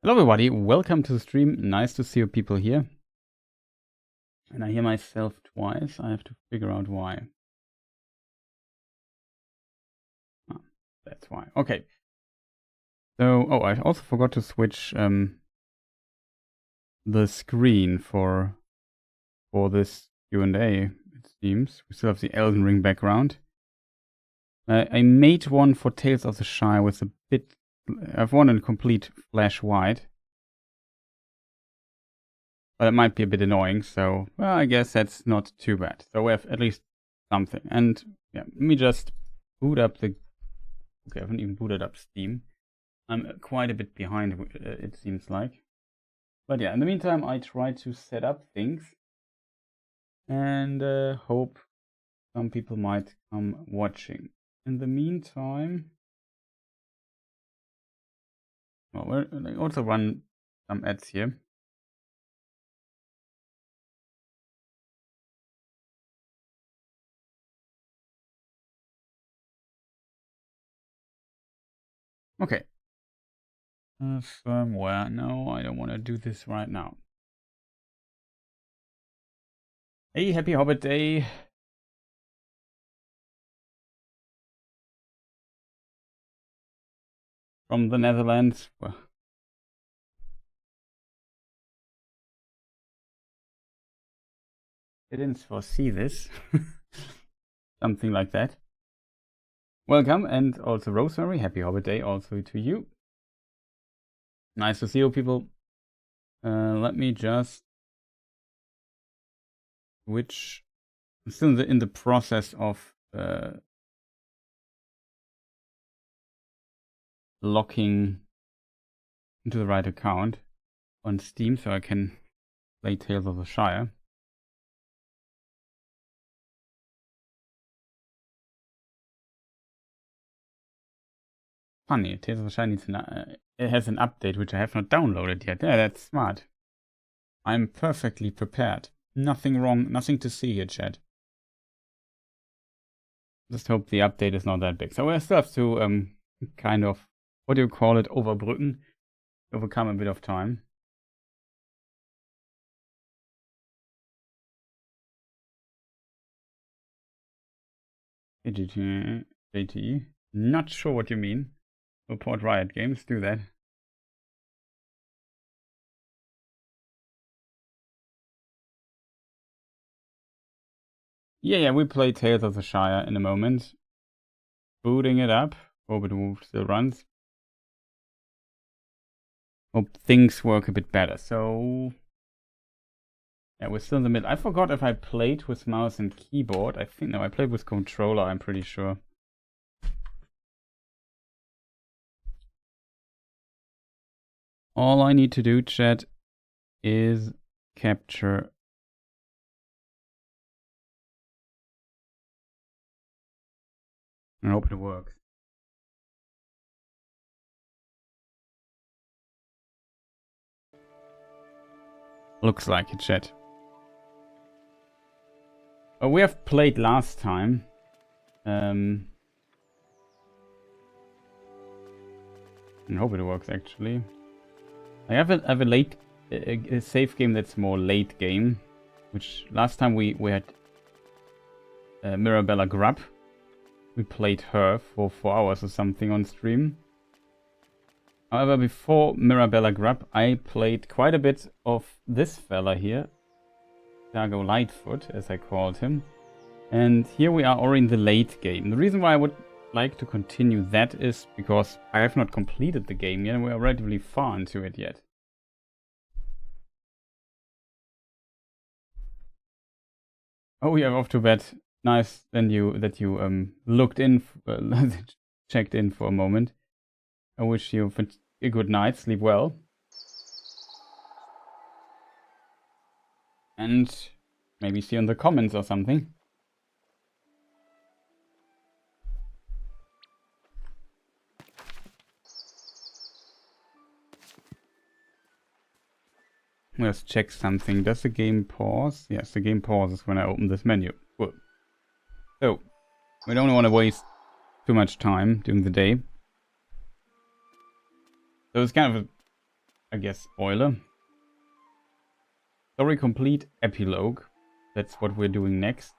Hello everybody, welcome to the stream. Nice to see you people here. And I hear myself twice. I have to figure out why. Ah, that's why. Okay. So, I also forgot to switch the screen for this Q&A, it seems. We still have the Elden Ring background. I made one for Tales of the Shire with a bit... I've one in complete flash white. But it might be a bit annoying, so, well, I guess that's not too bad. So we have at least something. And, yeah, let me just boot up the... Okay, I haven't even booted up Steam. I'm quite a bit behind, it seems like. But yeah, in the meantime, I try to set up things. And hope some people might come watching. In the meantime... Well, I also run some ads here. Okay. Firmware. No, I don't want to do this right now. Hey, happy Hobbit Day. From the Netherlands. Well, I didn't foresee this. Something like that. Welcome, and also Rosemary, happy Hobbit Day also to you. Nice to see you people. Let me just switch. I'm still in the process of locking into the right account on Steam so I can play Tales of the Shire. Funny, Tales of the Shire needs it has an update which I have not downloaded yet. Yeah, that's smart. I'm perfectly prepared. Nothing wrong, nothing to see here, chat. Just hope the update is not that big. So we still have to kind of, what do you call it, overbrücken, overcome a bit of time. JT, not sure what you mean. Report Riot Games, do that. Yeah, we play Tales of the Shire in a moment. Booting it up. Hope it still runs. Hope things work a bit better. So, yeah, we're still in the middle. I forgot if I played with mouse and keyboard. I think, no, I played with controller, I'm pretty sure. All I need to do, chat, is capture and hope it works. Looks like it, chat. We have played last time. And hope it works actually. I have a late a save game that's more late game, which last time we had Mirabella Grubb. We played her for 4 hours or something on stream. However, before Mirabella Grubb, I played quite a bit of this fella here, Dago Lightfoot, as I called him. And here we are already in the late game. The reason why I would like to continue that is because I have not completed the game yet, and we are relatively far into it yet. Oh, yeah, off to bed. Nice that you looked in, checked in for a moment. I wish you a good night, sleep well. And maybe see you in the comments or something. Let's check something. Does the game pause? Yes, the game pauses when I open this menu. Cool. So, we don't want to waste too much time during the day. So it's kind of I guess, spoiler. Story complete, epilogue. That's what we're doing next.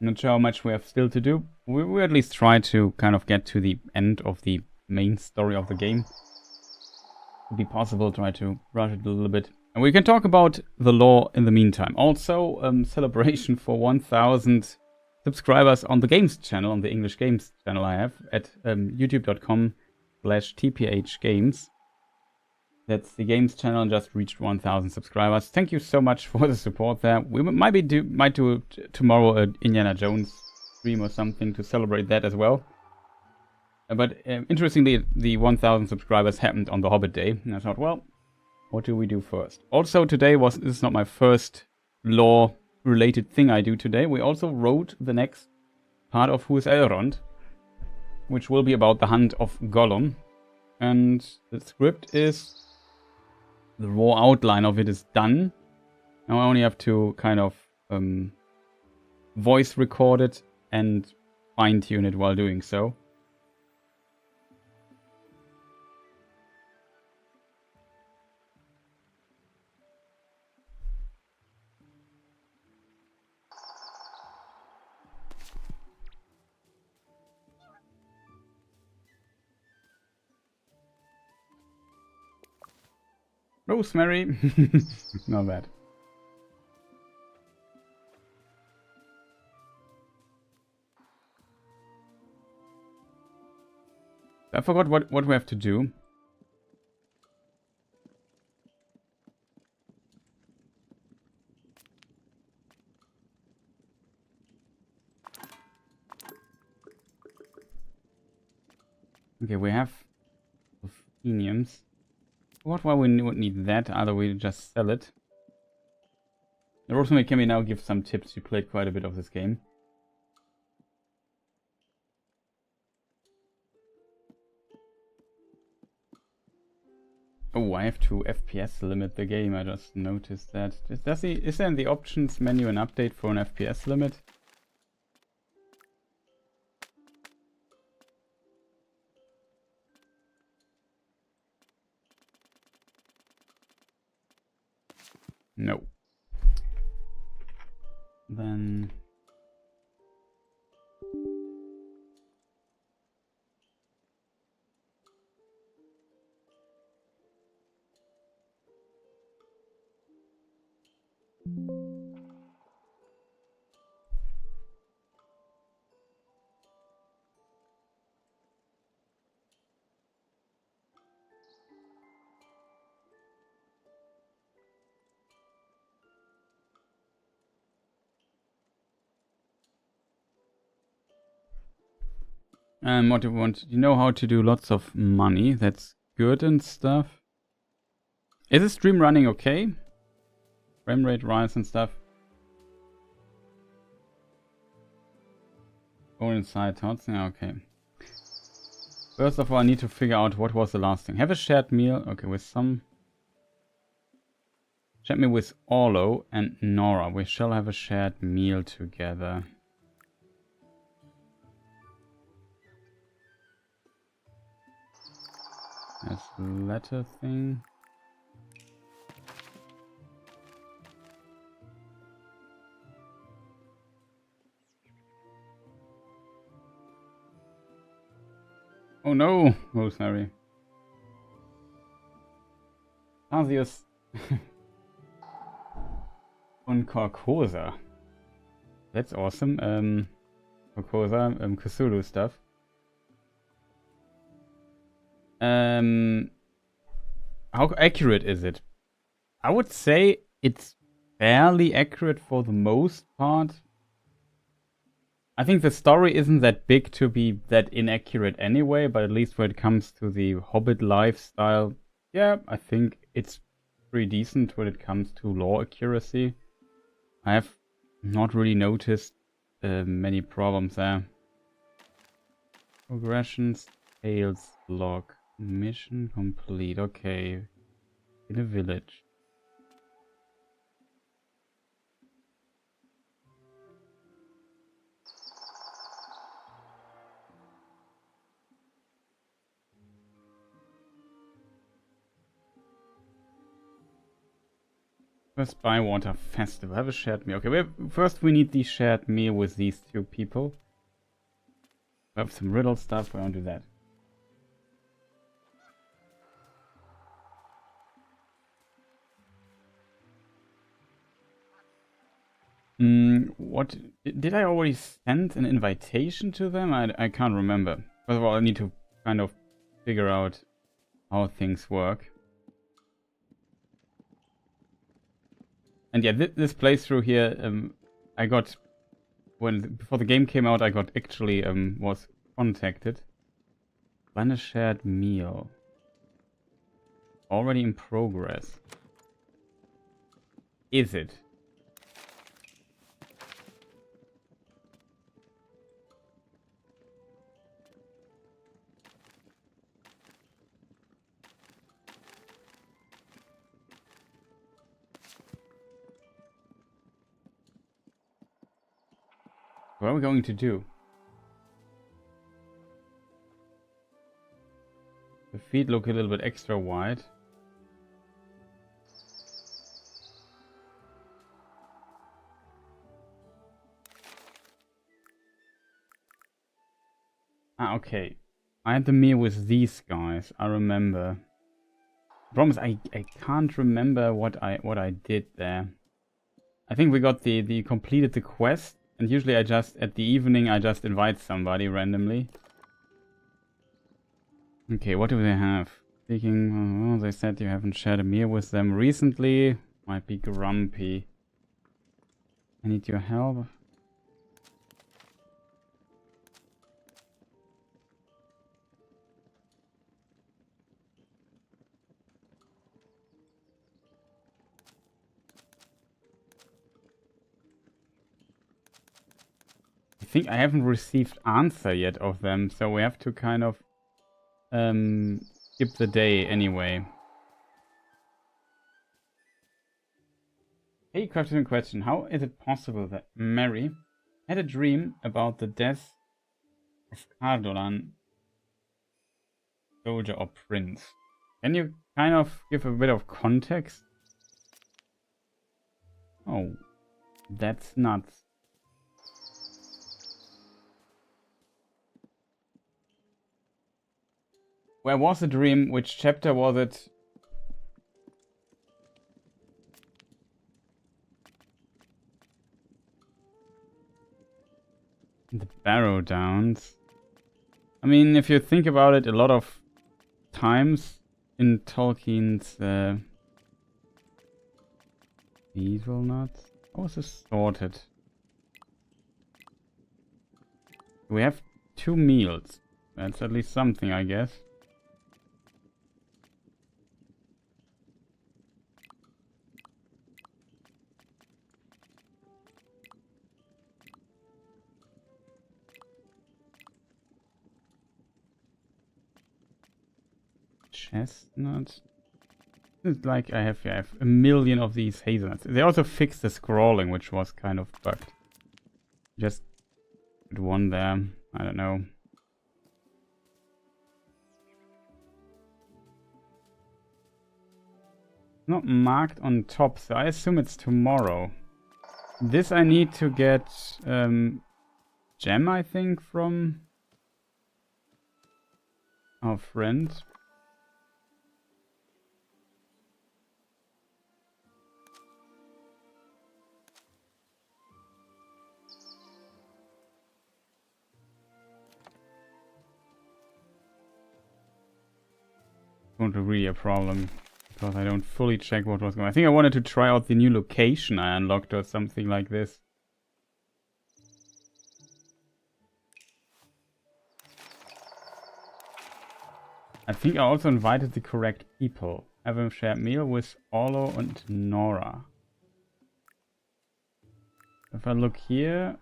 Not sure how much we have still to do. We at least try to kind of get to the end of the main story of the game. Would be possible, try to rush it a little bit. And we can talk about the lore in the meantime. Also, celebration for 1,000 subscribers on the games channel, on the English games channel I have at youtube.com/tphgames. That's the games channel and just reached 1,000 subscribers. Thank you so much for the support there. We might do tomorrow an Indiana Jones stream or something to celebrate that as well. But interestingly, the 1,000 subscribers happened on the Hobbit day. And I thought, well, what do we do first? Also, this is not my first lore-related thing I do today. We also wrote the next part of Who is Elrond, which will be about the hunt of Gollum. And the script is... the raw outline of it is done. Now I only have to kind of voice record it and fine-tune it while doing so. Rosemary. Not bad. I forgot what we have to do. Okay, we have Athenians. Why we would need that, either we just sell it. Rosemary, can we now give some tips? You played quite a bit of this game. Oh, I have to FPS limit the game, I just noticed that. Is there in the options menu an update for an FPS limit? No. Then... what do you want? You know how to do lots of money. That's good and stuff. Is the stream running okay? Frame rate rise and stuff. Go inside thoughts. Yeah, okay. First of all, I need to figure out what was the last thing. Have a shared meal. Okay, with some... Shared meal with Orlo and Nora. We shall have a shared meal together. There's letter thing. Oh no, Rosemary. Asius on Carcosa. That's awesome. Carcosa, Cthulhu stuff. How accurate is it? I would say it's fairly accurate for the most part. I think the story isn't that big to be that inaccurate anyway, but at least when it comes to the Hobbit lifestyle, yeah, I think it's pretty decent when it comes to lore accuracy. I have not really noticed many problems there. Progressions, Tales log, mission complete. Okay, in a village. First Bywater Festival. Have a shared meal. Okay, first we need the shared meal with these two people. We have some riddle stuff. We don't do that. What did I already send an invitation to them? I can't remember. First of all, I need to kind of figure out how things work. And yeah, this playthrough here, I got before the game came out, I got actually was contacted. Plan a shared meal. Already in progress. Is it? What are we going to do? The feet look a little bit extra wide. Ah, okay. I had the meal with these guys, I remember. The problem is I can't remember what I did there. I think we got the completed the quest. And usually at the evening, I just invite somebody randomly. Okay, what do they have? Speaking, oh, they said you haven't shared a meal with them recently. Might be grumpy. I need your help. I think I haven't received answer yet of them, so we have to kind of skip the day anyway. Hey, question. How is it possible that Mary had a dream about the death of Cardolan, soldier or prince? Can you kind of give a bit of context? Oh, that's nuts. Where was the dream? Which chapter was it? The Barrow Downs. I mean, if you think about it, a lot of times in Tolkien's Evil Nuts. How was this sorted? We have 2 meals. That's at least something, I guess. Chestnut. It's like I have a million of these hazelnuts. They also fixed the scrolling, which was kind of bugged. Just put one there. I don't know. Not marked on top, so I assume it's tomorrow. This I need to get gem, I think, from our friend. Won't be really a problem because I don't fully check what was going on. I think I wanted to try out the new location I unlocked or something like this. I think I also invited the correct people. Have a shared meal with Orlo and Nora. If I look here,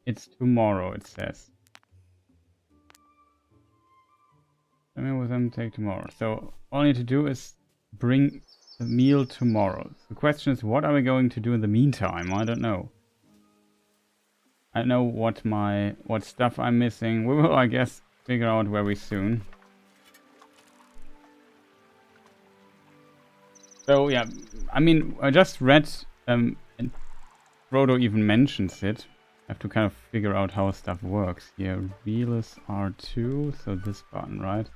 it's tomorrow, it says. I mean, with them take tomorrow. So all I need to do is bring the meal tomorrow. The question is, what are we going to do in the meantime? I don't know. I don't know what stuff I'm missing. We will, I guess, figure out very soon. So yeah, I mean, I just read, and Frodo even mentions it. I have to kind of figure out how stuff works here. Wheel is R2, so this button, right?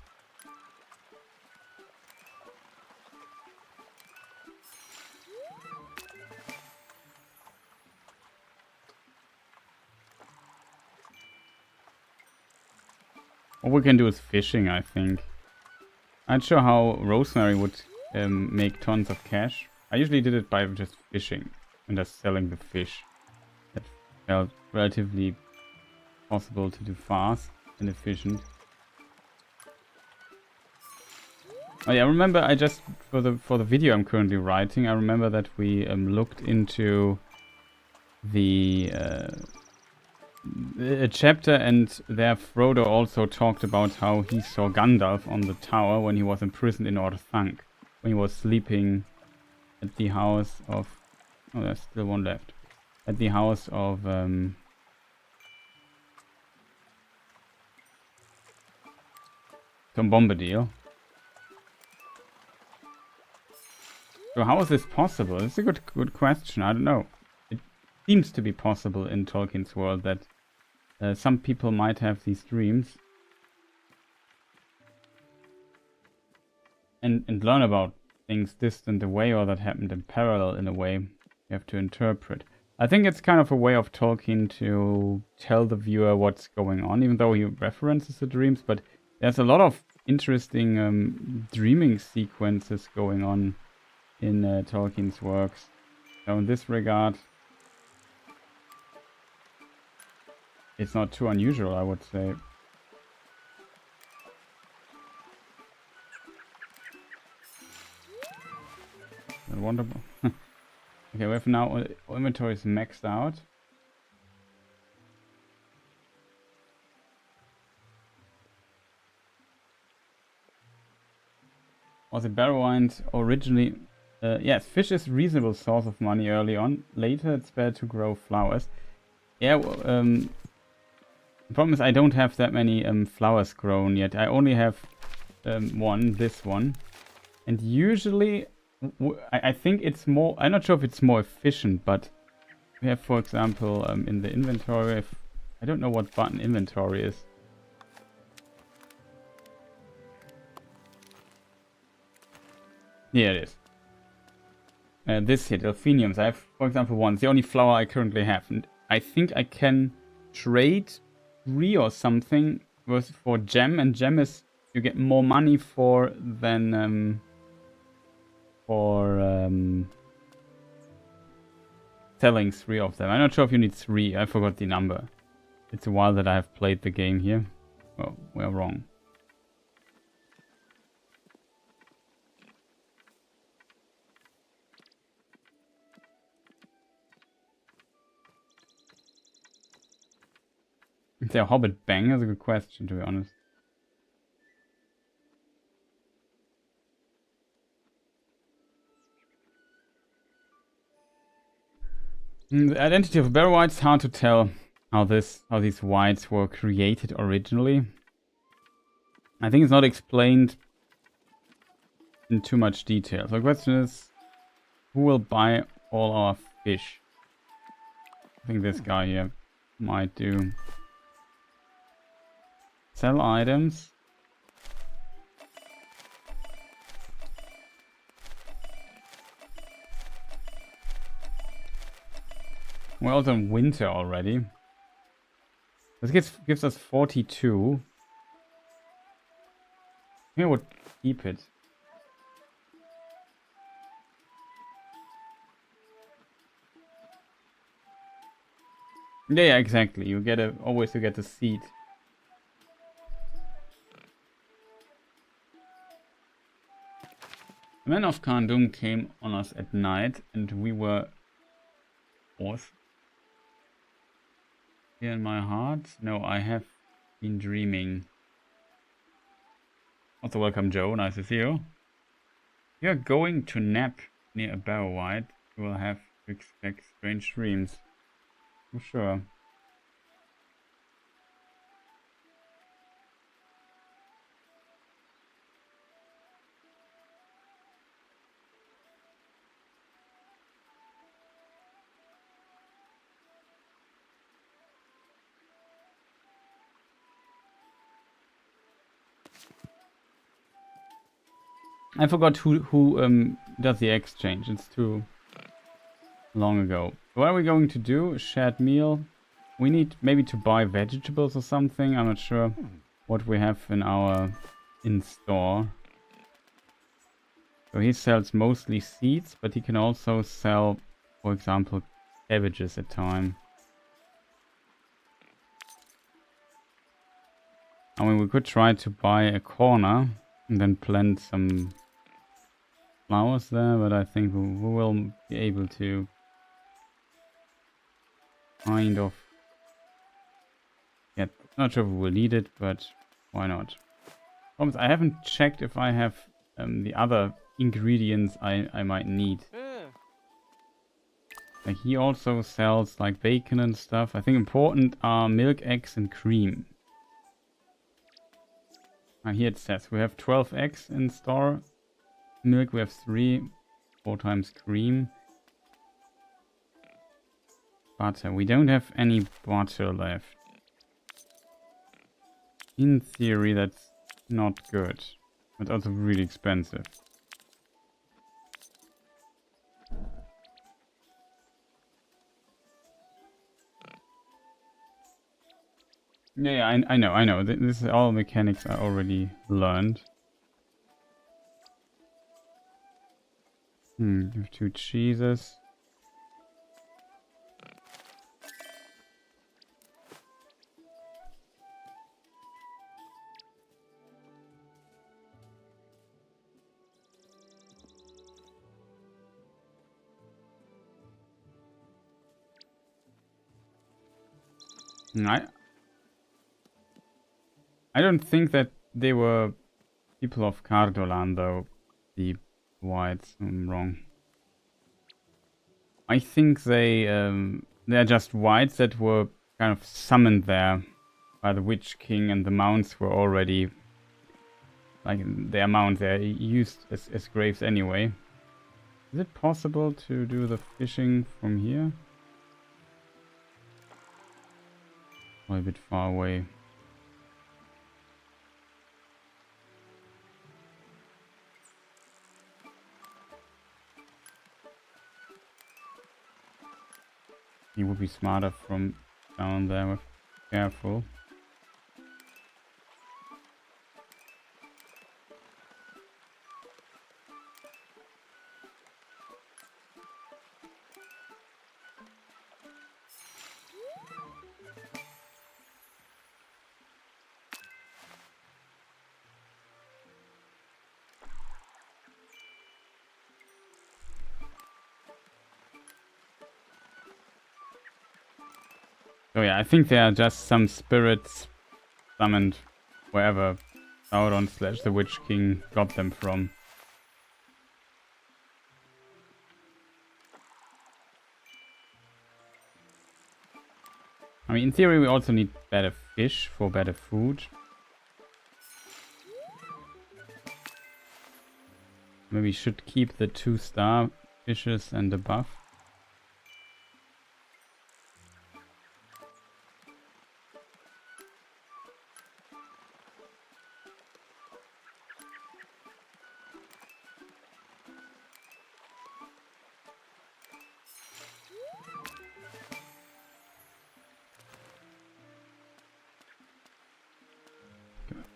What we can do is fishing, I think. I'm not sure how Rosemary would make tons of cash. I usually did it by just fishing and just selling the fish. That felt relatively possible to do fast and efficient. Oh yeah, I remember I just for the video I'm currently writing, I remember that we looked into the a chapter, and there Frodo also talked about how he saw Gandalf on the tower when he was imprisoned in Orthanc, when he was sleeping at the house of... Oh, there's still one left. At the house of... Tom Bombadil. So how is this possible? It's a good question. I don't know. It seems to be possible in Tolkien's world that some people might have these dreams and learn about things distant away or that happened in parallel in a way you have to interpret. I think it's kind of a way of Tolkien to tell the viewer what's going on, even though he references the dreams, but there's a lot of interesting dreaming sequences going on in Tolkien's works. So in this regard, it's not too unusual, I would say. Wonderful. Okay, we have now inventory is maxed out. Was it Barrowwind originally? Yes, fish is a reasonable source of money early on. Later, it's better to grow flowers. Yeah, the problem is I don't have that many flowers grown yet. I only have this one. And usually, I think it's more... I'm not sure if it's more efficient, but we have, for example, in the inventory... I don't know what button inventory is. Here it is. This here, delphiniums. I have, for example, one. It's the only flower I currently have. And I think I can trade 3 or something for gem. And gem is you get more money for than selling 3 of them. I'm not sure if you need 3. I forgot the number. It's a while that I have played the game here. Well, we're wrong. Is there a Hobbit bang? That's a good question, to be honest. The identity of Barrow Whites, hard to tell how these whites were created originally. I think it's not explained in too much detail. So the question is, who will buy all our fish? I think this guy here might do. Sell items. We're also in winter already. This gives us 42. I would keep it. Yeah, exactly. You get always you get the seed. The men of Khandum came on us at night, and we were off. Here in my heart? No, I have been dreaming. Also, welcome, Joe. Nice to see you. You're going to nap near a barrow white. You will have to expect strange dreams. For sure. I forgot who does the exchange. It's too long ago. What are we going to do? Shared meal. We need maybe to buy vegetables or something. I'm not sure what we have in our in-store. So he sells mostly seeds, but he can also sell, for example, cabbages at a time. I mean, we could try to buy a corner and then plant some flowers there, but I think we will be able to kind of get... Not sure if we will need it, but why not? I haven't checked if I have the other ingredients I might need. Like he also sells like bacon and stuff. I think important are milk, eggs and cream. Here it says we have 12 eggs in store. Milk we have 3. 4 times cream. Butter. We don't have any butter left. In theory that's not good. But also really expensive. Yeah, I know. This is all mechanics I already learned. You have 2 cheeses. I don't think that they were people of Cardolan, though, the whites. I'm wrong. I think they're just whites that were kind of summoned there by the Witch King, and the mounts were already... Like, their mounts, they're used as graves anyway. Is it possible to do the fishing from here? Or a bit far away? It would be smarter from down there. We're careful. So yeah, I think there are just some spirits summoned wherever Sauron / the Witch King got them from. I mean, in theory we also need better fish for better food. Maybe we should keep the 2-star fishes and the buff.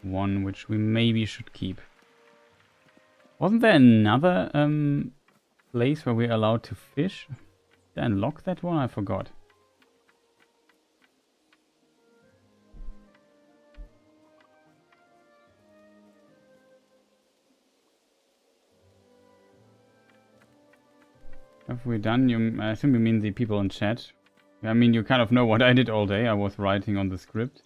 One which we maybe should keep. Wasn't there another place where we're allowed to fish? Did I unlock that one? I forgot. Have we done? I assume you mean the people in chat. I mean, you kind of know what I did all day. I was writing on the script.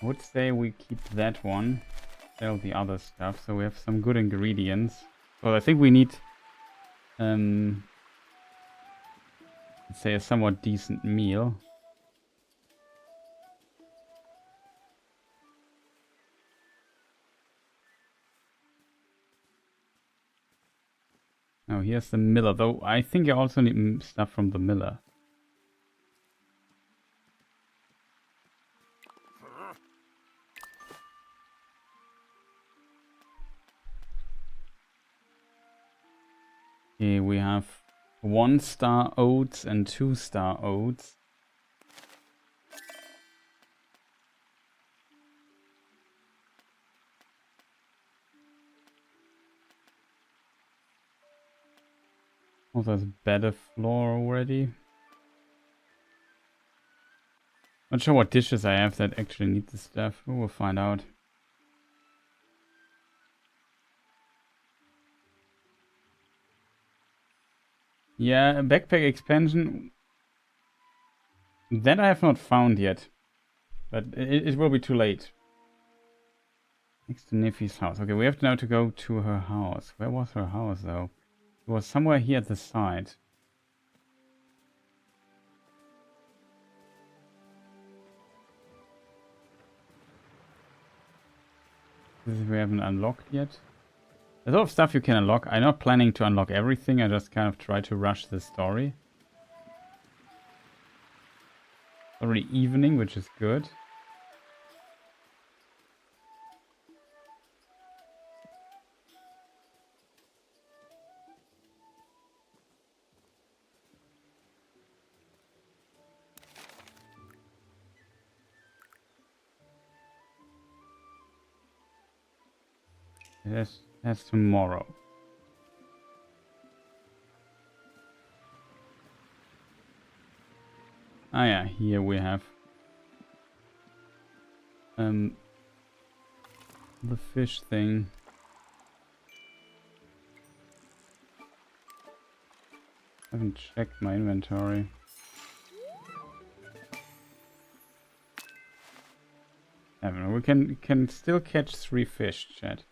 I would say we keep that one, sell the other stuff, so we have some good ingredients. Well, I think we need, let's say, a somewhat decent meal. here's the miller, though I think I also need stuff from the miller. Okay, we have 1-star oats and 2-star oats. Oh, there's better flour already. Not sure what dishes I have that actually need this stuff. We'll find out. Yeah, a backpack expansion. That I have not found yet. But it will be too late. Next to Niffi's house. Okay, we have now to go to her house. Where was her house though? It was somewhere here at the side. This is we haven't unlocked yet. There's a lot of stuff you can unlock. I'm not planning to unlock everything. I just kind of try to rush the story. Already evening, which is good. That's tomorrow. Ah yeah, here we have the fish thing. I haven't checked my inventory. I don't know. We can still catch 3 fish, chat.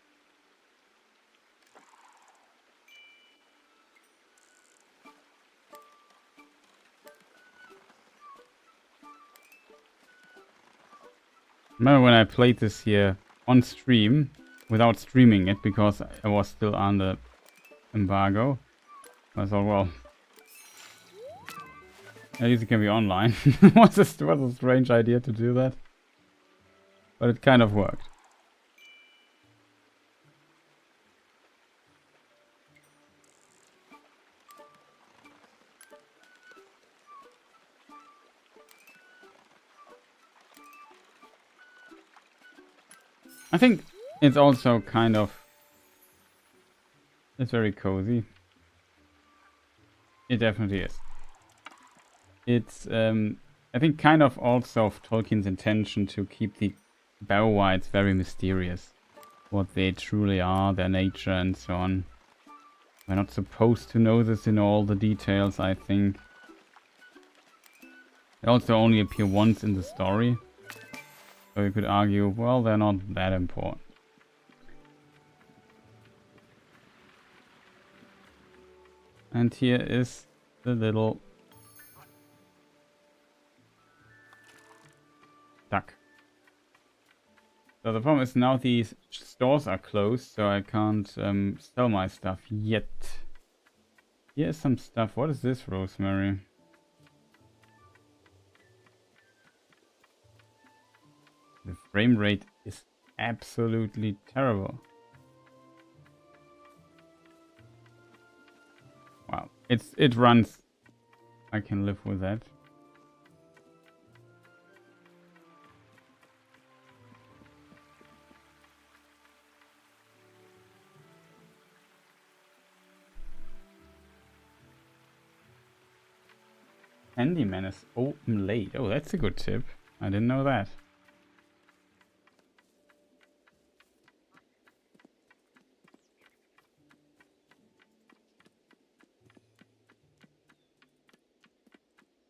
Remember when I played this here on stream without streaming it because I was still under embargo. I thought, well, at least it can be online. What a strange idea to do that. But it kind of worked. I think it's also kind of... It's very cozy. It definitely is. It's, I think, kind of also of Tolkien's intention to keep the Bellwites very mysterious. What they truly are, their nature and so on. We're not supposed to know this in all the details, I think. They also only appear once in the story. So you could argue, well, they're not that important. And here is the little duck. So the problem is now these stores are closed, so I can't sell my stuff yet. Here's some stuff. What is this, Rosemary? The frame rate is absolutely terrible. Wow, it runs. I can live with that. Handyman is open late. Oh, that's a good tip. I didn't know that.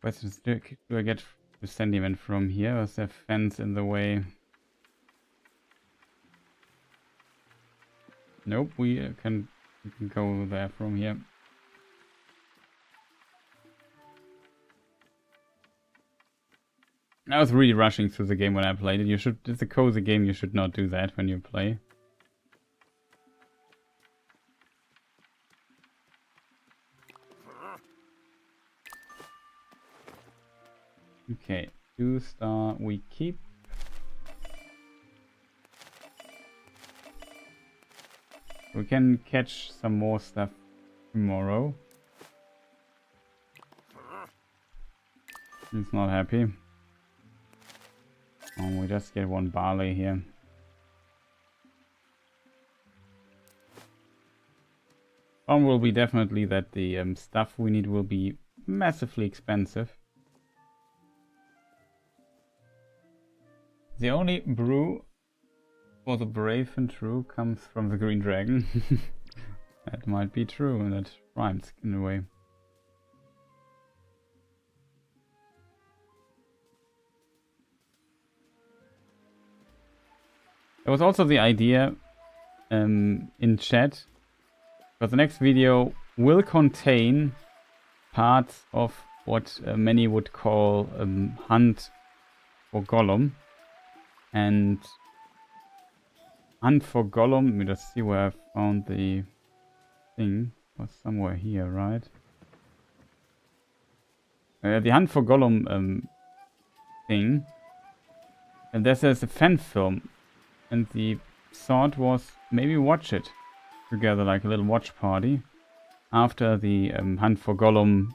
Questions, do I get the sentiment from here, or is there a fence in the way? Nope, we can go there from here. I was really rushing through the game when I played it. It's a cozy game, you should not do that when you play. Okay, 2-star we keep. We can catch some more stuff tomorrow. He's not happy. Oh, we just get 1 barley here. One will be definitely that the stuff we need will be massively expensive. The only brew for the brave and true comes from the green dragon. That might be true, and that rhymes in a way. There was also the idea in chat, but the next video will contain parts of what many would call Hunt for Gollum. And Hunt for Gollum, let me just see where I found the thing. It was somewhere here, right? The Hunt for Gollum thing. And there's a fan film. And the thought was maybe watch it together, like a little watch party. After the Hunt for Gollum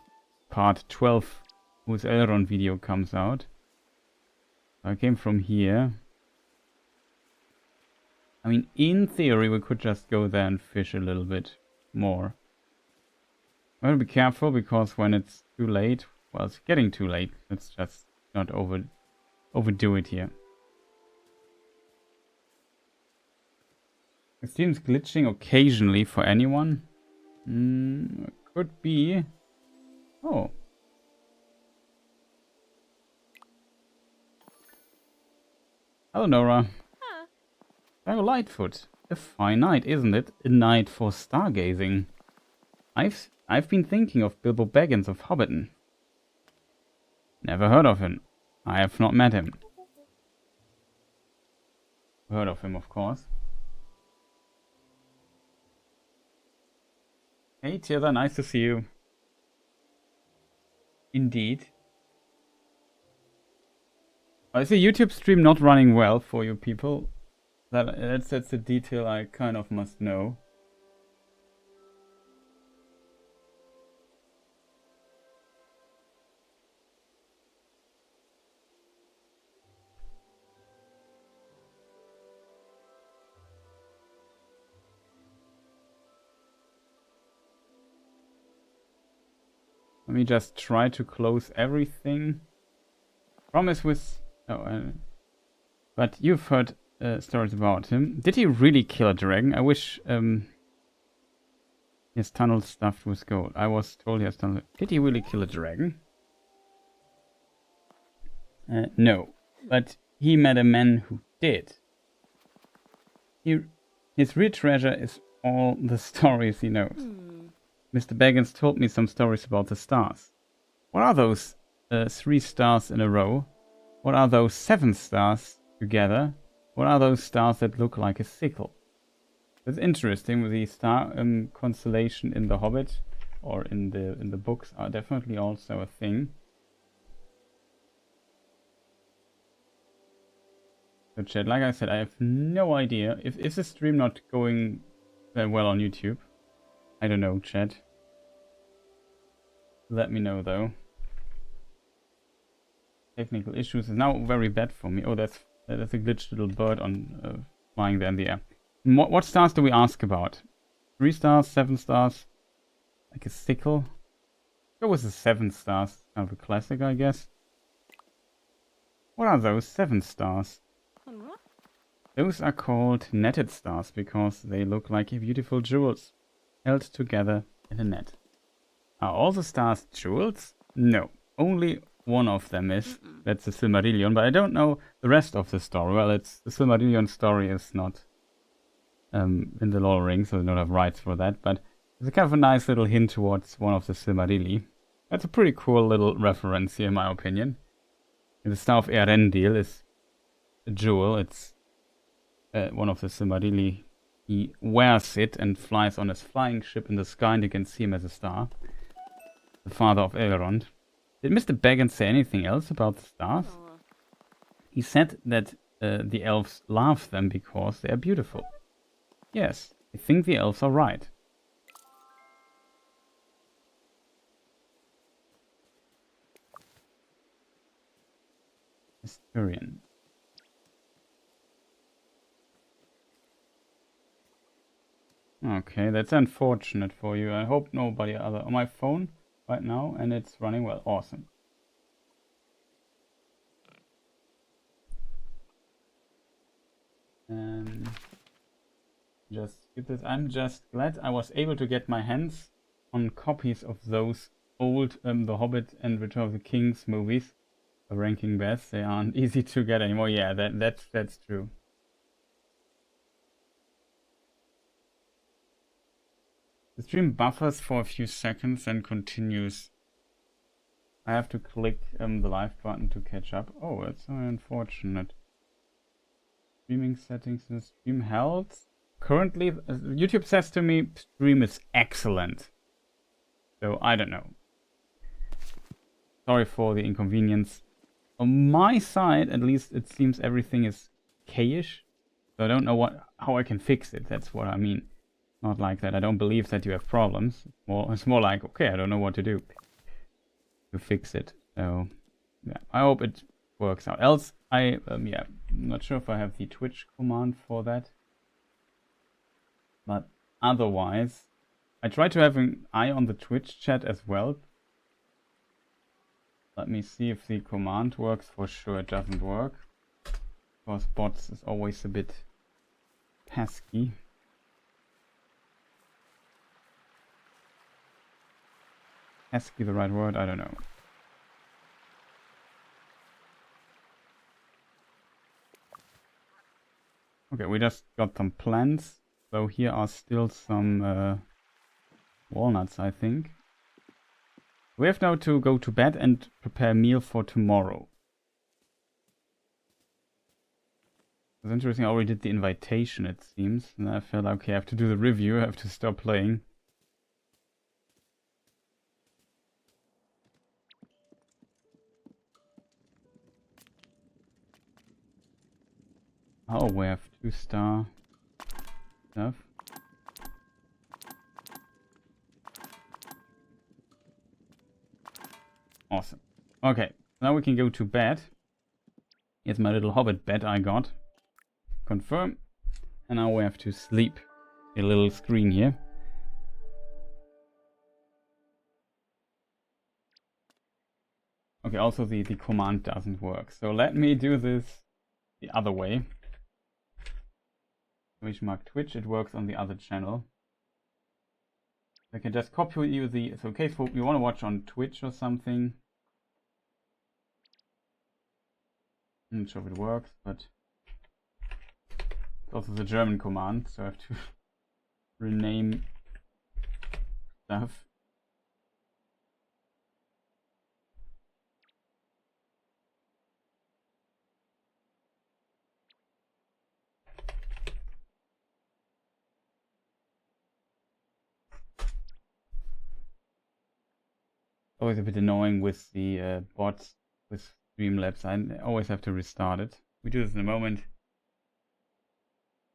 part 12, whose Elrond video comes out. I came from here. I mean, in theory, we could just go there and fish a little bit more. I gotta be careful, because when it's too late, well, it's getting too late. Let's just not overdo it here. It seems glitching occasionally for anyone. Could be. Oh. Hello, Nora. Oh, Lightfoot. A fine night, isn't it? A night for stargazing. I've been thinking of Bilbo Baggins of Hobbiton. Never heard of him. I have not met him. Heard of him, of course. Hey, Tierra, nice to see you. Indeed. Is the YouTube stream not running well for you people? That's a detail I kind of must know. Let me just try to close everything. Promise with... Oh, but you've heard stories about him. Did he really kill a dragon? I wish his tunnel stuffed with gold. I was told he has tunnel... Did he really kill a dragon? No. But he met a man who did. His real treasure is all the stories he knows. Mr. Baggins told me some stories about the stars. What are those 3 stars in a row? What are those 7 stars together? What are those stars that look like a sickle? It's interesting with the star constellation in The Hobbit, or in the books, are definitely also a thing. So chat, like I said, I have no idea. Is the stream not going that well on YouTube? I don't know, chat. Let me know though. Technical issues is now very bad for me. Oh, that's a glitched little bird on flying there in the air. What stars do we ask about? 3 stars, 7 stars, like a sickle. Go with the 7 stars, kind of a classic, I guess. What are those 7 stars? Those are called netted stars because they look like beautiful jewels held together in a net. Are all the stars jewels? No, only one of them is. That's the Silmarillion, but I don't know the rest of the story. Well, the Silmarillion story is not in the Lord of the Rings, so they don't have rights for that, but it's a kind of a nice little hint towards one of the Silmarilli. That's a pretty cool little reference here, in my opinion. And the Star of Eärendil is a jewel. It's one of the Silmarilli. He wears it and flies on his flying ship in the sky, and you can see him as a star. The father of Elrond. Did Mr. Baggins say anything else about the stars? He said that the elves love them because they are beautiful. Yes, I think the elves are right. Historian. Okay, that's unfortunate for you. I hope nobody other on my phone right now, and it's running well. Awesome. Just skip this. I'm just glad I was able to get my hands on copies of those old The Hobbit and Return of the Kings movies. The ranking best. They aren't easy to get anymore. Yeah, that's true. The stream buffers for a few seconds and continues. I have to click the live button to catch up. Oh, that's so unfortunate. Streaming settings and stream health. Currently, YouTube says to me, stream is excellent. So, I don't know. Sorry for the inconvenience. On my side, at least, it seems everything is okay-ish. So I don't know how I can fix it. That's what I mean. Not like that. I don't believe that you have problems. It's more like, okay, I don't know what to do to fix it. So, yeah, I hope it works out. Else, I'm not sure if I have the Twitch command for that. But otherwise, I try to have an eye on the Twitch chat as well. Let me see if the command works. For sure it doesn't work. Because bots is always a bit pesky. Pesky the right word? I don't know. Okay, we just got some plants. So here are still some walnuts, I think. We have now to go to bed and prepare a meal for tomorrow. It's interesting, I already did the invitation, it seems. And I felt like, okay, I have to do the review, I have to stop playing. Oh, we have 2-star stuff. Awesome. Okay, now we can go to bed. Here's my little hobbit bed I got. Confirm. And now we have to sleep. A little screen here. Okay, also the command doesn't work. So let me do this the other way. Mark Twitch, it works on the other channel. I can just copy you the... So in case you want to watch on Twitch or something. I'm not sure if it works, but... It's also the German command, so I have to rename stuff. Always a bit annoying with the bots with Streamlabs. I always have to restart it. We do this in a moment.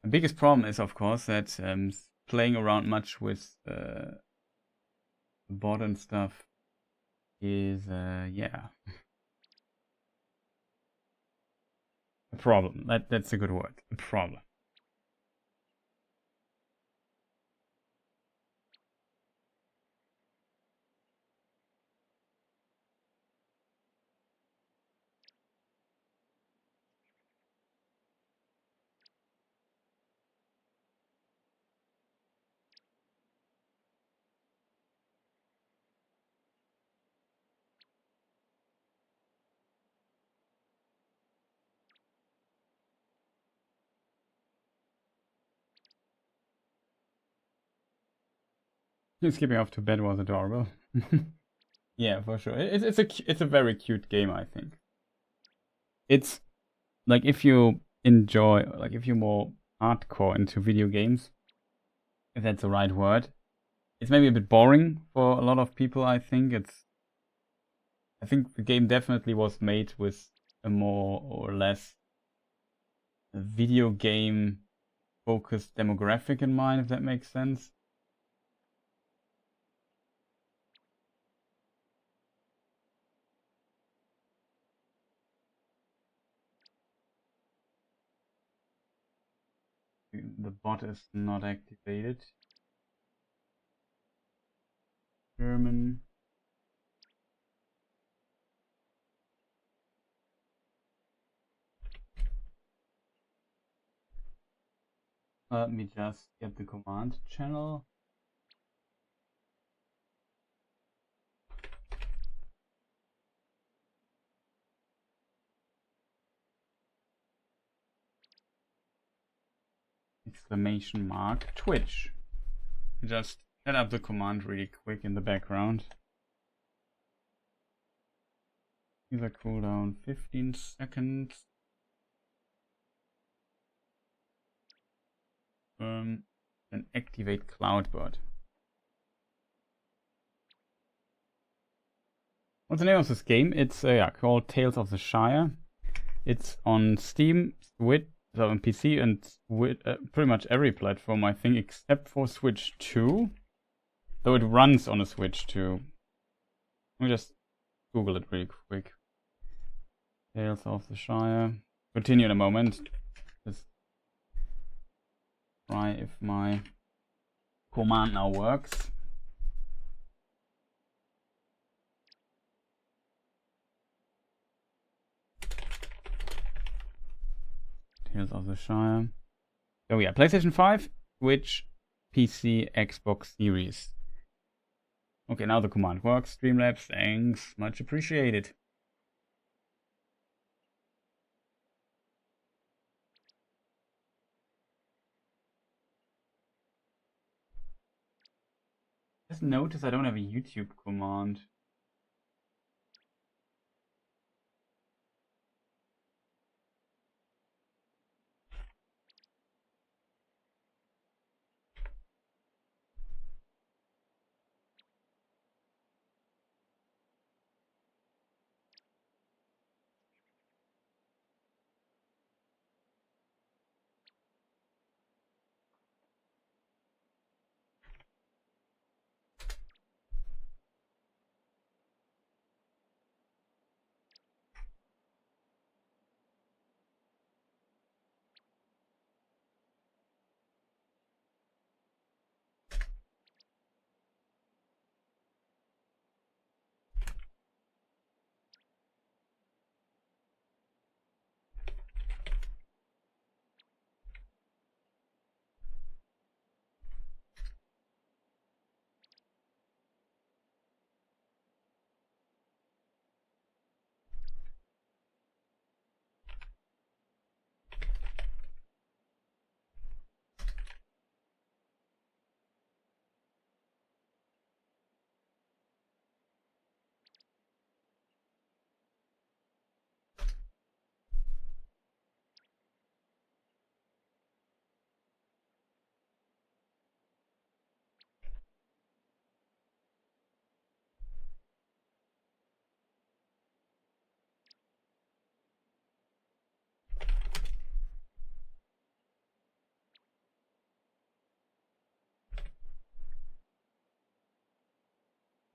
The biggest problem is, of course, that playing around much with the bot and stuff is, yeah, a problem. That's a good word. A problem. Skipping off to bed was adorable. Yeah, for sure. It's a very cute game, I think. It's like if you enjoy, like if you're more hardcore into video games, if that's the right word, it's maybe a bit boring for a lot of people. I think it's I think the game definitely was made with a more or less video game focused demographic in mind, if that makes sense. The bot is not activated. German. Let me just get the command channel. Exclamation mark Twitch. Just set up the command really quick in the background. User cooldown 15 seconds. And activate Cloudbot. What's the name of this game? It's called Tales of the Shire. It's on Steam, Switch, so on PC, and pretty much every platform, I think, except for Switch 2. Though it runs on a Switch 2. Let me just Google it really quick. Tales of the Shire. Continue in a moment. Just try if my command now works. Tales of the Shire. Oh yeah, PlayStation 5, Switch, PC, Xbox Series. Okay, now the command works. Streamlabs, thanks. Much appreciated. Just notice I don't have a YouTube command.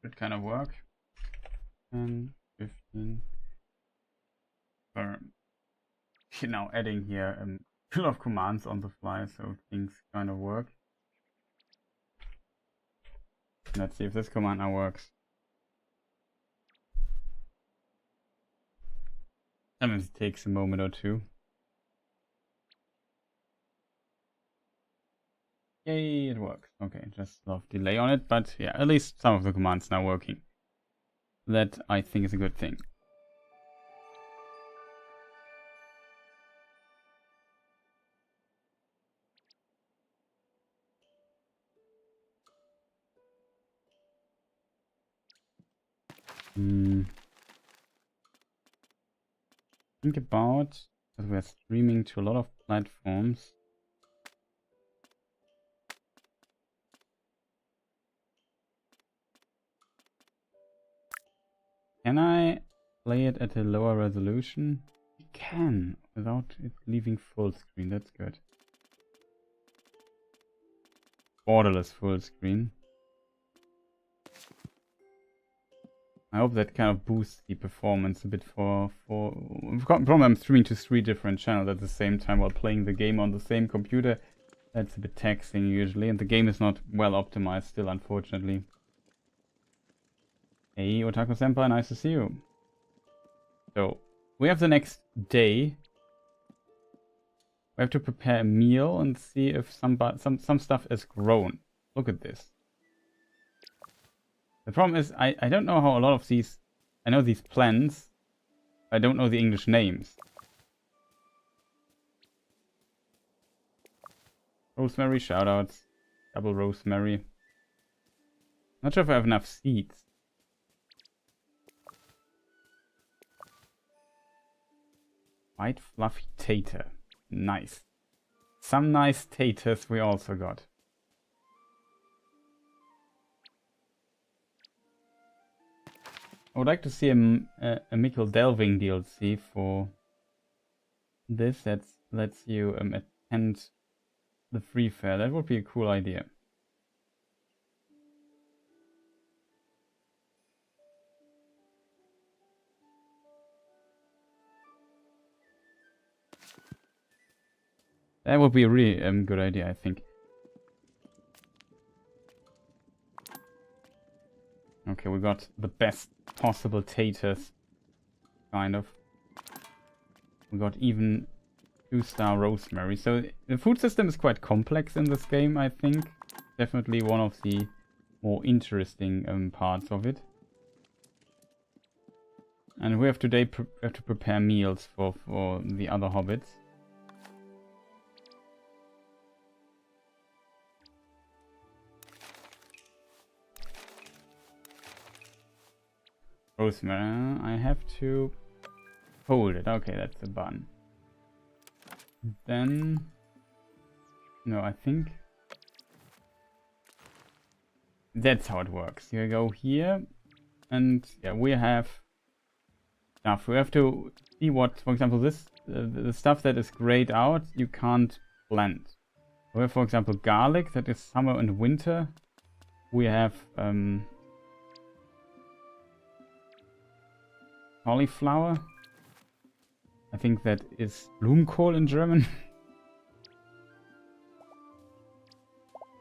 Should kind of work. 10, 15. Now adding here a lot of commands on the fly, so things kind of work. Let's see if this command now works. Sometimes it takes a moment or two. Yay, it works. Okay, just a lot of delay on it, but yeah, at least some of the commands now working. That I think is a good thing. Think about, because we're streaming to a lot of platforms. Can I play it at a lower resolution? You can, without it leaving full screen. That's good. Borderless full screen. I hope that kind of boosts the performance a bit for problem. I'm streaming to 3 different channels at the same time while playing the game on the same computer. That's a bit taxing usually, and the game is not well optimized still, unfortunately. Hey, Otaku Senpai, nice to see you. So, we have the next day. We have to prepare a meal and see if some stuff is grown. Look at this. The problem is, I don't know how a lot of these... I know these plants. I don't know the English names. Rosemary, shoutouts. Double rosemary. Not sure if I have enough seeds. White fluffy tater. Nice. Some nice taters we also got. I would like to see a Mikkel Delving DLC for this that lets you attend the free fair. That would be a cool idea. That would be a really good idea, I think. Okay, we got the best possible taters, kind of. We got even 2-star rosemary. So the food system is quite complex in this game, I think. Definitely one of the more interesting parts of it. And we have today have to prepare meals for the other hobbits. Rosemary, I have to hold it. Okay, that's a bun. Then, no, I think that's how it works. You go here, and yeah, we have stuff. We have to see what, for example, this the stuff that is grayed out, you can't blend. We have, for example, garlic that is summer and winter. We have cauliflower. I think that is Blumenkohl in German.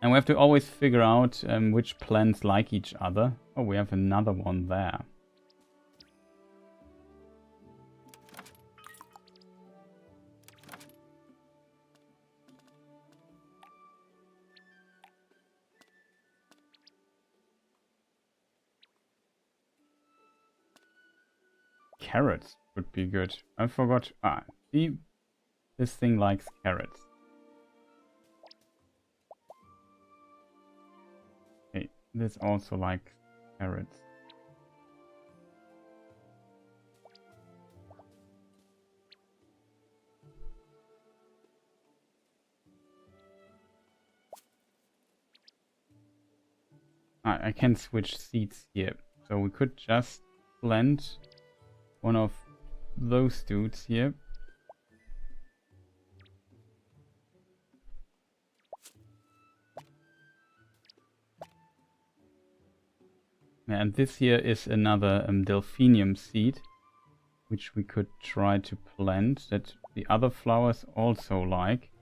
And we have to always figure out which plants like each other. Oh, we have another one there. Carrots would be good. I forgot. Ah, see? This thing likes carrots. Okay, this also likes carrots. Ah, I can switch seeds here. So we could just blend one of those dudes here. And this here is another delphinium seed, which we could try to plant that the other flowers also like.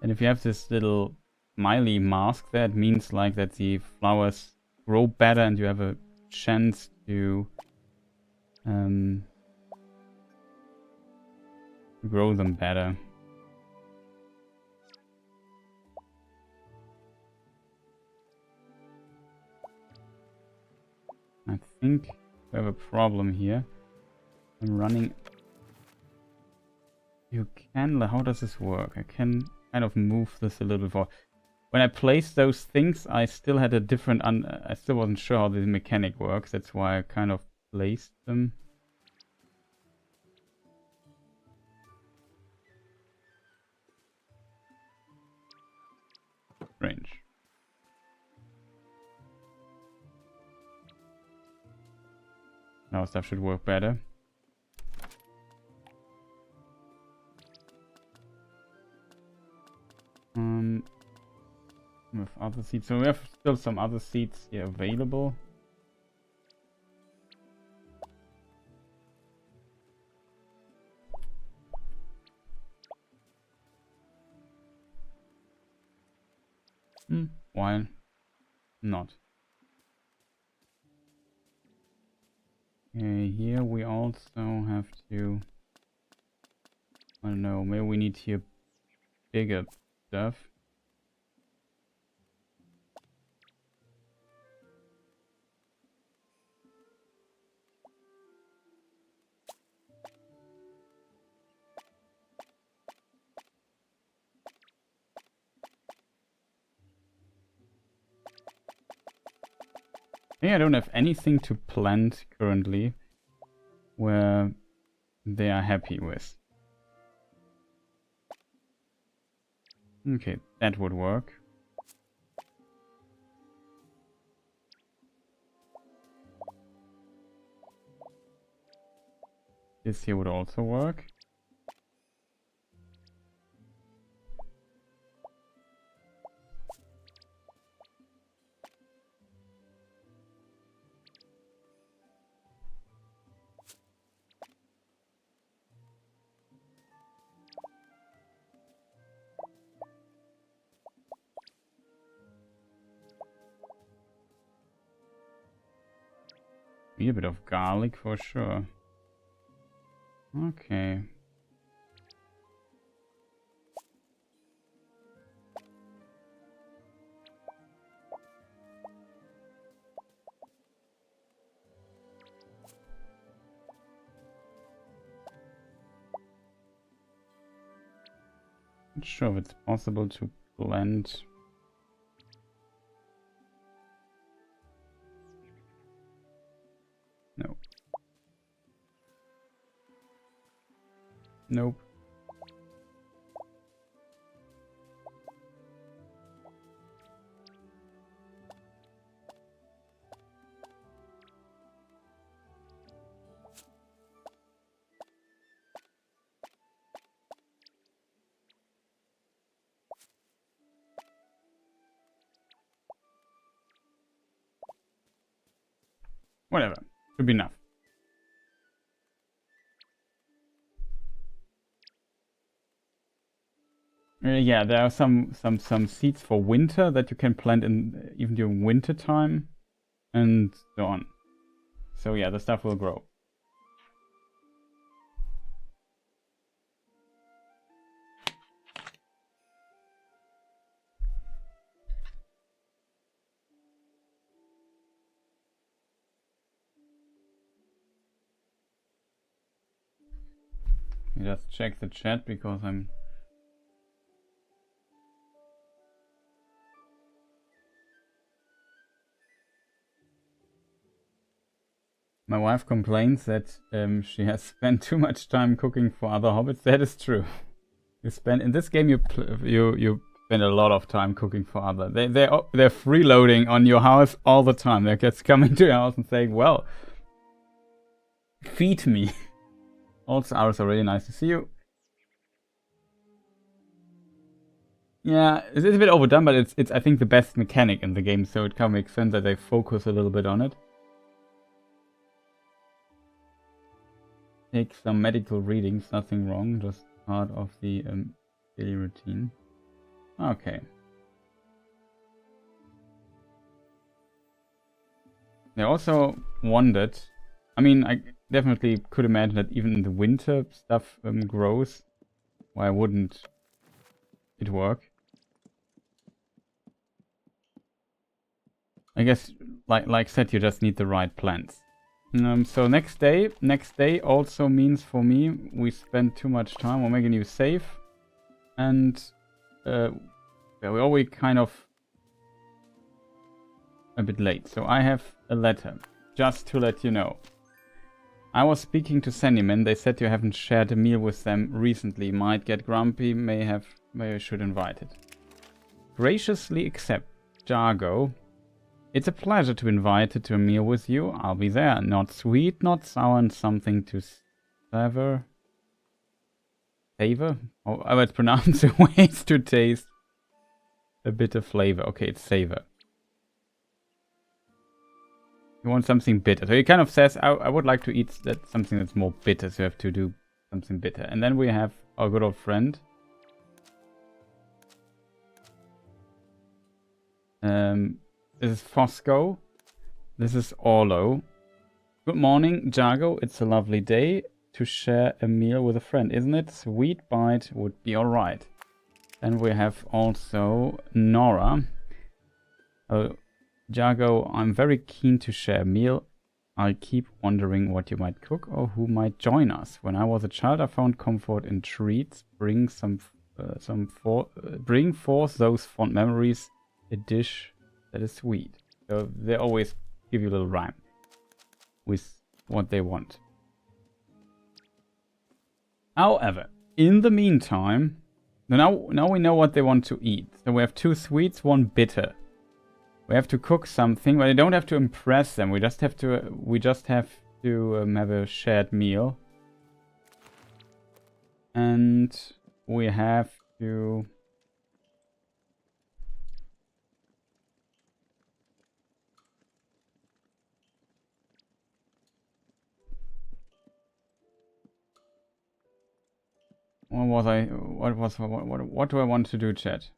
And if you have this little smiley mask there, it means like that the flowers grow better and you have a chance to grow them better. I think we have a problem here. I'm running. You can. How does this work? I can kind of move this a little bit. When I placed those things, I still had a different. I still wasn't sure how the mechanic works. That's why I kind of placed them. Strange. Now stuff should work better. With other seeds. So we have still some other seeds here available. Why not? Okay, here we also have to... I don't know, maybe we need here bigger stuff. I don't have anything to plant currently where they are happy with. Okay, that would work. This here would also work. Need a bit of garlic for sure. Okay. Not sure if it's possible to blend. No. Nope. Whatever. Should be enough. Yeah, there are some seeds for winter that you can plant in even during winter time, and so on. So yeah, the stuff will grow. Just check the chat because my wife complains that she has spent too much time cooking for other hobbits. That is true. You spend in this game you spend a lot of time cooking for other. They're freeloading on your house all the time. They're just coming to your house and saying, "Well, feed me." Also, also really nice to see you. Yeah, it's a bit overdone, but it's I think the best mechanic in the game, so it kind of makes sense that they focus a little bit on it. Take some medical readings, nothing wrong, just part of the daily routine. Okay. They also wondered, I mean, I definitely could imagine that even in the winter stuff grows. Why wouldn't it work? I guess, like said, you just need the right plants. So next day also means for me we spend too much time. We'll make a new save, and yeah, we're always kind of a bit late. So I have a letter, just to let you know. I was speaking to Sandyman. They said you haven't shared a meal with them recently. Might get grumpy. Maybe I should invite it. Graciously accept, Jargo. It's a pleasure to be invited to a meal with you. I'll be there. Not sweet, not sour, and something to savor. Savor? Oh, I would pronounce it ways to taste. A bit of flavor. Okay, it's savor. You want something bitter. So he kind of says, I would like to eat something that's more bitter. So you have to do something bitter. And then we have our good old friend. This is Fosco. This is Orlo. Good morning, Jago. It's a lovely day to share a meal with a friend, isn't it? Sweet bite would be alright. And we have also Nora. Jago, I'm very keen to share a meal. I keep wondering what you might cook or who might join us. When I was a child, I found comfort in treats. Bring forth those fond memories. A dish that is sweet. So they always give you a little rhyme with what they want. However, in the meantime, now we know what they want to eat. So we have 2 sweets, 1 bitter. We have to cook something, but we don't have to impress them. We just have to have a shared meal, and we have to. What do I want to do, chat?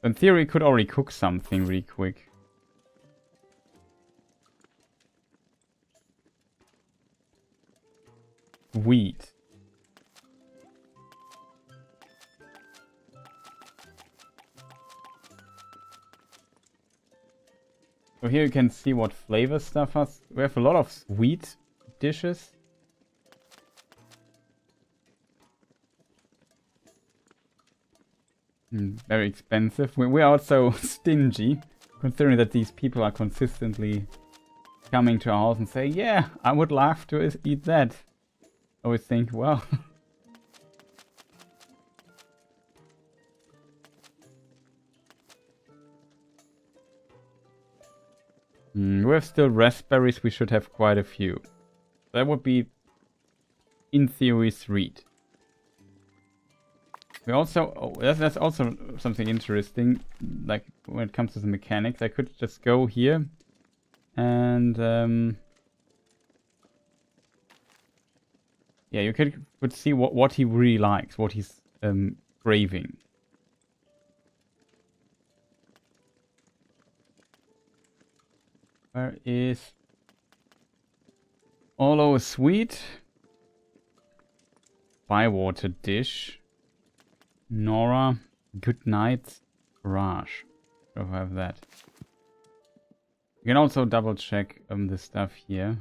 In theory, could already cook something really quick. Wheat. So here you can see what flavor stuff has. We have a lot of sweet dishes. Very expensive. We're also stingy, considering that these people are consistently coming to our house and saying, yeah, I would love to eat that. I always think, well... we have still raspberries. We should have quite a few. That would be, in theory, 3. We also, that's also something interesting, like when it comes to the mechanics. I could just go here and yeah, you could see what he really likes, what he's craving. Where is Orlo sweet? Bywater dish. Nora, good night, Raj. I'll have that. You can also double check the stuff here.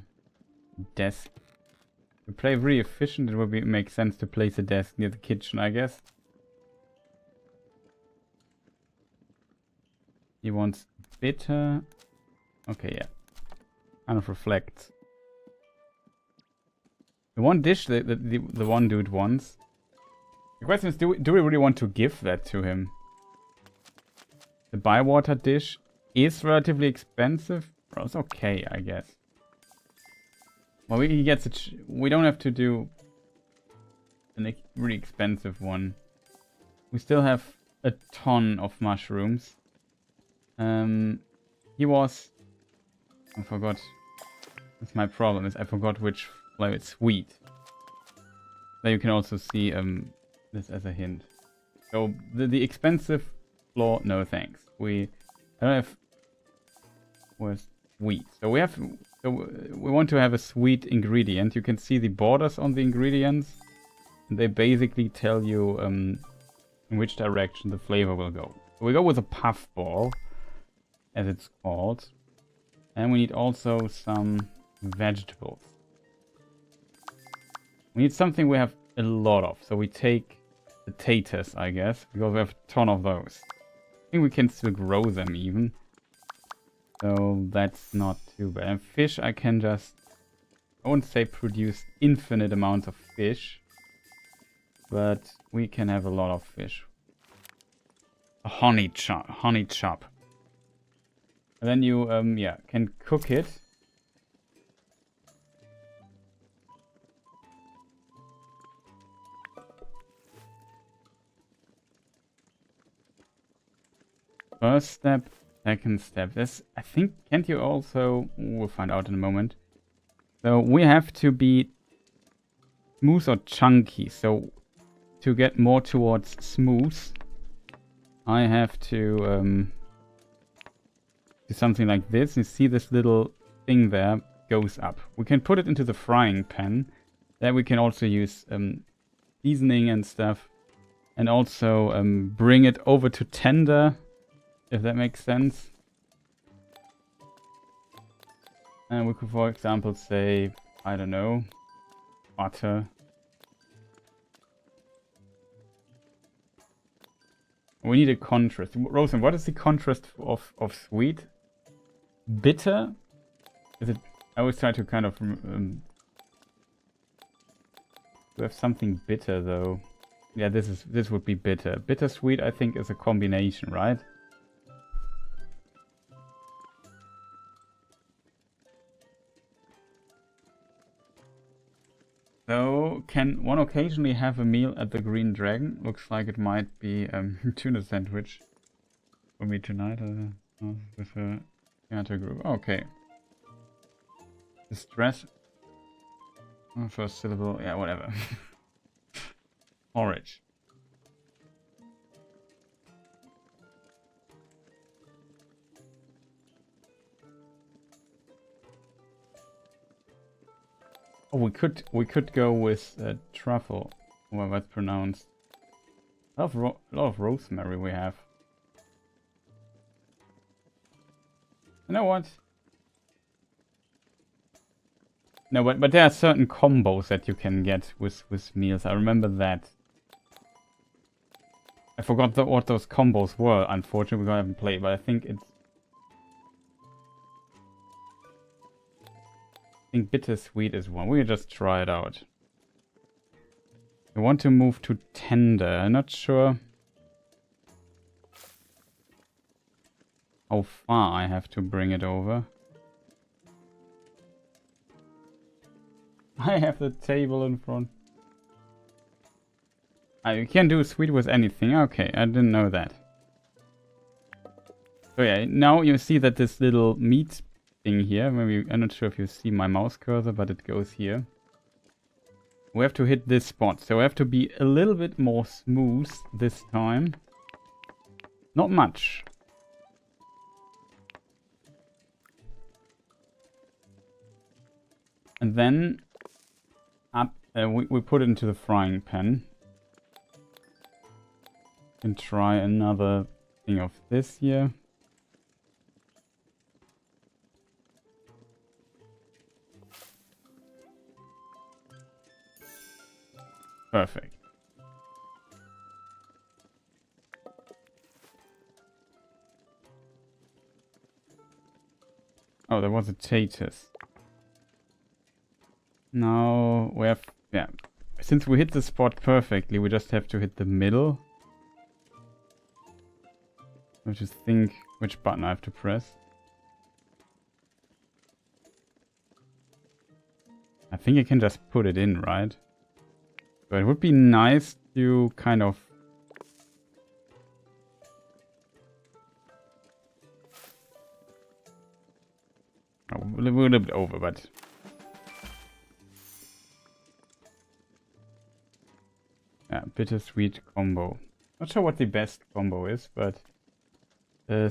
Desk. To play really efficient, it would make sense to place a desk near the kitchen, I guess. He wants bitter. Okay, yeah. Kind of reflects. The one dish that the one dude wants. The question is, do we really want to give that to him? The bywater dish is relatively expensive. Well, it's okay, I guess. Well, he gets it. We don't have to do a really expensive one. We still have a ton of mushrooms. He was... I forgot. That's my problem, is I forgot which flavor. It's sweet. There you can also see this as a hint. So the expensive floor, no thanks. I don't have. Where's sweet? So we have. So we want to have a sweet ingredient. You can see the borders on the ingredients, and they basically tell you in which direction the flavor will go. So we go with a puffball, as it's called, and we need also some vegetables. We need something we have a lot of. So we take potatoes, I guess, because we have a ton of those. I think we can still grow them even. So that's not too bad. And fish, I can just... I won't say produce infinite amounts of fish. But we can have a lot of fish. A honey chop. And then you, yeah, can cook it. First step, second step. This, I think, can't you also... We'll find out in a moment. So we have to be smooth or chunky. So to get more towards smooth, I have to do something like this. You see this little thing there goes up. We can put it into the frying pan. Then we can also use seasoning and stuff. And also bring it over to tender, if that makes sense. And we could, for example, say, I don't know, butter. We need a contrast. Rosen, what is the contrast of sweet? Bitter? Is it? I always try to kind of to have something bitter though. Yeah, this would be bitter. Bittersweet, I think, is a combination, right? So, can one occasionally have a meal at the Green Dragon? Looks like it might be tuna sandwich for me tonight with a theater group. Okay. Distress. First syllable. Yeah, whatever. Porridge. Oh, we could go with truffle, well, that's pronounced. A lot of rosemary we have. You know what? No, but there are certain combos that you can get with meals. I remember that. I forgot what those combos were. Unfortunately, we haven't played, but I think it's. I think bittersweet is one. We'll just try it out. I want to move to tender. I'm not sure how far I have to bring it over. I have the table in front. You can do sweet with anything. Okay, I didn't know that. So yeah, now you see that this little meat thing here, maybe, I'm not sure if you see my mouse cursor, but it goes here. We have to hit this spot, so we have to be a little bit more smooth this time. Not much. And then up, we put it into the frying pan. And try another thing of this here. Perfect. Oh, there was a taters. Now we have, yeah. Since we hit the spot perfectly, we just have to hit the middle. I just think which button I have to press. I think I can just put it in, right? But it would be nice to kind of... Oh, we're a little bit over, but... Yeah, bittersweet combo. Not sure what the best combo is, but...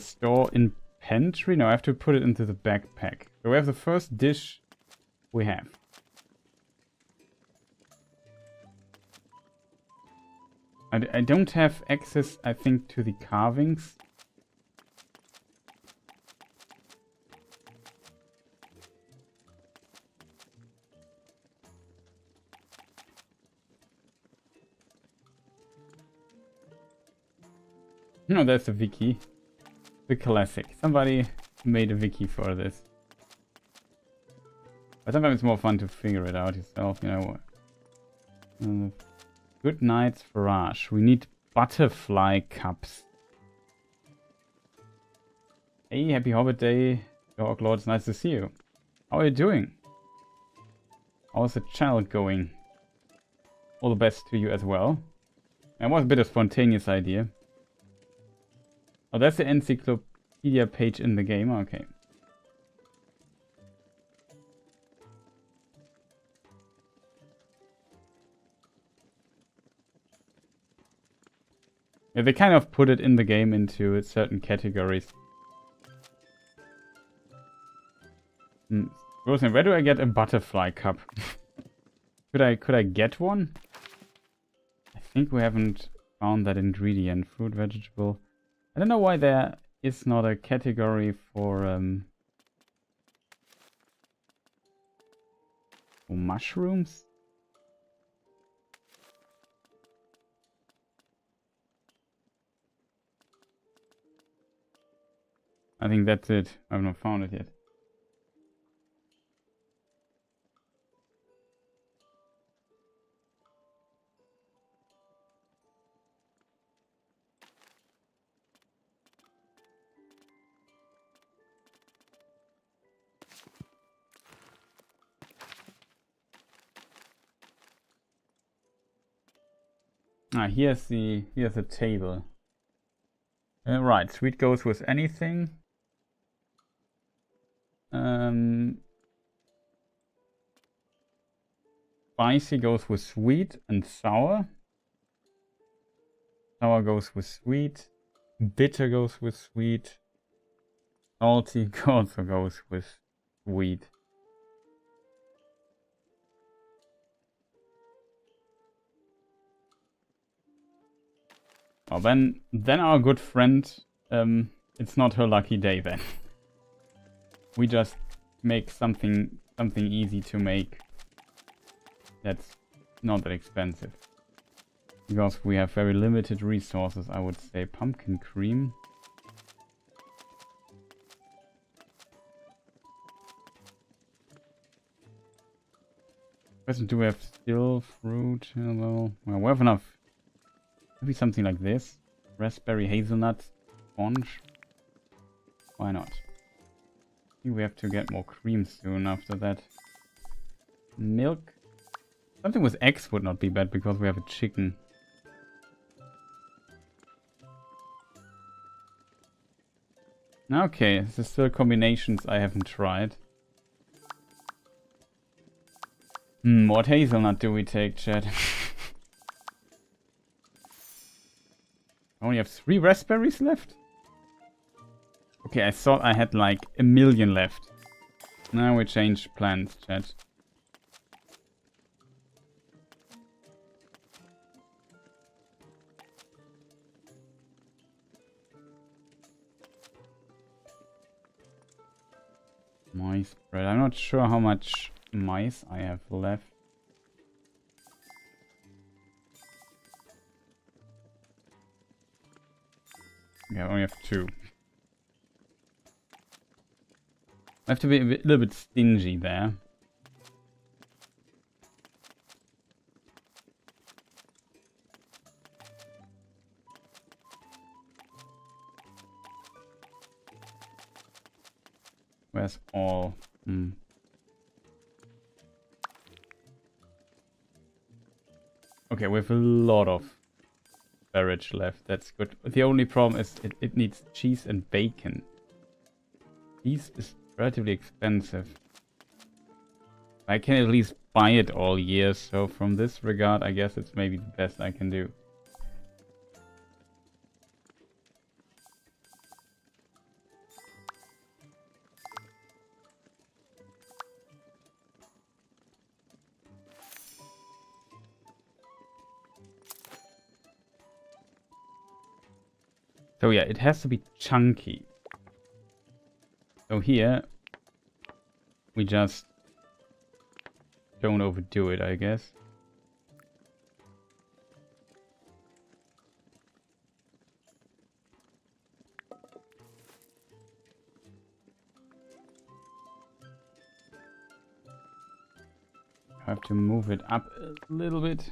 store in pantry? No, I have to put it into the backpack. So we have the first dish we have. I don't have access, I think, to the carvings. No, that's a wiki. The classic. Somebody made a wiki for this. But sometimes it's more fun to figure it out yourself, you know. Good night's forage. We need butterfly cups. Hey, happy Hobbit Day, Dog Lord. It's nice to see you. How are you doing? How's the channel going? All the best to you as well. It was a bit of a spontaneous idea. Oh, that's the encyclopedia page in the game. Okay. Yeah, they kind of put it in the game into certain categories. Rosen, where do I get a butterfly cup? Could I get one? I think we haven't found that ingredient. Fruit, vegetable. I don't know why there is not a category for mushrooms. I think that's it. I've not found it yet. Ah, here's the table. Right, sweet goes with anything. Spicy goes with sweet and sour. Sour goes with sweet. Bitter goes with sweet. Salty also goes with sweet. Well, then our good friend, it's not her lucky day then. We just make something easy to make that's not that expensive. Because we have very limited resources, I would say. Pumpkin cream. Question, do we have still fruit? Well, we have enough. Maybe something like this. Raspberry, hazelnut, sponge. Why not? I think we have to get more cream soon after that. Milk. Something with eggs would not be bad because we have a chicken. Okay, this is still combinations I haven't tried. What hazelnut do we take, chat? I only have 3 raspberries left? Okay, I thought I had like 1 million left. Now we change plans, chat. Mice bread. I'm not sure how much mice I have left. Yeah, I only have 2. I have to be a little bit stingy there. Where's all? Okay, we have a lot of beverage left. That's good. The only problem is it needs cheese and bacon. Cheese is relatively expensive. I can at least buy it all year, so from this regard, I guess it's maybe the best I can do. So yeah, it has to be chunky. So here, we just don't overdo it, I guess. I have to move it up a little bit.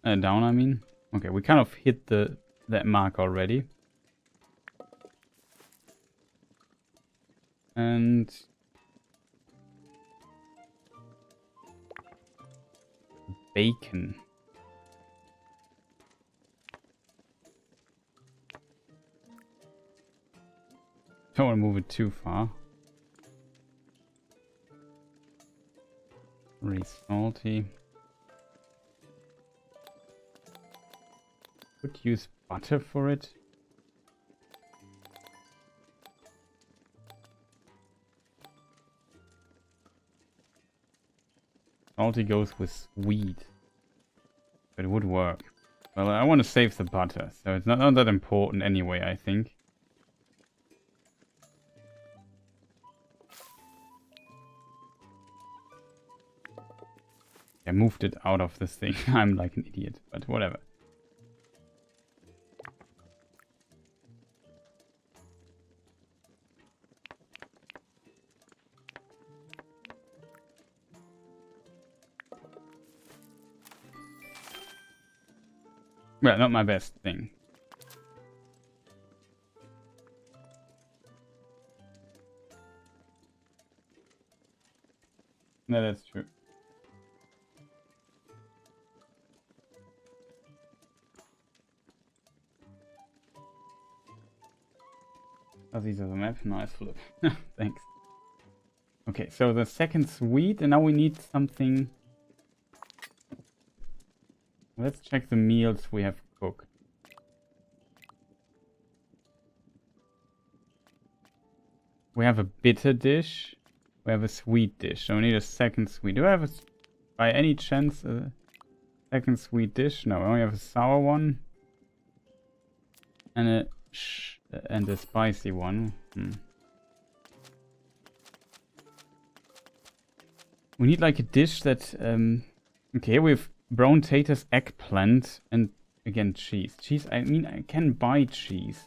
Down, I mean. Okay, we kind of hit the that mark already. And bacon. Don't want to move it too far. Really salty. Could use butter for it. Salty goes with sweet. But it would work. Well, I want to save the butter, so it's not that important anyway, I think. I moved it out of this thing. I'm like an idiot, but whatever. Well, not my best thing. No, that's true. Oh, these are the map. Nice flip. Thanks. Okay, so the second sweet, and now we need something. Let's check the meals we have cooked. We have a bitter dish. We have a sweet dish. So we need a second sweet. Do I have by any chance a second sweet dish? No, I only have a sour one. And a spicy one. We need like a dish that okay, we have brown taters, eggplant, and again cheese. Cheese, I mean, I can buy cheese.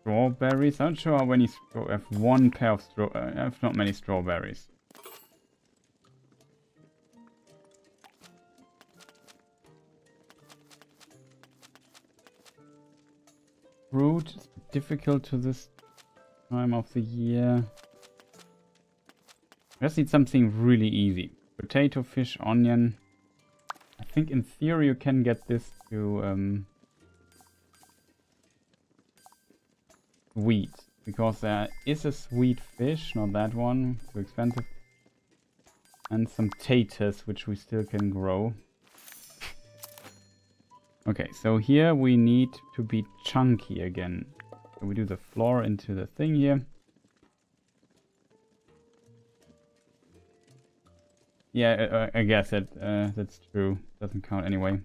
Strawberries, I'm not sure how many. I have one pair of I have not many strawberries. Fruit is difficult to this time of the year. I just need something really easy. Potato, fish, onion. I think in theory you can get this to wheat, because there is a sweet fish, not that one, too expensive, and some taters which we still can grow. Okay, so here we need to be chunky again. So we do the flour into the thing here. Yeah, I guess that's true. Doesn't count anyway.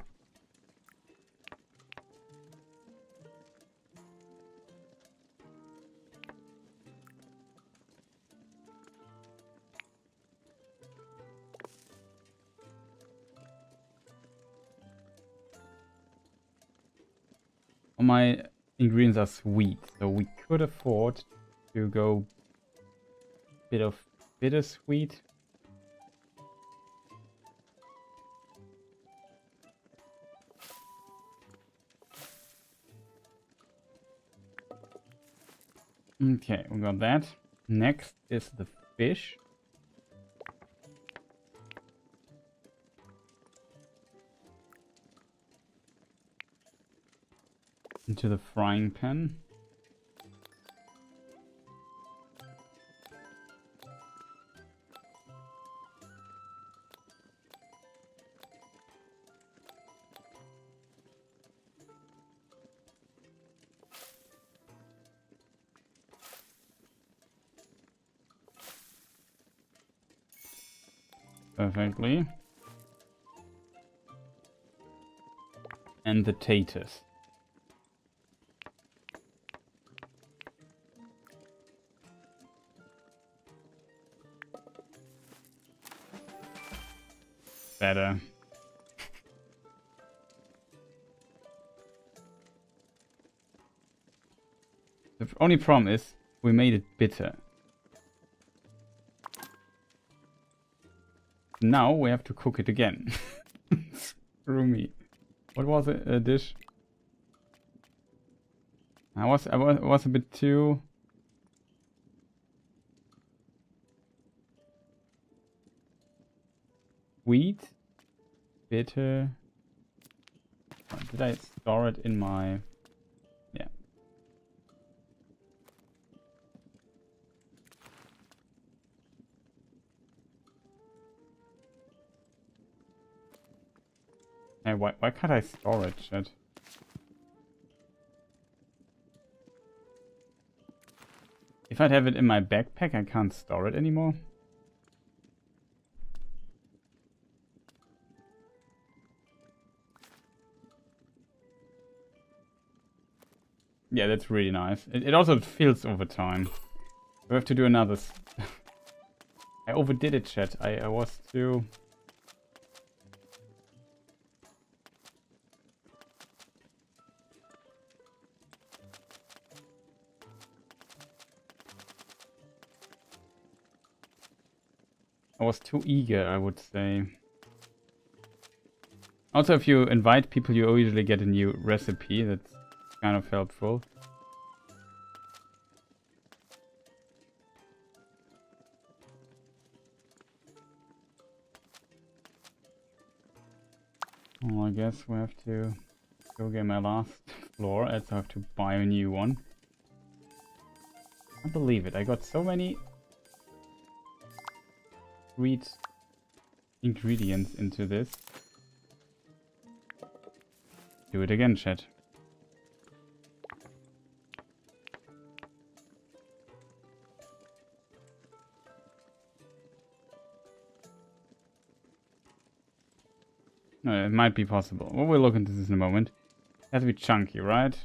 All my ingredients are sweet, so we could afford to go a bit of bittersweet. Okay, we got that. Next is the fish. Into the frying pan. Perfectly. And the taters. Better. The only problem is we made it bitter. Now we have to cook it again. Screw me. What was it? A dish? I was a bit too... Wheat? Bitter? Oh, did I store it in my... Yeah. Hey, why can't I store it, shit? If I'd have it in my backpack, I can't store it anymore. Yeah, that's really nice. It also fills over time. We have to do another... I overdid it, chat. I was too... I was too eager, I would say. Also, if you invite people, you usually get a new recipe. That's kind of helpful. Well, I guess we have to go get my last floor, as I have to buy a new one. I can't believe it. I got so many sweet ingredients into this. Do it again, chat. No, it might be possible. Well, we'll look into this in a moment. It has to be chunky, right?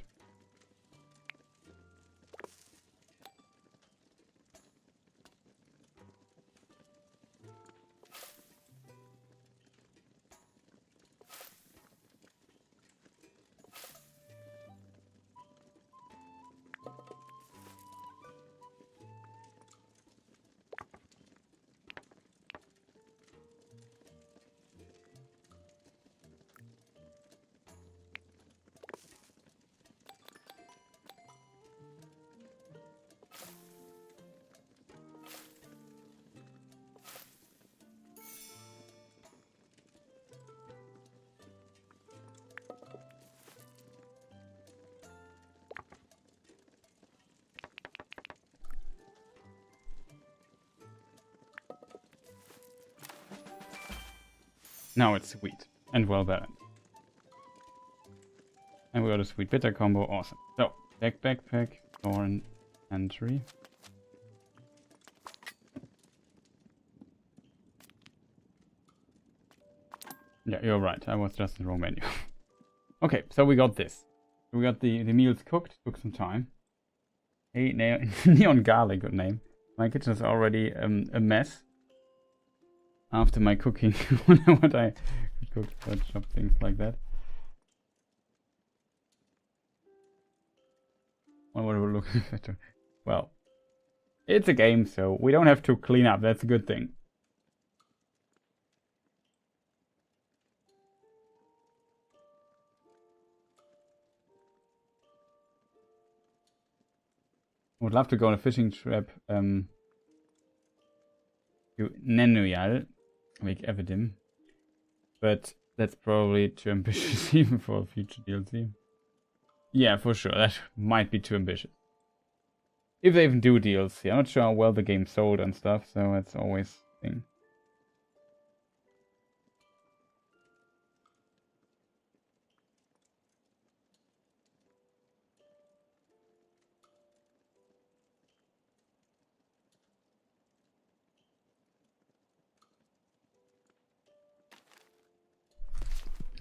Now it's sweet and well balanced. And we got a sweet bitter combo, awesome. So, backpack, store and entry. Yeah, you're right, I was just in the wrong menu. Okay, so we got this. We got the meals cooked, took some time. Hey, Neon Garlic, good name. My kitchen is already a mess. After my cooking, what I cooked, chop things like that. What would we look better? Well, it's a game, so we don't have to clean up. That's a good thing. I would love to go on a fishing trip to Nenuyal, like Evidim, but that's probably too ambitious even for a future DLC. Yeah, for sure, that might be too ambitious. If they even do DLC, I'm not sure how well the game sold and stuff, so that's always a thing.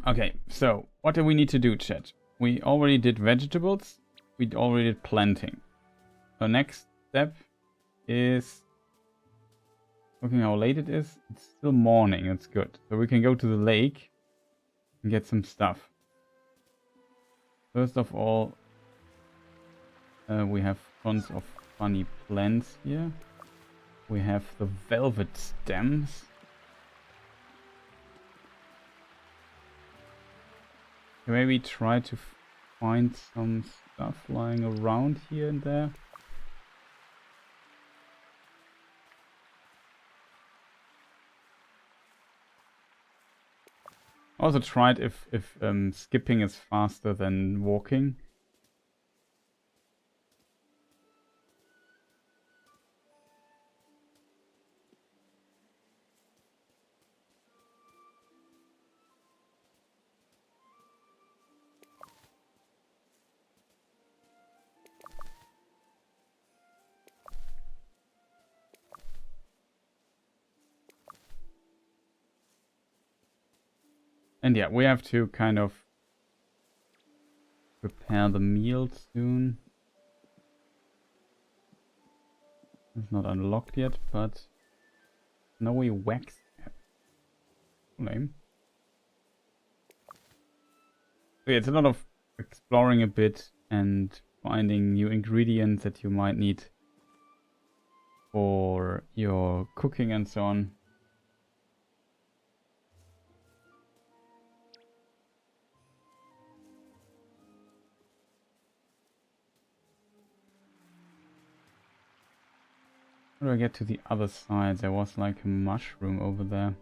Okay, so what do we need to do, chat? We already did vegetables, we already did planting. The next step is looking how late it is. It's still morning, that's good. So we can go to the lake and get some stuff. First of all, we have tons of funny plants here. We have the velvet stems. Maybe try to find some stuff lying around here and there. Also tried if skipping is faster than walking. And yeah, we have to kind of prepare the meal soon. It's not unlocked yet, but snowy wax cap. Lame. So yeah, it's a lot of exploring a bit and finding new ingredients that you might need for your cooking and so on. How do I get to the other side? There was like a mushroom over there.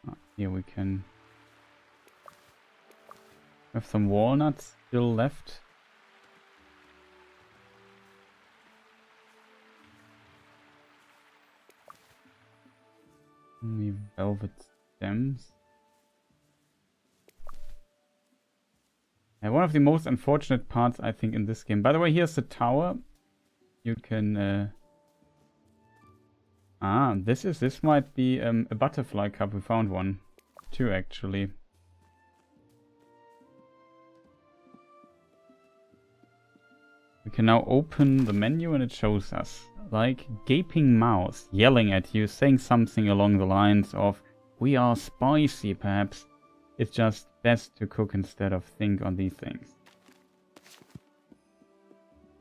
Ah, here we can have some walnuts still left. Only velvet stems. And one of the most unfortunate parts, I think, in this game. By the way, here's the tower. You can this might be a butterfly cup. We found one. Two actually. We can now open the menu and it shows us like gaping mouths yelling at you, saying something along the lines of "We are spicy, perhaps. It's just best to cook instead of think on these things."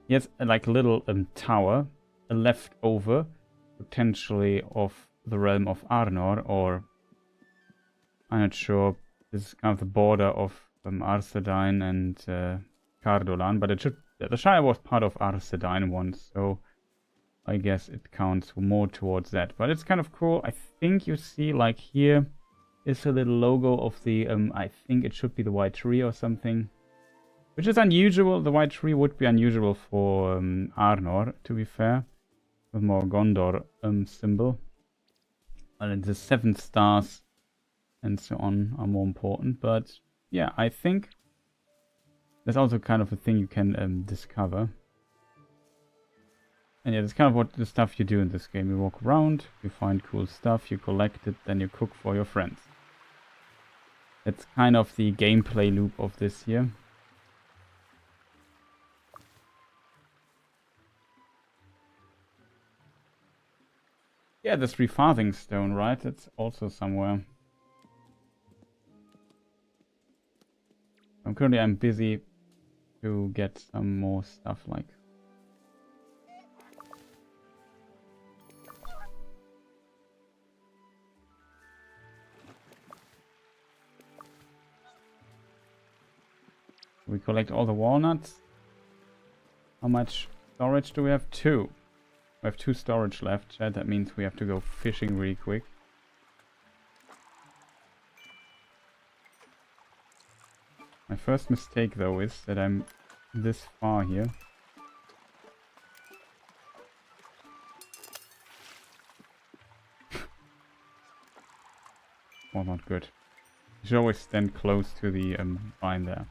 Yes, like a little tower, a leftover, potentially of the realm of Arnor, or I'm not sure. This is kind of the border of Arthedain and Cardolan, but the Shire was part of Arthedain once, so I guess it counts more towards that. But it's kind of cool. I think you see, like here is a little logo of the I think it should be the white tree or something. Which is unusual. The white tree would be unusual for Arnor, to be fair. The more Gondor symbol. And the 7 stars and so on are more important. But yeah, I think that's also kind of a thing you can discover. And yeah, that's kind of what the stuff you do in this game. You walk around, you find cool stuff, you collect it, then you cook for your friends. That's kind of the gameplay loop of this here. Yeah, the 3 farthing stone, right? That's also somewhere. I'm busy to get some more stuff like. We collect all the walnuts. How much storage do we have? 2. We have 2 storage left, Chad. That means we have to go fishing really quick. My first mistake, though, is that I'm this far here. Well, not good. You should always stand close to the vine there.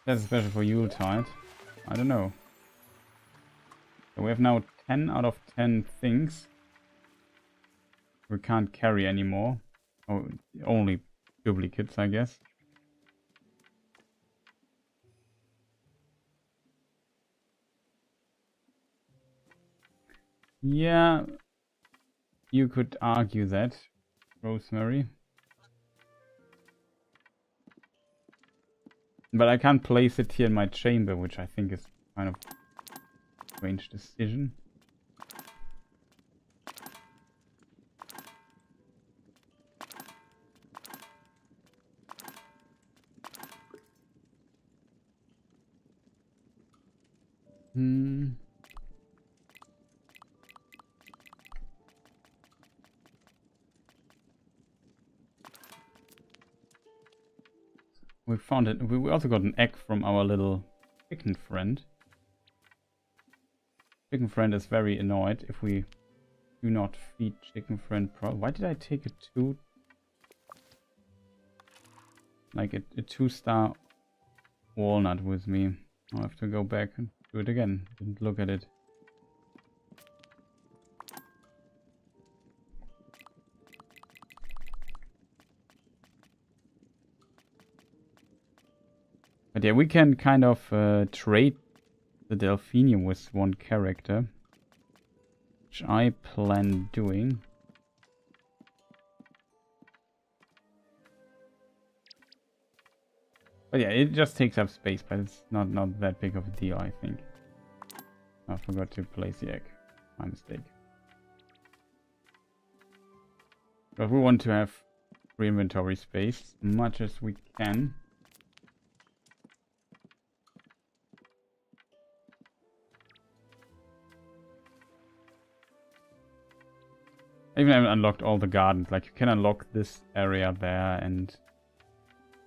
That's special for Yuletide. I don't know. So we have now 10 out of 10 things we can't carry anymore. Oh, only duplicates, I guess. Yeah, you could argue that, Rosemary. But I can't place it here in my chamber, which I think is kind of a strange decision. We found it. We also got an egg from our little chicken friend. Chicken friend is very annoyed if we do not feed chicken friend. Why did I take a 2? Like a 2-star walnut with me. I'll have to go back and do it again. Didn't look at it. But yeah, we can kind of trade the Delphinium with one character, which I plan doing. But yeah, it just takes up space, but it's not that big of a deal, I think. I forgot to place the egg. My mistake. But we want to have free inventory space as much as we can. I even haven't unlocked all the gardens. Like, you can unlock this area there and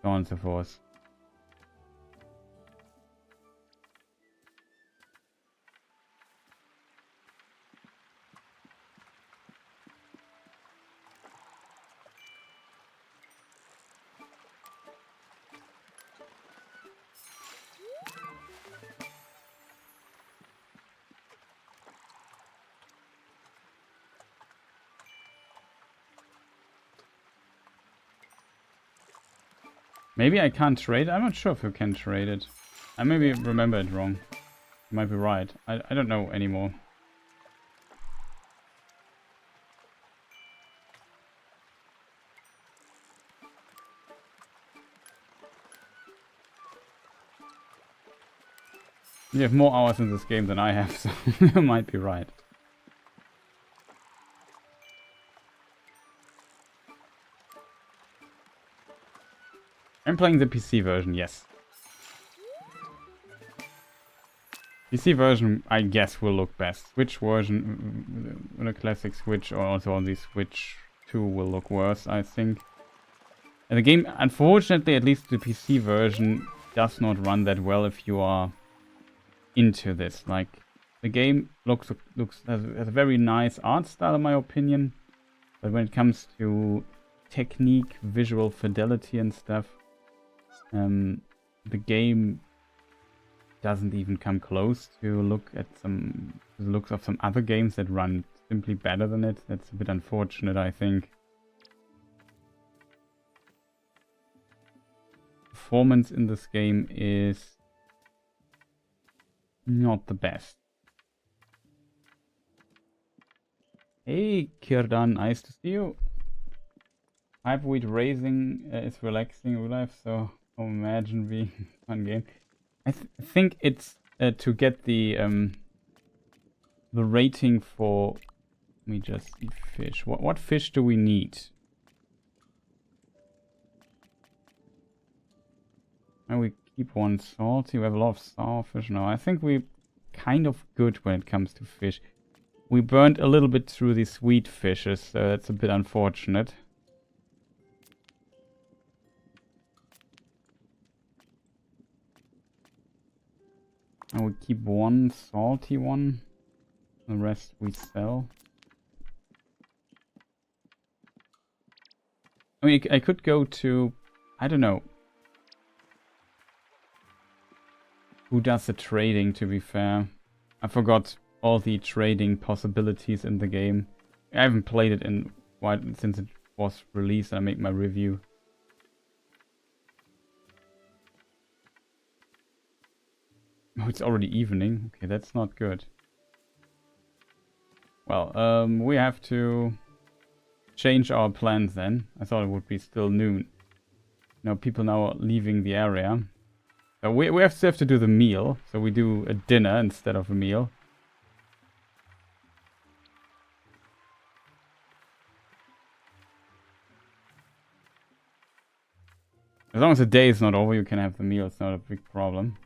so on and so forth. Maybe I can't trade. I'm not sure if you can trade it. I maybe remember it wrong. You might be right. I don't know anymore. You have more hours in this game than I have, so you might be right. I'm playing the PC version, yes. PC version, I guess, will look best. Switch version, the classic Switch, or also on the Switch 2 will look worse, I think. And the game, unfortunately, at least the PC version, does not run that well if you are into this. Like, the game has a very nice art style, in my opinion. But when it comes to technique, visual fidelity and stuff, the game doesn't even come close to look at the looks of some other games that run simply better than it. That's a bit unfortunate, I think. Performance in this game is not the best. Hey Kirdan, nice to see you. Pipeweed raising is relaxing in real life, so imagine being a fun game. I think it's to get the rating for. Let me just see fish. What fish do we need? And we keep one salty. We have a lot of sour fish now. I think we're kind of good when it comes to fish. We burned a little bit through the sweet fishes, so that's a bit unfortunate. And we keep one salty one. The rest we sell. I mean, I could go to, I don't know, who does the trading, to be fair. I forgot all the trading possibilities in the game. I haven't played it in since it was released and I made my review. Oh, it's already evening. Okay, that's not good. Well, we have to change our plans then. I thought it would be still noon. Now people now are leaving the area. So we have to do the meal. So we do a dinner instead of a meal. As long as the day is not over, you can have the meal. It's not a big problem.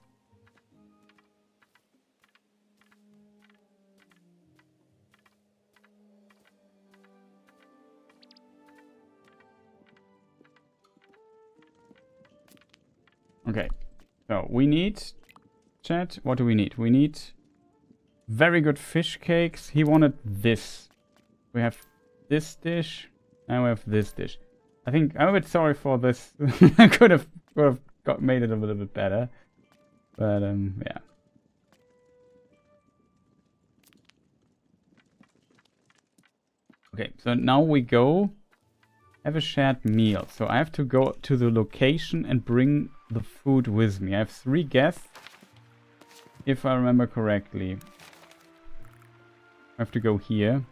Okay, so we need, chat, what do we need? We need very good fish cakes. He wanted this. We have this dish, and we have this dish. I think I'm a bit sorry for this. I could have made it a little bit better. But, yeah. Okay, so now we go have a shared meal. So I have to go to the location and bring the food with me. I have 3 guests, if I remember correctly. I have to go here.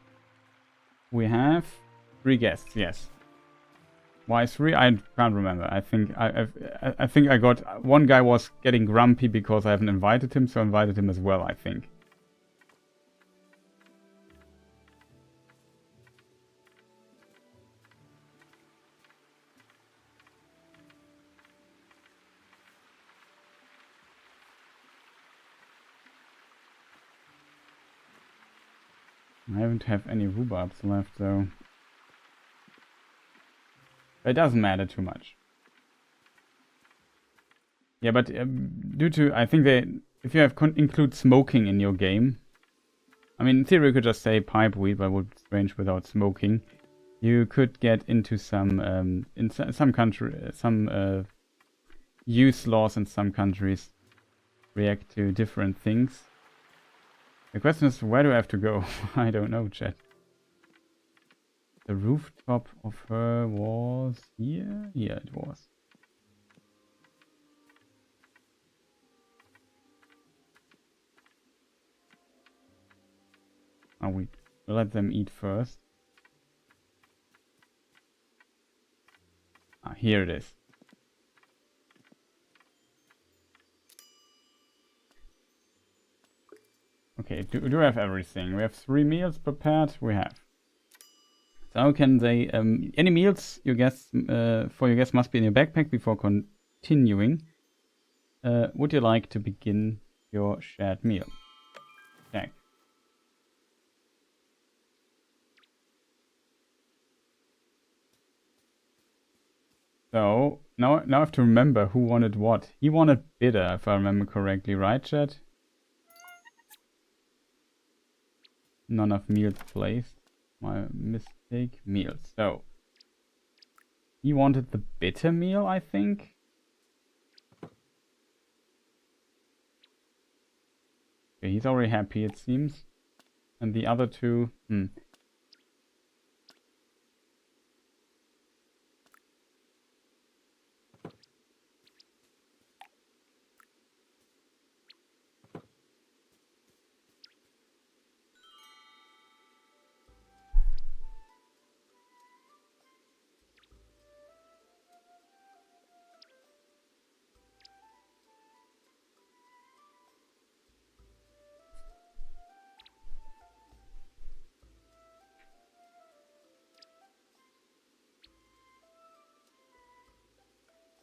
We have 3 guests, yes. Why 3? I can't remember. I think I got... One guy was getting grumpy because I haven't invited him, so I invited him as well, I think. I haven't have any rhubarbs left, though. It doesn't matter too much. Yeah, but due to... I think they... If you have include smoking in your game... I mean, in theory you could just say pipe weed, but it would be strange without smoking. You could get into some... in some country... Some use laws in some countries react to different things. The question is, where do I have to go? I don't know, chat. The rooftop of her was here? Yeah, it was. Oh, we'll let them eat first. Ah, here it is. Okay, do we have everything? We have 3 meals prepared? We have. So how can they... any meals you guess, for your guests must be in your backpack before continuing. Would you like to begin your shared meal? Check. So, now I have to remember who wanted what. He wanted bitter, if I remember correctly, right, chat? None of meals placed. My mistake. Meals. So, he wanted the bitter meal, I think. Okay, he's already happy, it seems. And the other two...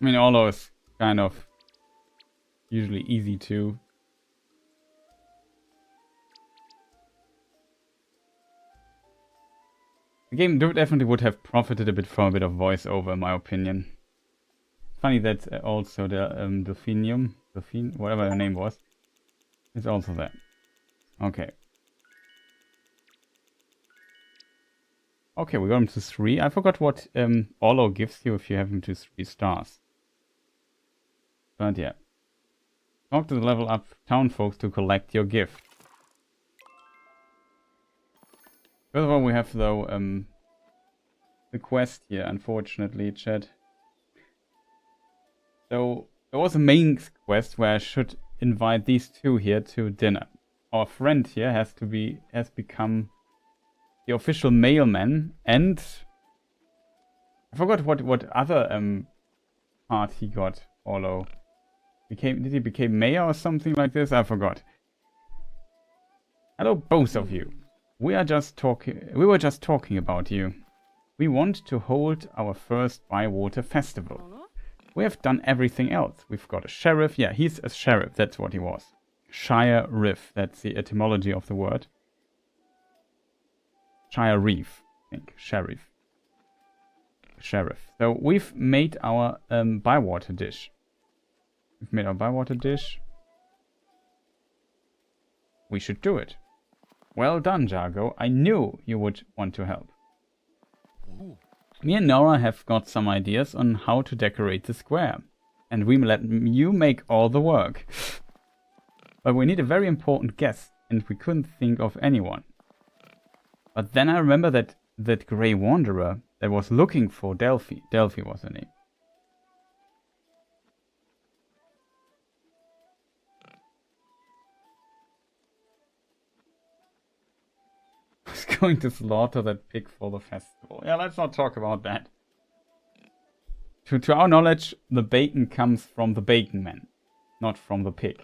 I mean, all those kind of usually easy to. The game definitely would have profited a bit from a bit of voiceover, in my opinion. Funny that also the Delphinium, whatever her name was, is also there. Okay. Okay, we got him to 3. I forgot what Orlo gives you if you have him to 3 stars. But yeah. Talk to the level up town folks to collect your gift. First of all, we have though the quest here, unfortunately, chat. So there was a main quest where I should invite these 2 here to dinner. Our friend here has become the official mailman, and I forgot what other part he got, Orlo. Did he become mayor or something like this? I forgot. Hello, both of you. We were just talking about you. We want to hold our first Bywater festival. We have done everything else. We've got a sheriff. Yeah, he's a sheriff. That's what he was. Shire Riff. That's the etymology of the word. Shire Reef, I think. Sheriff. So we've made our Bywater dish. We've made our Bywater dish. We should do it. Well done, Jargo. I knew you would want to help. Ooh. Me and Nora have got some ideas on how to decorate the square. And we let you make all the work. But we need a very important guest, and we couldn't think of anyone. But then I remember that Grey Wanderer that was looking for Delphi. Delphi was her name. I was going to slaughter that pig for the festival. Yeah, let's not talk about that. To our knowledge, the bacon comes from the bacon man, not from the pig.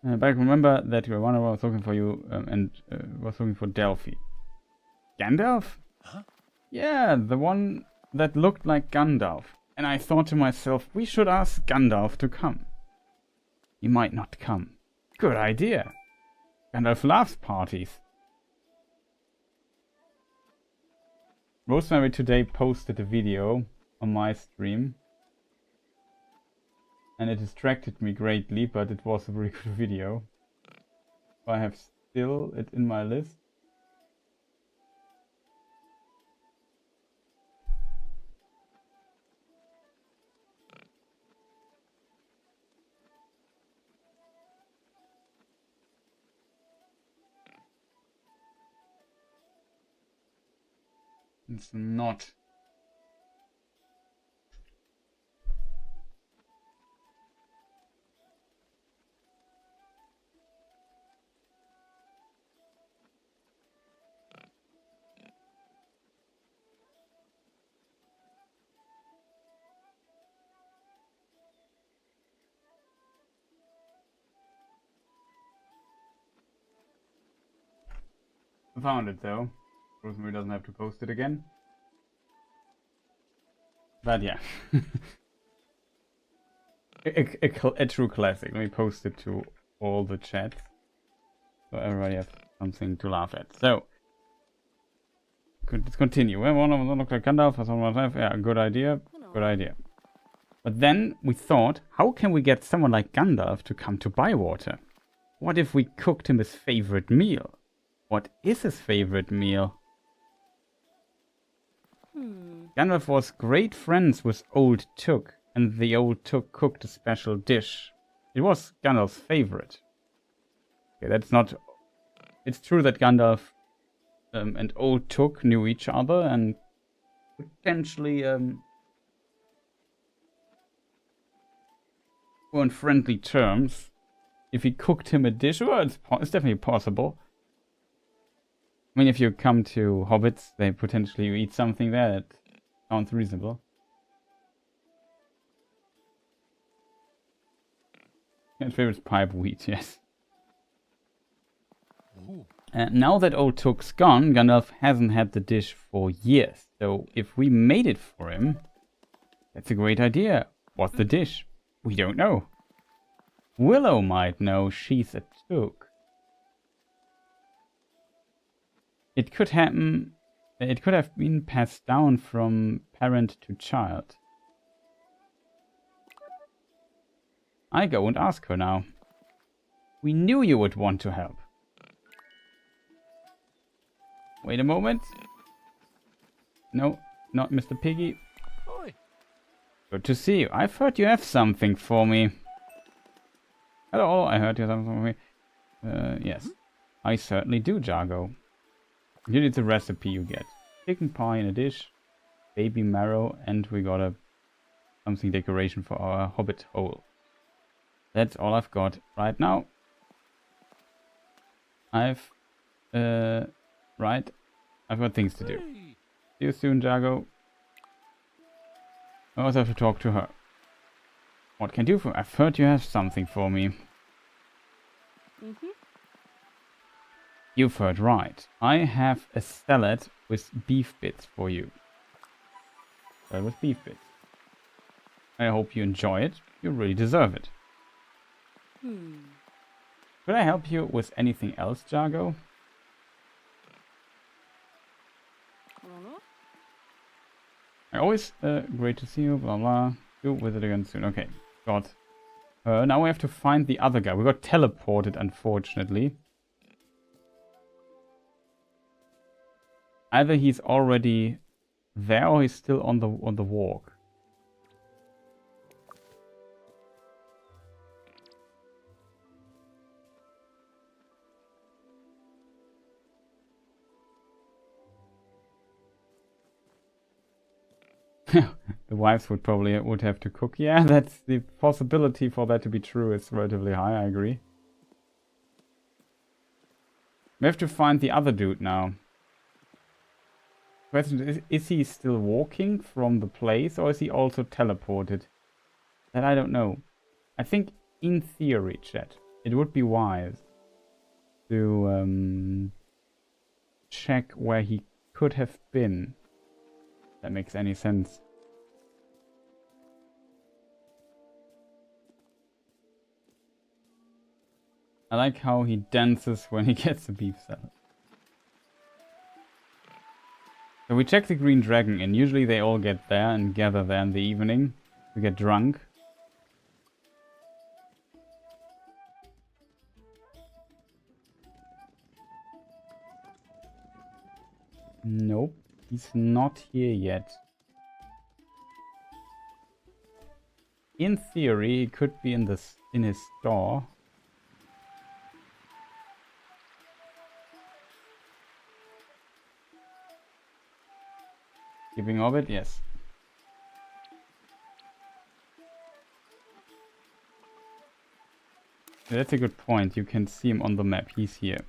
But remember that your wanderer was looking for you and was looking for Delphi. Gandalf? Huh? Yeah, the one that looked like Gandalf. And I thought to myself, we should ask Gandalf to come. He might not come. Good idea. Gandalf loves parties. Rosemary today posted a video on my stream. And it distracted me greatly, but it was a very good video. I have still it in my list. It's not. I found it though. Rosemary doesn't have to post it again. But yeah. a true classic. Let me post it to all the chats. So everybody has something to laugh at. So, let's continue. One of them looked like Gandalf. Yeah, good idea. Good idea. But then we thought, how can we get someone like Gandalf to come to Bywater? What if we cooked him his favorite meal? What is his favorite meal? Gandalf was great friends with Old Took, and the Old Took cooked a special dish. It was Gandalf's favorite. Okay, that's not... It's true that Gandalf and Old Took knew each other and potentially were on friendly terms. If he cooked him a dish, well, it's definitely possible. I mean, if you come to Hobbits, they potentially eat something there that sounds reasonable. His favorite is pipe wheat, yes. Now that Old Took's gone, Gandalf hasn't had the dish for years. So if we made it for him, that's a great idea. What's the dish? We don't know. Willow might know. She's a Took. It could happen. It could have been passed down from parent to child. I go and ask her now. We knew you would want to help. Wait a moment. No, not Mr. Piggy. Oi. Good to see you. I've heard you have something for me. Hello, I heard you have something for me. Yes, I certainly do, Jargo. Here is the recipe you get. Chicken pie in a dish, baby marrow, and we got something decoration for our Hobbit hole. That's all I've got right now. I've got things to do. See you soon, Jago. I also have to talk to her. What can I do for? I've heard you have something for me. You've heard right. I have a salad with beef bits for you. Salad with beef bits. I hope you enjoy it. You really deserve it. Could I help you with anything else, Jago? Always great to see you, blah blah. Do visit again soon. Okay, got her. Now we have to find the other guy. We got teleported, unfortunately. Either he's already there or he's still on the walk. The wives would probably have to cook. Yeah, that's the possibility for that to be true is relatively high, I agree. We have to find the other dude now. Question is he still walking from the place or is he also teleported? That I don't know. I think in theory, chat, it would be wise to check where he could have been. That makes any sense. I like how he dances when he gets a beef salad. So we check the Green Dragon and usually they all get there and gather there in the evening to get drunk. Nope, he's not here yet. In theory, he could be in his store. Keeping Hobbit, yes. That's a good point. You can see him on the map. He's here.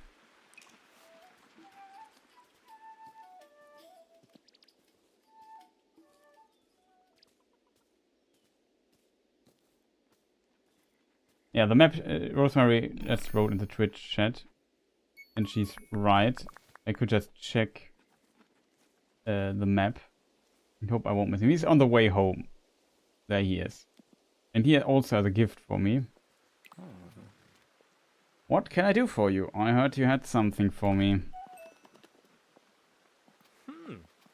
Yeah, the map, Rosemary just wrote in the Twitch chat. And she's right. I could just check the map. I hope I won't miss him. He's on the way home. There he is. And he also has a gift for me. What can I do for you? I heard you had something for me.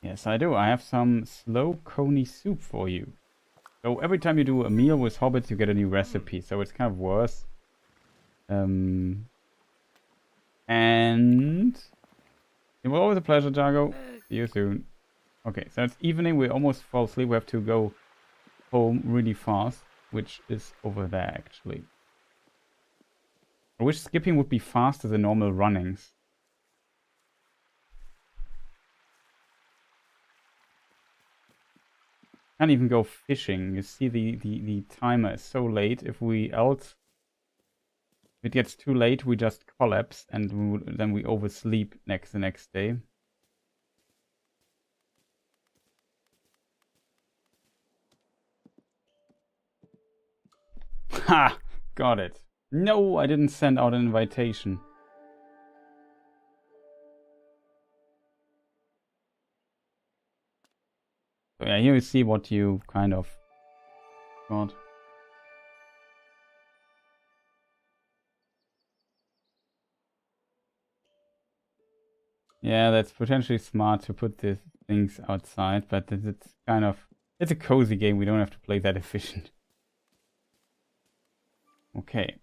Yes, I do. I have some slow coney soup for you. So every time you do a meal with hobbits, you get a new recipe. So it's kind of worse. And it was always a pleasure, Jago. See you soon. Okay, so it's evening. We almost fall asleep. We have to go home really fast, which is over there actually. I wish skipping would be faster than normal runnings. Can't even go fishing. You see the timer is so late. If it gets too late, we just collapse and then we oversleep the next day. Ha! Got it. No, I didn't send out an invitation. So yeah, here you see what you kind of got. Yeah, that's potentially smart to put these things outside, but it's kind of... It's a cozy game, we don't have to play that efficient. Okay.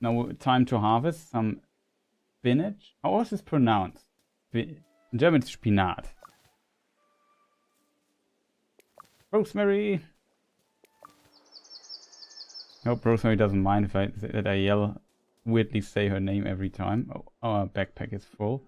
Now time to harvest some spinach. How is this pronounced? In German it's Spinat. Rosemary! I hope Rosemary doesn't mind if I yell, weirdly say her name every time. Oh, our backpack is full.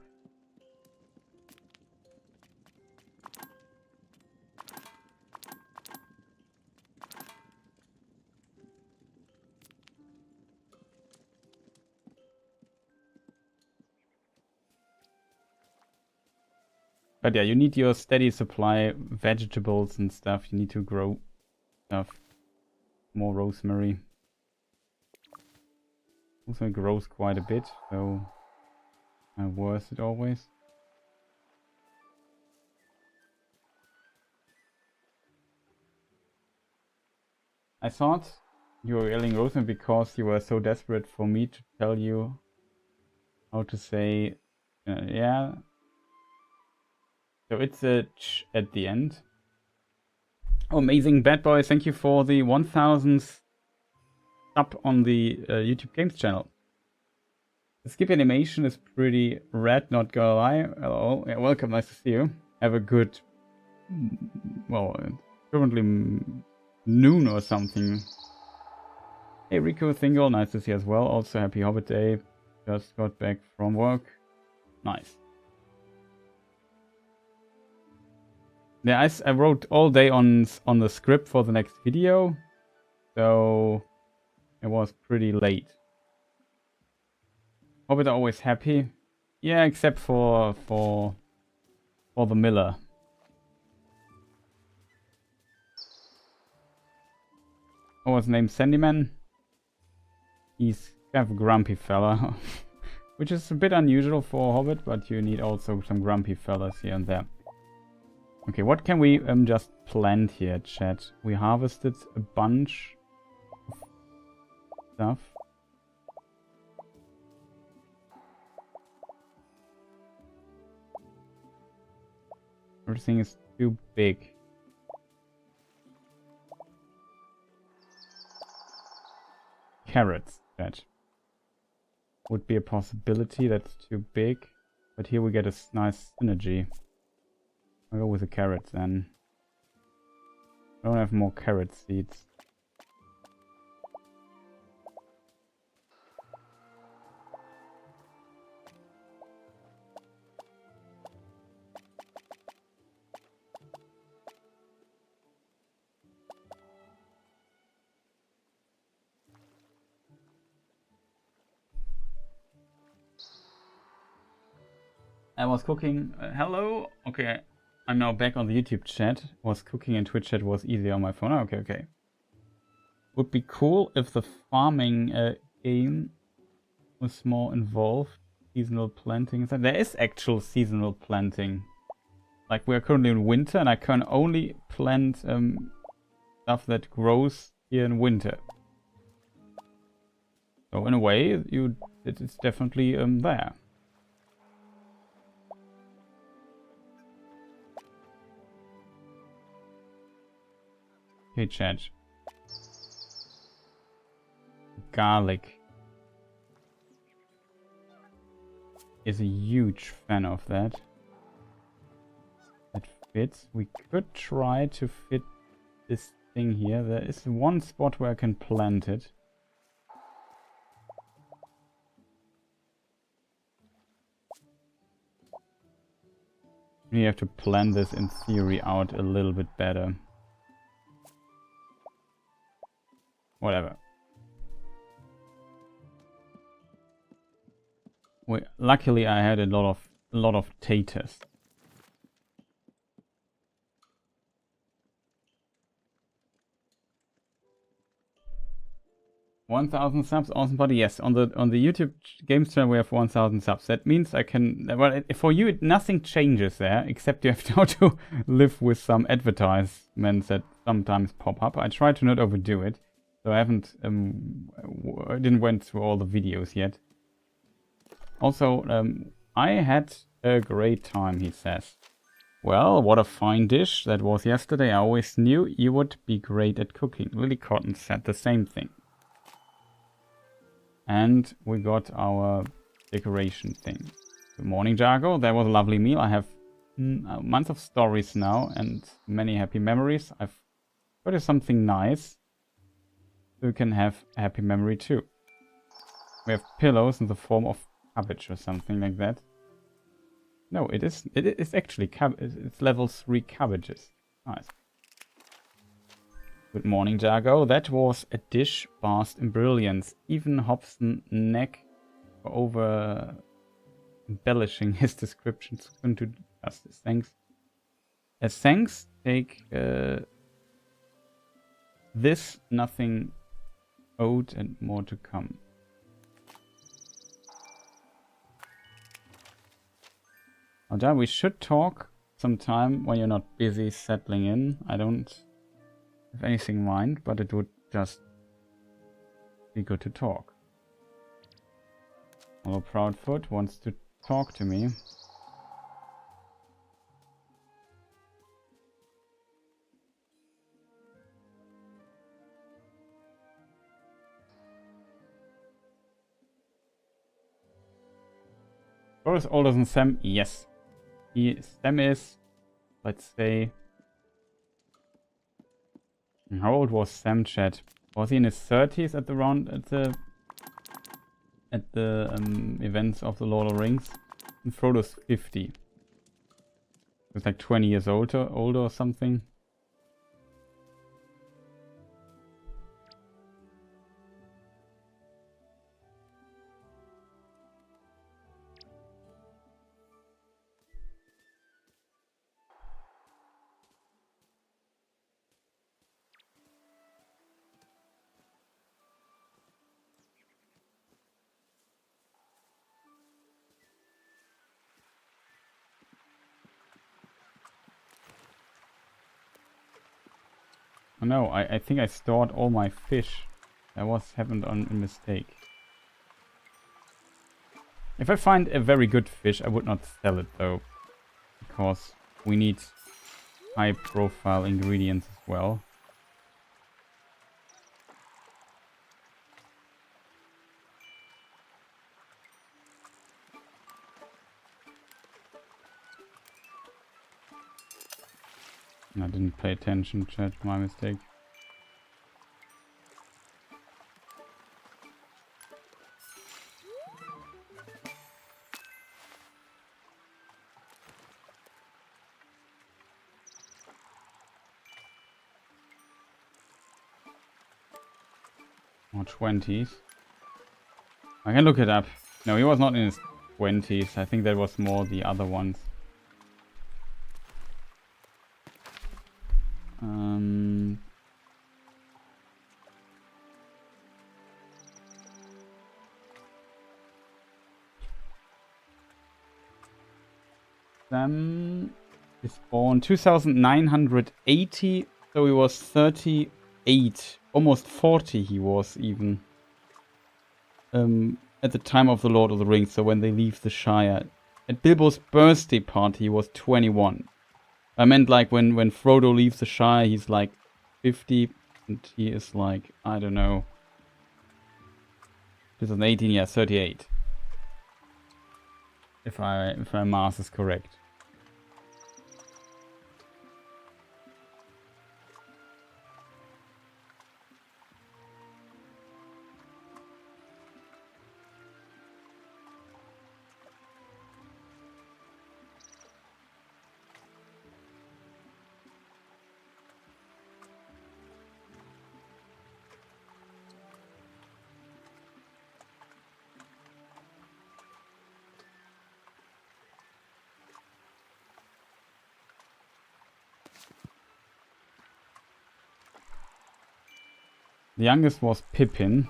But yeah, you need your steady supply, vegetables and stuff. You need to grow stuff. More rosemary. Also it grows quite a bit, so worth it always. I thought you were yelling rosemary because you were so desperate for me to tell you how to say, yeah. So it's a ch at the end. Oh, amazing, Bad Boy, thank you for the 1000th sub on the YouTube Games channel. The skip animation is pretty rad, not gonna lie. Hello, yeah, welcome, nice to see you. Have a good, well, currently noon or something. Hey Rico Thingle, nice to see you as well. Also happy Hobbit Day. Just got back from work. Nice. Yeah, I wrote all day on the script for the next video, so it was pretty late. Hobbit are always happy. Yeah, except for the miller. What was his name? Sandyman? He's kind of a grumpy fella. Which is a bit unusual for Hobbit, but you need also some grumpy fellas here and there. Okay, what can we just plant here, chat? We harvested a bunch of stuff. Everything is too big. Carrots, chat. Would be a possibility. That's too big. But here we get a nice synergy. I'll go with the carrots then. I don't have more carrot seeds. I was cooking. Hello? Okay, I'm now back on the YouTube chat. Was cooking and Twitch chat was easier on my phone. Oh, okay. Would be cool if the farming game was more involved. Seasonal planting. There is actual seasonal planting. Like we're currently in winter and I can only plant stuff that grows here in winter. So in a way, it's definitely there. Okay, chat. Garlic is a huge fan of that. That fits. We could try to fit this thing here. There is one spot where I can plant it. We have to plan this in theory out a little bit better. Whatever. Luckily, I had a lot of taters. $1,000 subs, awesome buddy. Yes, on the YouTube Games channel we have 1,000 subs. That means I can. Well, for you, nothing changes there, except you have now to live with some advertisements that sometimes pop up. I try to not overdo it. So I haven't, I didn't went through all the videos yet. Also, I had a great time, he says. Well, what a fine dish that was yesterday. I always knew you would be great at cooking. Lily Cotton said the same thing. And we got our decoration thing. Good morning, Jargo. That was a lovely meal. I have a month of stories now and many happy memories. I've got you something nice. So you can have a happy memory too. We have pillows in the form of cabbage or something like that. No, it is actually it's level 3 cabbages. Nice. Good morning, Jargo. That was a dish bathed in brilliance. Even Hobson neck for over embellishing his descriptions couldn't do Justice, thanks. As thanks, take this, nothing owed, and more to come. Now, we should talk sometime when you're not busy settling in. I don't have anything in mind, but it would just be good to talk. Hello, Proudfoot wants to talk to me. Boris older than Sam? Yes. Sam is, let's say... How old was Sam, chat? Was he in his 30s at the events of the Lord of the Rings? And Frodo's 50. It's like 20 years older or something. Oh no, I think I stored all my fish. That happened on a mistake. If I find a very good fish, I would not sell it though. Because we need high profile ingredients as well. I didn't pay attention, chat, my mistake. Or 20s. I can look it up. No, he was not in his 20s. I think that was more the other ones. Sam is born 2980, so he was 38, almost 40 he was even. At the time of the Lord of the Rings, so when they leave the Shire. At Bilbo's birthday party he was 21. I meant like when Frodo leaves the Shire he's like 50 and he is like, I don't know, 2018, yeah, 38. If my math is correct. The youngest was Pippin.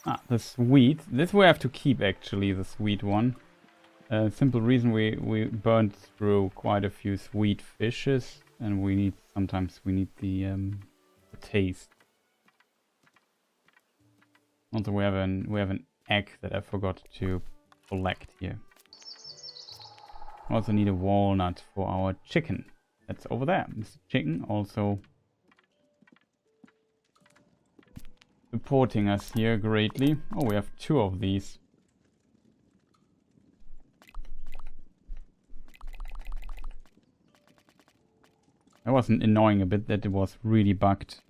Ah, the sweet. This we have to keep actually, the sweet one. Simple reason we burned through quite a few sweet fishes and sometimes we need the taste. Also we have an egg that I forgot to collect here. Also need a walnut for our chicken. That's over there. Mr. Chicken also supporting us here greatly. Oh, we have 2 of these. That was annoying a bit that it was really bugged.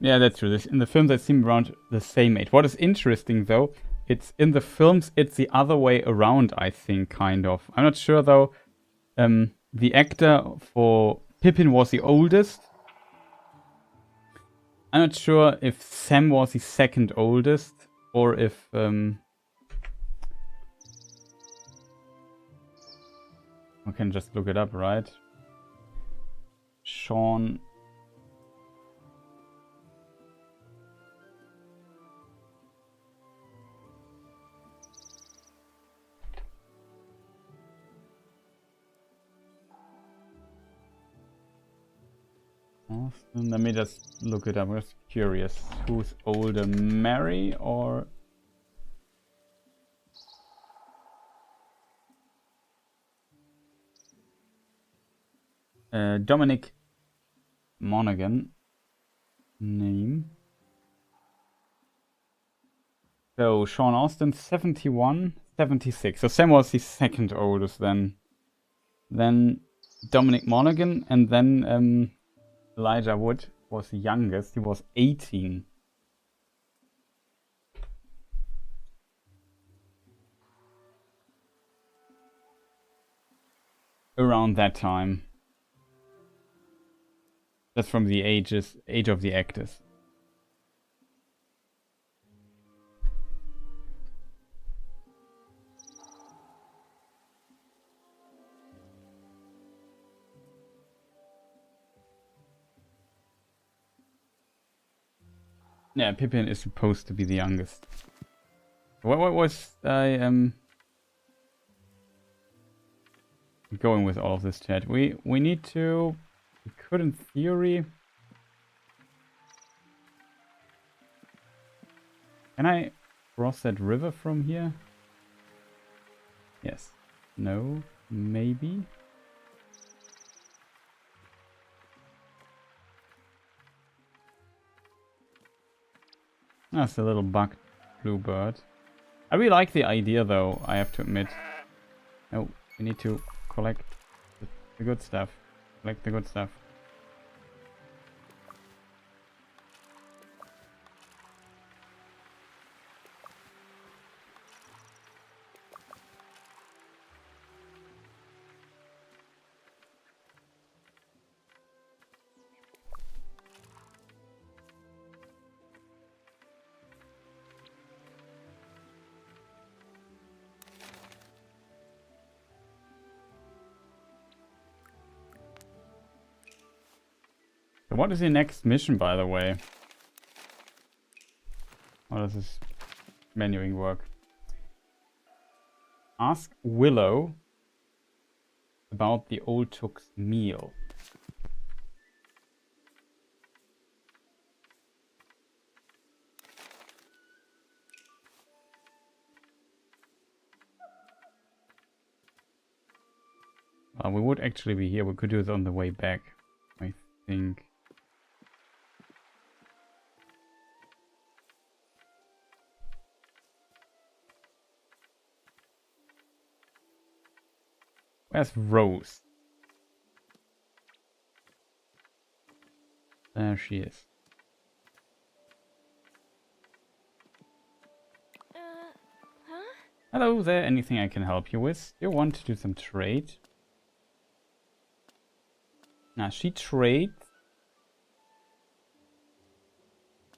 Yeah, that's true. In the films, they seem around the same age. What is interesting, though, it's in the films, it's the other way around, I think, kind of. I'm not sure, though. The actor for Pippin was the oldest. I'm not sure if Sam was the second oldest, or if... I can just look it up, right? Sean... Let me just look it up. I'm just curious. Who's older, Mary or... Dominic Monaghan. Name. So, Sean Austin, 71, 76. So Sam was the second oldest then. Then Dominic Monaghan, and then... Elijah Wood was the youngest. He was 18. Around that time. That's from the age of the actors. Yeah, Pippin is supposed to be the youngest. What was I going with all of this, chat? We need to... We could, in theory... Can I cross that river from here? Yes. No. Maybe. That's a little bugged bluebird. I really like the idea, though, I have to admit. Oh, we need to collect the good stuff. Collect the good stuff. So what is the next mission, by the way? How does this menuing work? Ask Willow about the old Took's meal. We would actually be here. We could do it on the way back, I think. Where's Rose? There she is. Huh? Hello there, anything I can help you with? You want to do some trade? Now she trades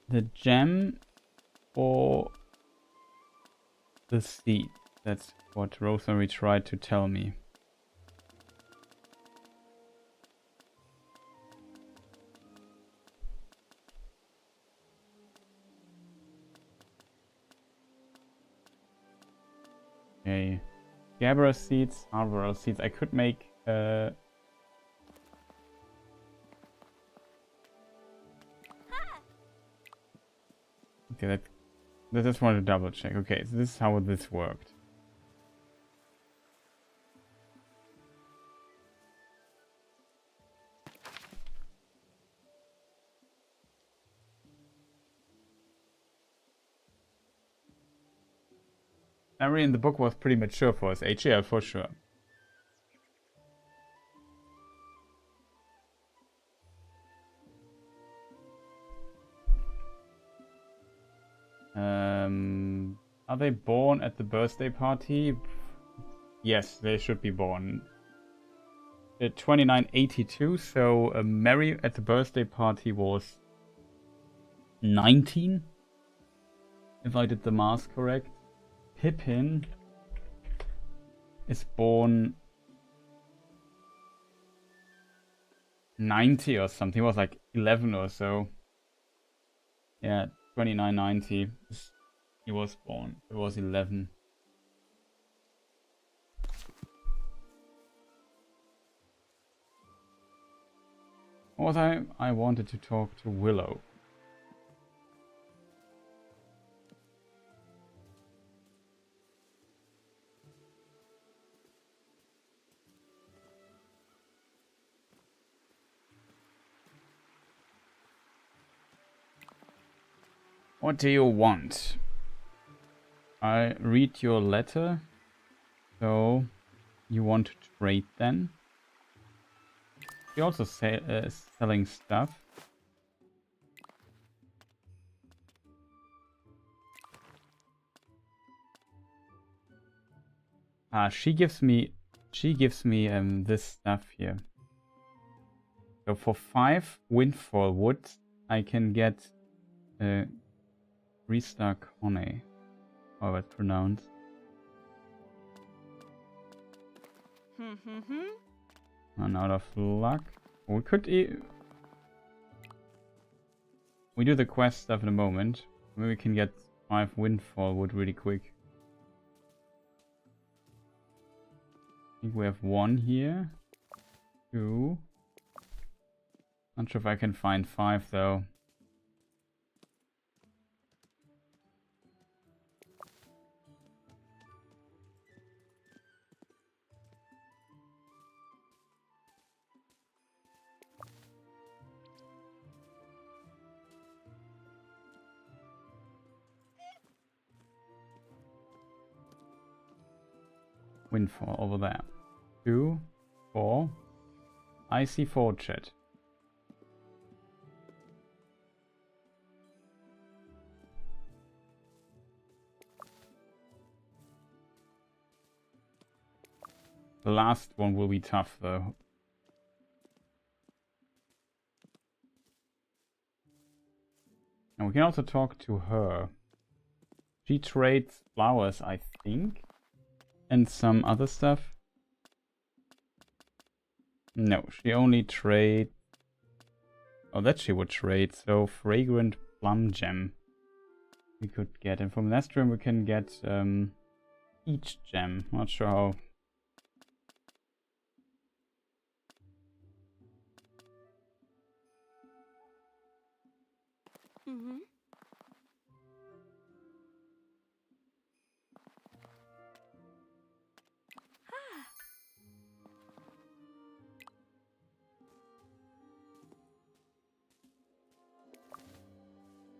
the gem or the seed. That's what Rosemary tried to tell me. Okay. Gabbra seeds, Harvard seeds. I could make okay, I just wanted to double check. Okay, so this is how this worked. Harry in the book was pretty mature for his age, yeah, for sure. Are they born at the birthday party? Yes, they should be born. 2982, so Mary at the birthday party was 19, if I did the math correct. Pippin is born 90 or something. He was like 11 or so. Yeah, 2990. He was born. He was 11. What I wanted to talk to Willow. What do you want? I read your letter. So, you want to trade then? You're also selling stuff. She gives me this stuff here. So for 5 windfall wood, I can get 3-star honey. How it's pronounced. I'm out of luck. We could we do the quest stuff in a moment. Maybe we can get 5 windfall wood really quick. I think we have 1 here. 2. Not sure if I can find 5 though. Windfall over there. 2, 4. I see 4 chat. The last one will be tough though. And we can also talk to her. She trades flowers, I think. And some other stuff. No, she only trades... Oh, that she would trade. So, fragrant plum gem. We could get. And from Livestream we can get each gem. Not sure how...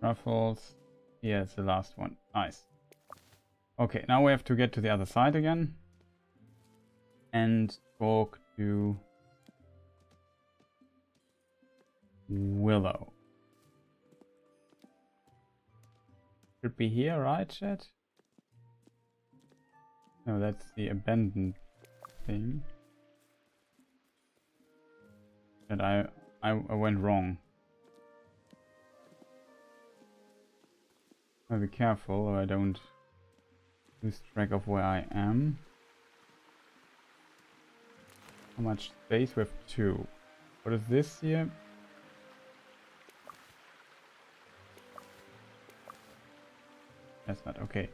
Ruffles. Yeah, it's the last one. Nice. Okay, now we have to get to the other side again. And talk to Willow. Should be here, right, chat? No, that's the abandoned thing. But I went wrong. I'll be careful or I don't lose track of where I am. How much space? We have 2. What is this here? That's not okay.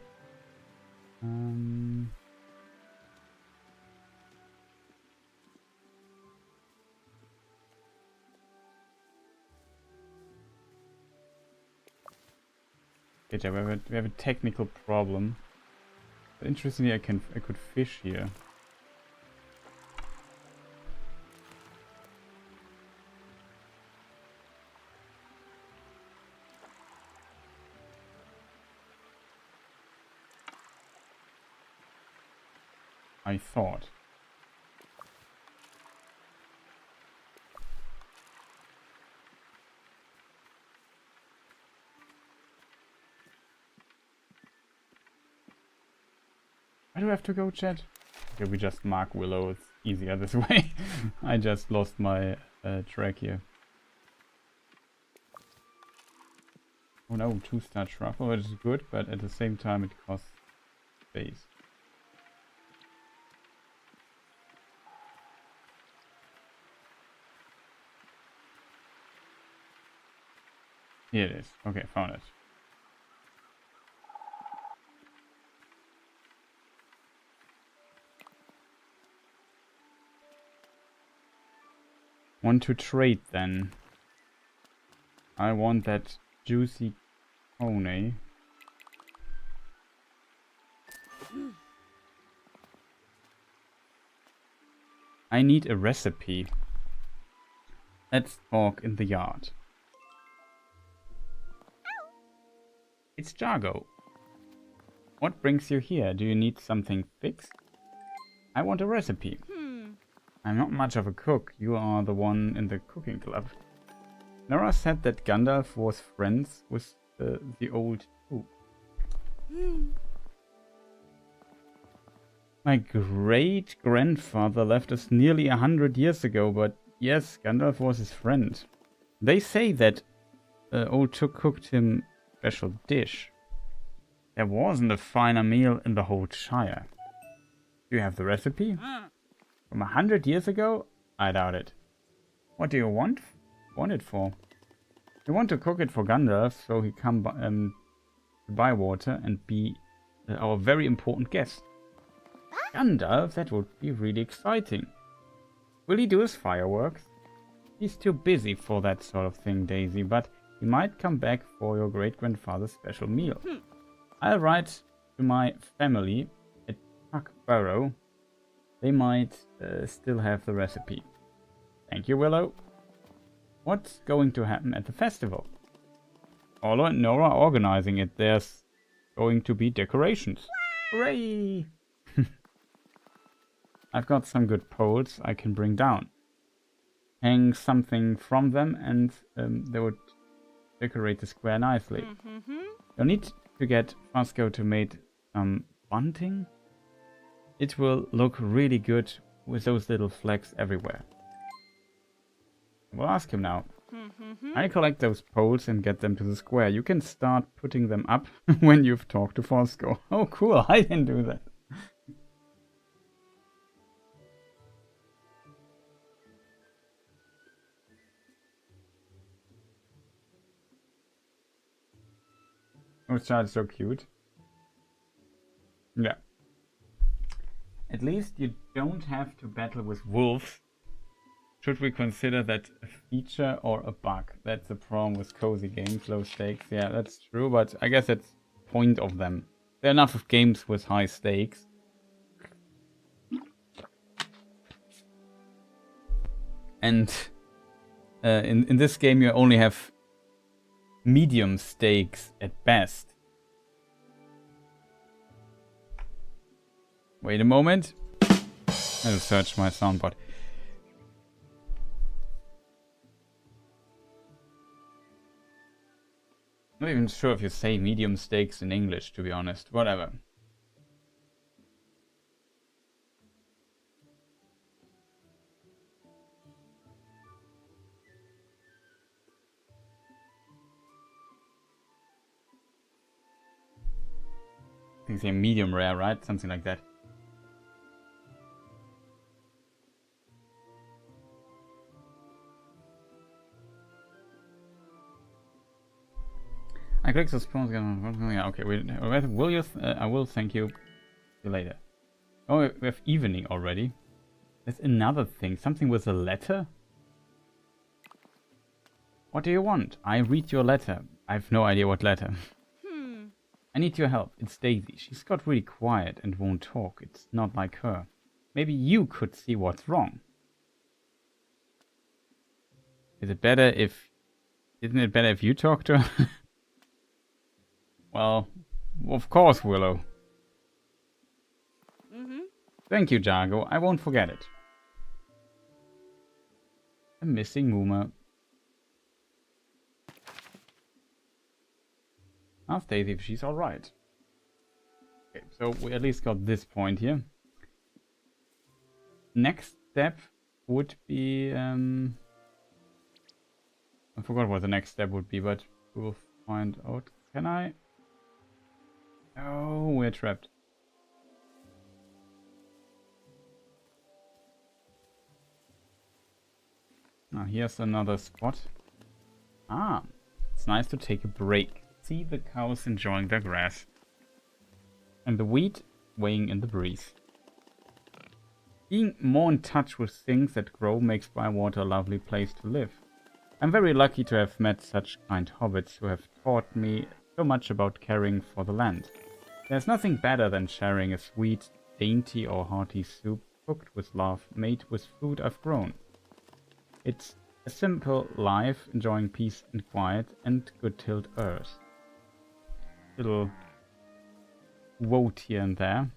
Okay, we have a technical problem. But interestingly, I could fish here. I thought. we have to go, chat? Okay, we just mark Willow. It's easier this way. I just lost my track here. Oh no, 2-star truffle, which is good, but at the same time it costs space. Here it is. Okay, found it. Want to trade then? I want that juicy pony. I need a recipe. Let's talk in the yard. It's Jargo. What brings you here? Do you need something fixed? I want a recipe. I'm not much of a cook. You are the one in the cooking club. Nora said that Gandalf was friends with the old two. My great-grandfather left us nearly 100 years ago, but yes, Gandalf was his friend. They say that old Took cooked him a special dish. There wasn't a finer meal in the whole Shire. Do you have the recipe? From 100 years ago? I doubt it. What do you want it for? We want to cook it for Gandalf so he come to Bywater and be our very important guest. Gandalf? That would be really exciting. Will he do his fireworks? He's too busy for that sort of thing, Daisy, but he might come back for your great-grandfather's special meal. I'll write to my family at Puckbarrow. They might still have the recipe. Thank you, Willow. What's going to happen at the festival? Orla and Nora are organizing it. There's going to be decorations. Hooray! I've got some good poles I can bring down. Hang something from them and they would decorate the square nicely. You'll need to get Fosco to make some bunting. It will look really good with those little flags everywhere. We'll ask him now. I collect those poles and get them to the square. You can start putting them up when you've talked to Fosco. Oh cool, I can do that. Oh, this child is so cute. Yeah. At least you don't have to battle with wolves. Should we consider that a feature or a bug? That's the problem with cozy games, low stakes. Yeah, that's true, but I guess that's the point of them. There are enough of games with high stakes. And in this game you only have medium stakes at best. Wait a moment. I'll search my soundboard. I'm not even sure if you say medium stakes in English, to be honest. Whatever. I think say medium rare, right? Something like that. I click the spawns. Yeah, okay. Will you? I will. Thank you. See you later. Oh, we have evening already. There's another thing. Something with a letter. What do you want? I read your letter. I have no idea what letter. I need your help. It's Daisy. She's got really quiet and won't talk. It's not like her. Maybe you could see what's wrong. Isn't it better if you talk to her? Well, of course, Willow. Thank you, Jargo. I won't forget it. A missing Moomer. Ask Daisy if she's alright. Okay, so we at least got this point here. Next step would be... I forgot what the next step would be, but we'll find out. Can I? Oh, we're trapped. Now here's another spot. Ah, it's nice to take a break. See the cows enjoying their grass. And the wheat weighing in the breeze. Being more in touch with things that grow makes Bywater a lovely place to live. I'm very lucky to have met such kind hobbits who have taught me so much about caring for the land. There's nothing better than sharing a sweet, dainty or hearty soup cooked with love, made with food I've grown. It's a simple life, enjoying peace and quiet and good-tilled earth. Little quote here and there.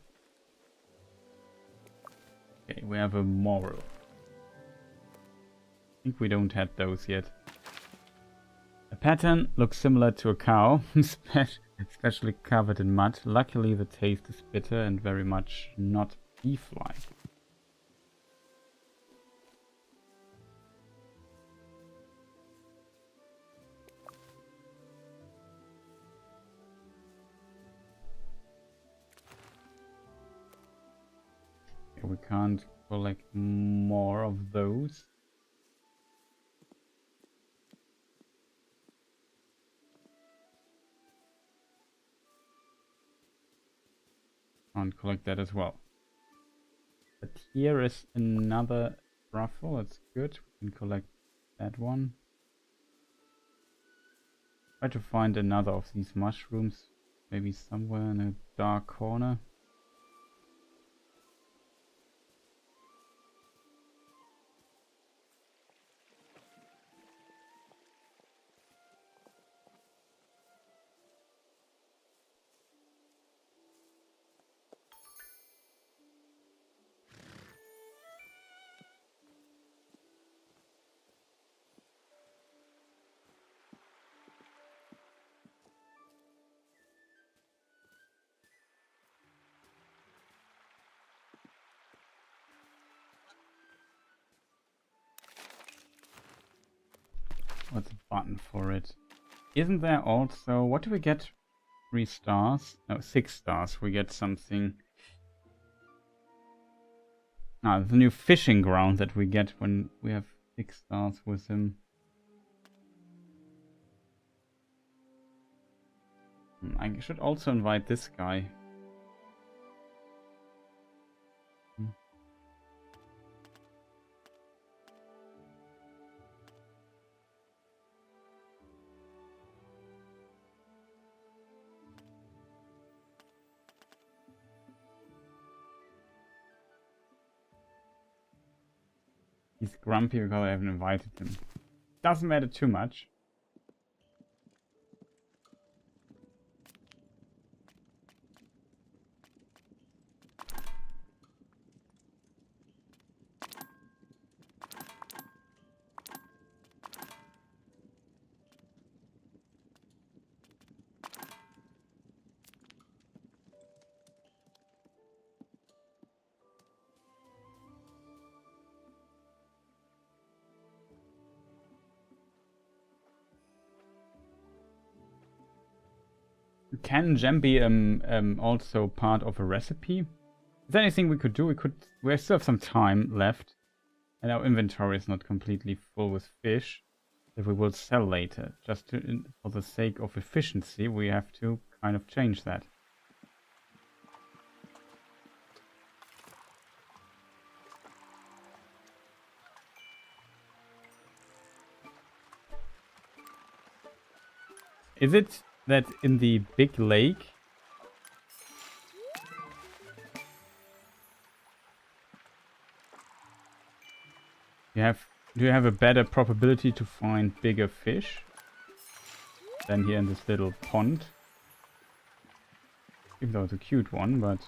Okay, we have a moral. I think we don't have those yet. The pattern looks similar to a cow, especially covered in mud. Luckily the taste is bitter and very much not beef-like. Okay, we can't collect more of those. Can't collect that as well. But here is another truffle, that's good. We can collect that one. Try to find another of these mushrooms, maybe somewhere in a dark corner. What's a button for it? Isn't there also... What do we get? 3 stars? No, 6 stars. We get something... Ah, the new fishing ground that we get when we have 6 stars with him. I should also invite this guy. He's grumpy because I haven't invited him. Doesn't matter too much. Can gem be also part of a recipe? Is there anything we could do? We still have some time left, and our inventory is not completely full with fish that we will sell later. Just for the sake of efficiency, we have to kind of change that. Is it that in the big lake do you have a better probability to find bigger fish than here in this little pond? Even though it's a cute one, but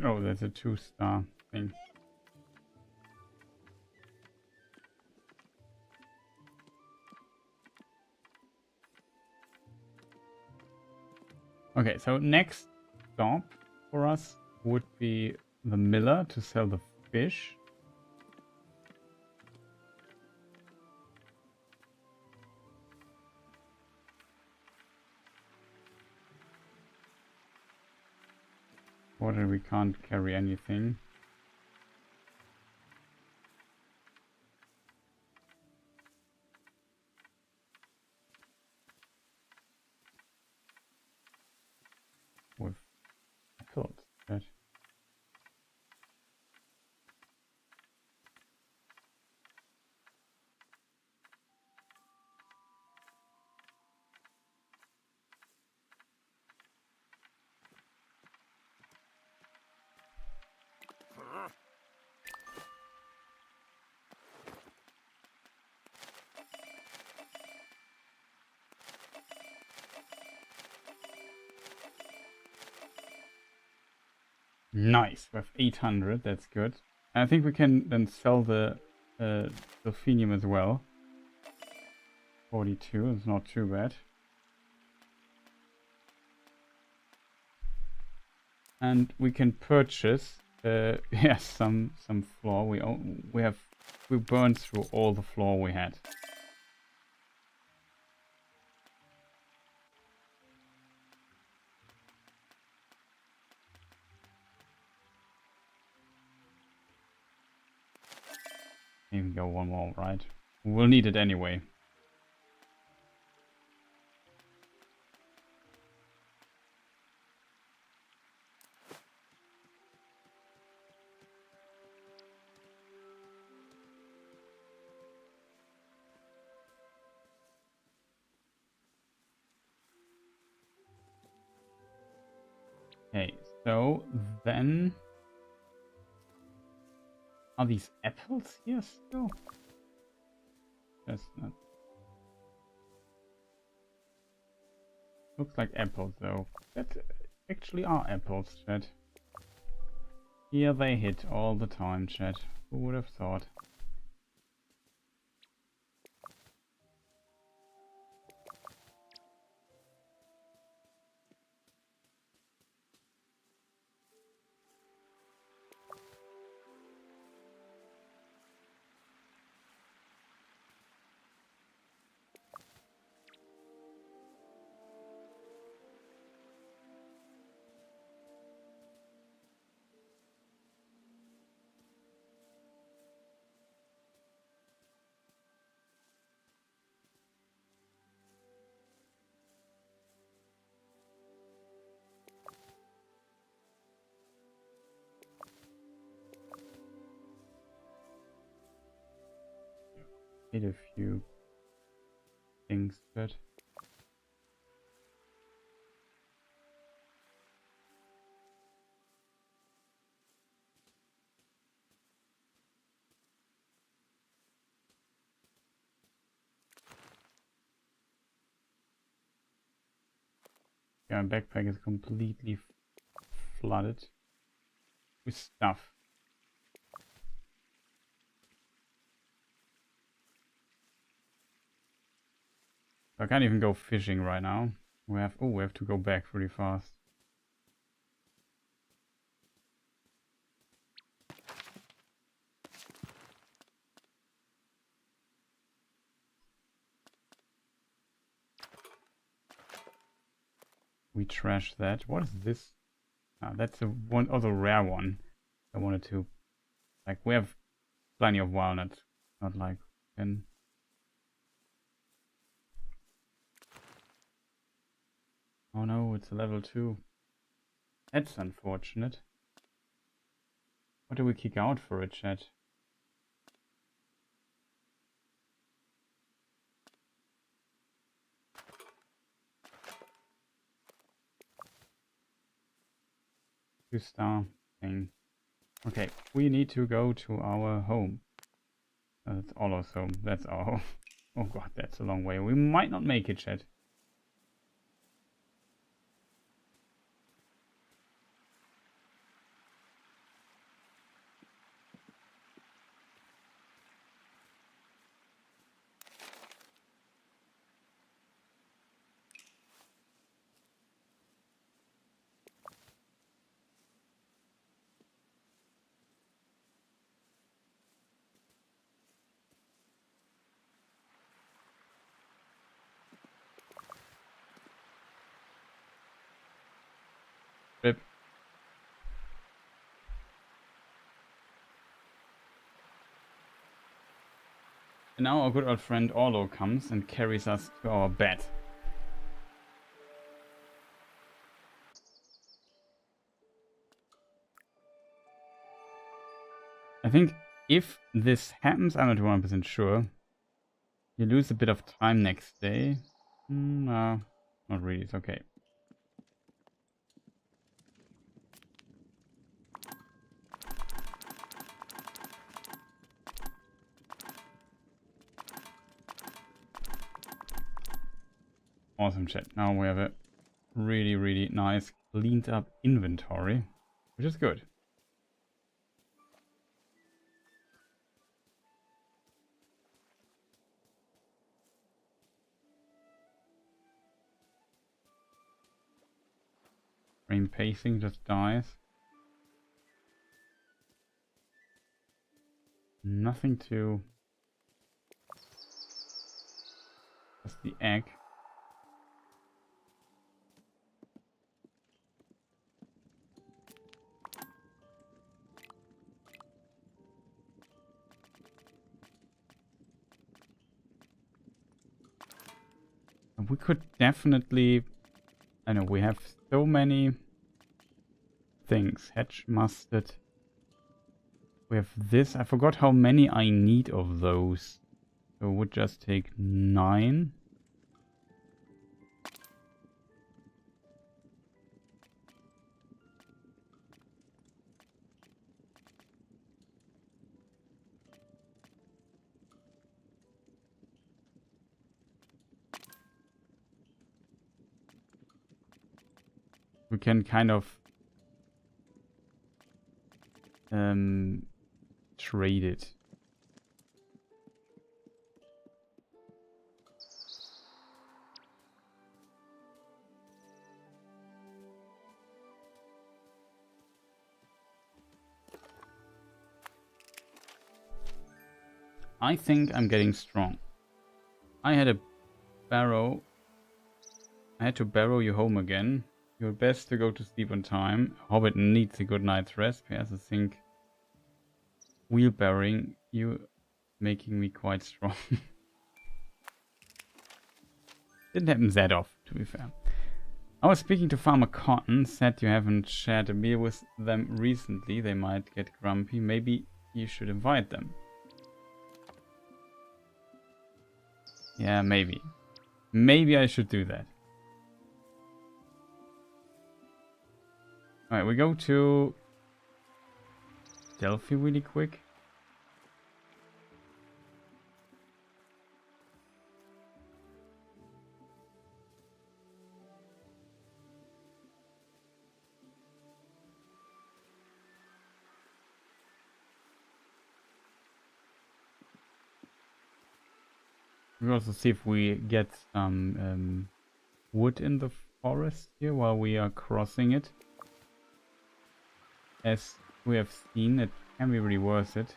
Oh, that's a 2-star thing. Okay, so next stop for us would be the miller to sell the fish. Fortunately, we can't carry anything. With apples, right? Nice, we have 800, that's good. I think we can then sell the delphinium as well. 42, it's not too bad. And we can purchase, yes, some flour. We burned through all the flour we had. Even go one more, right? We'll need it anyway. Okay, so then... Are these apples here still? Chestnut. Looks like apples though. That actually are apples, chat. Here they hit all the time, chat. Who would have thought? Hit a few things, but yeah, my backpack is completely flooded with stuff. I can't even go fishing right now. We have to go back pretty fast. We trash that. What is this? Ah, that's one other rare one. I wanted to, like, we have plenty of walnuts. Not like can. Oh no, it's a level 2. That's unfortunate. What do we kick out for it, chat? Two-star thing. Okay, we need to go to our home. That's Ollow's home. That's our home. Oh god, that's a long way. We might not make it, chat. And now our good old friend Orlo comes and carries us to our bed. I think if this happens, I'm not 100% sure. You lose a bit of time next day. No, not really, it's okay. Awesome chat. Now we have a really, really nice cleaned up inventory, which is good. Frame pacing just dies. Nothing to... Just the egg. We could definitely... I know, we have so many things. Hedge mustard. We have this. I forgot how many I need of those. So it would just take 9. We can kind of trade it. I think I'm getting strong. I had to barrow you home again. You're best to go to sleep on time. Hobbit needs a good night's rest. Yes, I think wheelbarrowing you making me quite strong. Didn't happen that often, to be fair. I was speaking to Farmer Cotton, said you haven't shared a meal with them recently. They might get grumpy. Maybe you should invite them. Yeah, maybe. Maybe I should do that. Alright, we go to Delphi really quick. We also see if we get some wood in the forest here while we are crossing it. As we have seen, it can be really worth it.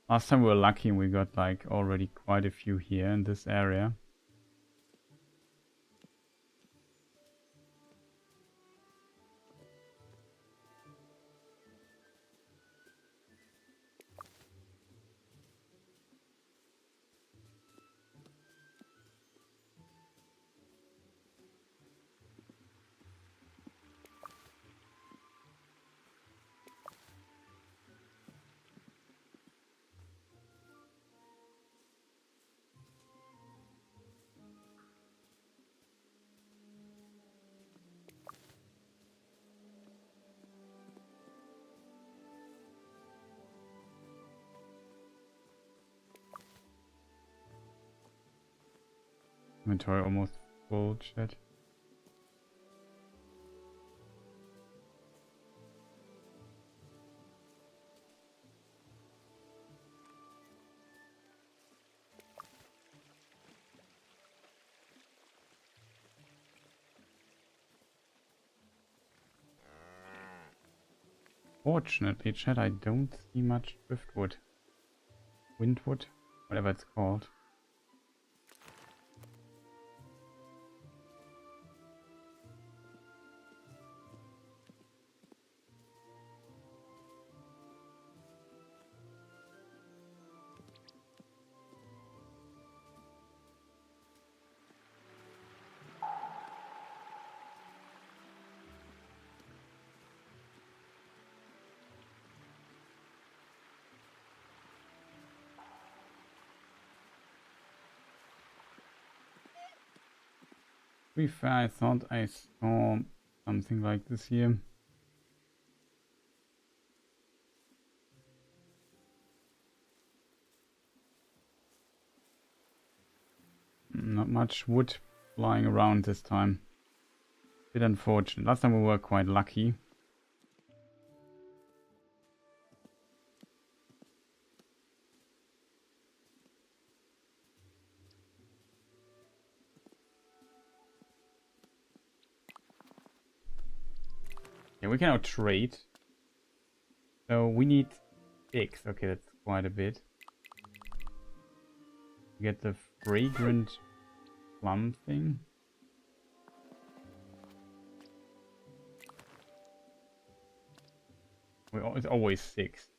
Last time we were lucky and we got like already quite a few here in this area. Inventory almost full, chat. Fortunately, chat, I don't see much driftwood. Windwood? Whatever it's called. be fair, I thought I saw something like this here. Not much wood flying around this time. Bit unfortunate. Last time we were quite lucky. Yeah, we cannot trade. So we need 6. Okay, that's quite a bit. Get the fragrant plum thing. It's always 6.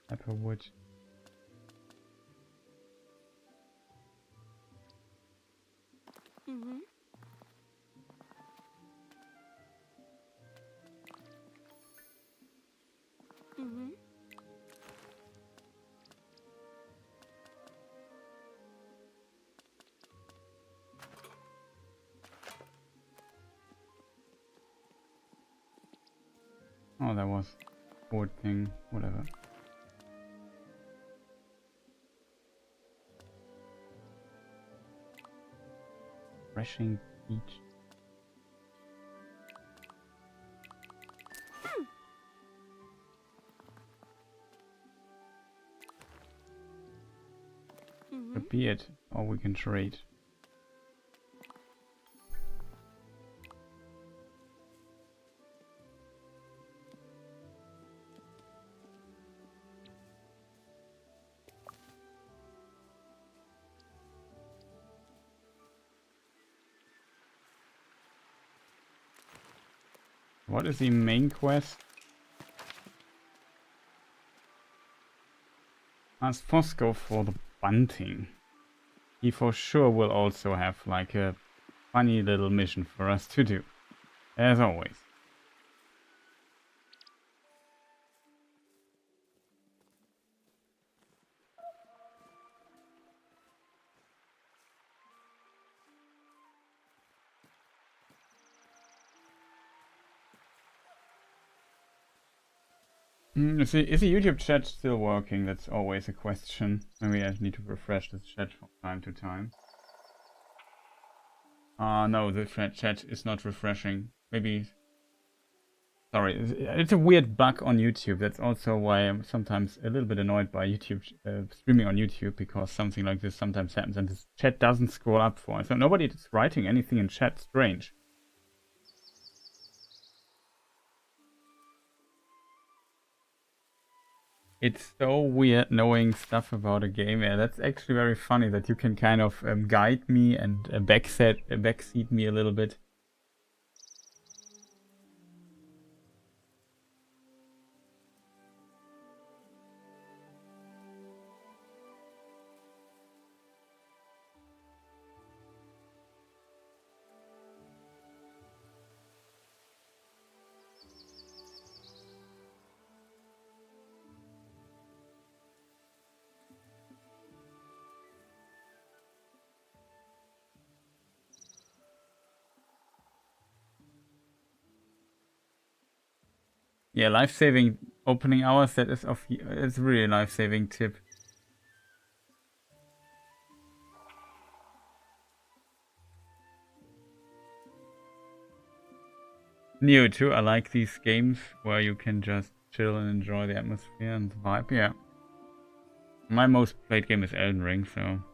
Pepperwood. Mm-hmm. Mm-hmm. Oh, that was board thing. Whatever. Refreshing peach. Mm-hmm. Be it, or we can trade. What is the main quest? Ask Fosco for the bunting. He for sure will also have like a funny little mission for us to do. As always. Is the YouTube chat still working? That's always a question. Maybe I need to refresh the chat from time to time. No, the chat is not refreshing. Maybe... Sorry, it's a weird bug on YouTube. That's also why I'm sometimes a little bit annoyed by YouTube streaming on YouTube, because something like this sometimes happens and the chat doesn't scroll up for us. So nobody is writing anything in chat. Strange. It's so weird knowing stuff about a game. Yeah, that's actually very funny that you can kind of guide me and backseat me a little bit. Yeah, life-saving opening hours, that is it's really a life-saving tip. Neo too, I like these games where you can just chill and enjoy the atmosphere and the vibe, yeah. My most played game is Elden Ring, so...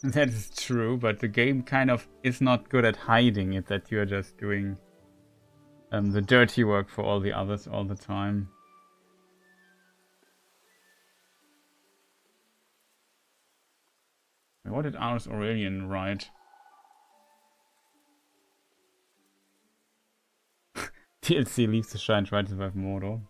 That is true, but the game kind of is not good at hiding it, that you're just doing the dirty work for all the others all the time. What did Ars Aurelian write? DLC leaves the Shire and try to survive Mordor.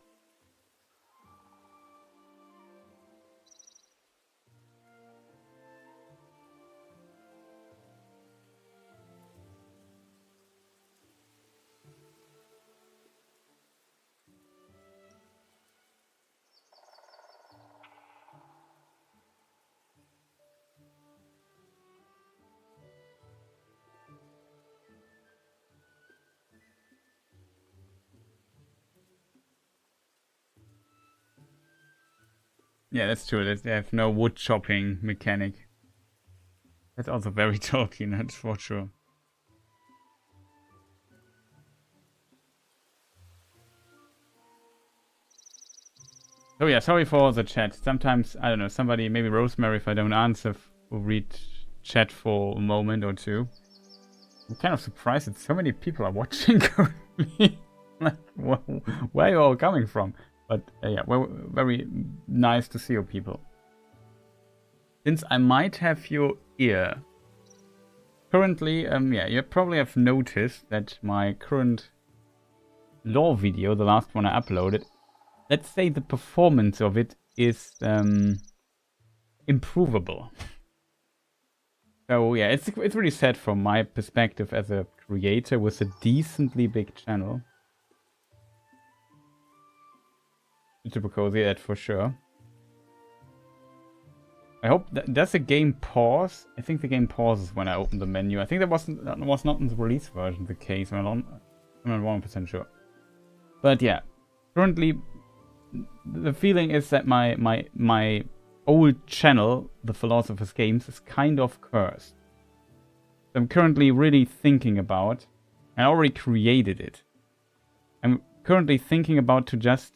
Yeah, that's true. They have no wood chopping mechanic. That's also very Tolkien, that's for sure. So yeah, sorry for the chat. Sometimes, I don't know, somebody, maybe Rosemary, if I don't answer, will read chat for a moment or two. I'm kind of surprised that so many people are watching currently. Like, where are you all coming from? But yeah, well, very nice to see you people. Since I might have your ear, currently, yeah, you probably have noticed that my current lore video, the last one I uploaded, let's say the performance of it is improvable. So yeah, it's really sad from my perspective as a creator with a decently big channel. Super cozy, that for sure. I hope does the game pause? I think the game pauses when I open the menu. I think that was not in the release version the case. I'm not 100% sure. But yeah, currently the feeling is that my old channel, The Philosopher's Games, is kind of cursed. I'm currently really thinking about, I already created it. I'm currently thinking about to just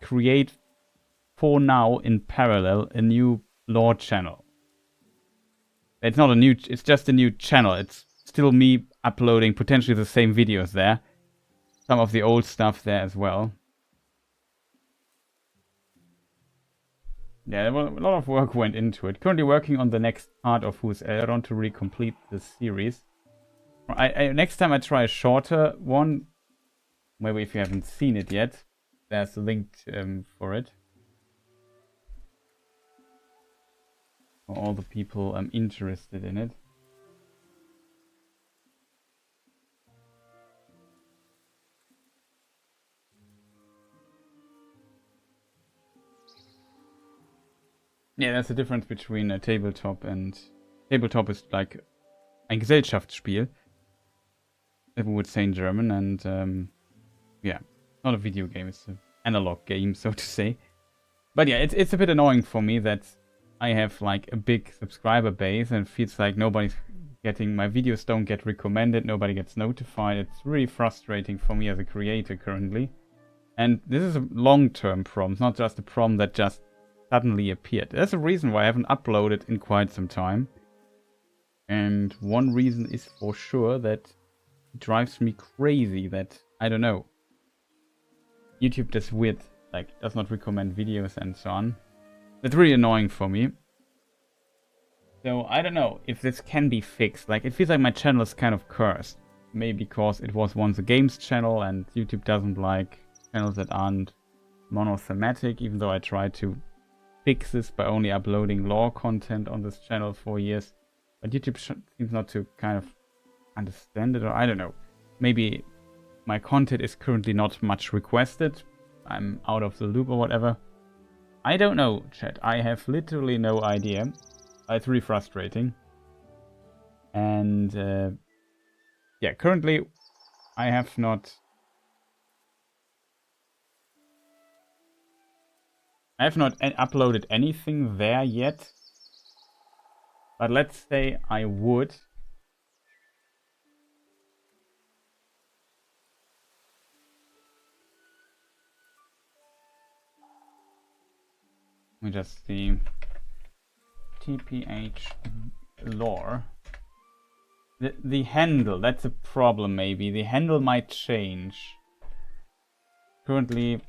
create, for now, in parallel, a new lore channel. It's not a new, it's just a new channel. It's still me uploading potentially the same videos there. Some of the old stuff there as well. Yeah, a lot of work went into it. Currently working on the next part of Who's Elrond to really complete the series. Next time I try a shorter one. Maybe if you haven't seen it yet, there's a link for it. For all the people interested in it. Yeah, there's a difference between a tabletop and... Tabletop is like ein Gesellschaftsspiel, that we would say in German, and yeah, not a video game, it's an analog game, so to say. But yeah, it's a bit annoying for me that I have like a big subscriber base and it feels like nobody's getting, my videos don't get recommended, nobody gets notified. It's really frustrating for me as a creator currently. And this is a long-term problem, it's not just a problem that just suddenly appeared. There's a reason why I haven't uploaded in quite some time. And one reason is for sure that it drives me crazy that, I don't know, YouTube does weird, like, does not recommend videos and so on. That's really annoying for me. So, I don't know if this can be fixed. Like, it feels like my channel is kind of cursed. Maybe because it was once a games channel and YouTube doesn't like channels that aren't monothematic, even though I tried to fix this by only uploading lore content on this channel for years. But YouTube seems not to kind of understand it, or I don't know. Maybe my content is currently not much requested. I'm out of the loop or whatever. I don't know, chat. I have literally no idea. It's really frustrating. And yeah, currently I have not uploaded anything there yet. But let's say I would. Let me just see. TPH lore. The handle, that's a problem maybe. The handle might change. Currently,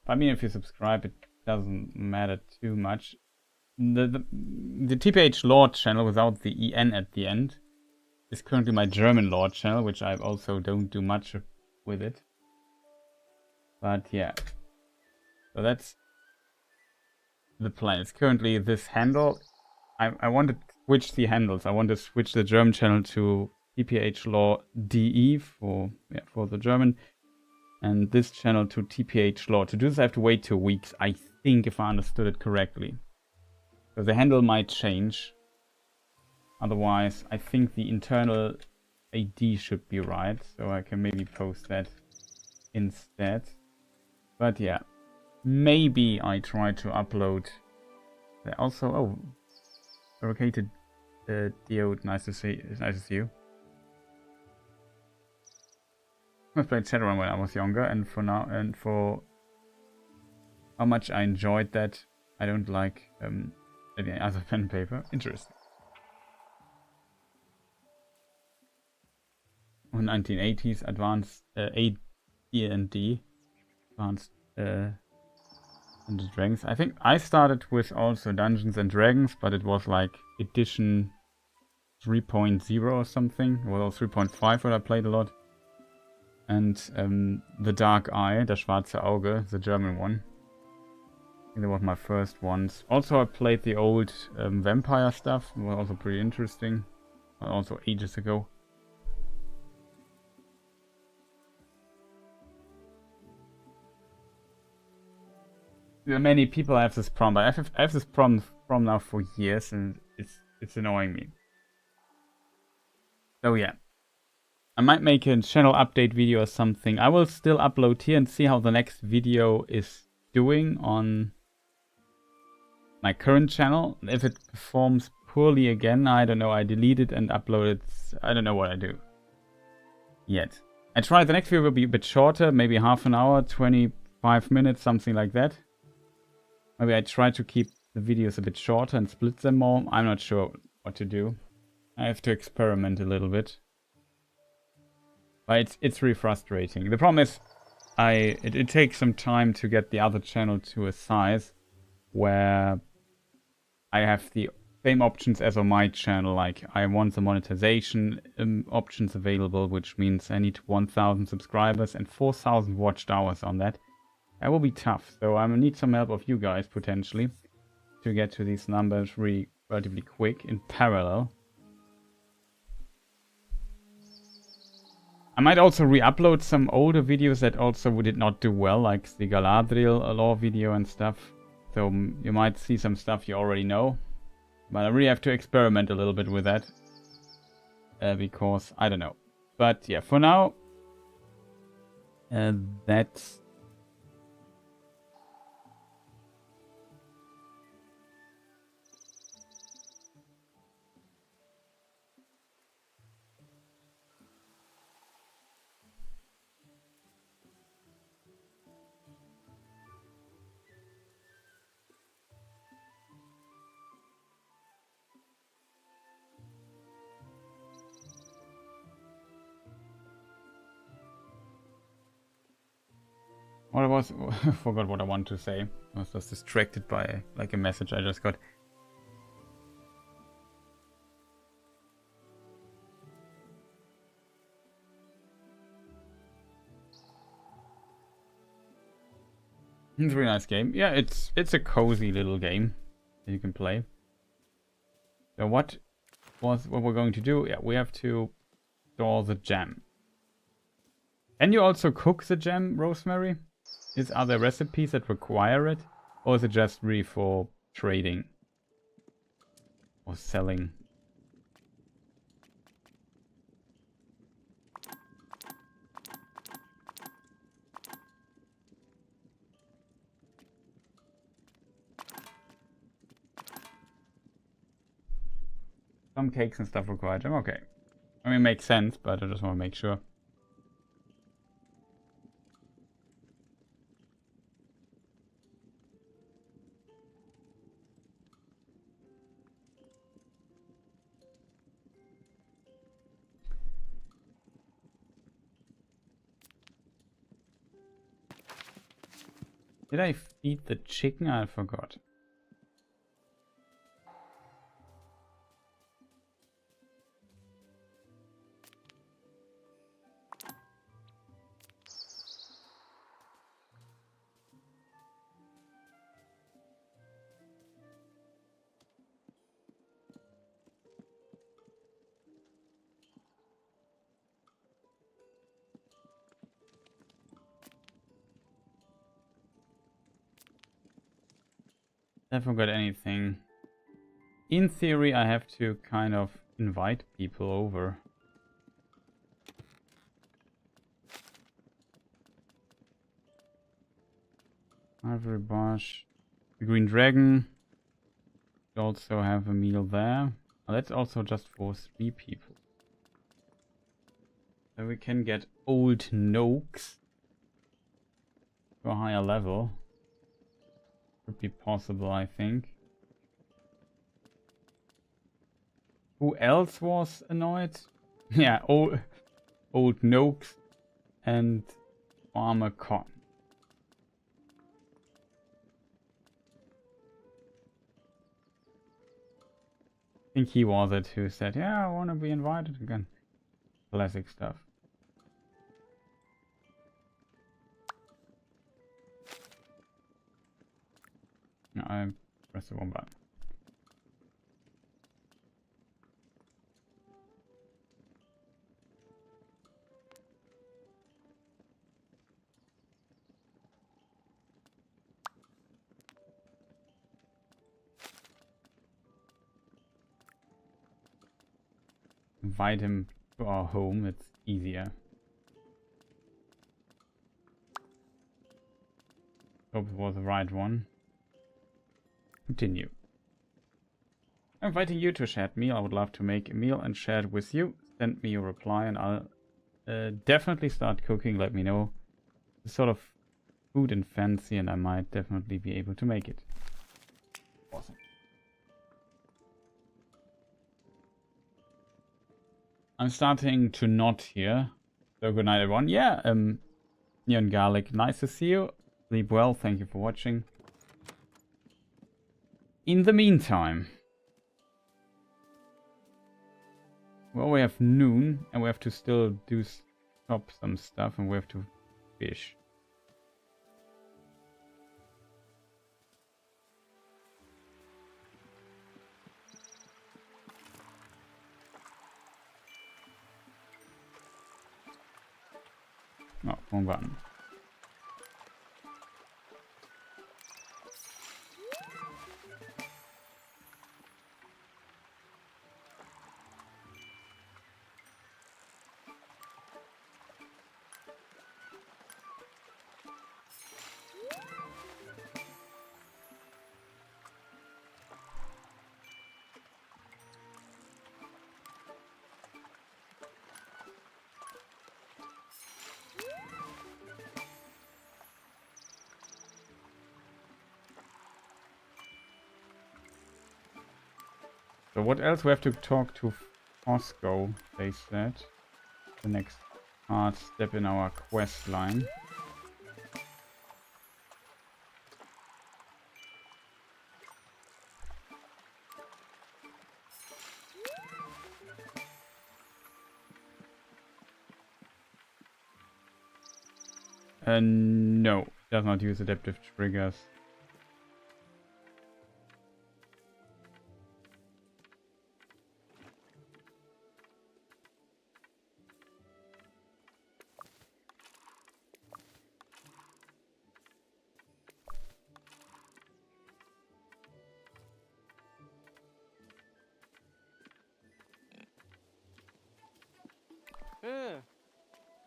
I mean, if you subscribe, it doesn't matter too much. The TPH lore channel without the EN at the end is currently my German lore channel, which I also don't do much with it. But yeah. So that's the plan. It's currently this handle. I want to switch the handles. I want to switch the German channel to TPH Lore DE for the German, and this channel to TPH Lore. To do this, I have to wait 2 weeks, I think, if I understood it correctly. So the handle might change. Otherwise, I think the internal AD should be right, so I can maybe post that instead. But yeah. maybe I try to upload. Also, oh, allocated Diode. Nice to see. It's nice to see you. I played Shadowrun when I was younger, and for now, and for how much I enjoyed that, I don't like any other pen and paper. Interesting. 1980s advanced AD&D, advanced Dungeons and Dragons. I think I started with also Dungeons and Dragons, but it was like edition 3.0 or something. Well, 3.5 where I played a lot. And The Dark Eye, Das Schwarze Auge, the German one. I think that was my first ones. Also, I played the old vampire stuff. It was also pretty interesting. Also ages ago. Many people have this problem, but I have this problem from now for years, and it's annoying me. So yeah, I might make a channel update video or something. I will still upload here and see how the next video is doing on my current channel. If it performs poorly again, I don't know. I delete it and upload it. I don't know what I do yet. I try the next video will be a bit shorter, maybe half an hour, 25 minutes, something like that. Maybe I try to keep the videos a bit shorter and split them more. I'm not sure what to do. I have to experiment a little bit. But it's really frustrating. The problem is it takes some time to get the other channel to a size where I have the same options as on my channel. Like I want the monetization options available, which means I need 1,000 subscribers and 4,000 watched hours on that. That will be tough, so I will need some help of you guys, potentially, to get to these numbers relatively quick, in parallel. I might also re-upload some older videos that also did not do well, like the Galadriel lore video and stuff. So you might see some stuff you already know. But I really have to experiment a little bit with that. Because, I don't know. But yeah, for now, that's... What I was... I forgot what I wanted to say. I was just distracted by like a message I just got. It's a really nice game. Yeah, it's a cozy little game that you can play. So what we're going to do? Yeah, we have to store the gem. Can you also cook the gem, Rosemary? Are there recipes that require it? Or is it just really for trading? Or selling? Some cakes and stuff require gem. Okay. I mean, it makes sense, but I just want to make sure. Did I feed the chicken? I forgot. I forgot anything. In theory, I have to kind of invite people over. Ivory Bush. The Green Dragon. We also have a meal there. Oh, that's also just for 3 people. So we can get old Noaks to a higher level. Could be possible, I think. Who else was annoyed? Yeah, old Noaks and Farmer Cotton. I think he was it who said, yeah, I want to be invited again. Classic stuff. No, I pressed the wrong button. Invite him to our home, it's easier. Hope it was the right one. Continue. I'm inviting you to a shared meal. I would love to make a meal and share it with you. Send me your reply and I'll definitely start cooking. Let me know the sort of food and fancy and I might definitely be able to make it. Awesome. I'm starting to nod here. So good night everyone. Yeah, Neon Garlic, nice to see you. Sleep well, thank you for watching. In the meantime, well, we have noon and we have to still stop some stuff and we have to fish. Oh, wrong button. So what else? We have to talk to Fosco, they said. The next hard step in our quest line. No, it does not use adaptive triggers.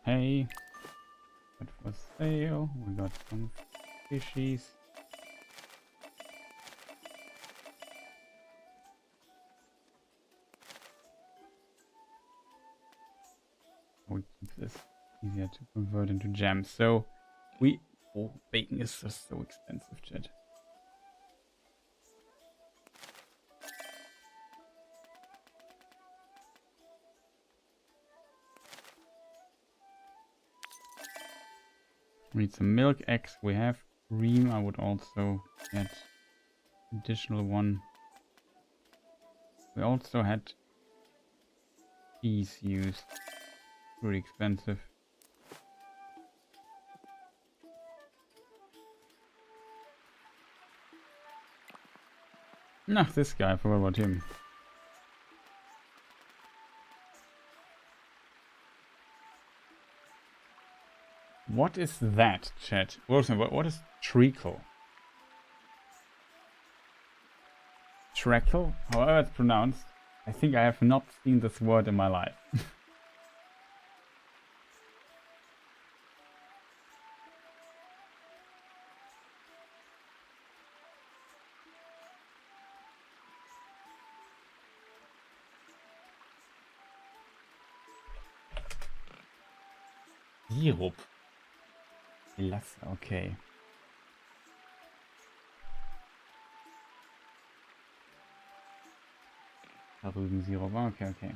Hey, what for sale? We got some fishies. We keep this easier to convert into gems. So oh, bacon is just so expensive, chat. We need some milk, eggs. We have cream. I would also get additional one. We also had cheese used. Pretty expensive. No, this guy. I forgot about him. What is that, chat? Wilson, what is treacle? Treacle? However it's pronounced. I think I have not seen this word in my life. Sirup. Melasse, okay. Rübensirup, okay, okay.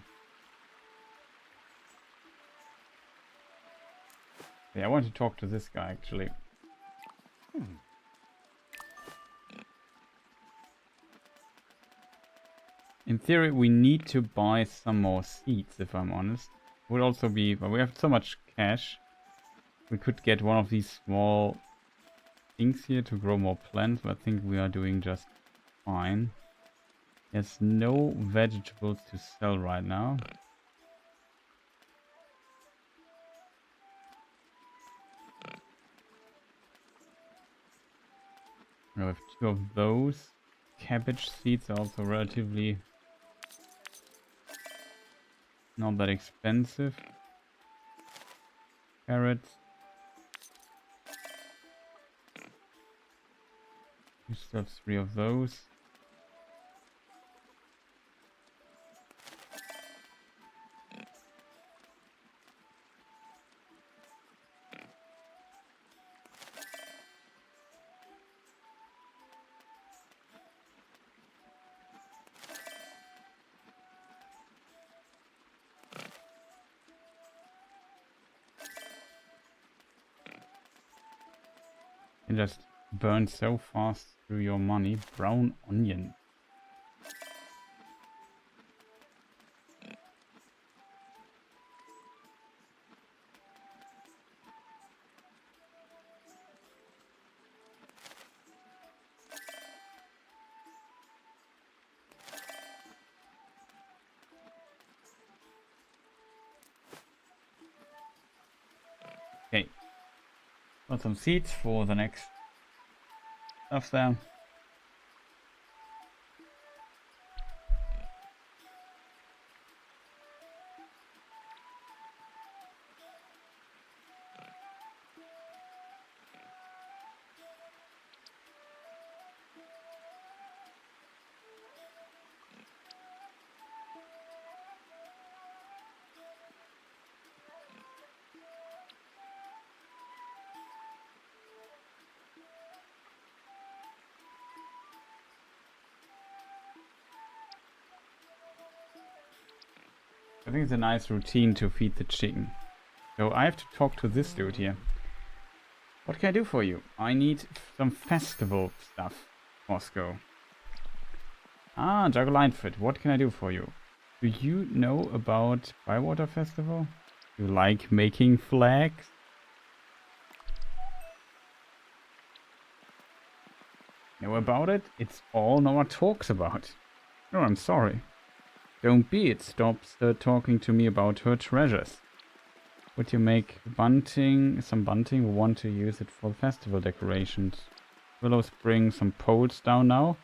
Yeah, I want to talk to this guy actually. In theory, we need to buy some more seeds, if I'm honest. Would also be, but we have so much cash. We could get one of these small things here to grow more plants, but I think we are doing just fine. There's no vegetables to sell right now. I have 2 of those. Cabbage seeds are also relatively not that expensive. Carrots. We still have 3 of those. You just burn so fast through your money. Brown onion. Okay. Got some seeds for the next stuff there. I think it's a nice routine to feed the chicken. So I have to talk to this dude here. What can I do for you? I need some festival stuff. Moscow. Ah, Juggle Lightfoot. What can I do for you? Do you know about Bywater Festival? You like making flags? Know about it? It's all Noah talks about. No, I'm sorry. Don't be it. Stops her talking to me about her treasures. Would you make bunting, some bunting? We want to use it for festival decorations. Willows bring some poles down now.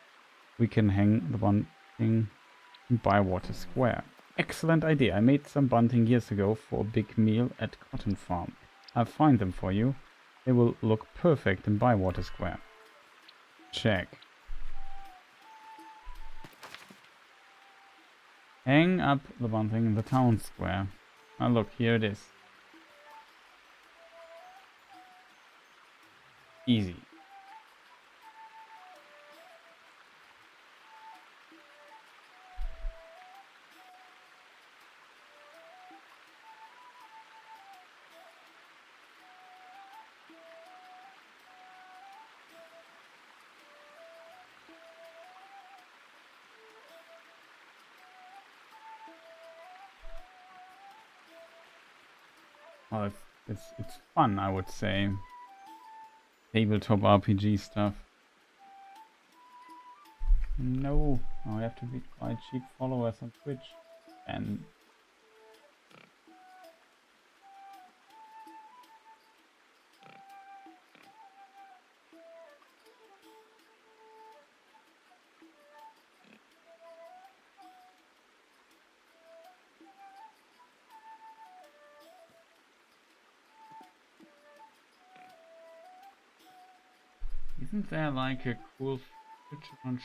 We can hang the bunting in Bywater Square. Excellent idea. I made some bunting years ago for a big meal at Cotton Farm. I'll find them for you. They will look perfect in Bywater Square. Check. Hang up the bunting in the town square. Ah, look, here it is. Easy. Well, it's fun, I would say. Tabletop RPG stuff. No, I have to be quite cheap followers on Twitch. And isn't there like a cool Twitch launch?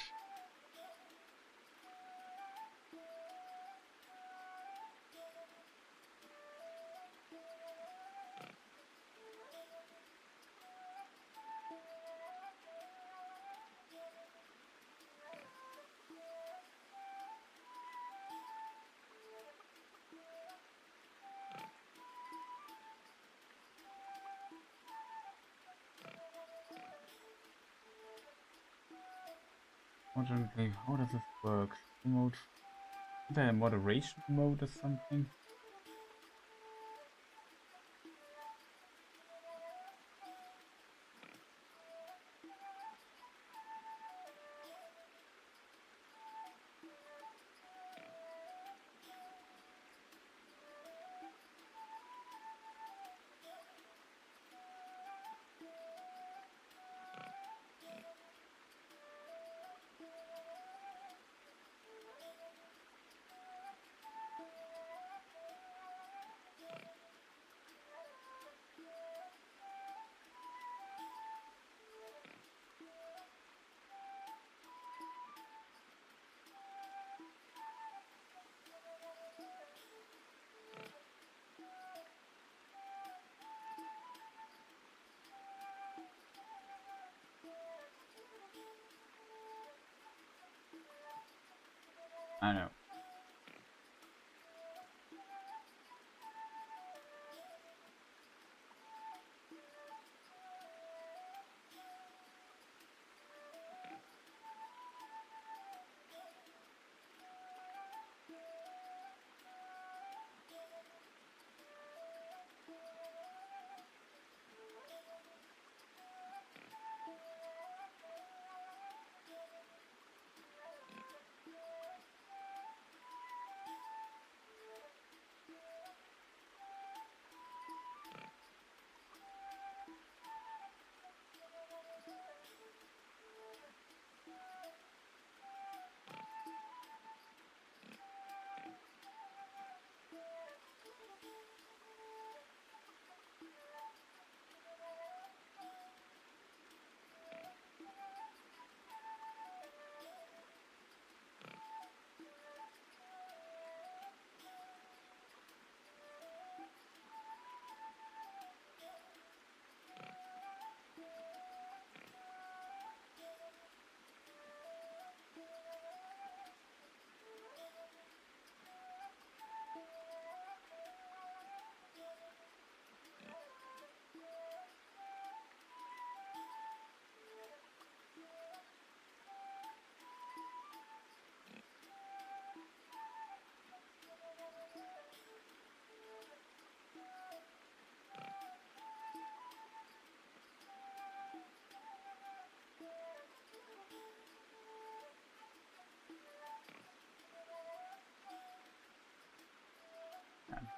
Fortunately, how does this work? Remote. Is there a moderation mode or something? I know.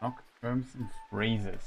Block terms and phrases.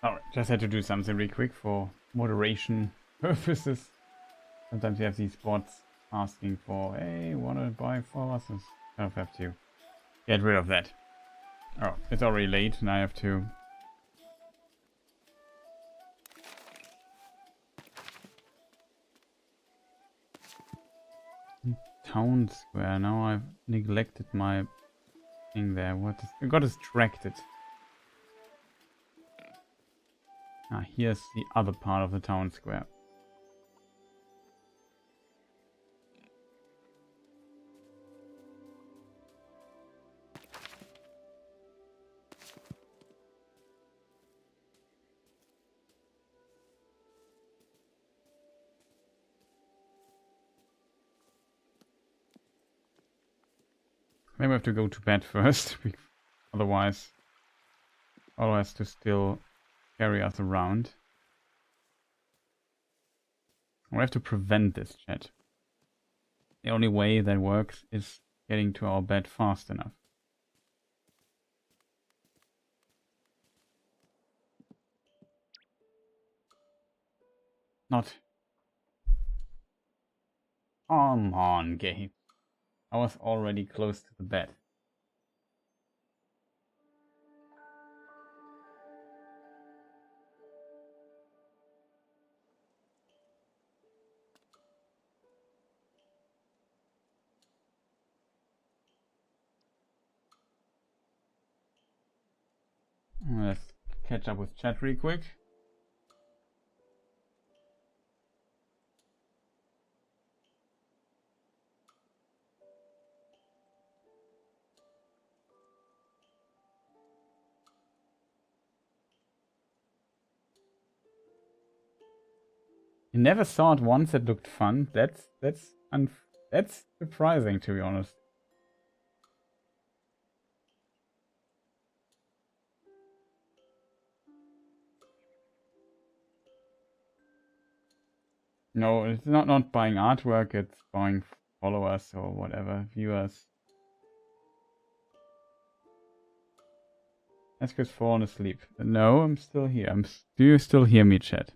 Alright, just had to do something really quick for moderation purposes. Sometimes you have these bots asking for, hey, wanna buy 4 horses? Kind of have to get rid of that. Oh, it's already late and I have to... Town square, now I've neglected my thing there. What is... I got distracted. Ah, here's the other part of the town square. Maybe I have to go to bed first, otherwise Olo has to still carry us around. We have to prevent this, chat. The only way that works is getting to our bed fast enough. not. Come on, game. I was already close to the bed. Let's catch up with chat real quick. You never saw it once. It looked fun. That's surprising, to be honest. No, it's not buying artwork. It's buying followers or whatever, viewers. Esco's fallen asleep. No, I'm still here. Do you still hear me, chat?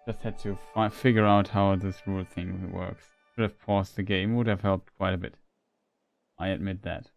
Just had to figure out how this rule thing works. Should have paused the game. Would have helped quite a bit. I admit that.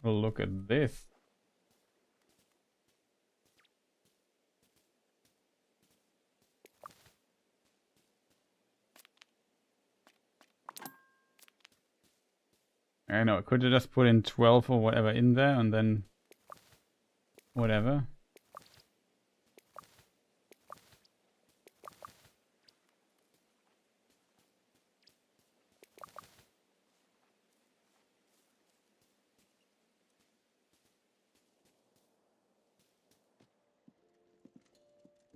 Well, look at this. I know, could you just put in 12 or whatever in there and then whatever?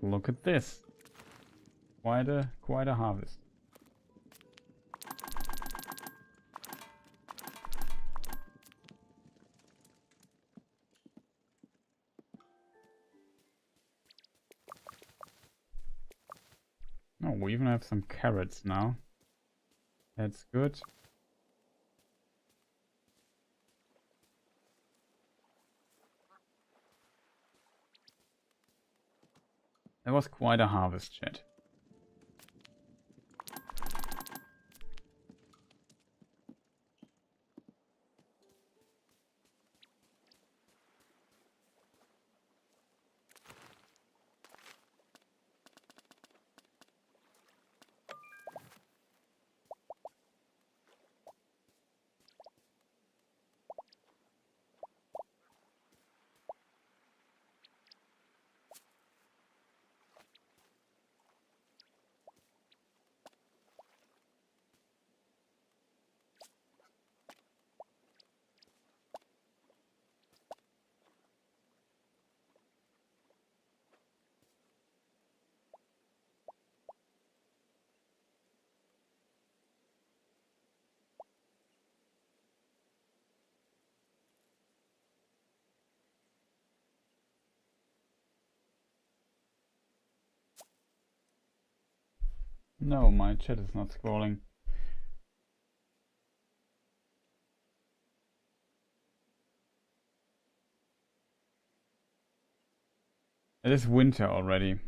Look at this. Quite a harvest. Oh, we even have some carrots now. That's good. That was quite a harvest, chat. No, my chat is not scrolling. It is winter already.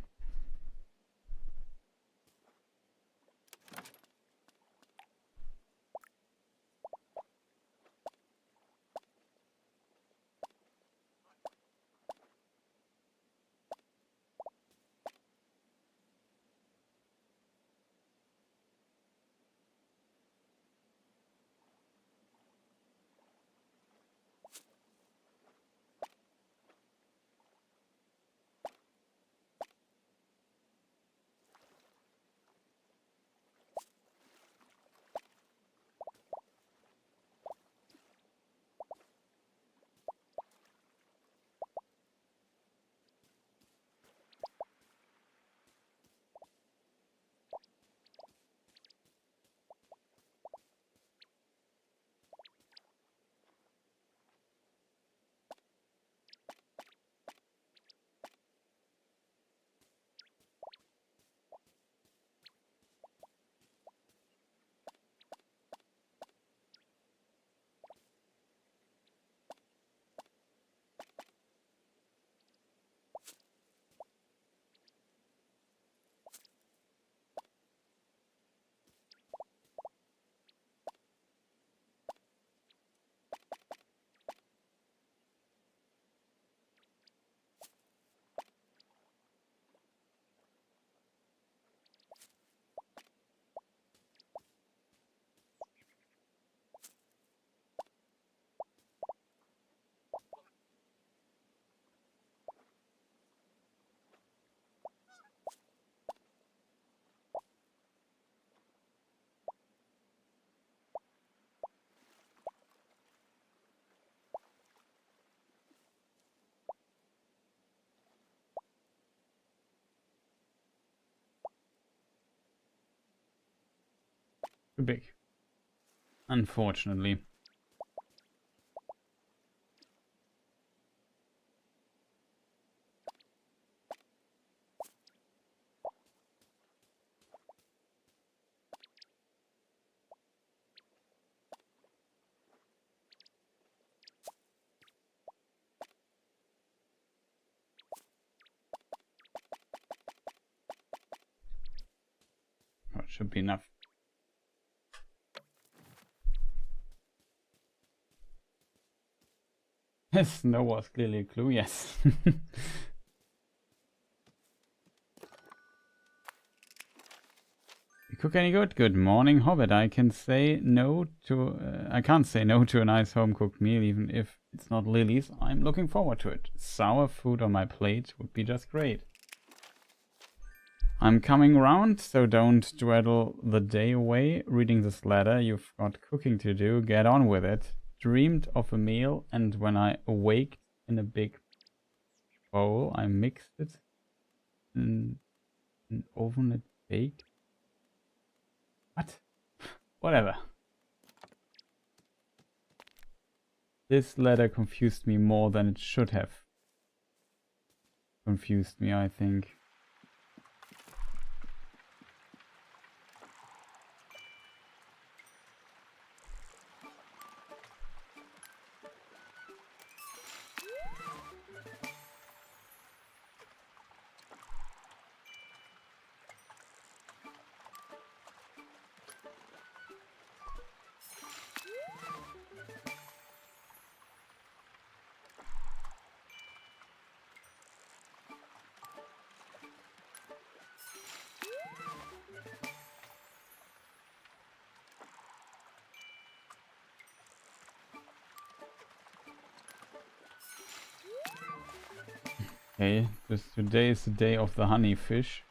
too big. Unfortunately. Oh, it should be enough. Snow was clearly a clue, yes. You cook any good? Good morning, Hobbit. I can't say no to a nice home cooked meal, even if it's not Lily's. I'm looking forward to it. Sour food on my plate would be just great. I'm coming around, so don't dawdle the day away reading this letter. You've got cooking to do. Get on with it. Dreamed of a meal, and when I awaked in a big bowl, I mixed it in an oven and baked. What? Whatever. This letter confused me more than it should have confused me, I think. Okay, today is the day of the honey fish.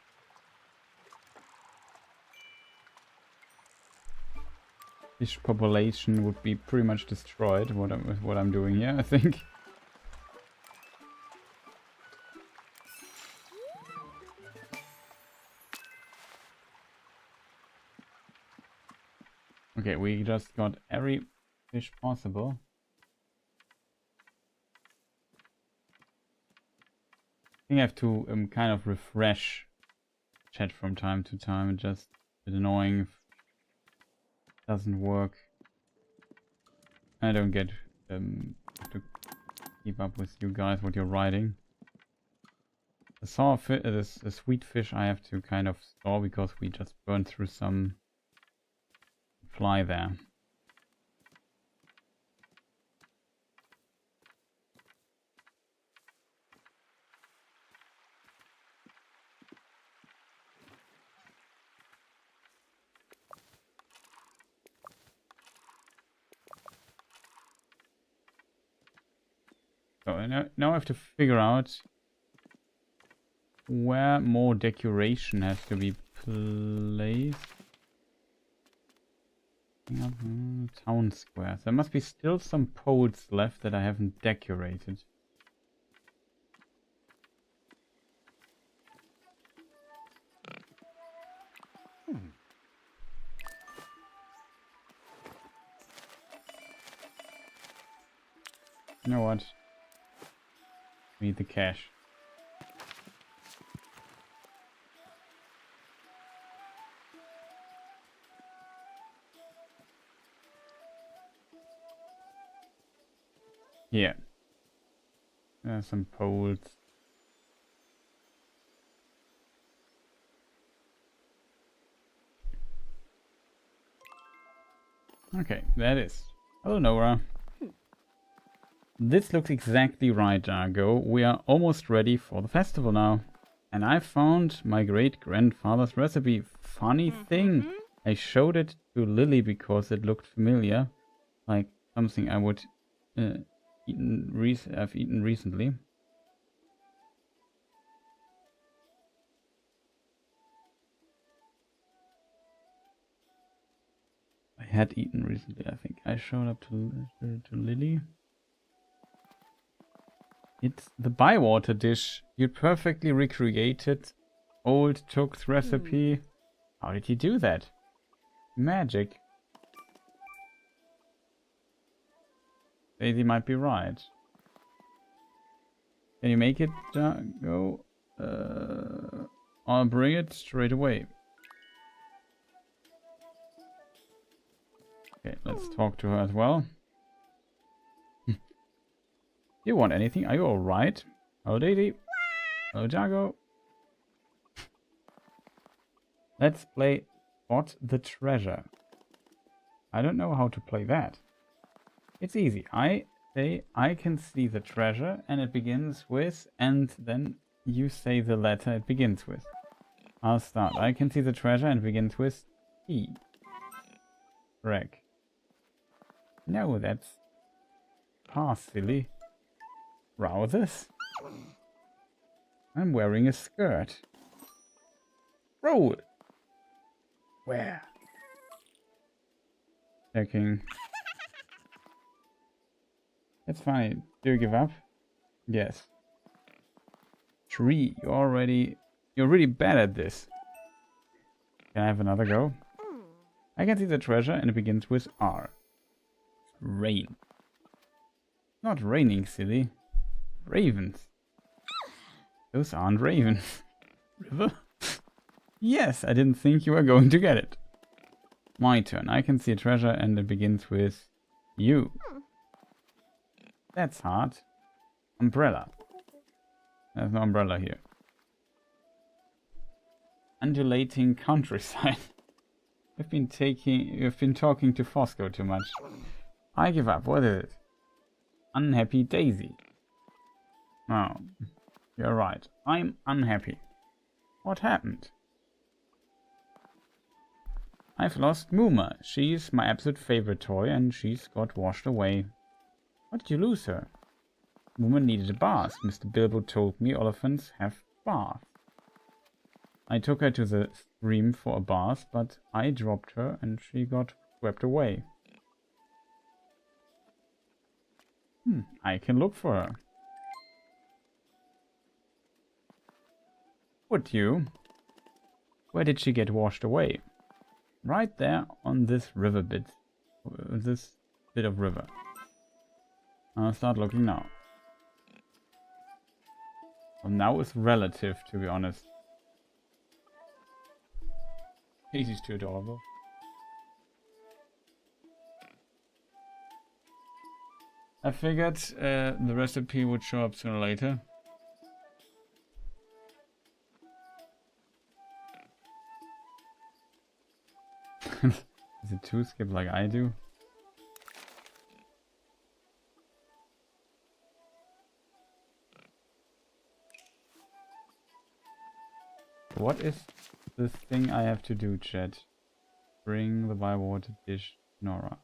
Fish population would be pretty much destroyed. What I'm doing here, I think. Okay, we just got every fish possible. I think I have to kind of refresh chat from time to time. It's just a bit annoying if it doesn't work. I don't get to keep up with you guys what you're writing. The sweet fish I have to kind of store because we just burned through some fly there. So now I have to figure out where more decoration has to be placed. Town squares. There must be still some poles left that I haven't decorated. You know what? We need the cash. Here. There are some poles. Okay, that is. Hello, Nora. This looks exactly right, Dargo. We are almost ready for the festival now. And I found my great-grandfather's recipe. Funny thing, I showed it to Lily because it looked familiar. Like something I would have eaten recently. I had eaten recently, I think. I showed up to Lily. It's the Bywater dish. You perfectly recreated old Took's recipe. How did you do that? magic. Daisy might be right. Can you make it go? I'll bring it straight away. Okay, let's talk to her as well. You want anything? Are you alright? Oh, Daisy. Oh, Jago. Let's play Spot the Treasure. I don't know how to play that. It's easy. I say I can see the treasure and it begins with, and then you say the letter it begins with. I'll start. I can see the treasure and it begins with T. Correct. No, that's silly. Trousers. I'm wearing a skirt. Roll. Where? Checking. That's fine. Do you give up? Yes. Tree. You're really bad at this. Can I have another go? I can see the treasure and it begins with R. Rain. Not raining, silly. Ravens. Those aren't ravens. River? Yes, I didn't think you were going to get it. My turn. I can see a treasure and it begins with U. That's hard. Umbrella. There's no umbrella here. Undulating countryside. You've been talking to Fosco too much. I give up. What is it? Unhappy Daisy. Oh, you're right. I'm unhappy. What happened? I've lost Mooma. She's my absolute favorite toy and she's got washed away. What did you lose her? Mooma needed a bath. Mr. Bilbo told me elephants have baths. I took her to the stream for a bath, but I dropped her and she got swept away. I can look for her. Would you? Where did she get washed away? Right there on this river bit. This bit of river. I'll start looking now. Well, now is relative, to be honest. Daisy's too adorable. I figured the recipe would show up sooner or later. Is it too skip like I do? What is this thing I have to do, chat? Bring the bywater dish, Nora.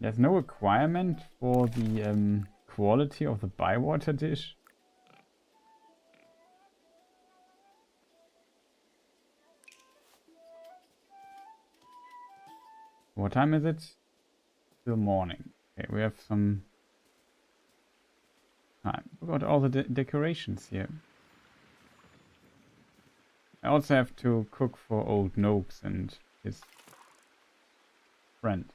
There's no requirement for the quality of the bywater dish. What time is it? Still morning. Okay, we have some time. We got all the decorations here. I also have to cook for old Noakes and his friend.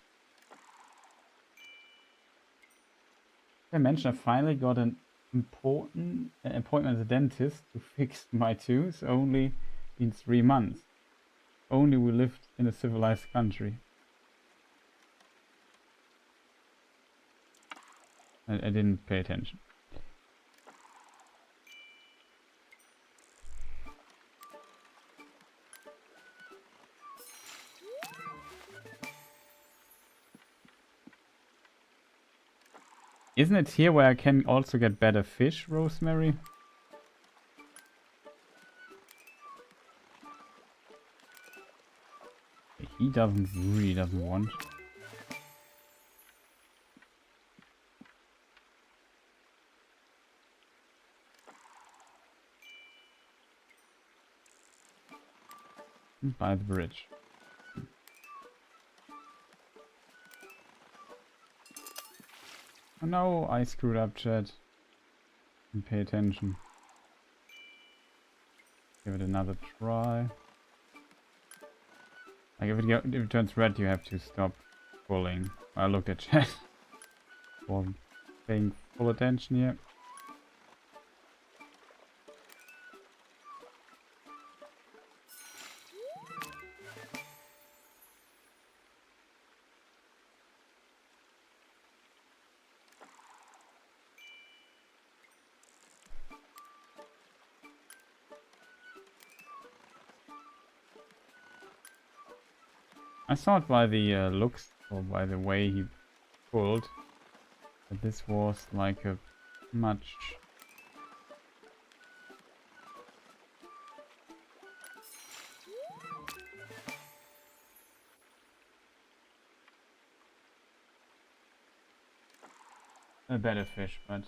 I mentioned I finally got an important appointment at the dentist to fix my tooth. Only in 3 months. Only we lived in a civilized country. I didn't pay attention. Isn't it here where I can also get better fish, Rosemary? He really doesn't want. By the bridge. Oh no, I screwed up, chat. And pay attention. Give it another try. Like if it turns red, you have to stop pulling. I looked at chat. Wasn't paying full attention here. I thought by the looks, or by the way he pulled, that this was like a much... a better fish, but...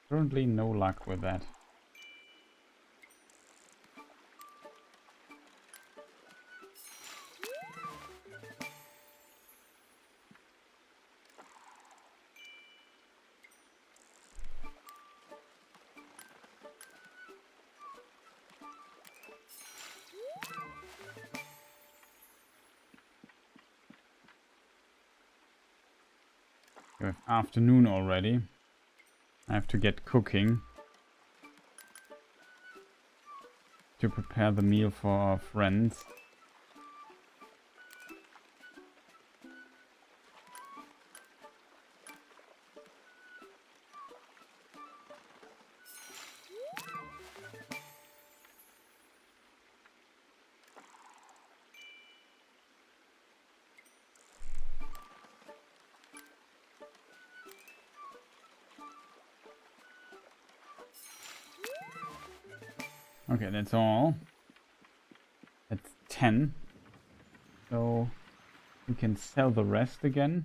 Currently no luck with that. We have afternoon already. I have to get cooking to prepare the meal for our friends. Okay, that's all. That's 10. So we can sell the rest again.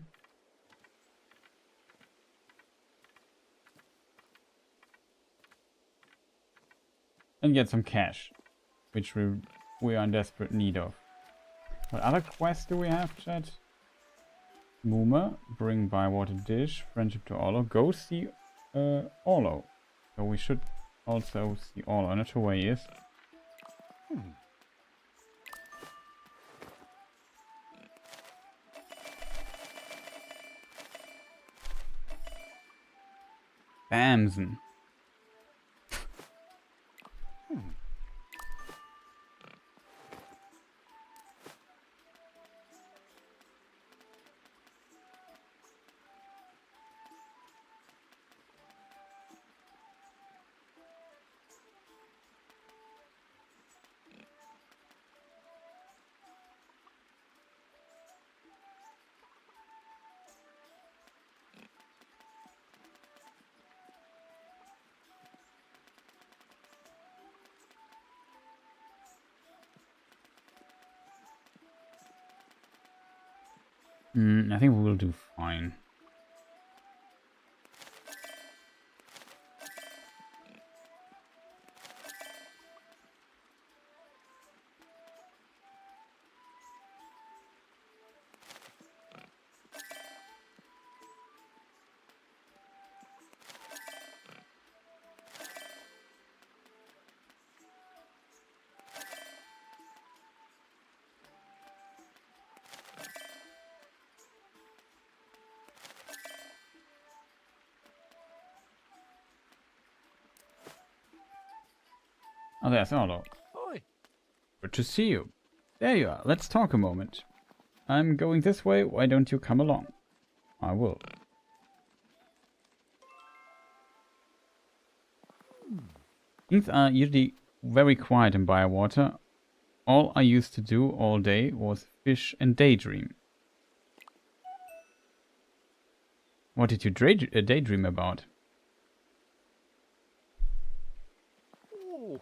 And get some cash, which we are in desperate need of. What other quests do we have, chat? Moomer, bring bywater dish, friendship to Orlo. Go see Orlo. So we should also see Orlo. I'm not sure where he is. Bamsen. I think we will do fine. Oh, there's Orlo. Oi. Good to see you. There you are. Let's talk a moment. I'm going this way. Why don't you come along? I will. Things are usually very quiet in Bywater. All I used to do all day was fish and daydream. What did you daydream about? Ooh.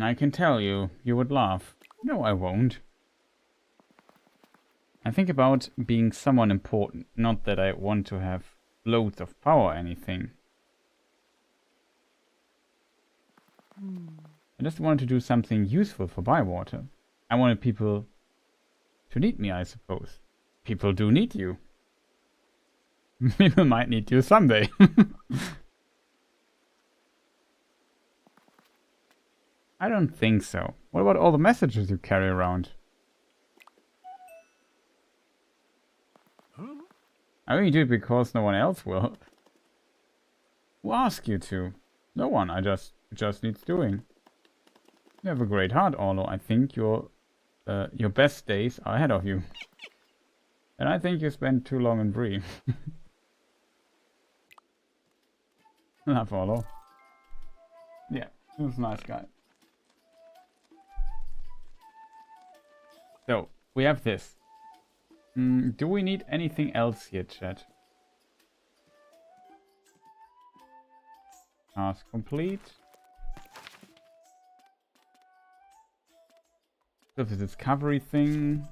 I can tell you. You would laugh. No, I won't. I think about being someone important. Not that I want to have loads of power or anything. I just wanted to do something useful for Bywater. I wanted people to need me, I suppose. People do need you. People might need you someday. I don't think so. What about all the messages you carry around? I only do it because no one else will. Who asked you to? No one. It just needs doing. You have a great heart, Orlo. I think your best days are ahead of you. And I think you spent too long in Bree. Love Orlo. Yeah, he was a nice guy. So, we have this. Do we need anything else here, chat? Task complete. So the discovery thing.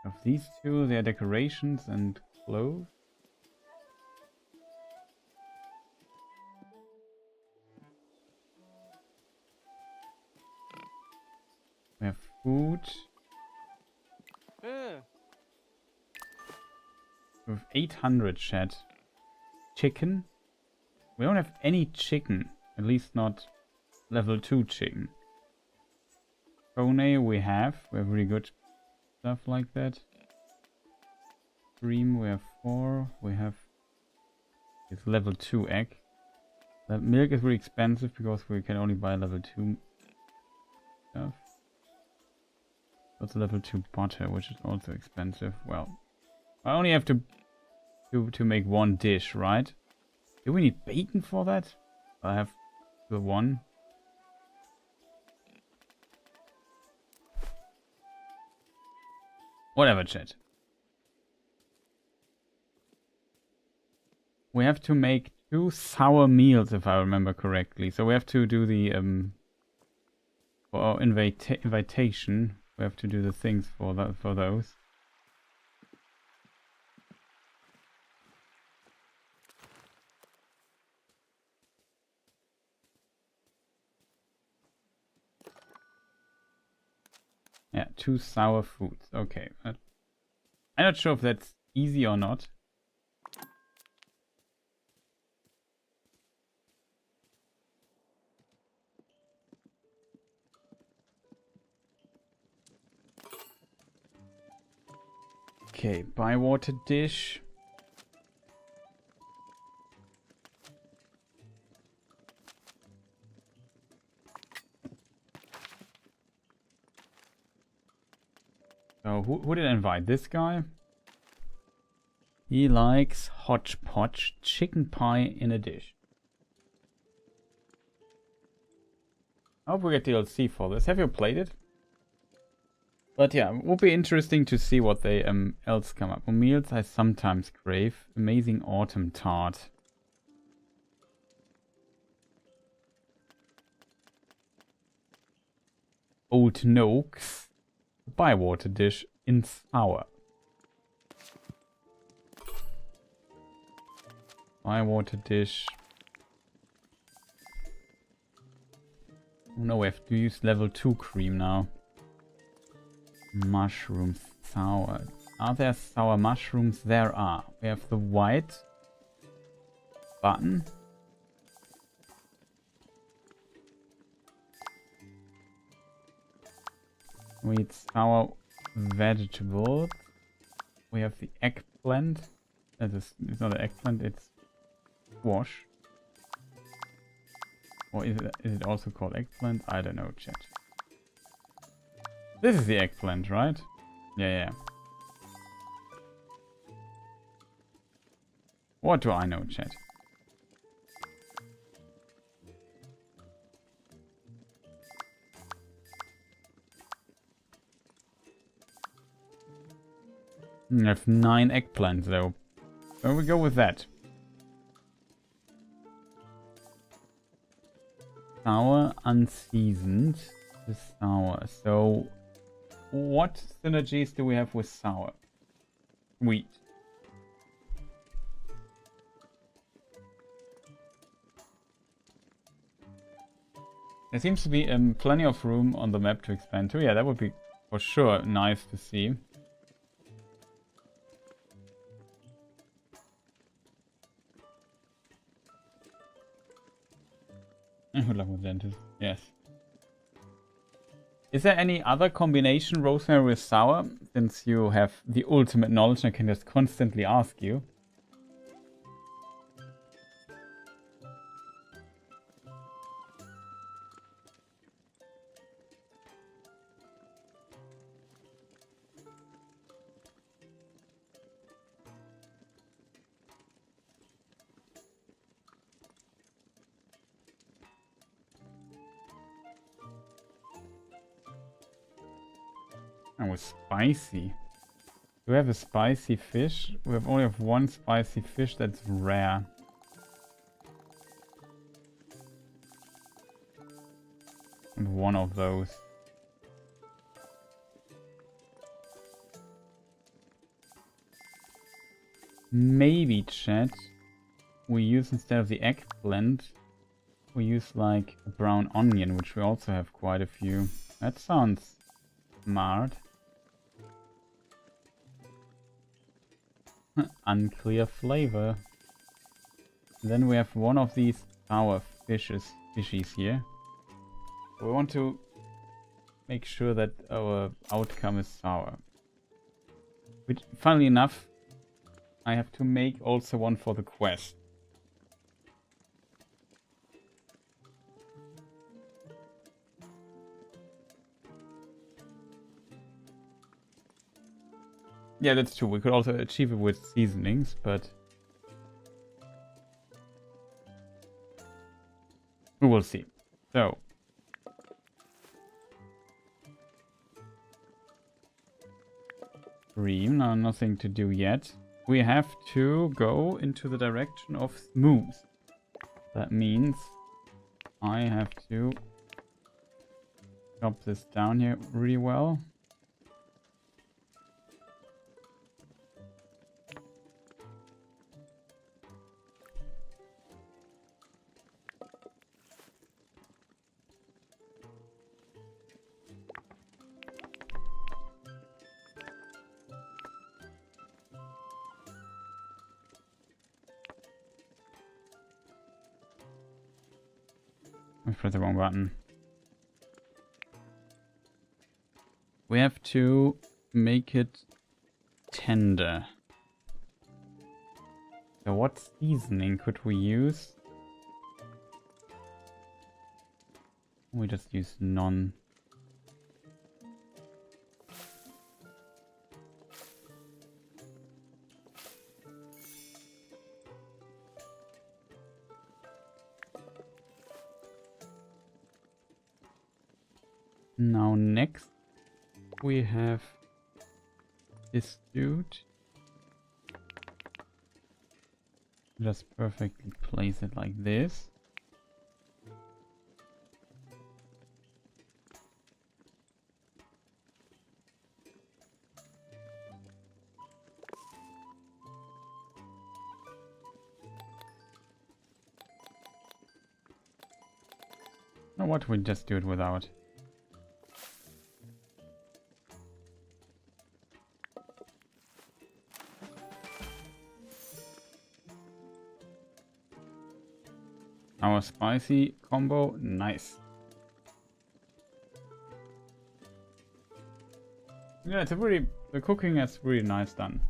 Of these two, their decorations and clothes. We have food. We have 800 chat. Chicken? We don't have any chicken. At least not level 2 chicken. Pone we have. We have really good stuff like that. Cream we have 4. We have this level 2 egg. The milk is really expensive because we can only buy level 2 stuff. That's level 2 butter, which is also expensive. Well, I only have to make one dish, right? Do we need bacon for that? I have the one. Whatever, chat. We have to make 2 sour meals, if I remember correctly. So we have to do the for our invitation. We have to do the things for those. Yeah, 2 sour foods. Okay. I'm not sure if that's easy or not. Okay, Bywater dish. So who did I invite? This guy? He likes hodgepodge chicken pie in a dish. I hope we get DLC for this. Have you played it? But yeah, it will be interesting to see what they else come up. For meals I sometimes crave. Amazing autumn tart. Old Noakes. Bywater dish in sour. Bywater dish. Oh no, we have to use level 2 cream now. Mushrooms sour. Are there sour mushrooms? There are. We have the white button. We eat sour vegetables. We have the eggplant. It's not an eggplant, it's squash. Or is it also called eggplant? I don't know, chat. This is the eggplant, right? Yeah. What do I know, chat? I have 9 eggplants though. So we go with that. Sour, unseasoned. The sour. So, what synergies do we have with sour? Wheat. There seems to be plenty of room on the map to expand to. Yeah, that would be for sure nice to see. Good luck with dentist. Yes. Is there any other combination rosemary with sour? Since you have the ultimate knowledge, I can just constantly ask you. Oh, spicy. Do we have a spicy fish? We only have one spicy fish that's rare. And one of those. Maybe, chat, we use instead of the eggplant, we use like a brown onion, which we also have quite a few. That sounds smart. Unclear flavor. Then we have one of these sour fishies here. We want to make sure that our outcome is sour. Which, funnily enough, I have to make also one for the quest. Yeah, that's true. We could also achieve it with seasonings, but we will see. So, stream. Now, nothing to do yet. We have to go into the direction of smooth. That means I have to chop this down here really well. I pressed the wrong button. We have to make it tender. So what seasoning could we use? We just use none. Now next we have this dude. Just perfectly place it like this. Now what, we just do it without. Our spicy combo, nice. Yeah, it's a really, the cooking is really nice done.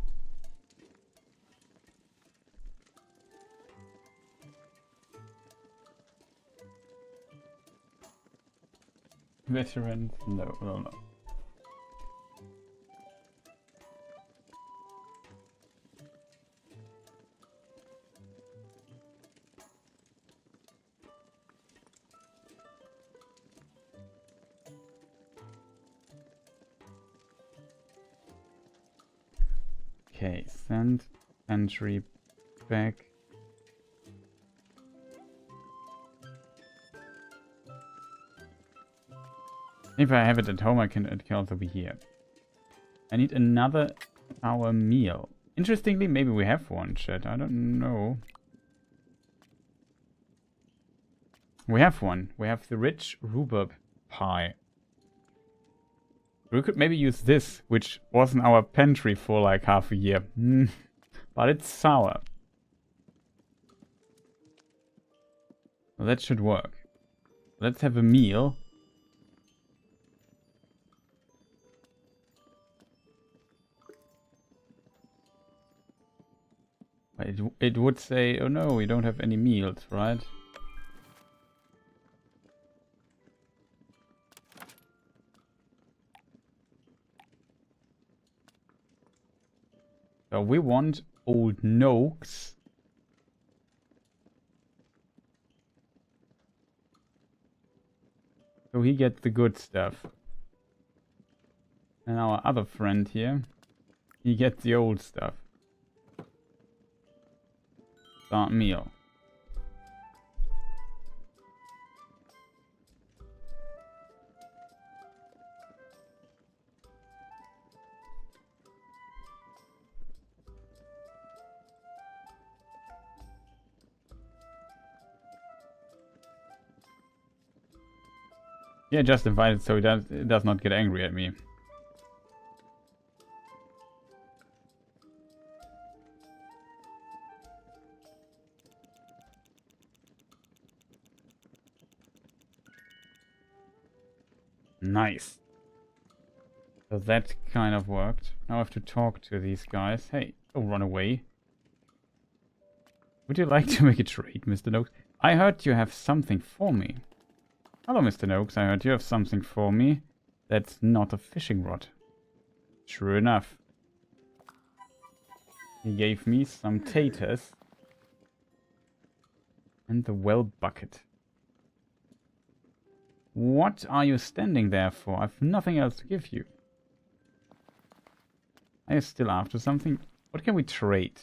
Veterans, no. Okay, send entry back. If I have it at home, it can also be here. I need another sour meal. Interestingly, maybe we have one, chat. I don't know. We have one. We have the rich rhubarb pie. We could maybe use this, which was in our pantry for like half a year. But it's sour. Well, that should work. Let's have a meal. It would say, oh no, we don't have any meals, right? So we want Old Noakes. So he gets the good stuff. And our other friend here, he gets the old stuff. Start meal. Yeah, just invite it so it does not get angry at me. Nice. So that kind of worked. Now I have to talk to these guys. Hey, don't run away. Would you like to make a trade, Mr. Noakes? I heard you have something for me. Hello, Mr. Noakes. I heard you have something for me. That's not a fishing rod. True enough. He gave me some taters. And the well bucket. What are you standing there for? I've nothing else to give you. Are you still after something? What can we trade?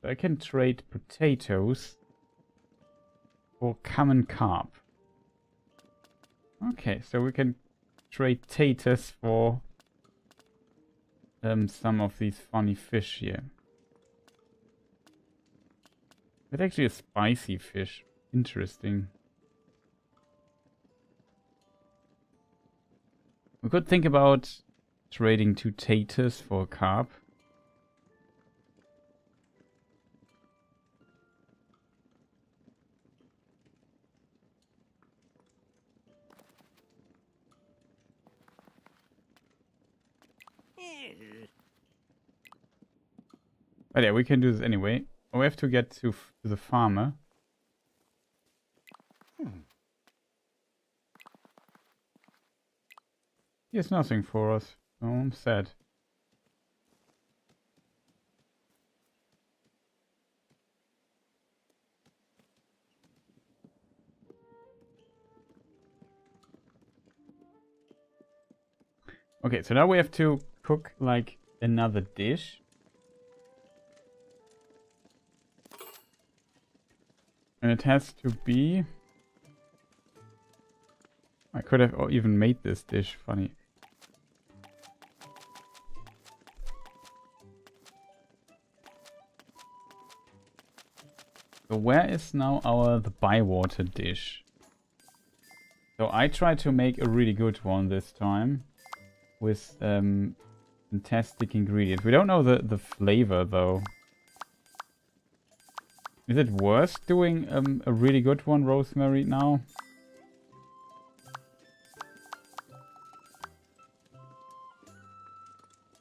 I can trade potatoes for common carp. Okay, so we can trade taters for some of these funny fish here. It's actually a spicy fish. Interesting. We could think about trading 2 taters for a carp. But yeah, we can do this anyway. We have to get to the farmer. He has nothing for us. Oh, I'm sad. Okay, so now we have to cook like another dish. And it has to be... I could have even made this dish funny. So where is now the bywater dish? So I tried to make a really good one this time. With fantastic ingredients. We don't know the flavor though. Is it worth doing a really good one, Rosemary, now?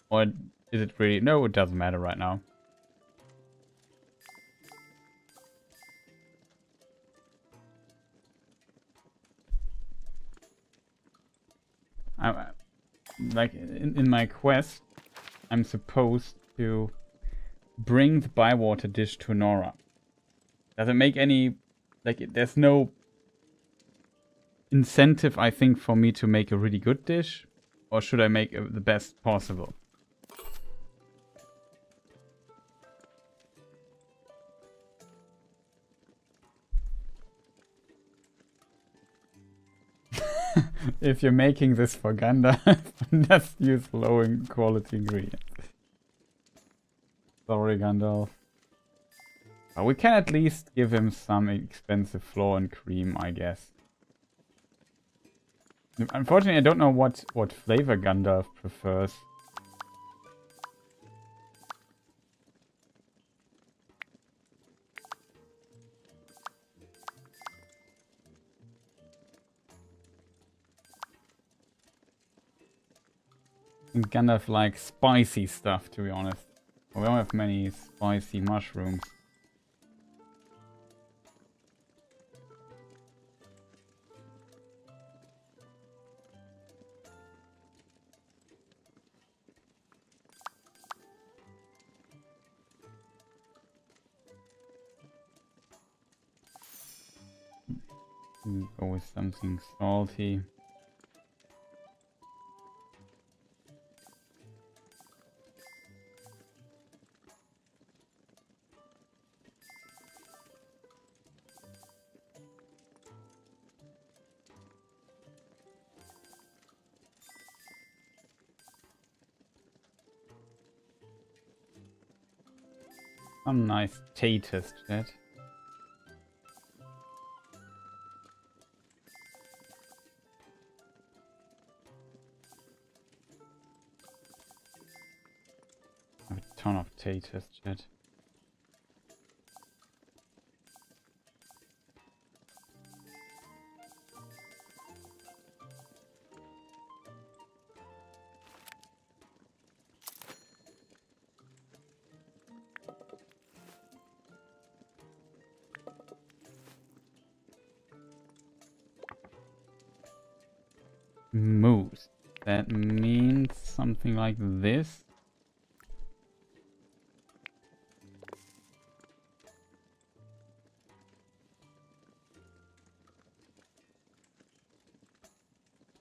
Or is it really... No, it doesn't matter right now. Like, in my quest, I'm supposed to bring the bywater dish to Nora. Does it make any... Like, there's no incentive, I think, for me to make a really good dish? Or should I make the best possible? If you're making this for Gandalf, just use low quality ingredients. Sorry, Gandalf. But we can at least give him some expensive flour and cream, I guess. Unfortunately, I don't know what flavor Gandalf prefers. I think Gandalf likes spicy stuff, to be honest. We don't have many spicy mushrooms. Go with something salty. Some nice taters, chat. A ton of taters, chat. Moose. That means something like this.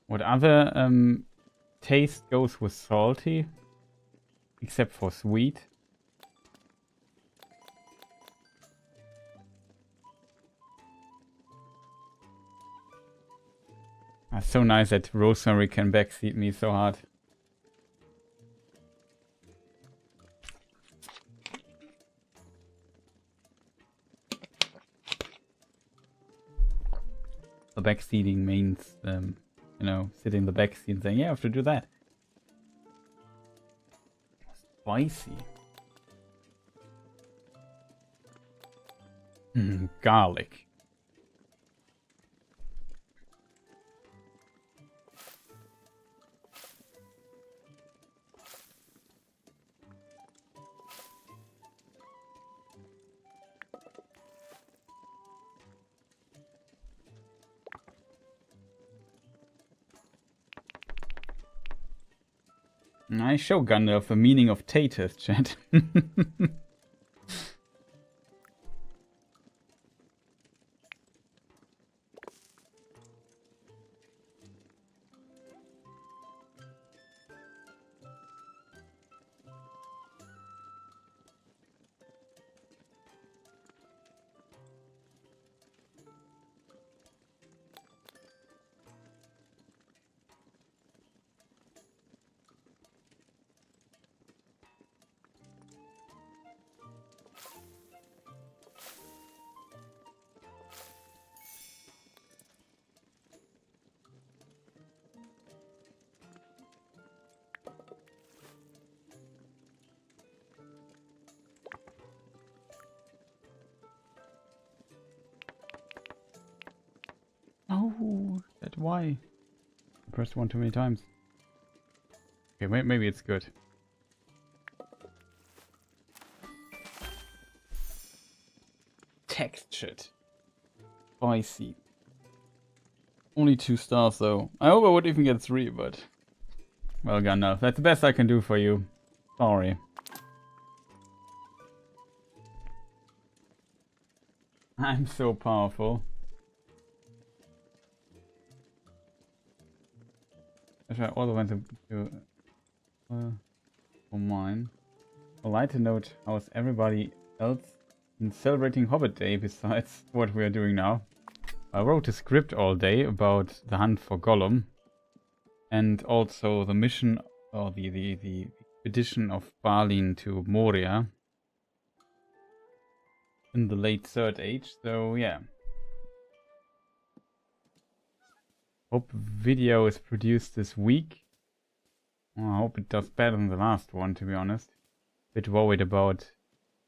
What other taste goes with salty? Except for sweet. It's so nice that Rosemary can backseat me so hard. The backseating means, you know, sitting in the backseat and saying, yeah, I have to do that. Spicy. Garlic. I show Gandalf the meaning of taters, chat. Oh, that why? I pressed one too many times. Okay, maybe it's good. Textured. Spicy. Only 2 stars though. I hope I would even get 3, but... Well, Gandalf, that's the best I can do for you. Sorry. I'm so powerful. Actually, I also went to for mine. A lighter note, how's everybody else in celebrating Hobbit Day besides what we are doing now? I wrote a script all day about the hunt for Gollum, and also the mission, or the expedition of Balin to Moria in the late Third Age. So yeah. Hope video is produced this week. Well, I hope it does better than the last one, to be honest. Bit worried about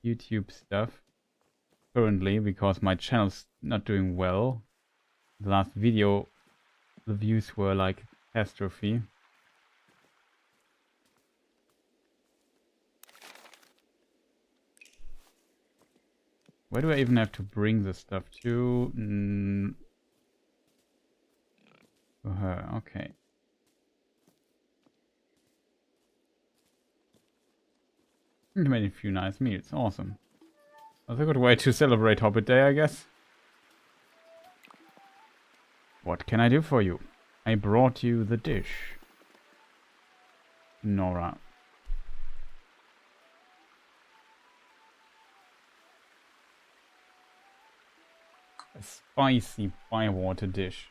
YouTube stuff currently because my channel's not doing well. The last video, the views were like catastrophe. Where do I even have to bring this stuff to? To her, okay. You made a few nice meals, awesome. That's a good way to celebrate Hobbit Day, I guess. What can I do for you? I brought you the dish. Nora. A spicy bywater dish.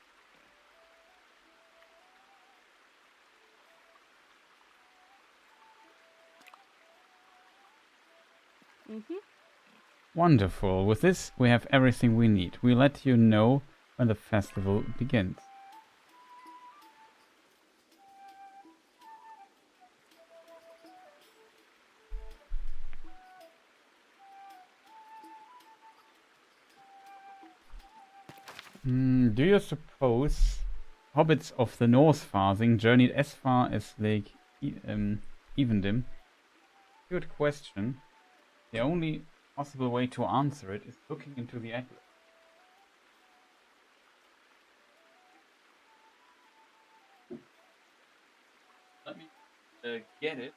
Wonderful. With this, we have everything we need. We'll let you know when the festival begins. Do you suppose hobbits of the North Farthing journeyed as far as Lake Evendim? Good question. The only possible way to answer it is looking into the atlas. Let me get it.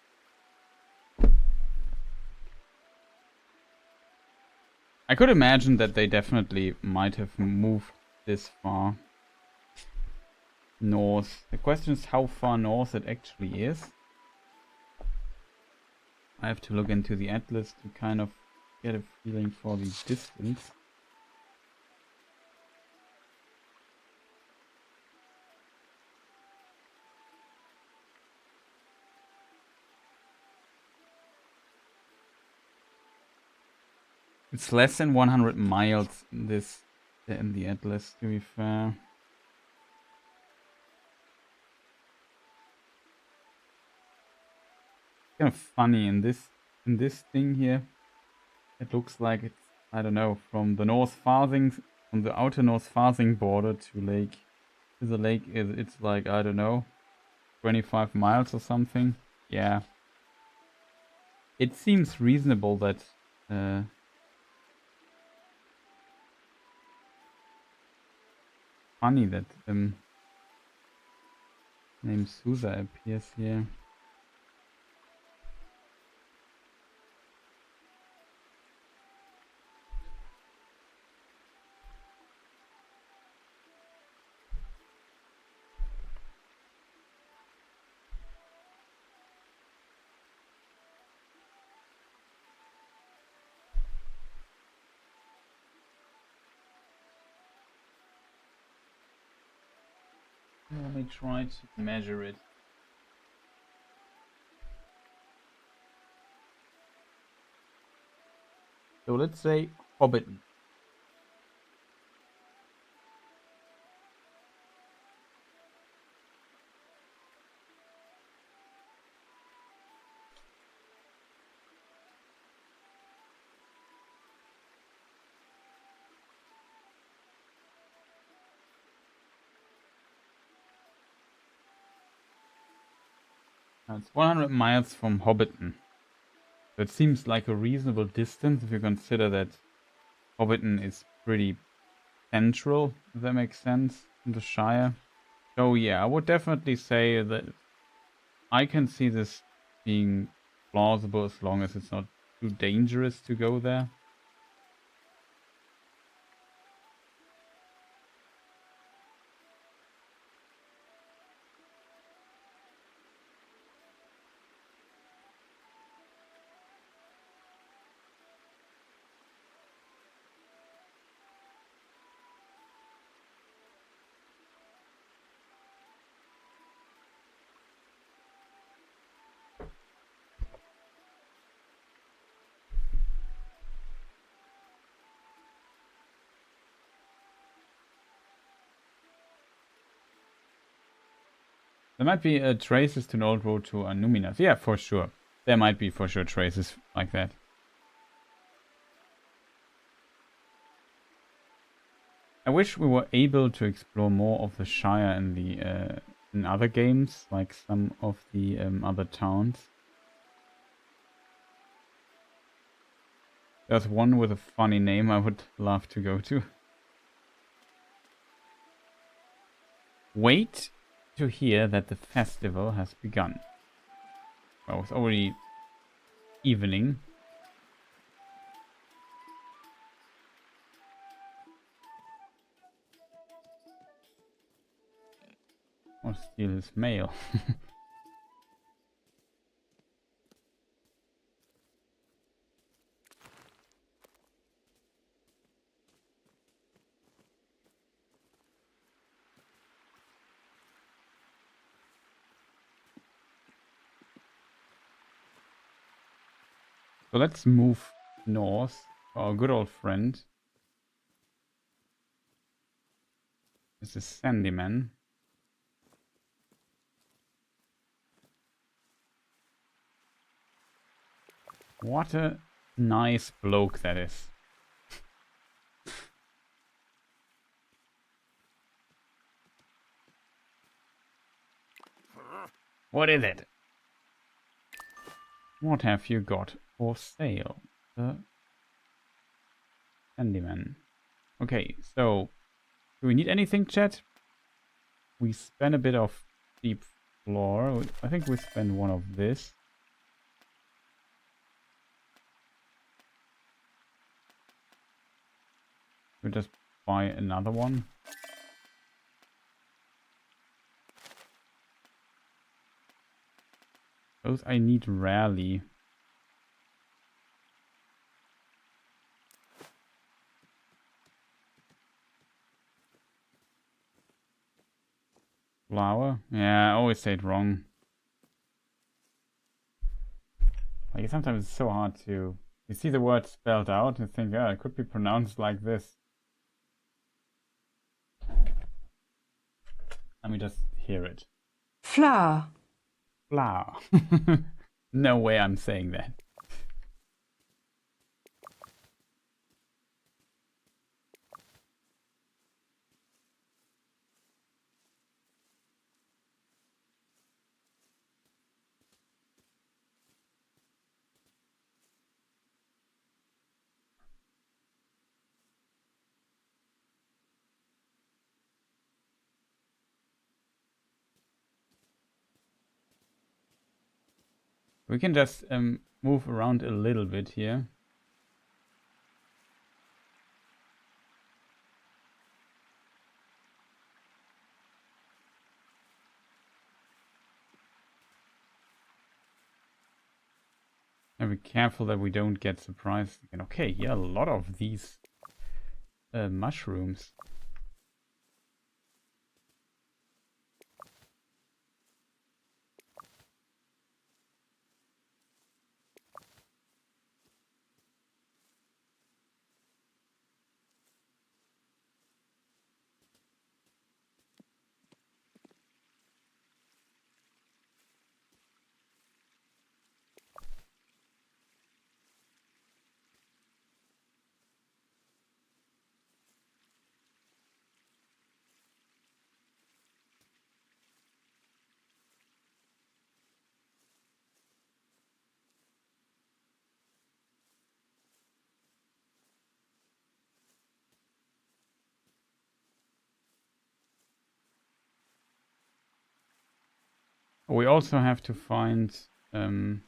I could imagine that they definitely might have moved this far north. The question is how far north it actually is. I have to look into the atlas to kind of get a feeling for the distance. It's less than 100 miles in the atlas, to be fair. Kind of funny in this thing here. It looks like it's, I don't know, from the outer North Farthing border to the lake it's like, I don't know, 25 miles or something. Yeah. It seems reasonable that funny that name Susa appears here. Let me try to measure it. So let's say Hobbiton. It's 100 miles from Hobbiton. So it seems like a reasonable distance if you consider that Hobbiton is pretty central, if that makes sense, in the Shire. So yeah, I would definitely say that I can see this being plausible as long as it's not too dangerous to go there. There might be traces to an old road to Numinas. Yeah, for sure. There might be for sure traces like that. I wish we were able to explore more of the Shire in the in other games, like some of the other towns. There's one with a funny name I would love to go to. Wait to hear that the festival has begun. Well, it's already evening. Or steal his mail. So let's move north. Our good old friend. This is Sandyman. What a nice bloke that is. What is it? What have you got for sale? The Sandyman. Okay, so do we need anything, chat? We spent a bit of deep floor. I think we spent one of this. We just buy another one. Those I need rarely. Flower? Yeah, I always say it wrong. Like sometimes it's so hard to... You see the word spelled out and think, oh, it could be pronounced like this. Let me just hear it. Flower. Flower. No way I'm saying that. We can just move around a little bit here. And be careful that we don't get surprised again. Okay, yeah, a lot of these mushrooms. We also have to find the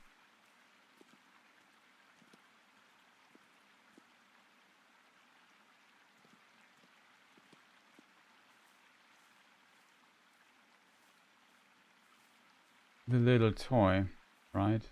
little toy, right?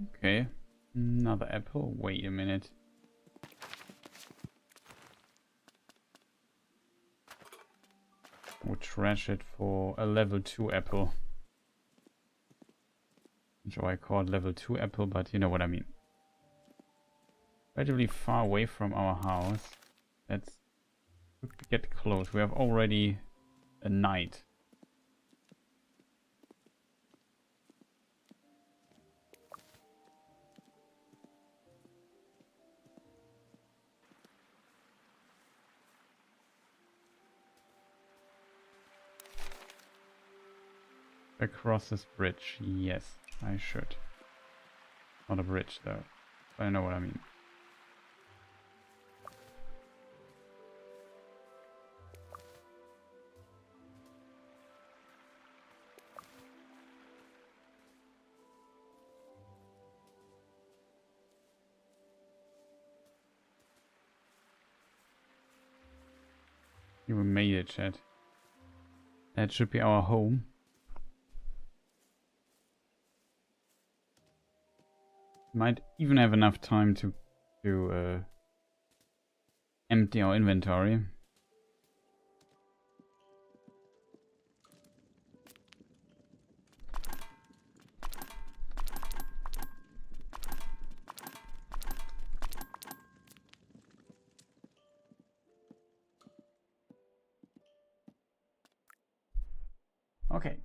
Okay. Another apple. Wait a minute. We'll trash it for a level 2 apple. Not sure I call it level 2 apple, but you know what I mean. Relatively far away from our house. Let's get close. We have already a night. Across this bridge. Yes, I should. Not a bridge though. But I know what I mean. We made it, chat. That should be our home. Might even have enough time to empty our inventory. Okay.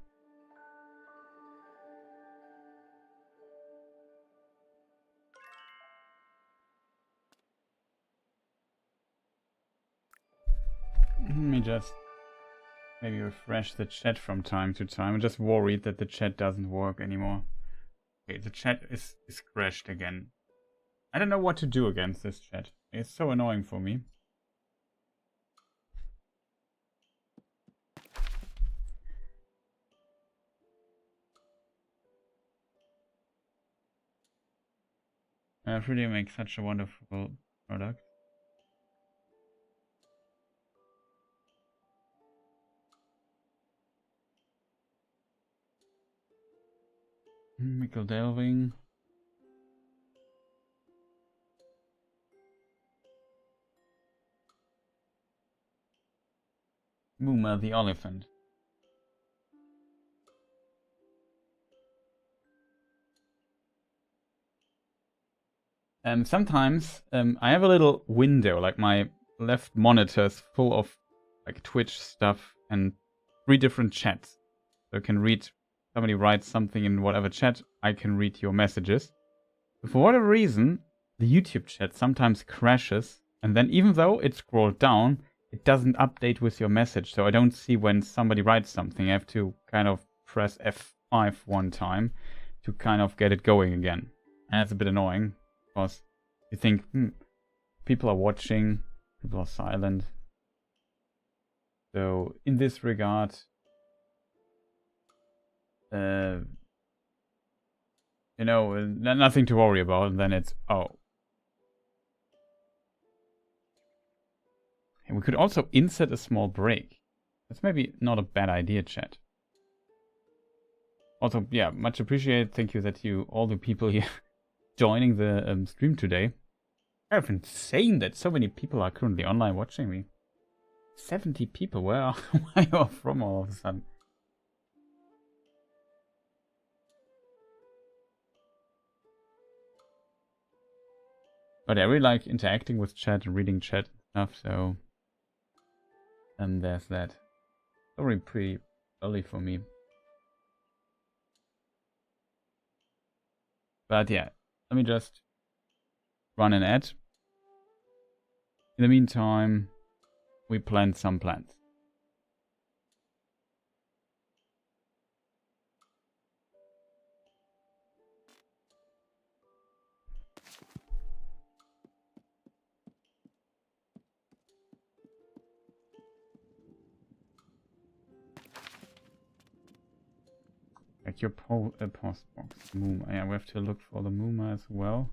Let me just maybe refresh the chat from time to time. I'm just worried that the chat doesn't work anymore. Okay, the chat is crashed again. I don't know what to do against this chat. It's so annoying for me. Really makes such a wonderful product. Michael Delving. Mooma the elephant. Sometimes I have a little window, like my left monitor is full of like Twitch stuff and 3 different chats. So I can read, somebody writes something in whatever chat, I can read your messages. But for whatever reason, the YouTube chat sometimes crashes, and then even though it's scrolled down, it doesn't update with your message. So I don't see when somebody writes something. I have to kind of press F5 one time to kind of get it going again. And it's a bit annoying. Because you think, people are watching, people are silent. So in this regard, you know, nothing to worry about. And then it's, oh. And we could also insert a small break. That's maybe not a bad idea, chat. Also, yeah, much appreciated. Thank you that all the people here joining the stream today. Kind of insane that so many people are currently online watching me. 70 people, where are you from all of a sudden? But I really like interacting with chat and reading chat and stuff, so there's that. Already pretty early for me. But yeah, let me just run an ad. In the meantime, we plant some plants. Like your post box. Mooma. Yeah, we have to look for the Mooma as well.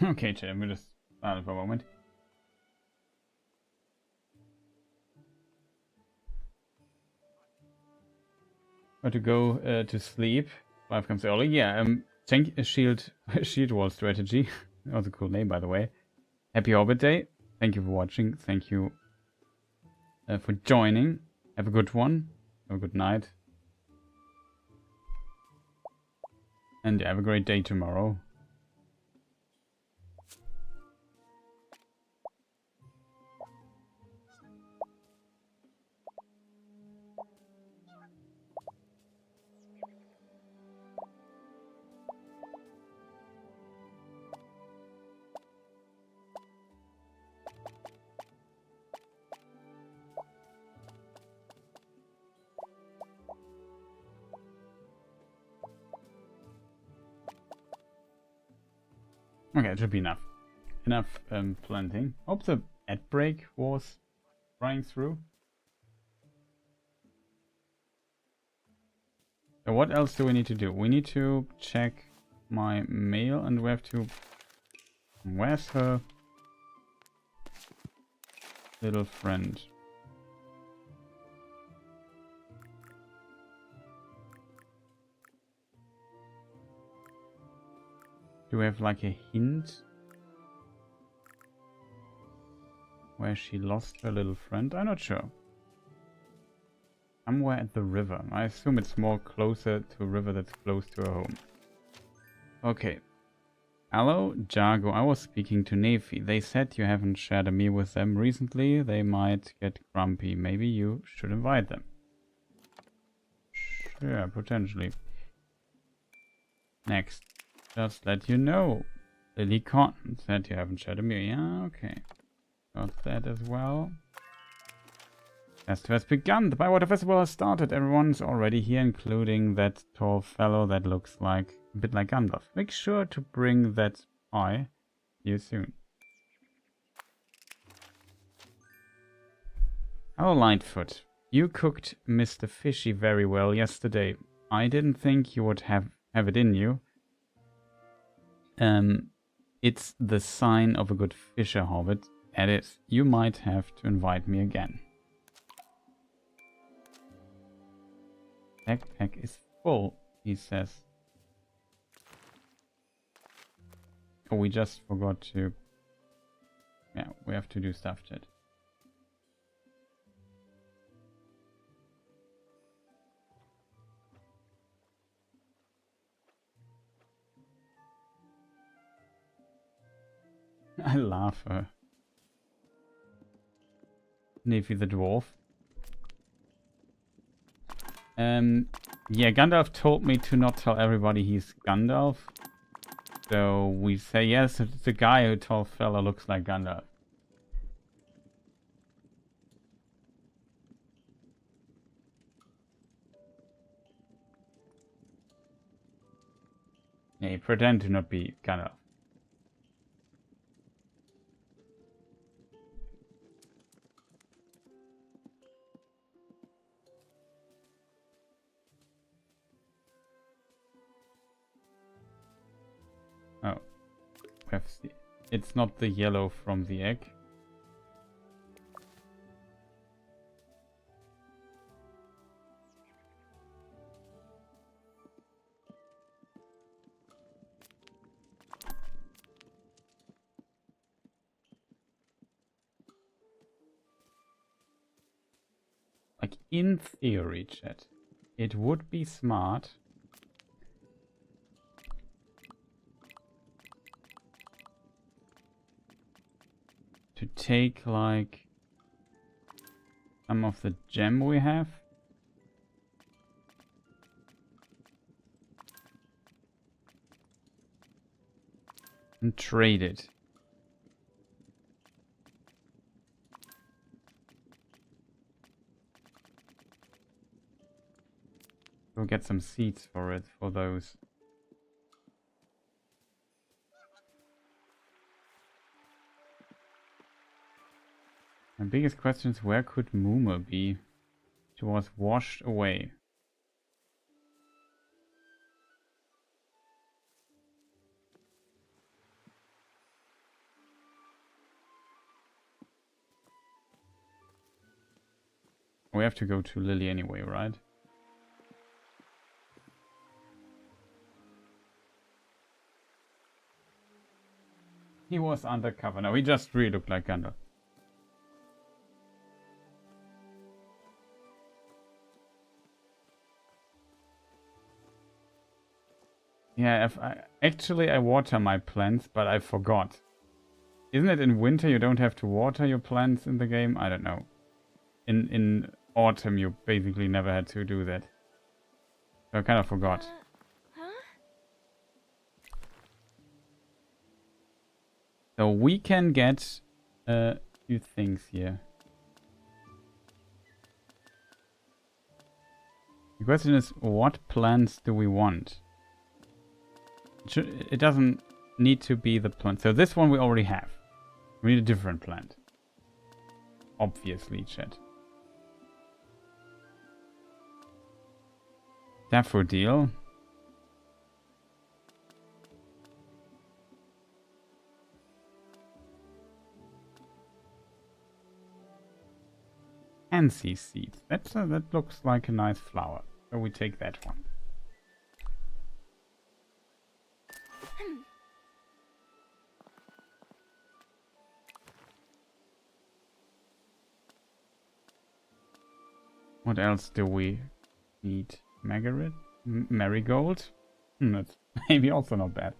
Okay, chat, we'll just start for a moment. But to go to sleep. 5 comes early. Yeah, tank shield wall strategy. That was a cool name, by the way. Happy Hobbit Day. Thank you for watching. Thank you for joining. Have a good one. Have a good night. And have a great day tomorrow. Okay, it should be enough. Enough planting. Hope the ad break was running through. So what else do we need to do? We need to check my mail and we have to... Where's her little friend? Do we have like a hint where she lost her little friend? I'm not sure. Somewhere at the river. I assume it's more closer to a river that's close to her home. Okay. Hello, Jargo. I was speaking to Nephi. They said you haven't shared a meal with them recently. They might get grumpy. Maybe you should invite them. Sure, potentially. Next. Just let you know. Lily Cotton said you haven't shared a meal. Yeah, okay. Got that as well. Festival has begun. The Bywater Festival has started. Everyone's already here, including that tall fellow that looks like a bit like Gandalf. Make sure to bring that pie. See you soon. Hello, Lightfoot. You cooked Mr. Fishy very well yesterday. I didn't think you would have it in you. It's the sign of a good fisher, Hobbit. That is, you might have to invite me again. Backpack is full, he says. Oh, we just forgot to... Yeah, we have to do stuff, chat. I laugh her. Nephi the dwarf. Yeah, Gandalf told me to not tell everybody he's Gandalf. So we say, yes, it's the guy who told fella looks like Gandalf. Yeah, you pretend to not be Gandalf. Oh, it's not the yellow from the egg. Like, in theory, chat, it would be smart to take, like, some of the gem we have and trade it. We'll get some seeds for it, for those. My biggest question is, where could Moomer be? She was washed away. We have to go to Lily anyway, right? He was undercover. No, he just really looked like Gandalf. Yeah, actually I water my plants, but I forgot. Isn't it in winter you don't have to water your plants in the game? I don't know. In autumn you basically never had to do that. So I kind of forgot. So we can get a few things here. The question is, what plants do we want? It doesn't need to be the plant. So this one we already have. We need a different plant. Obviously, chat. Daffodil. Pansy seeds. That looks like a nice flower. So we take that one. What else do we need? Marigold? That's maybe also not bad.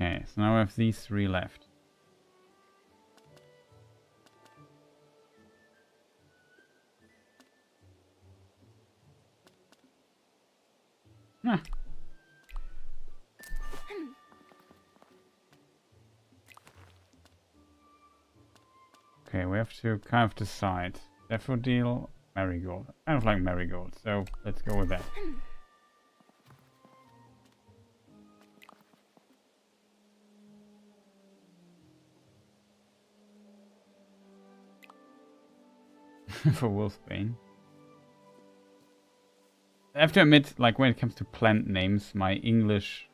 Okay, so now we have these 3 left. Ah. Okay, we have to kind of decide. Daffodil, marigold. Kind of like marigold, so let's go with that. For Wolfbane. I have to admit, like when it comes to plant names, my English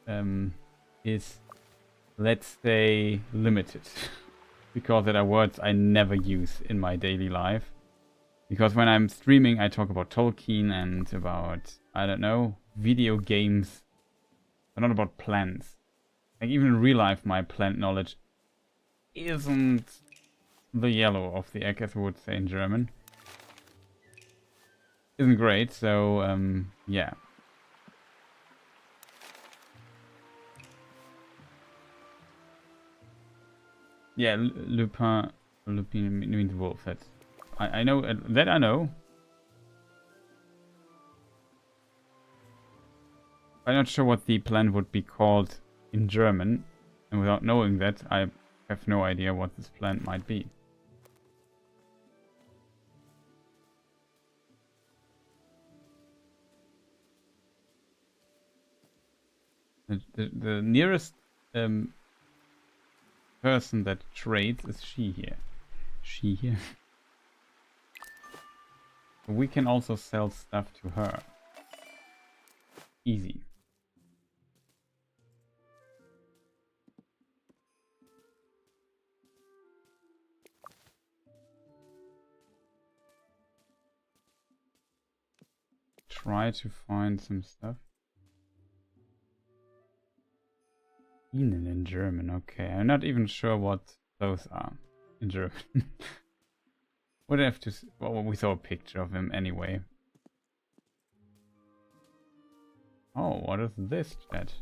is, let's say, limited. Because there are words I never use in my daily life. Because when I'm streaming, I talk about Tolkien and about, I don't know, video games. But not about plants. Like even in real life, my plant knowledge isn't the yellow of the egg, as we would say in German. Isn't great, so yeah. Yeah, lupin means wolf. That's I know that I know. I'm not sure what the plant would be called in German, and without knowing that, I have no idea what this plant might be. The nearest person that trades is she here. She here. We can also sell stuff to her. Easy. Try to find some stuff. Ihnen in German, okay. I'm not even sure what those are in German. Would have to. Well, we saw a picture of him anyway. Oh, what is this, chat?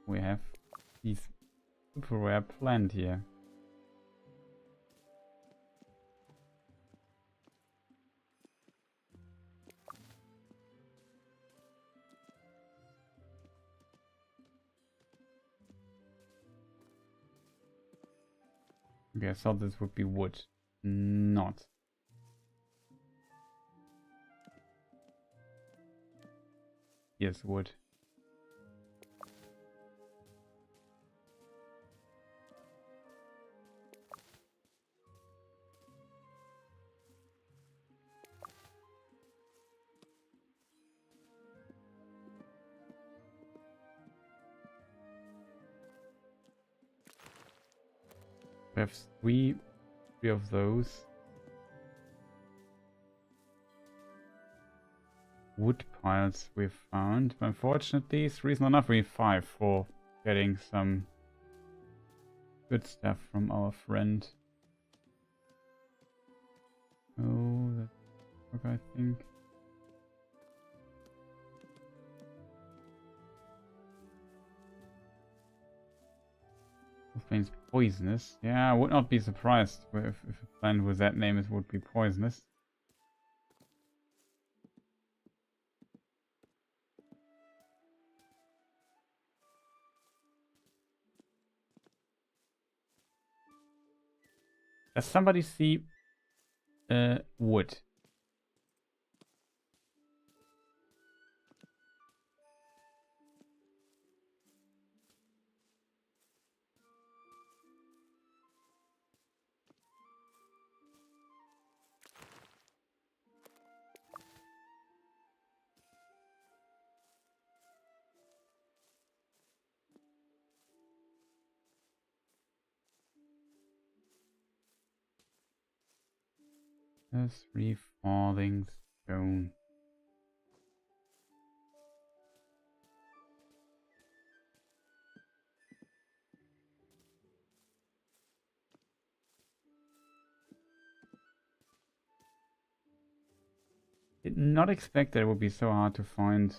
We have these super rare plant here. Okay, I thought this would be wood. Not. Yes, wood. We have three of those. Wood piles we've found. But unfortunately, 3 is not enough. We need 5 for getting some good stuff from our friend. Oh, that's I think. Wolfbane's poisonous. Yeah, I would not be surprised if a plant with that name would be poisonous. Does somebody see wood? There's 3 falling stone. Did not expect that it would be so hard to find.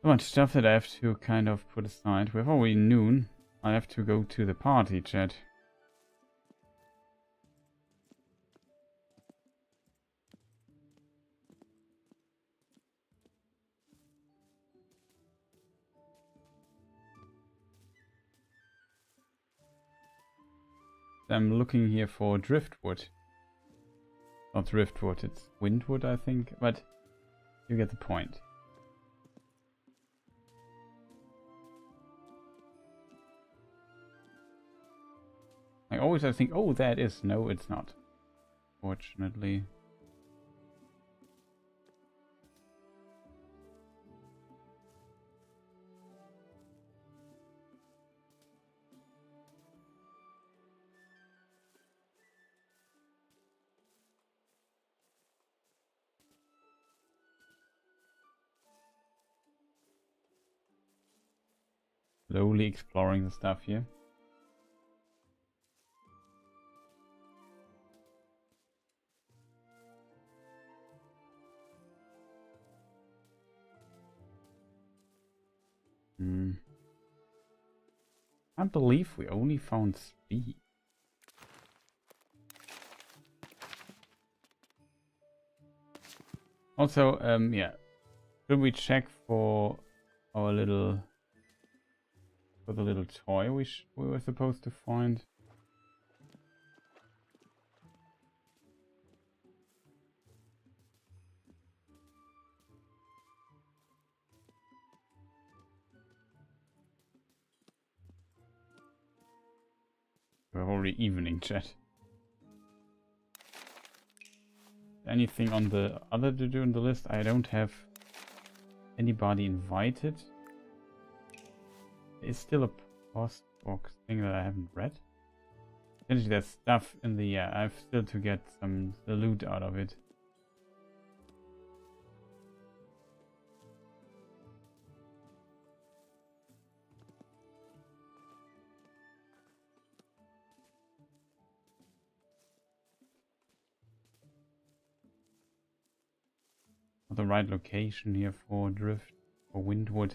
So much stuff that I have to kind of put aside. We have already noon. I have to go to the party, chat. I'm looking here for driftwood. Not driftwood, it's windwood, I think, but you get the point. I think, oh, that is. No, it's not. Fortunately. Slowly exploring the stuff here. I can't believe we only found 3. Also, yeah. Should we check for our little... for the little toy we were supposed to find? We're already evening, chat. Anything on the other to do in the list? I don't have anybody invited. There's still a post box thing that I haven't read. Essentially, there's stuff in the... I have still to get some loot out of it. The right location here for drift or windwood.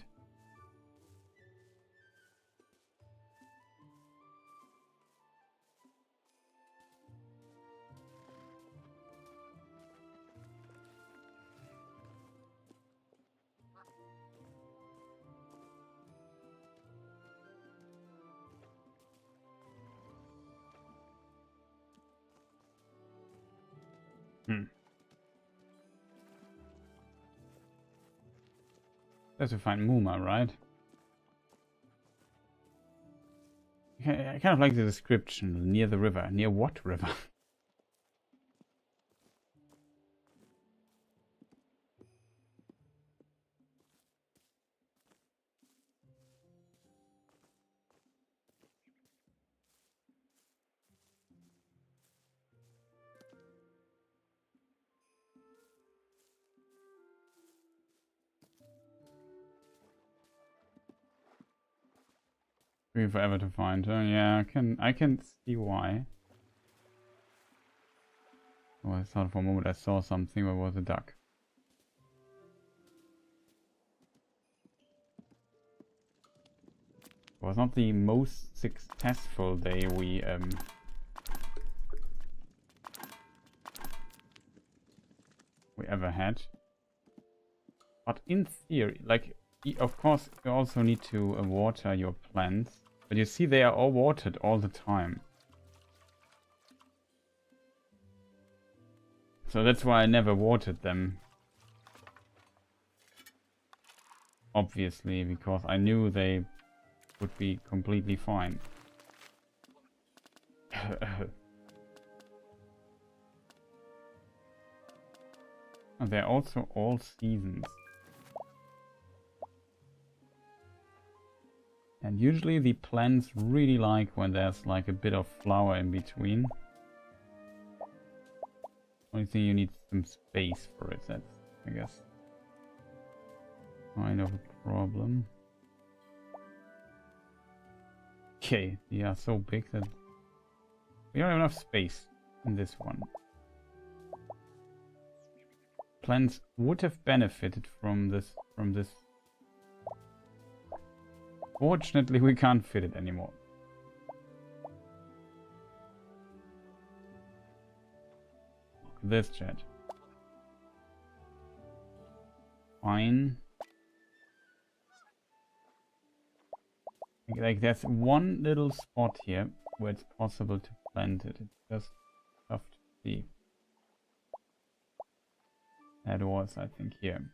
Have to find Muma, right? I kind of like the description. Near the river. Near what river? Forever to find her. Yeah, I can see why. Oh, I thought for a moment I saw something, but it was a duck. It was not the most successful day we ever had. But in theory, like, of course, you also need to water your plants. But you see, they are all watered all the time. So that's why I never watered them. Obviously, because I knew they would be completely fine. And they're also all seasons. And usually the plants really like when there's like a bit of flower in between. Only thing you need some space for it, that's, I guess, kind of a problem. Okay, they are so big that we don't have enough space in this one. Plants would have benefited from this. Fortunately, we can't fit it anymore. Look at this, chat. Fine. Like, there's one little spot here where it's possible to plant it. It's just tough to see. That was, I think, here.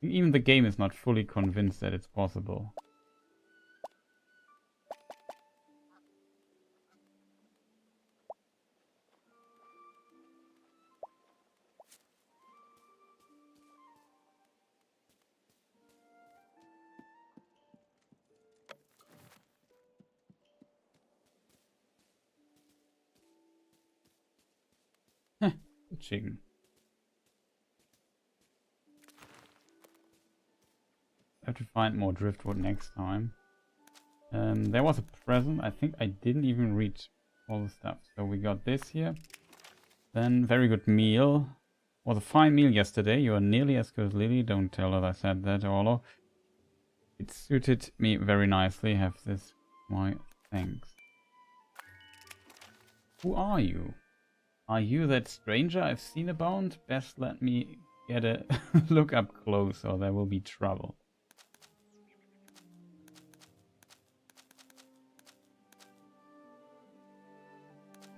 Even the game is not fully convinced that it's possible. The chicken. I have to find more driftwood next time. There was a present. I think I didn't even read all the stuff. So we got this here. Then very good meal. Was a fine meal yesterday. You are nearly as good as Lily. Don't tell her I said that, Orlo. It suited me very nicely. Have this. My thanks. Who are you? Are you that stranger I've seen about? Best let me get a look up close or there will be trouble.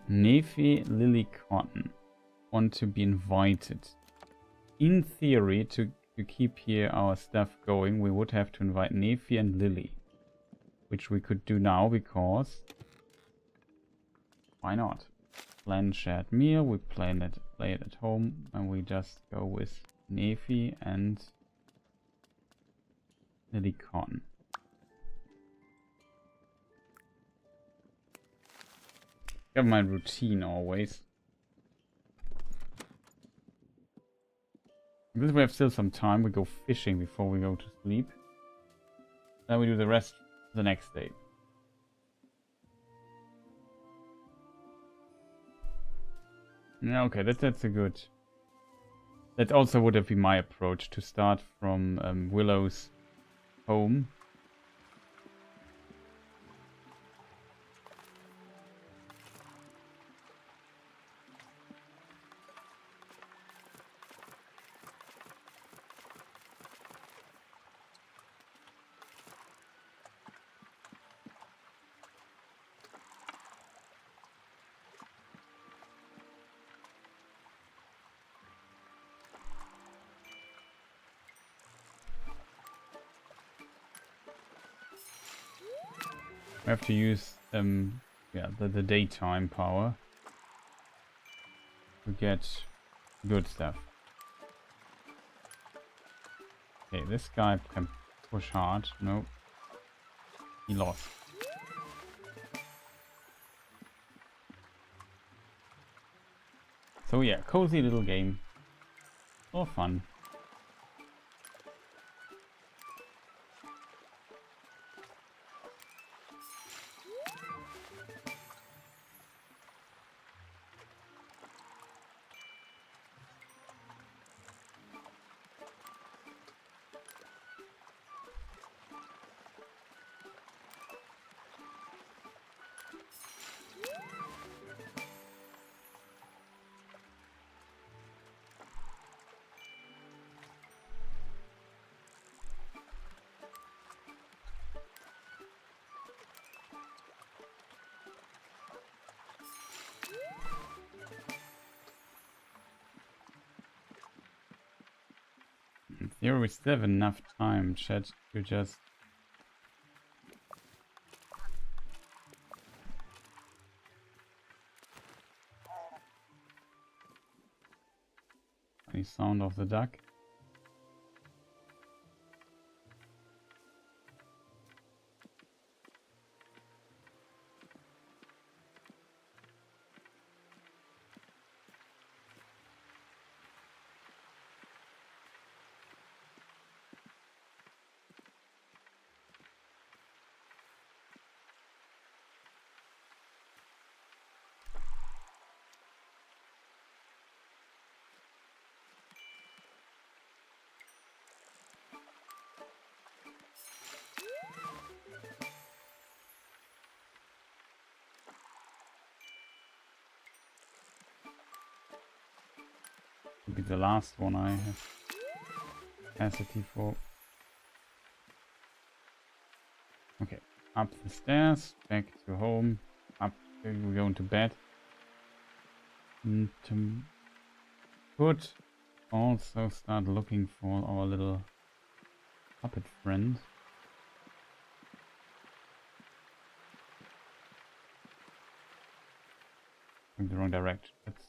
Nephi Lily Cotton want to be invited. In theory, to keep here our stuff going, we would have to invite Nephi and Lily. Which we could do now because... why not? Plan shared meal, we play it at home, and we just go with Nephi and Lily Cotton. I have my routine always. Because we have still some time, we go fishing before we go to sleep. Then we do the rest the next day. Yeah, okay, that's a good... that also would have been my approach, to start from Willow's home. We have to use yeah, the daytime power to get good stuff. Okay, this guy can push hard. Nope. He lost. So yeah, cozy little game. All fun. In theory, we still have enough time, chat, to just any sound of the duck. Will be the last one I have capacity for. Okay, up the stairs, back to home, up, we're going to bed. And could also start looking for our little puppet friend. In the wrong direction. Let's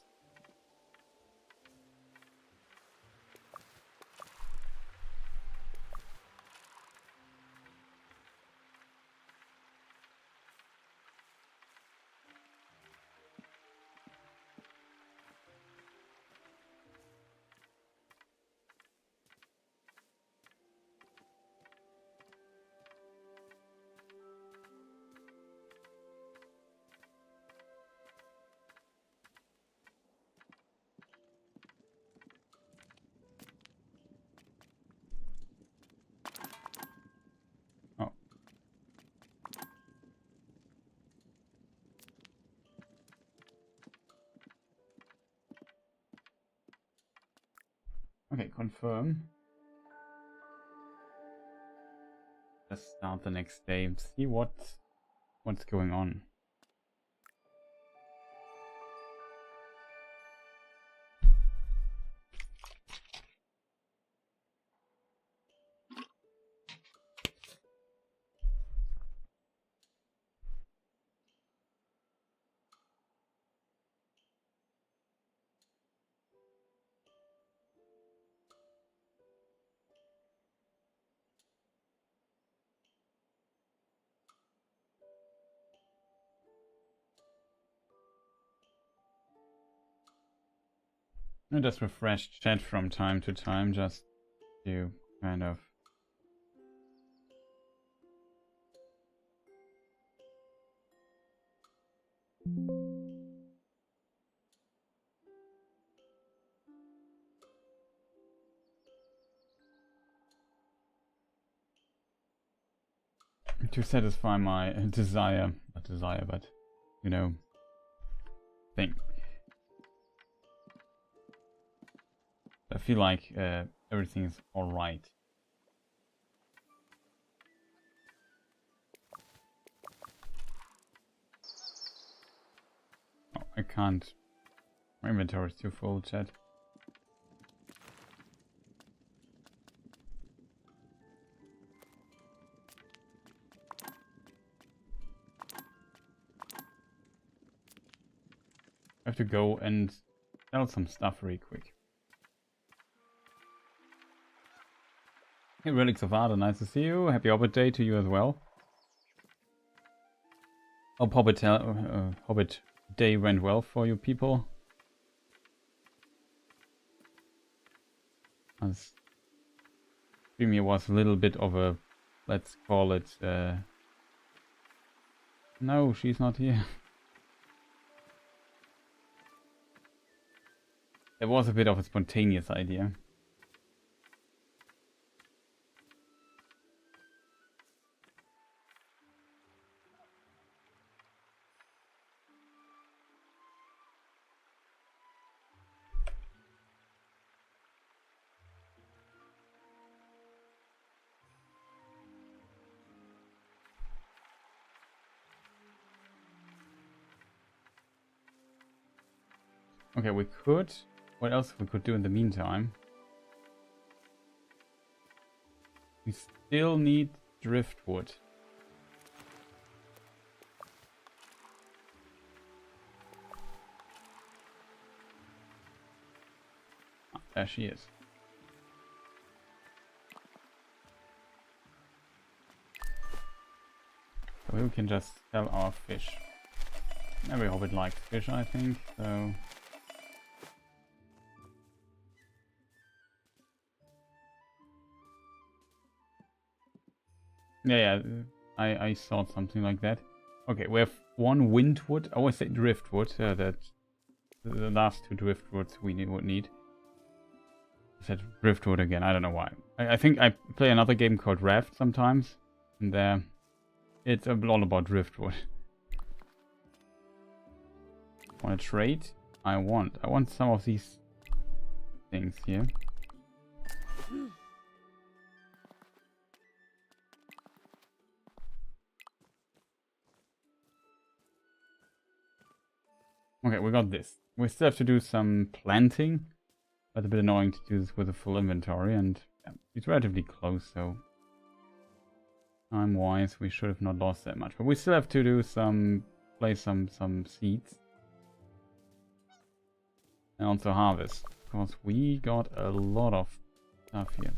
okay, confirm. Let's start the next day and see what's going on. I just refresh chat from time to time just to kind of to satisfy my desire, not desire, but you know, thing. I feel like everything is all right. Oh, I can't. My inventory is too full, chat. I have to go and sell some stuff really quick. Hey, Relics of Art, nice to see you. Happy Hobbit Day to you as well. Hope Hobbit Day went well for you people. As Stream was a little bit of a, let's call it, no, she's not here. It was a bit of a spontaneous idea. Okay, we could... What else we could do in the meantime? We still need driftwood. Ah, there she is. So we can just sell our fish. Every hobbit likes fish, I think, so... Yeah, I saw something like that. Okay, we have one windwood. I always say driftwood. That's the last two driftwoods we would need. I said driftwood again. I don't know why. I think I play another game called Raft sometimes, and there it's all about driftwood. Want to trade? I want some of these things here. Okay, we got this. We still have to do some planting, but a bit annoying to do this with a full inventory, and yeah, it's relatively close, so time-wise we should have not lost that much. But we still have to do place some seeds. And also harvest, because we got a lot of stuff here.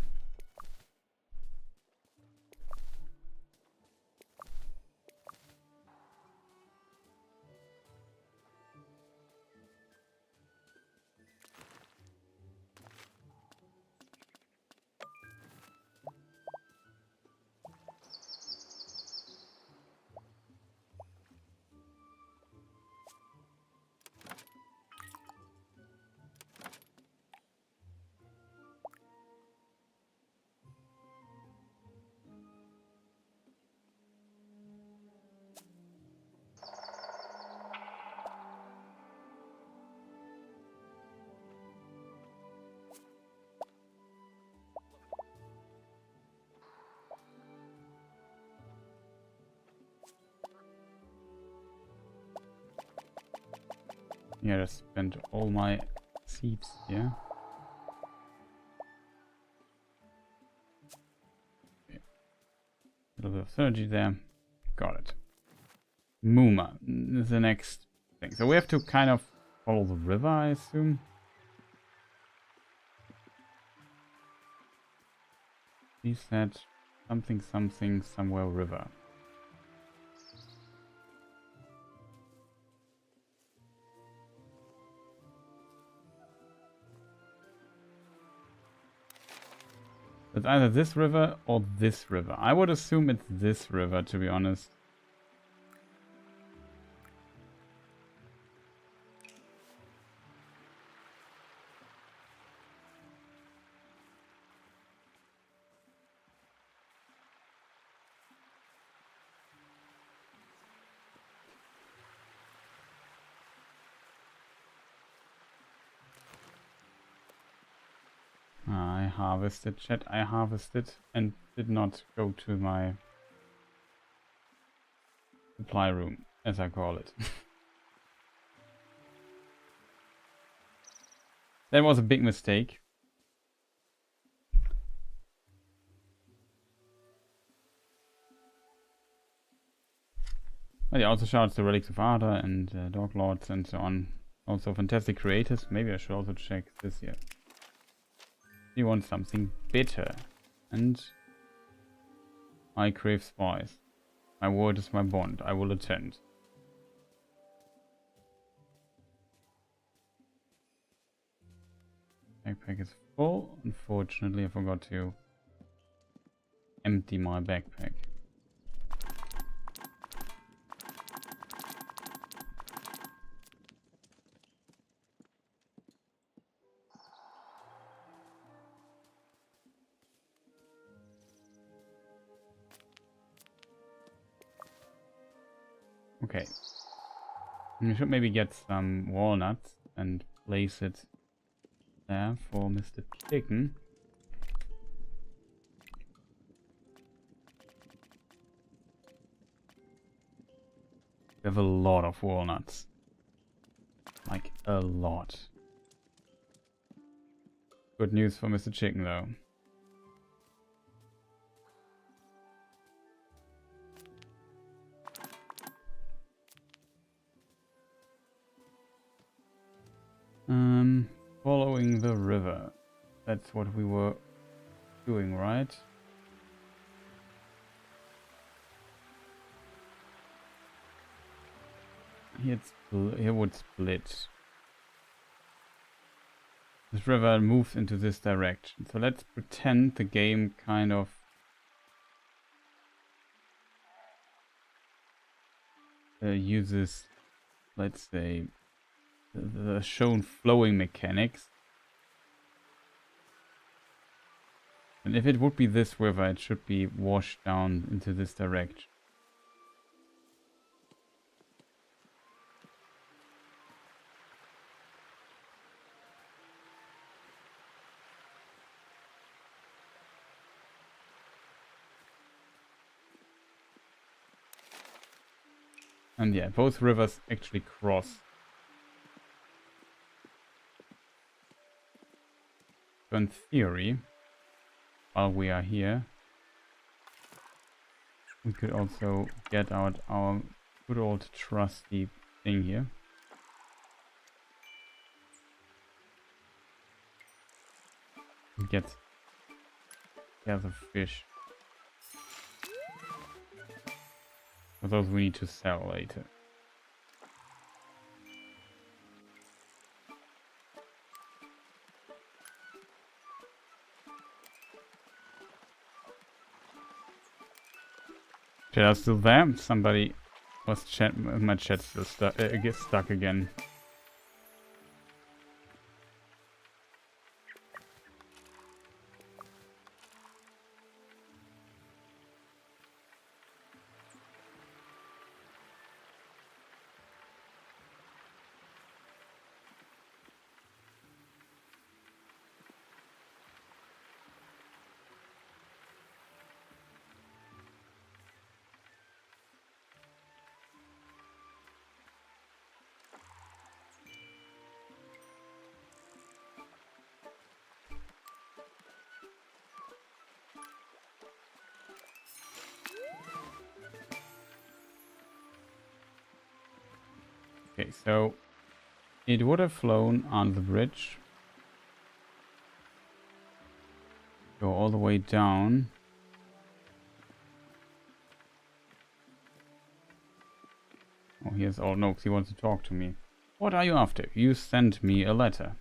Yeah, I spent all my seeds here. Okay. A little bit of synergy there. Got it. Muma is the next thing. So we have to kind of follow the river, I assume. He said something somewhere river. It's either this river or this river. I would assume it's this river, to be honest. I harvested, chat. I harvested and did not go to my supply room, as I call it. That was a big mistake. But yeah, also shout out to Relics of Art and Dog Lords and so on. Also fantastic creators. Maybe I should also check this here. You want something bitter. And I crave spice. My word is my bond. I will attend. Backpack is full. Unfortunately, I forgot to empty my backpack. Okay. We should maybe get some walnuts and place it there for Mr. Chicken. We have a lot of walnuts. Like, a lot. Good news for Mr. Chicken, though. Following the river. That's what we were doing, right? Here would split. This river moves into this direction. So let's pretend the game kind of uses, let's say, the shown flowing mechanics. And if it would be this river, it should be washed down into this direction. And yeah, both rivers actually cross. So in theory, while we are here, we could also get out our good old trusty thing here. And get the fish. For those we need to sell later. Chat are still there? Somebody was my chat still gets stuck again. Okay, so it would have flown on the bridge, go all the way down. Oh, here's all no, 'cause he wants to talk to me. What are you after? You sent me a letter.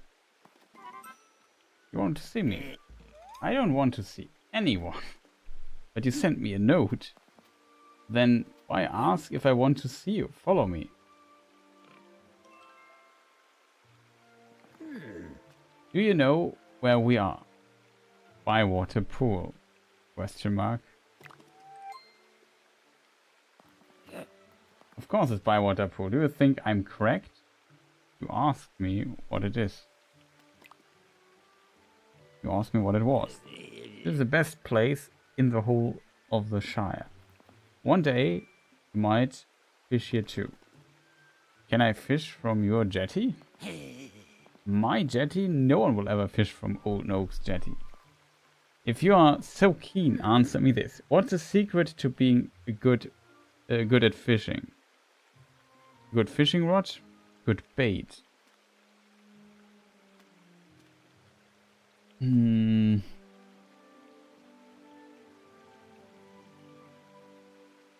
You want to see me? I don't want to see anyone. But you sent me a note. Then why ask if I want to see you? Follow me. Do you know where we are? Bywater Pool? Question mark. Of course it's Bywater Pool. Do you think I'm correct? You asked me what it is. You asked me what it was. This is the best place in the whole of the Shire. One day you might fish here too. Can I fish from your jetty? My jetty? No one will ever fish from Old Noak's jetty. If you are so keen, answer me this. What's the secret to being good at fishing? Good fishing rod? Good bait? Hmm.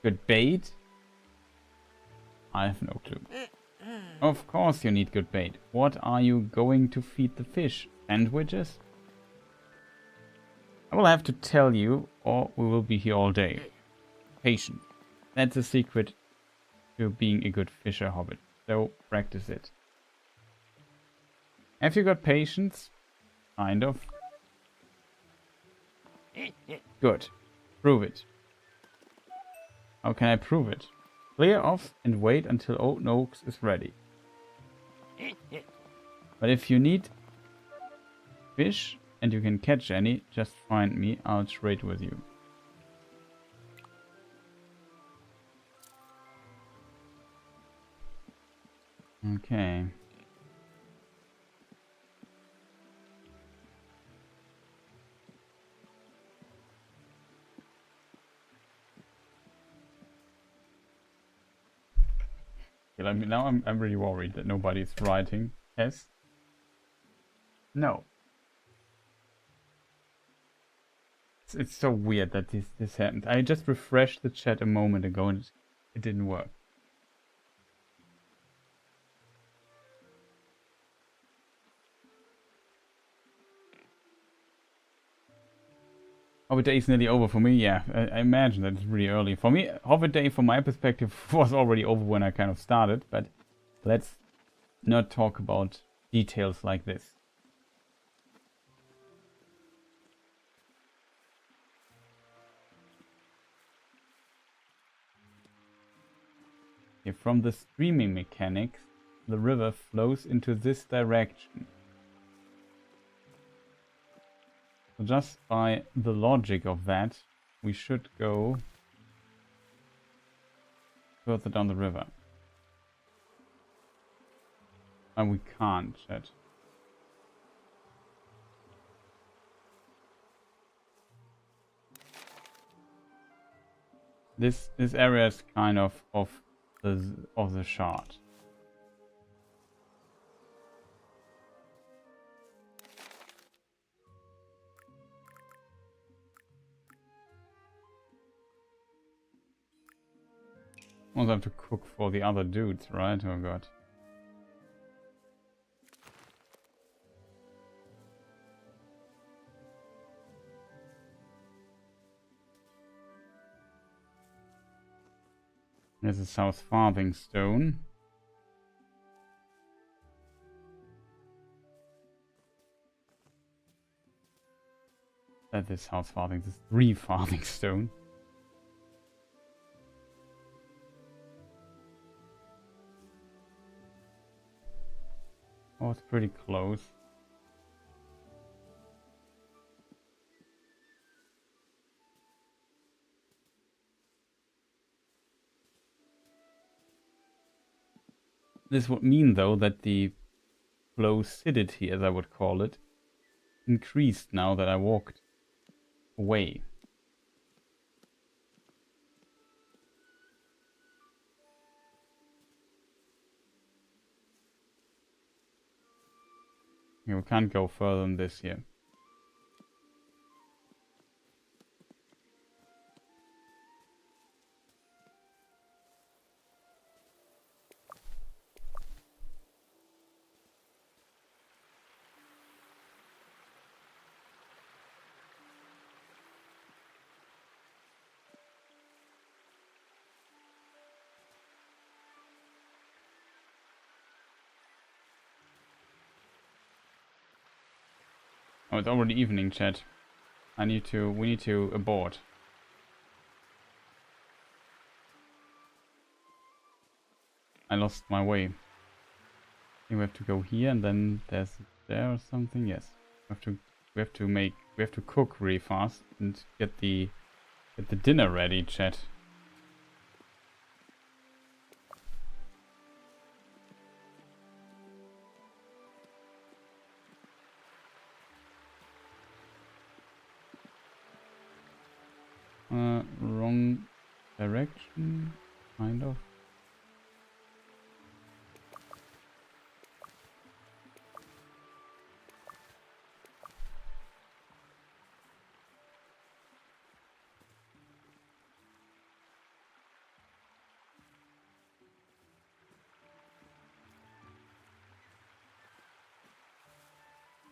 Good bait? I have no clue. Of course you need good bait. What are you going to feed the fish? Sandwiches? I will have to tell you, or we will be here all day. Patience. That's the secret to being a good fisher, Hobbit. So practice it. Have you got patience? Kind of. Good. Prove it. How can I prove it? Clear off and wait until Old Noakes is ready. But if you need fish and you can catch any, just find me. I'll trade with you. Okay. I mean, now I'm really worried that nobody's writing. Yes? No. It's so weird that this happened. I just refreshed the chat a moment ago and it didn't work. Hobbit Day is nearly over for me. Yeah, I imagine that it's really early. For me, Hobbit Day, from my perspective, was already over when I kind of started. But let's not talk about details like this. Okay, from the streaming mechanics, the river flows into this direction. So just by the logic of that, we should go further down the river. And we can't, chat. This area is kind of the shard. Also have to cook for the other dudes, right? Oh god. There's a South Farthing stone. That is South Farthing. This is 3 Farthing stone. Oh, it's pretty close. This would mean, though, that the lucidity, as I would call it, increased now that I walked away. Okay, we can't go further than this here. Oh, it's already evening, chat. We need to abort. I lost my way. I think we have to go here and then there's there or something. Yes. We have to cook really fast and get the dinner ready, chat. Wrong direction, kind of.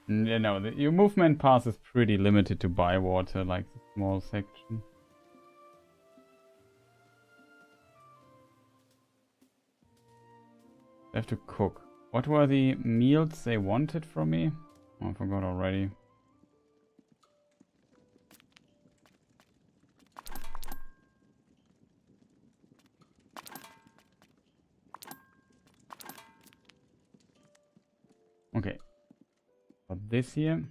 Yeah, no, your movement path is pretty limited to Bywater, like the small section. I have to cook. What were the meals they wanted from me? Oh, I forgot already. Okay. Got this here.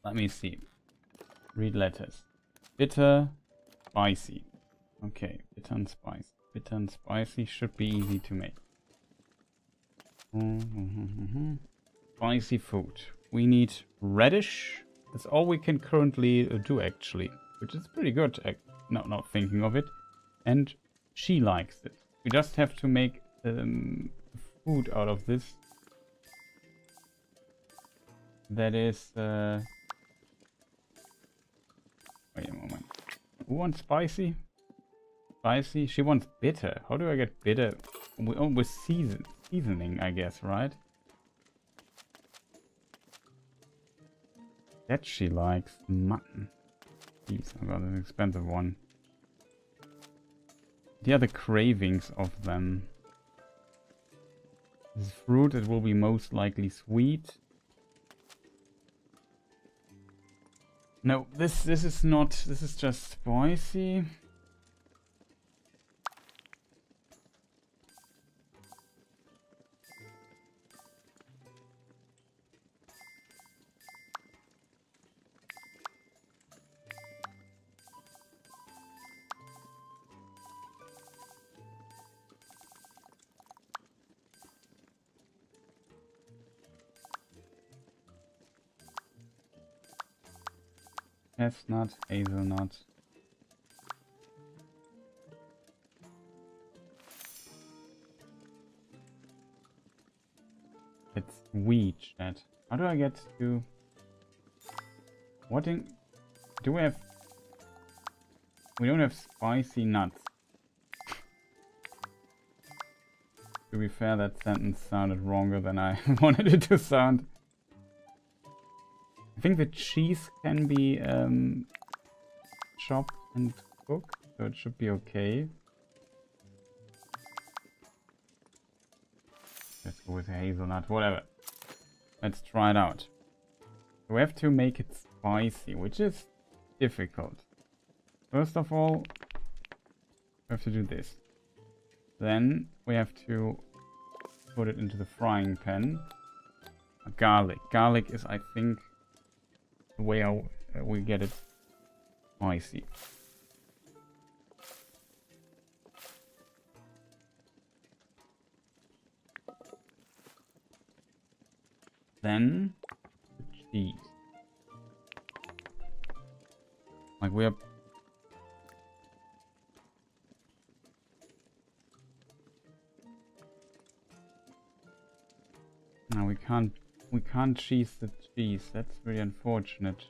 Let me see. Read letters. Bitter, spicy. Okay, bitter and spicy. Bitter and spicy should be easy to make. Spicy food. We need radish. That's all we can currently do, actually. Which is pretty good, not thinking of it. And she likes it. We just have to make food out of this. That is... Wait a moment. Who wants spicy? Spicy? She wants bitter. How do I get bitter? With seasoning, I guess, right? That she likes. Mutton. Jeez, I got an expensive one. The other cravings of them. This fruit, it will be most likely sweet. No, this is not. This is just spicy. Chestnut, hazelnut. It's wheat, chat. How do I get to... What in... Do we have... We don't have spicy nuts. To be fair, that sentence sounded wronger than I wanted it to sound. I think the cheese can be chopped and cooked, so it should be okay. Let's go with hazelnut, whatever. Let's try it out. We have to make it spicy, which is difficult. First of all, we have to do this. Then we have to put it into the frying pan. Garlic. Garlic is, I think, the way we get it spicy. Then the cheese. Like we are... No, we can't cheese the cheese. That's really unfortunate.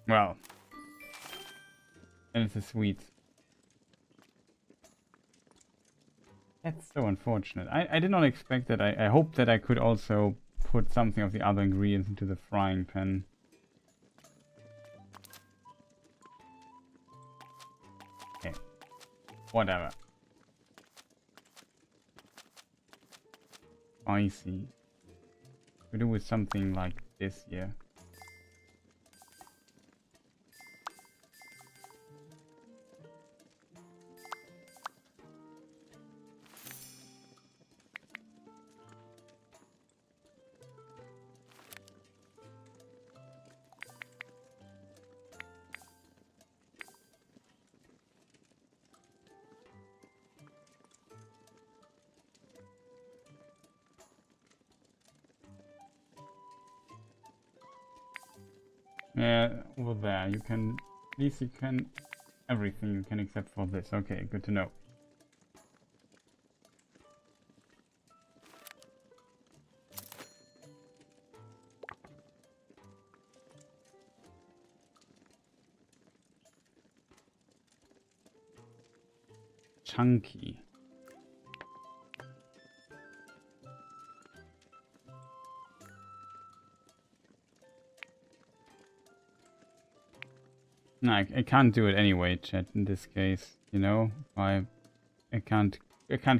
Well, and it's a sweet. That's so unfortunate. I did not expect that. I hoped that I could also put something of the other ingredients into the frying pan. Okay. Whatever. Spicy. We do with something like this here. Yeah, over there, you can, at least you can, everything you can except for this. Okay, good to know. chunky. No, I can't do it anyway, chat, in this case, you know? I can't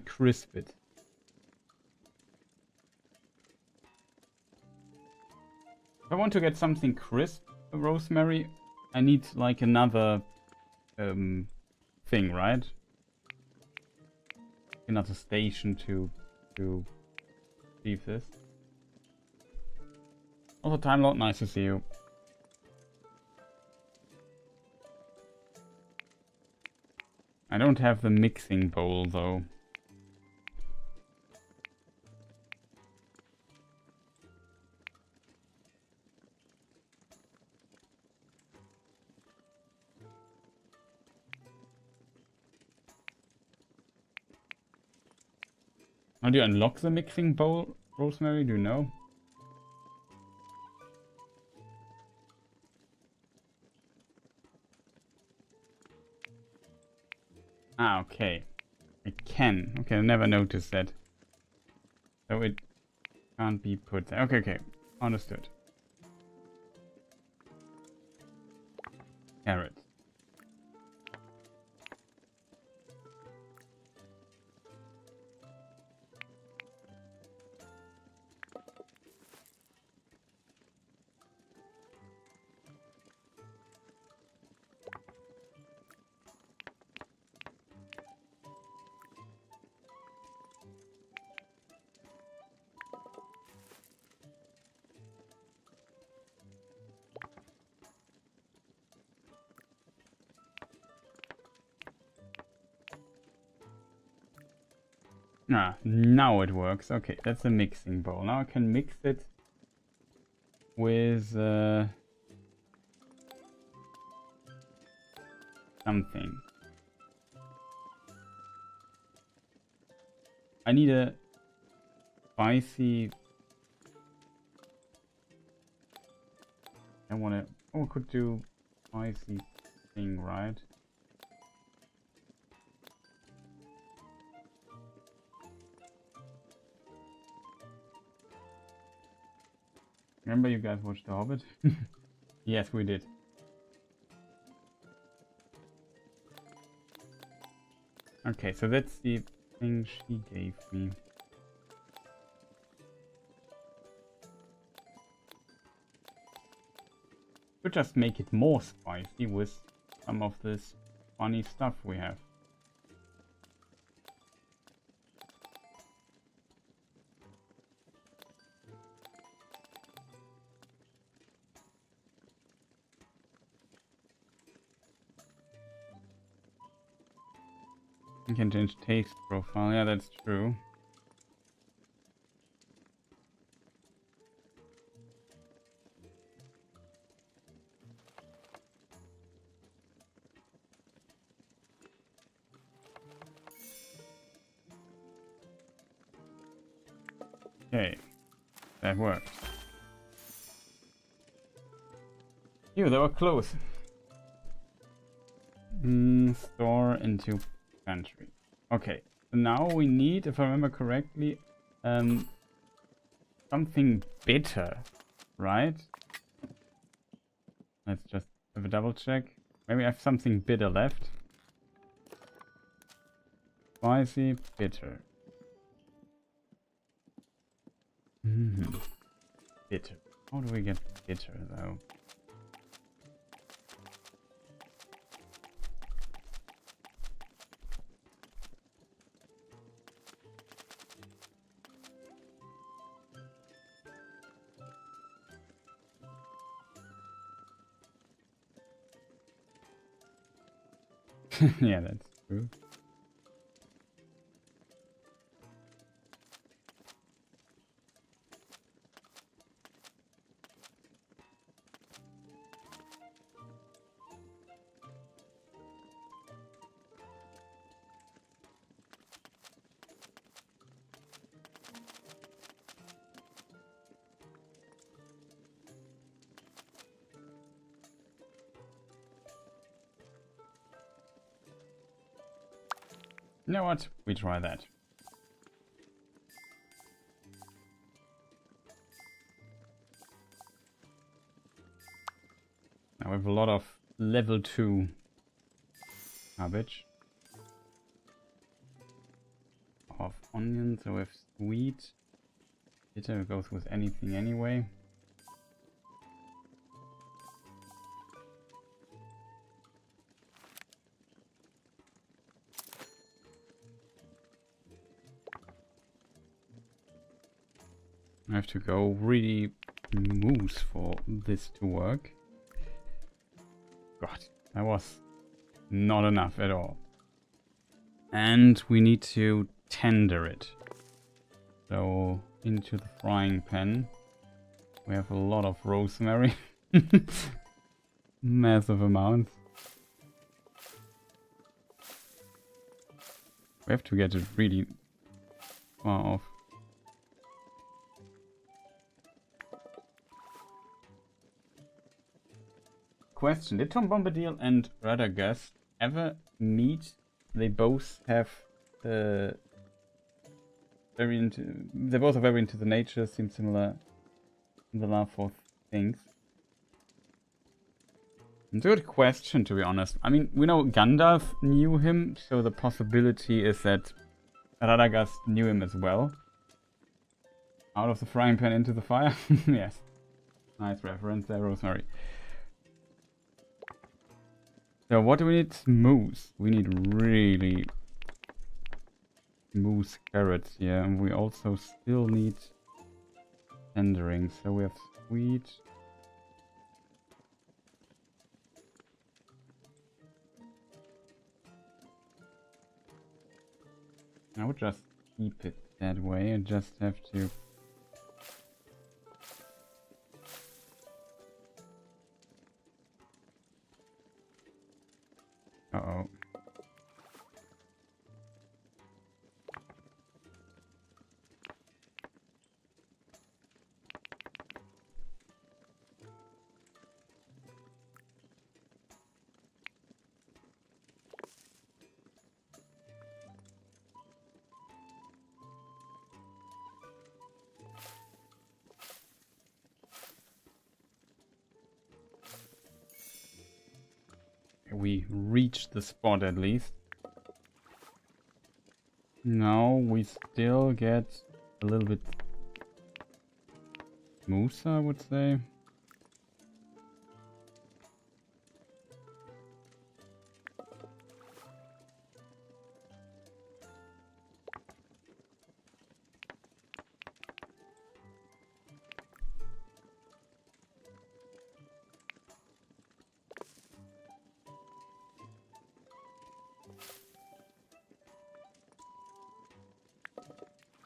crisp it. If I want to get something crisp, rosemary, I need like another thing, right? Another station to achieve this. Also, Time Lord, nice to see you. I don't have the mixing bowl though. How do you unlock the mixing bowl, Rosemary? Do you know? Ah, okay. I can. Okay, I never noticed that. So it can't be put there. Okay, okay. Understood. Carrot. Ah, now it works. Okay, that's a mixing bowl. Now I can mix it with something. I need a spicy. I want to. Oh, I could do spicy thing, right? Remember you guys watched The Hobbit? Yes, we did. Okay, so that's the thing she gave me. Could just make it more spicy with some of this funny stuff we have. You can change taste profile. Yeah, that's true. Okay, that worked. Ew, they were close. Store into pantry. Okay, so now we need, if I remember correctly, something bitter, right? Let's just have a double check. Maybe I have something bitter left. Spicy, bitter. Bitter. How do we get bitter though? Yeah, that's true. You know what? We try that. Now we have a lot of level 2 cabbage. Of onions, so we have sweet. Bitter goes with anything anyway. I have to go really moose for this to work. God, that was not enough at all. And we need to tender it. So into the frying pan. We have a lot of rosemary. Massive amounts. We have to get it really far off. Question: did Tom Bombadil and Radagast ever meet? They both have they both are very into the nature, seem similar in the love for things. It's a good question, to be honest. I mean, we know Gandalf knew him, so the possibility is that Radagast knew him as well. Out of the frying pan into the fire? Yes. Nice reference there, Rosemary. So what do we need? Smooth. We need really smooth carrots here. And we also still need tendering. So we have sweet. I would just keep it that way and just have to... Uh-oh. We reached the spot at least. No, we still get a little bit smoother, I would say.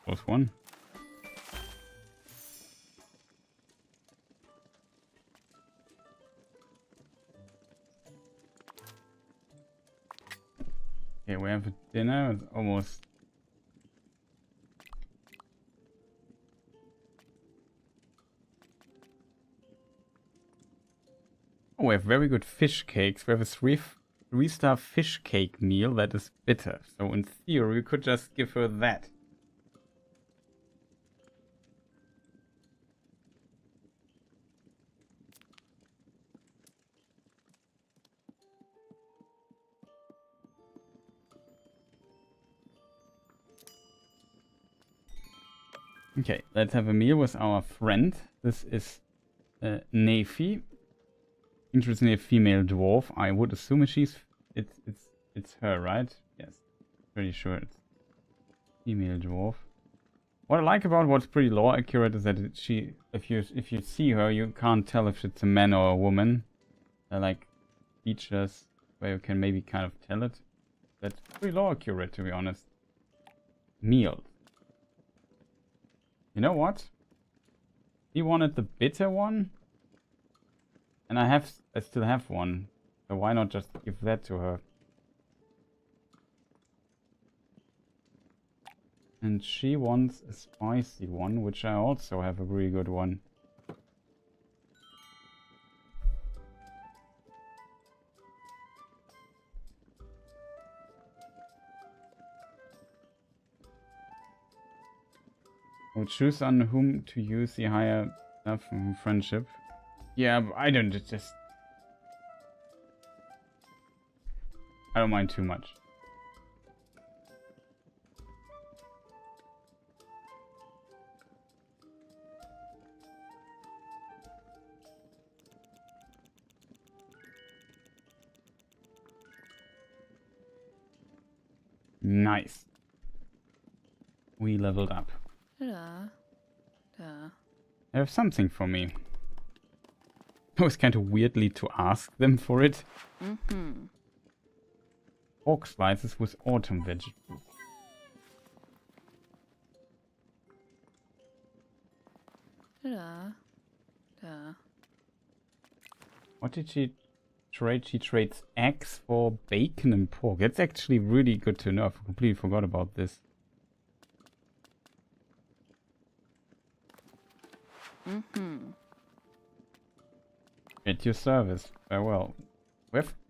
Close one. Okay, we have a dinner. It's almost... Oh, we have very good fish cakes. We have a three-star fish cake meal that is bitter. So in theory, we could just give her that. Okay, let's have a meal with our friend. This is Nefi. Interestingly, a female dwarf. I would assume it's her, right? Yes, pretty sure it's female dwarf. What I like about what's pretty lore accurate is that if you see her, you can't tell if it's a man or a woman. They're like features where you can maybe kind of tell it. That's pretty lore accurate, to be honest. Meal. You know what? He wanted the bitter one, and I still have one. So why not just give that to her? And she wants a spicy one, which I also have a really good one. Or choose on whom to use the higher stuff from friendship. Yeah, but I don't mind too much. Nice. We leveled up. Da. Da. They have something for me. It was kind of weirdly to ask them for it. Mm-hmm. Pork slices with autumn vegetables. Da. Da. What did she trade? She trades eggs for bacon and pork. That's actually really good to know. I completely forgot about this. Mm-hmm. At your service. Farewell.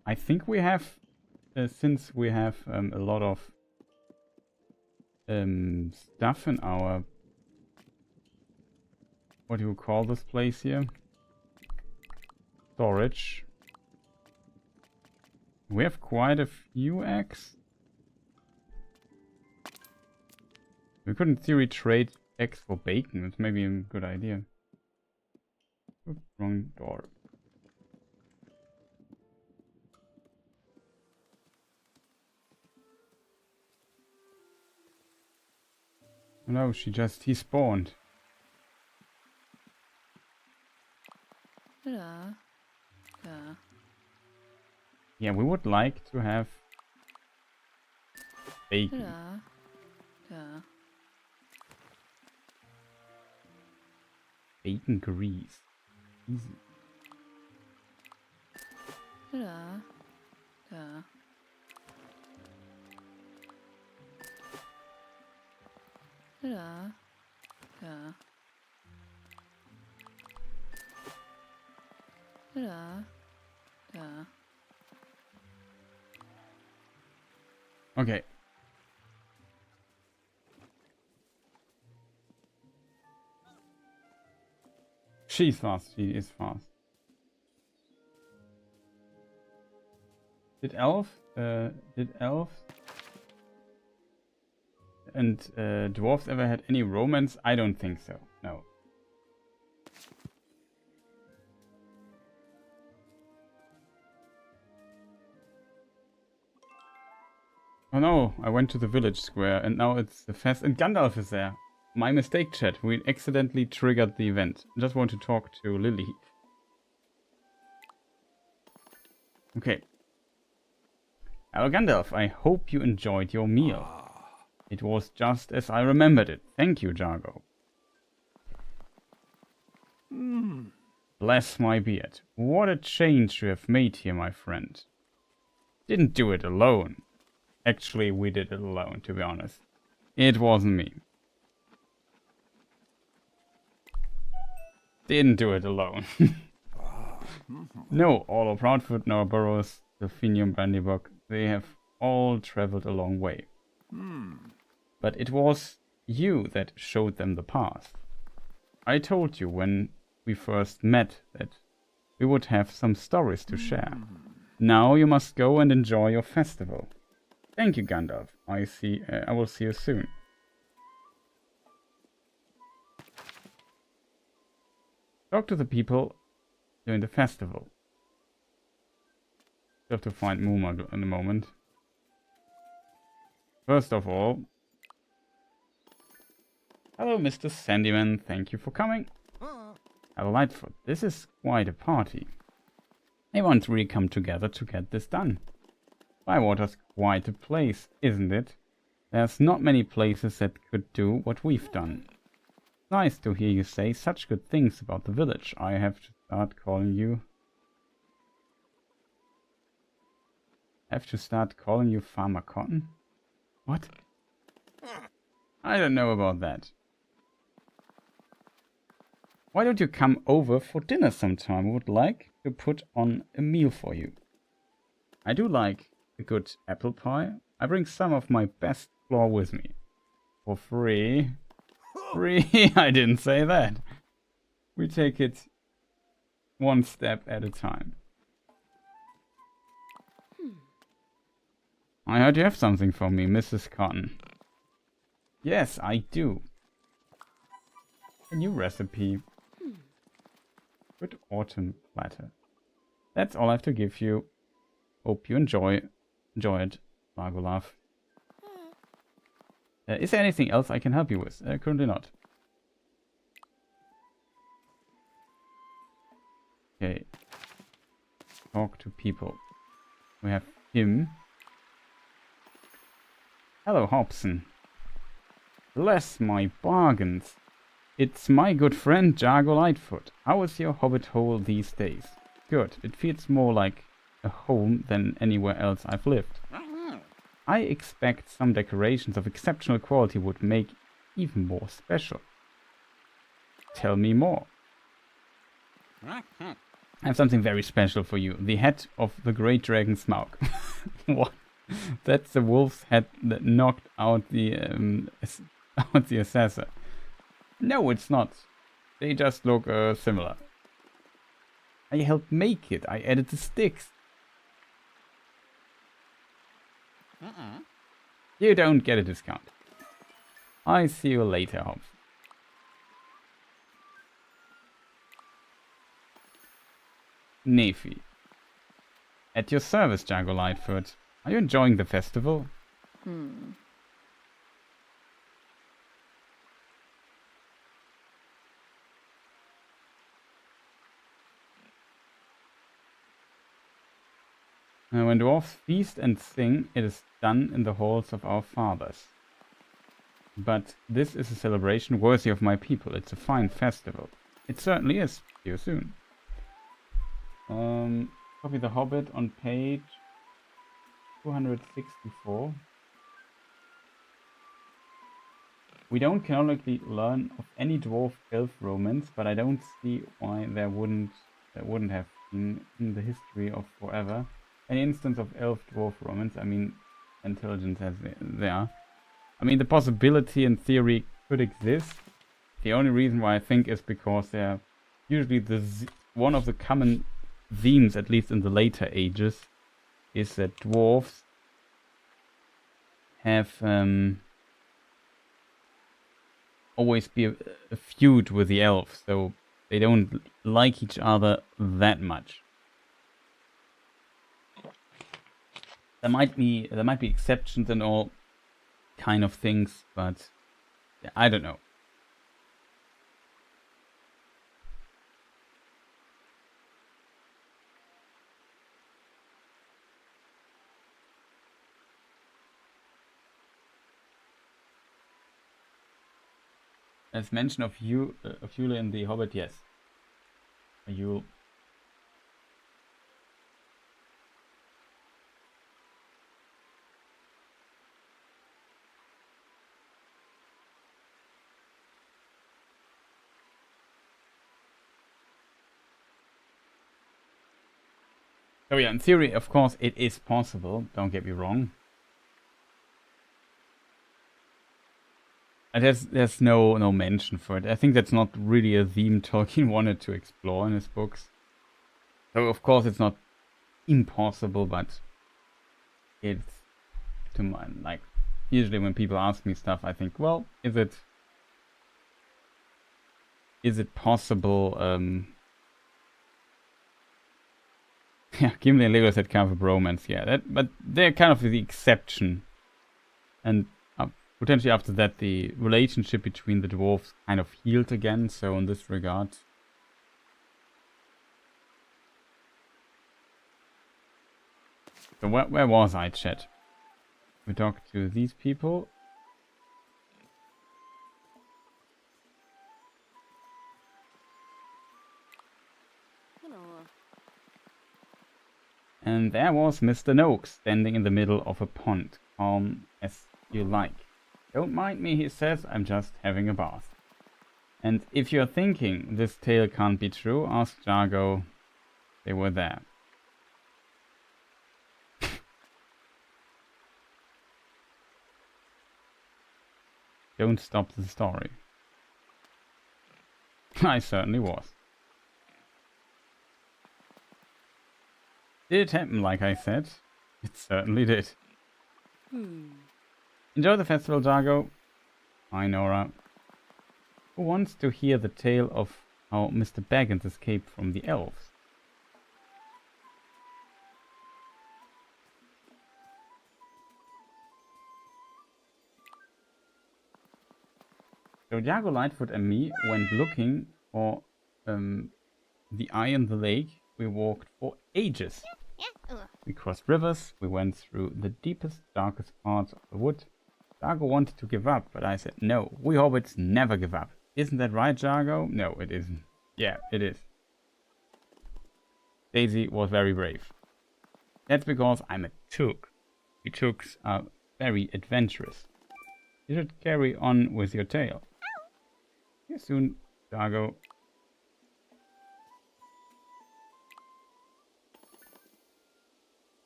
I think we have, since we have a lot of stuff in our, what do you call this place here? Storage. We have quite a few eggs. We could in theory trade eggs for bacon. It's maybe a good idea. Oops, wrong door. Oh no, he spawned. Da. Da. Yeah, we would like to have bacon. Da. Da. Bacon grease. Easy. Da. Da. Da. Da. Da. Da. Okay. She's fast. She is fast. Did elf and dwarves ever had any romance? I don't think so. No. Oh no, I went to the village square and now it's the fest and Gandalf is there. My mistake, chat. We accidentally triggered the event. I just want to talk to Lily. Okay. Hello Gandalf, I hope you enjoyed your meal. It was just as I remembered it. Thank you, Jargo. Bless my beard. What a change you have made here, my friend. Didn't do it alone. Actually, we did it alone, to be honest. It wasn't me. Didn't do it alone. No, all of Proudfoot, nor Burrows, the Finium Brandybuck, they have all traveled a long way. But it was you that showed them the path. I told you when we first met that we would have some stories to share. Now you must go and enjoy your festival. Thank you, Gandalf. I will see you soon. Talk to the people during the festival. You have to find Muma in a moment. First of all, hello, Mr. Sandyman. Thank you for coming. Hello, Lightfoot. This is quite a party. Everyone's really come together to get this done. Bywater's quite a place, isn't it? There's not many places that could do what we've done. Nice to hear you say such good things about the village. I have to start calling you... Farmer Cotton? What? I don't know about that. Why don't you come over for dinner sometime? I would like to put on a meal for you. I do like a good apple pie. I bring some of my best flour with me. For free. free. I didn't say that. We take it one step at a time. I heard you have something for me, Mrs. Cotton. Yes, I do. A new recipe. Good autumn platter. That's all I have to give you. Hope you enjoy it, Margolaf. Is there anything else I can help you with? Currently not. Okay. Talk to people. We have him. Hello, Hobson. Bless my bargains. It's my good friend Jargo Lightfoot. How is your hobbit hole these days? Good. It feels more like a home than anywhere else I've lived. I expect some decorations of exceptional quality would make even more special. Tell me more. I have something very special for you. The head of the great dragon Smaug. What? That's the wolf's head that knocked out the assessor. No, it's not. They just look similar. I helped make it. I added the sticks. You don't get a discount. I see you later, Hobbs. Nephi. At your service, Jargo Lightfoot. Are you enjoying the festival? When dwarves feast and sing, it is done in the halls of our fathers. But this is a celebration worthy of my people. It's a fine festival. It certainly is. See you soon. Copy the Hobbit on page 264. We don't canonically learn of any dwarf-elf romance, but I don't see why there wouldn't have been in the history of forever. An instance of elf-dwarf romance, I mean, intelligence as they are. I mean, the possibility in theory could exist. The only reason why I think is because they're usually one of the common themes, at least in the later ages, is that dwarves have always be a feud with the elves, so they don't like each other that much. There might be exceptions and all kind of things, but yeah, I don't know. As mention of Yule in the Hobbit, yes. Yule. So yeah, in theory, of course, it is possible. Don't get me wrong. And there's no mention for it. I think that's not really a theme Tolkien wanted to explore in his books. So of course it's not impossible, but it's to mine. Like usually when people ask me stuff, I think, well, is it possible? Yeah, Gimli and Legolas had kind of a bromance, yeah. But they're kind of the exception, and potentially after that, the relationship between the dwarves kind of healed again. So in this regard, so where was I, chat? We talked to these people. And there was Mr. Noakes standing in the middle of a pond, calm as you like. Don't mind me, he says, I'm just having a bath. And if you're thinking this tale can't be true, ask Jargo. They were there. Don't stop the story. I certainly was. Did it happen like I said? It certainly did. Enjoy the festival, Jargo. Hi, Nora. Who wants to hear the tale of how Mr. Baggins escaped from the elves? So Jargo Lightfoot and me went looking for the eye in the lake. We walked for ages. We crossed rivers, we went through the deepest, darkest parts of the wood. Jargo wanted to give up, but I said, no, we hobbits never give up. Isn't that right, Jargo? No, it isn't. Yeah, it is. Daisy was very brave. That's because I'm a took. We tooks are very adventurous. You should carry on with your tale. See you soon, Jargo.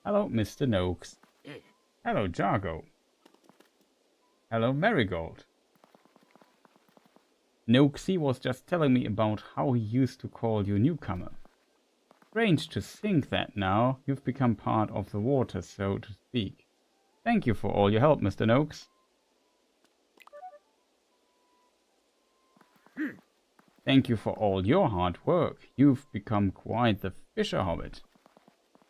Hello, Mr. Noakes. Hello, Jargo. Hello, Marigold. Noakesy was just telling me about how he used to call you newcomer. Strange to think that now you've become part of the water, so to speak. Thank you for all your help, Mr. Noakes. Thank you for all your hard work. You've become quite the fisher hobbit.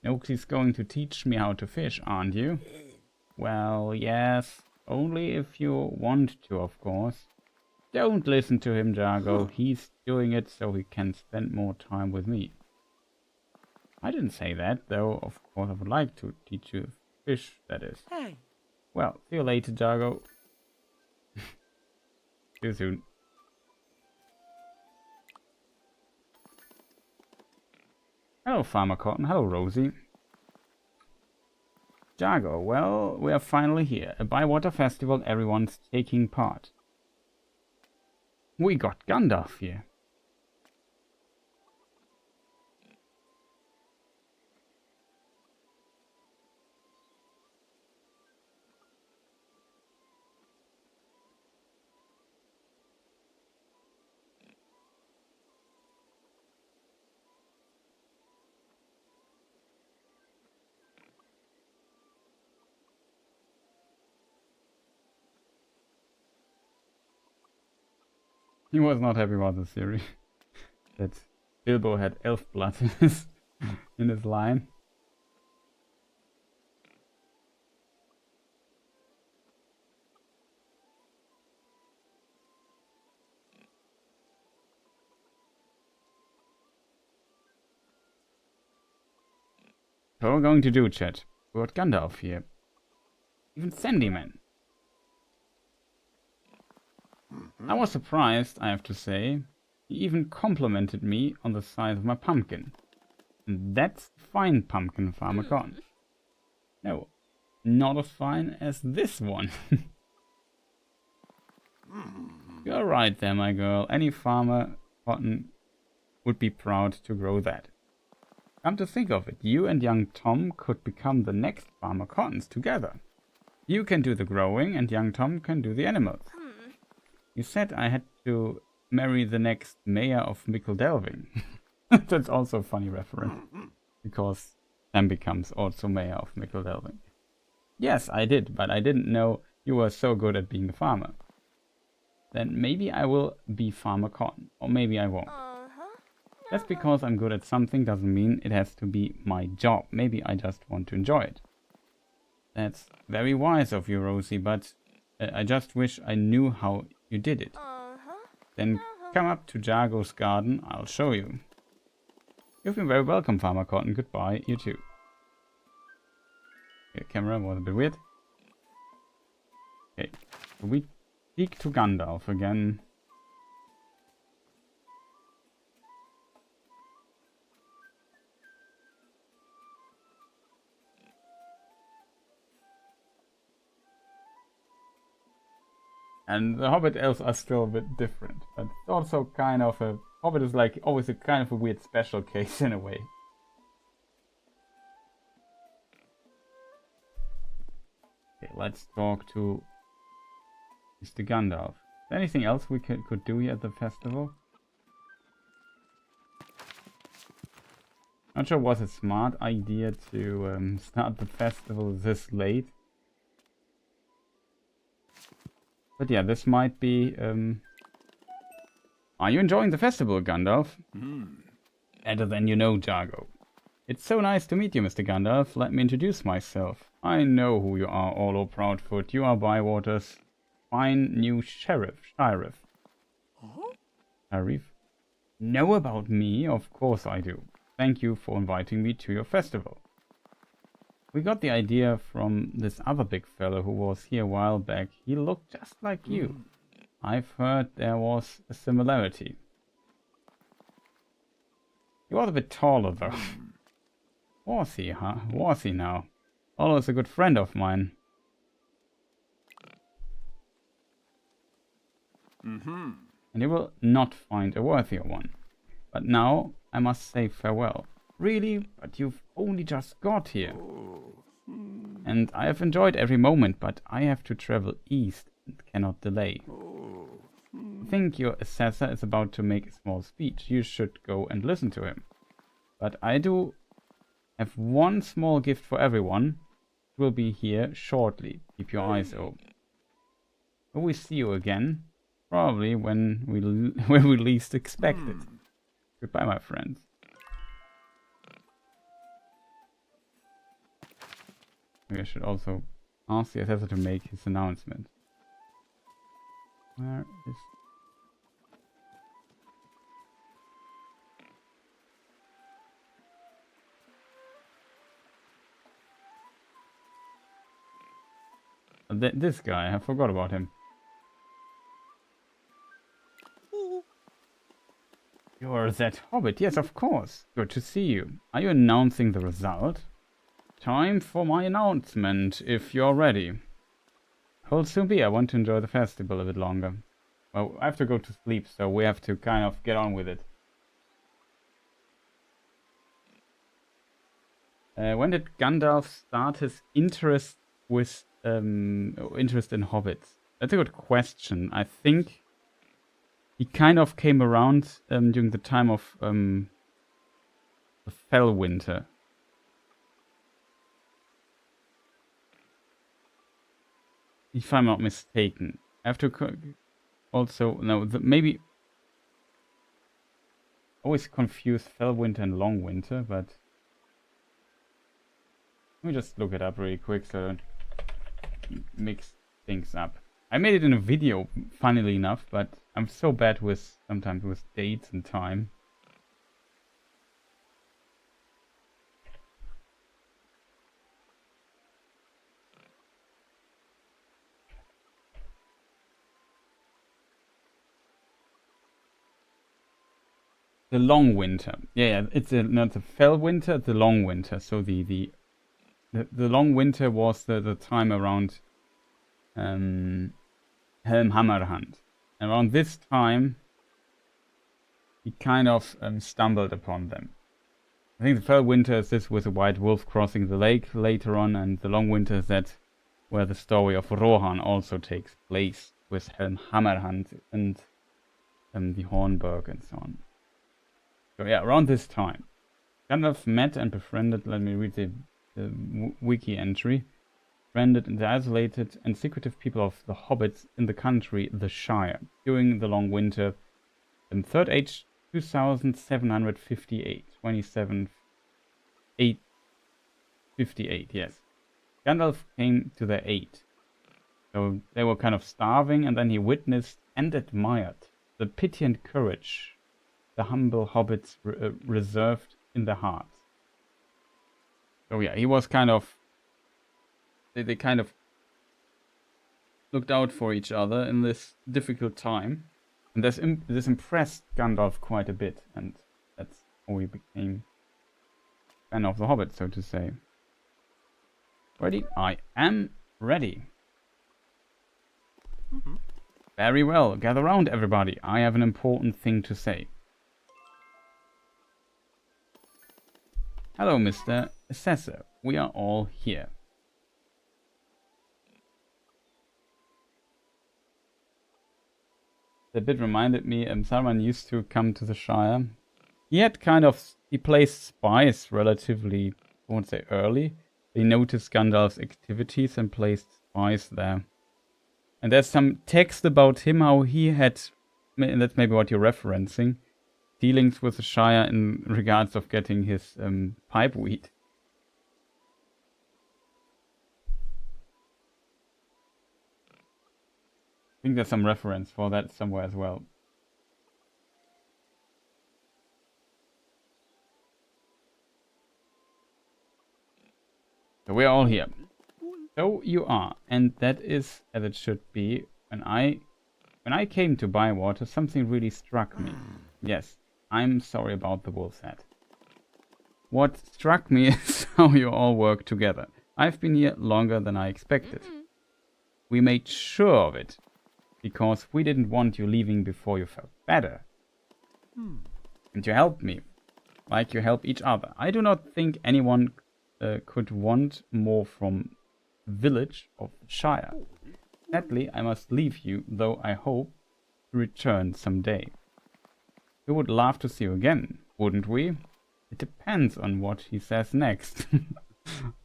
Noakesy's going to teach me how to fish, aren't you? Well, yes. Only if you want to, of course. Don't listen to him, Jargo. He's doing it so he can spend more time with me. I didn't say that, though. Of course, I would like to teach you fish, that is. Hey. Well, see you later, Jargo. See you soon. Hello, Farmer Cotton. Hello, Rosie. Jargo, well, we are finally here. A Bywater festival, everyone's taking part. We got Gandalf here. He was not happy about the theory that Bilbo had elf blood in his line. So what we're going to do, chat. We got Gandalf here. Even Sandyman. I was surprised, I have to say. He even complimented me on the size of my pumpkin. And that's a fine pumpkin, Farmer Cotton. No, not as fine as this one. You're right there, my girl. Any Farmer Cotton would be proud to grow that. Come to think of it, you and young Tom could become the next Farmer Cottons together. You can do the growing and young Tom can do the animals. You said I had to marry the next mayor of Mickledelving. That's also a funny reference. Because Sam becomes also mayor of Mickledelving. Yes, I did, but I didn't know you were so good at being a farmer. Then maybe I will be Farmer Cotton, or maybe I won't. Just because I'm good at something doesn't mean it has to be my job. Maybe I just want to enjoy it. That's very wise of you, Rosie, but I just wish I knew how you did it. Then come up to Jargo's garden, I'll show you. You've been very welcome, Farmer Cotton. Goodbye, you too. Okay, camera was a bit weird. Okay, so we speak to Gandalf again. And the Hobbit elves are still a bit different. But it's also kind of a... Hobbit is like always a kind of a weird special case in a way. Okay, let's talk to Mr. Gandalf. Is there anything else we could do here at the festival? Not sure it was a smart idea to start the festival this late. But yeah, this might be... Are you enjoying the festival, Gandalf? Better than you know, Jargo. It's so nice to meet you, Mr. Gandalf. Let me introduce myself. I know who you are, Orlo Proudfoot. You are Bywater's fine new sheriff. Sheriff. Know about me? Of course I do. Thank you for inviting me to your festival. We got the idea from this other big fellow who was here a while back. He looked just like you. I've heard there was a similarity. He was a bit taller though. Was he, huh? Was he now? Always a good friend of mine. And you will not find a worthier one. But now I must say farewell. Really? But you've only just got here. And I have enjoyed every moment, but I have to travel east and cannot delay. I think your assessor is about to make a small speech. You should go and listen to him. But I do have one small gift for everyone. It will be here shortly. Keep your eyes open. Will we see you again? Probably when we least expect it. Goodbye, my friends. Maybe I should also ask the assessor to make his announcement. Where is... This guy, I forgot about him. You're that Hobbit, yes, of course. Good to see you. Are you announcing the result? Time for my announcement, if you're ready. I'll soon be. I want to enjoy the festival a bit longer. Well, I have to go to sleep, so we have to kind of get on with it. When did Gandalf start his interest with interest in hobbits? That's a good question. I think he kind of came around during the time of the Fellwinter. If I'm not mistaken. I have to also... No, maybe... Always confuse Fellwinter and Longwinter, but... Let me just look it up really quick so I don't mix things up. I made it in a video, funnily enough, but I'm so bad with sometimes with dates and time. The long winter. Yeah, it's not the fell winter, the long winter. So the long winter was the time around Helm Hammerhand. Around this time, he kind of stumbled upon them. I think the fell winter is this with a white wolf crossing the lake later on, and the long winter is that where the story of Rohan also takes place with Helm Hammerhand and the Hornburg and so on. So yeah, around this time, Gandalf met and befriended, let me read the wiki entry, befriended the isolated and secretive people of the Hobbits in the country, the Shire, during the long winter, in Third Age 2758, 858, yes. Gandalf came to their aid. So they were kind of starving, and then he witnessed and admired the pity and courage the humble hobbits reserved in their hearts. So yeah, he was kind of... They kind of looked out for each other in this difficult time. And this impressed Gandalf quite a bit. And that's how he became fan of the Hobbit, so to say. Ready? I am ready. Very well. Gather round, everybody. I have an important thing to say. Hello, Mr. Assessor. We are all here. The bit reminded me, Saruman used to come to the Shire he placed spies relatively, I won't say early. They noticed Gandalf's activities and placed spies there. And there's some text about him, how he had, and that's maybe what you're referencing, dealings with the Shire in regards of getting his pipeweed. I think there's some reference for that somewhere as well. So we're all here. So you are, and that is as it should be. When I came to Bywater, something really struck me. Yes, I'm sorry about the wolf's head. What struck me is how you all work together. I've been here longer than I expected. We made sure of it, because we didn't want you leaving before you felt better. And you helped me, like you help each other. I do not think anyone could want more from the village of Shire. Sadly, I must leave you, though I hope to return someday. We would love to see you again, wouldn't we? It depends on what he says next.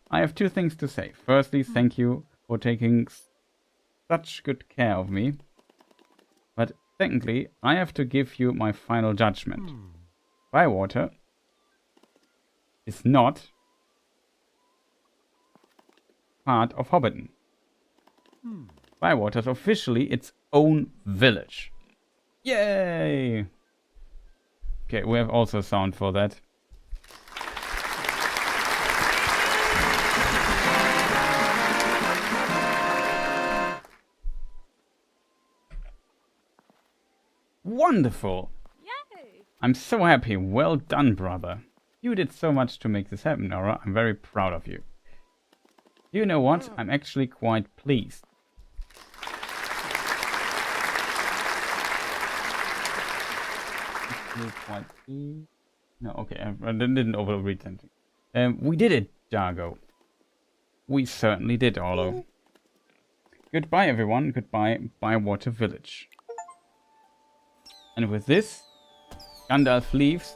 I have two things to say. Firstly, thank you for taking such good care of me. But secondly, I have to give you my final judgment. Bywater is not part of Hobbiton. Bywater is officially its own village. Yay! Okay, we have also sound for that. Wonderful! Yay! I'm so happy. Well done, brother. You did so much to make this happen, Nora. I'm very proud of you. You know what? I'm actually quite pleased. No, okay, I didn't overread something. We did it, Jargo. We certainly did, Orlo. Goodbye, everyone. Goodbye, Bywater Village. And with this, Gandalf leaves.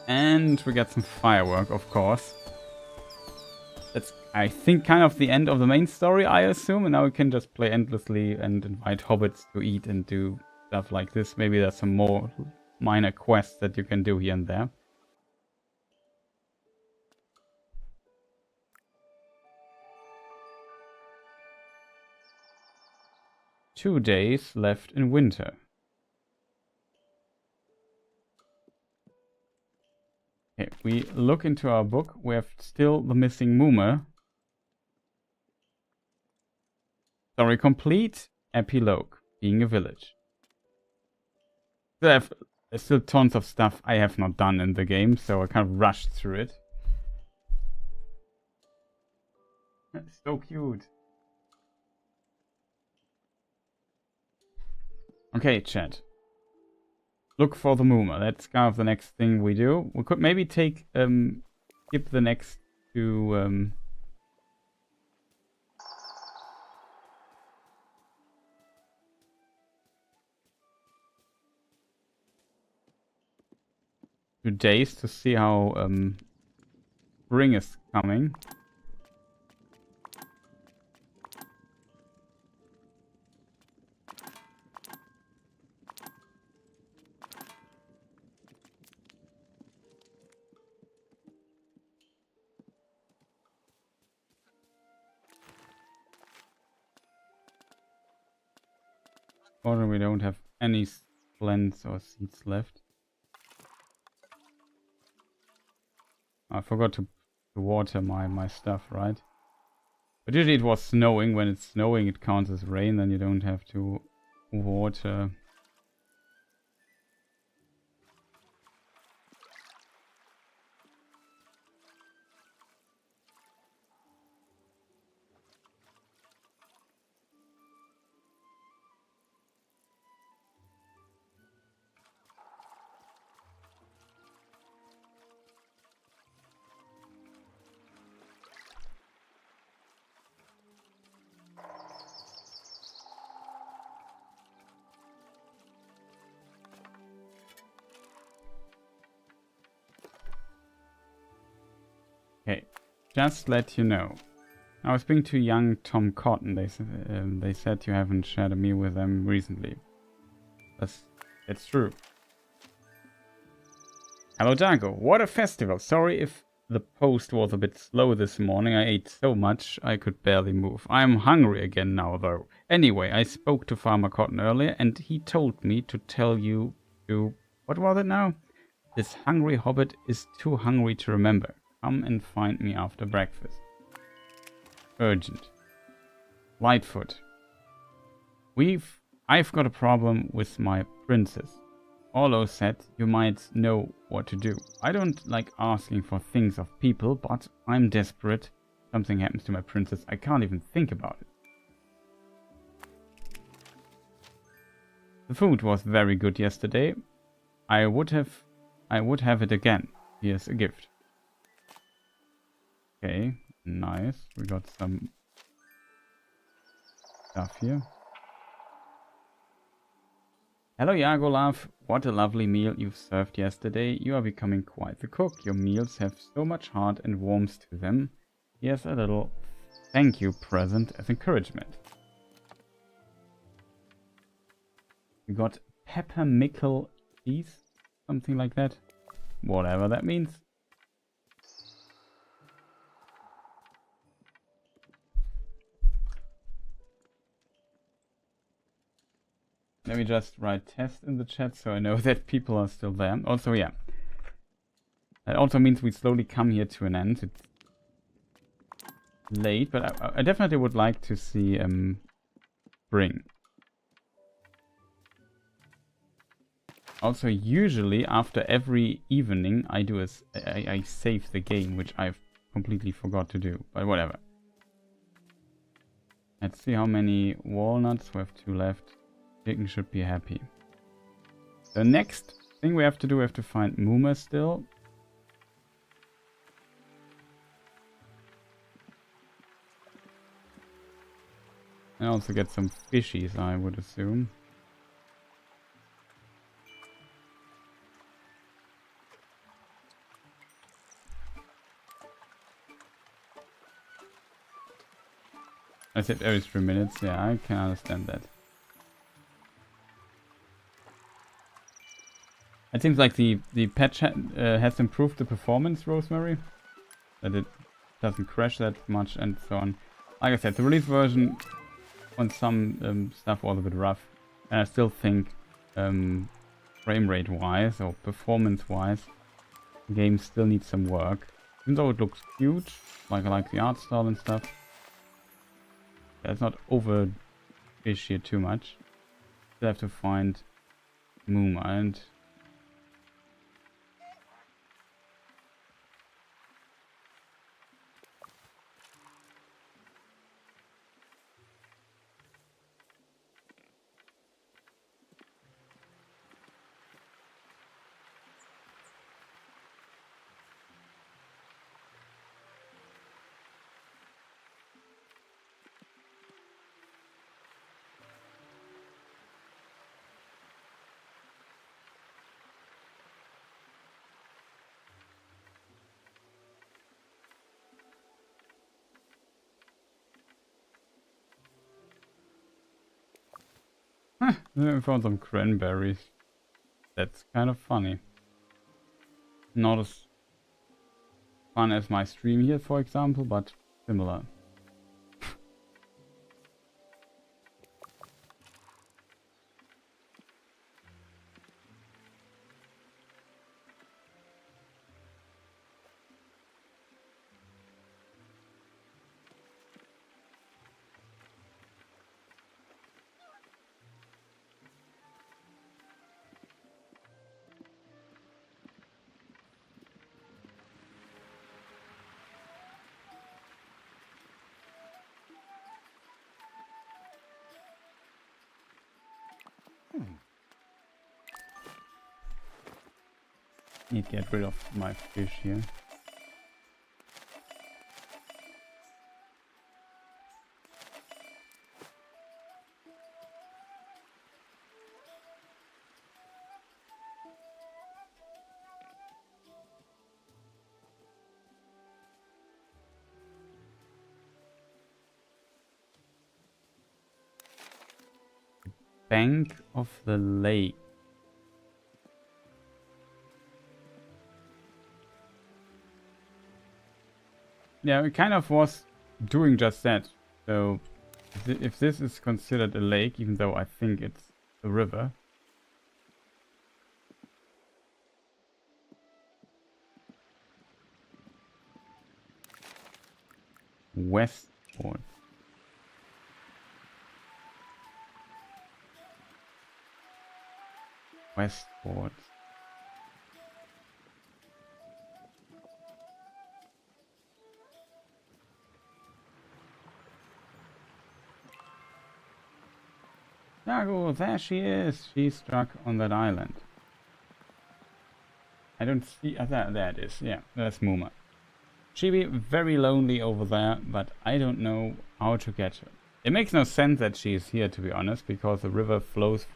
And we get some firework, of course. That's, I think, kind of the end of the main story, I assume. And now we can just play endlessly and invite hobbits to eat and do stuff like this. Maybe there's some more minor quests that you can do here and there. Two days left in winter. Okay, we look into our book. We have still the missing Moomer. Story complete. Epilogue. Being a village. There's still tons of stuff I have not done in the game, so I kind of rushed through it. That's so cute. Okay, chat. Look for the Moomer. That's kind of the next thing we do. We could maybe take skip the next to 2 days to see how spring is coming. Or we don't have any plants or seeds left. I forgot to water my stuff, right? But usually it was snowing. When it's snowing, it counts as rain, then you don't have to water. just let you know. I was speaking to young Tom Cotton. They said you haven't shared a meal with them recently. That's true. Hello, Dago. What a festival. Sorry if the post was a bit slow this morning. I ate so much I could barely move. I'm hungry again now, though. Anyway, I spoke to Farmer Cotton earlier, and he told me to tell you to... What was it now? This hungry hobbit is too hungry to remember. Come and find me after breakfast. Urgent. Lightfoot. I've got a problem with my princess. Orlo said you might know what to do. I don't like asking for things of people, but I'm desperate. Something happens to my princess, I can't even think about it. The food was very good yesterday. I would have it again. Here's a gift. Okay, nice. We got some stuff here. Hello Yagolav, what a lovely meal you've served yesterday. You are becoming quite the cook. Your meals have so much heart and warmth to them. Here's a little thank you present as encouragement. We got peppermickle cheese, something like that. Whatever that means. Let me just write test in the chat so I know that people are still there. Also, yeah. That also means we slowly come here to an end. It's late, but I definitely would like to see spring. Also, usually after every evening I do I save the game, which I've completely forgot to do. But whatever. Let's see how many walnuts. We have 2 left. Chicken should be happy. The next thing we have to do, we have to find Moomer still. And also get some fishies, I would assume. I said every 3 minutes, yeah, I can understand that. It seems like the patch has improved the performance, Rosemary. That it doesn't crash that much and so on. Like I said, the release version on some stuff was a bit rough. And I still think frame rate wise or performance wise, the game still needs some work. Even though it looks cute, like I like the art style and stuff. Yeah, it's not over fish here too much. Still have to find Moomer and I found some cranberries. That's kind of funny. Not as fun as my stream here, for example, but similar. Need to get rid of my fish here. bank of the lake. Yeah, it kind of was doing just that. So, if this is considered a lake, even though I think it's a river. Westport. Westport. Yago, there she is. She's stuck on that island. I don't see... there it is. Yeah, that's Muma. She'd be very lonely over there, but I don't know how to get her. It makes no sense that she is here, to be honest, because the river flows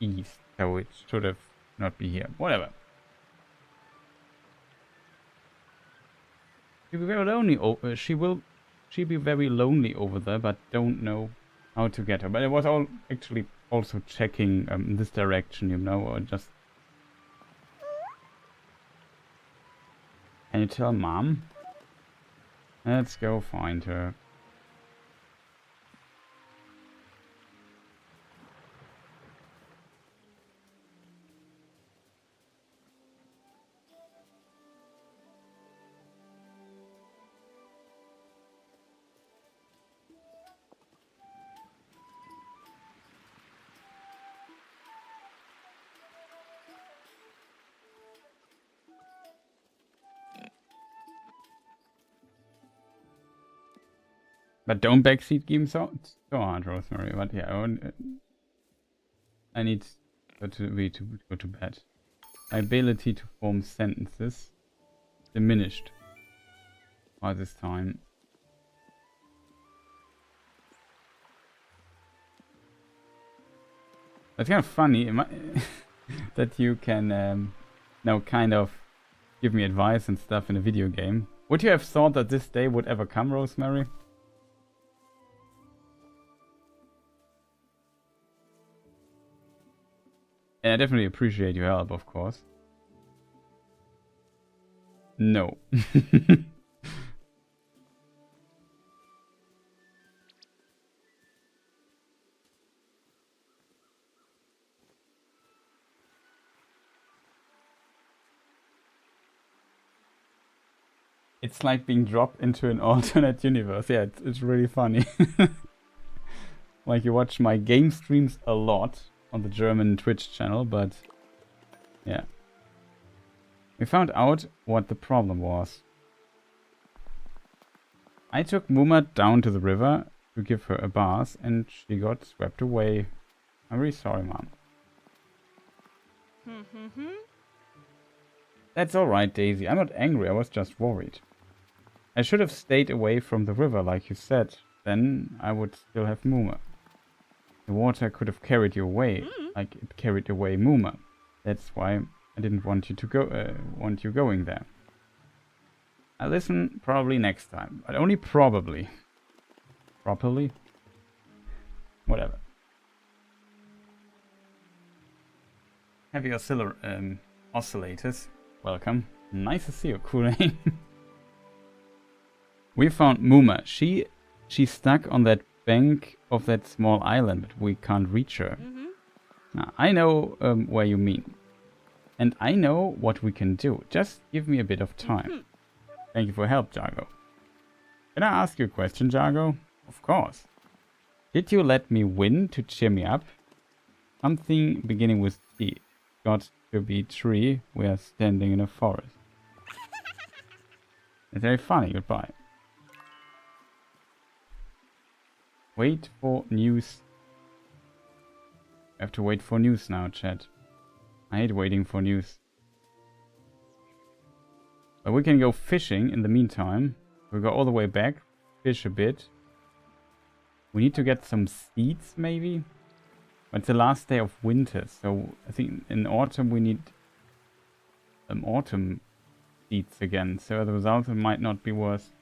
east, so it should have not be here. Whatever. She'll be very lonely. She'll be very lonely over there, but don't know how to get her. But it was all actually also checking this direction, you know, or just. Can you tell Mom? Let's go find her. But don't backseat game so hard, Rosemary. But yeah, I need to go to bed. My ability to form sentences diminished by this time. It's kind of funny that you can now kind of give me advice and stuff in a video game. Would you have thought that this day would ever come, Rosemary? And I definitely appreciate your help, of course. No. It's like being dropped into an alternate universe. Yeah, it's really funny. Like, you watch my game streams a lot on the German Twitch channel, but yeah. We found out what the problem was. I took Muma down to the river to give her a bath and she got swept away. I'm really sorry, Mom. That's alright, Daisy. I'm not angry, I was just worried. I should have stayed away from the river like you said. Then I would still have Muma. The water could have carried you away, like it carried away Muma. That's why I didn't want you to go. Want you going there. I'll listen probably next time, but only probably. Properly. Whatever. Heavy oscillators. Welcome. Nice to see you. Cool name. We found Muma. She's stuck on that bank of that small island, but we can't reach her. Now, I know where you mean. And I know what we can do. Just give me a bit of time. Thank you for help, Jargo. Can I ask you a question, Jargo? Of course. Did you let me win to cheer me up? Something beginning with T. Got to be tree. We are standing in a forest. It's very funny. Goodbye. Wait for news. I have to wait for news now, chat. I hate waiting for news. But we can go fishing in the meantime. We'll go all the way back, fish a bit. We need to get some seeds, maybe? But it's the last day of winter, so I think in autumn we need autumn seeds again. So as a result, it might not be worth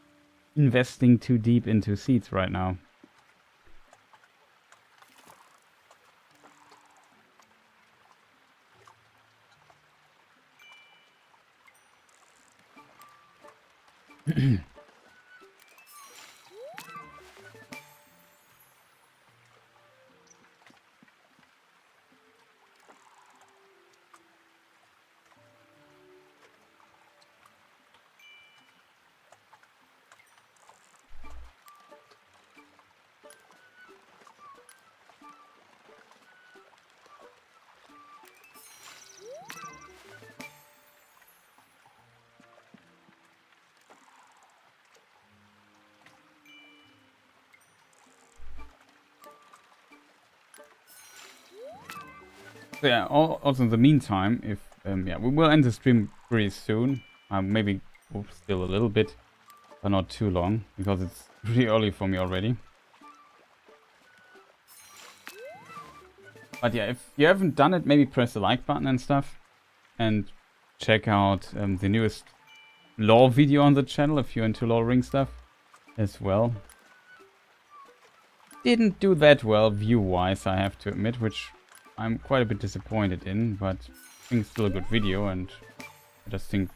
investing too deep into seeds right now. So yeah, also in the meantime, if yeah, we will end the stream pretty soon. Maybe still a little bit, but not too long, because it's pretty early for me already. But yeah, if you haven't done it, maybe press the like button and stuff, and check out the newest lore video on the channel if you're into lore ring stuff as well. Didn't do that well view-wise, I have to admit, which I'm quite a bit disappointed in, but I think it's still a good video, and I just think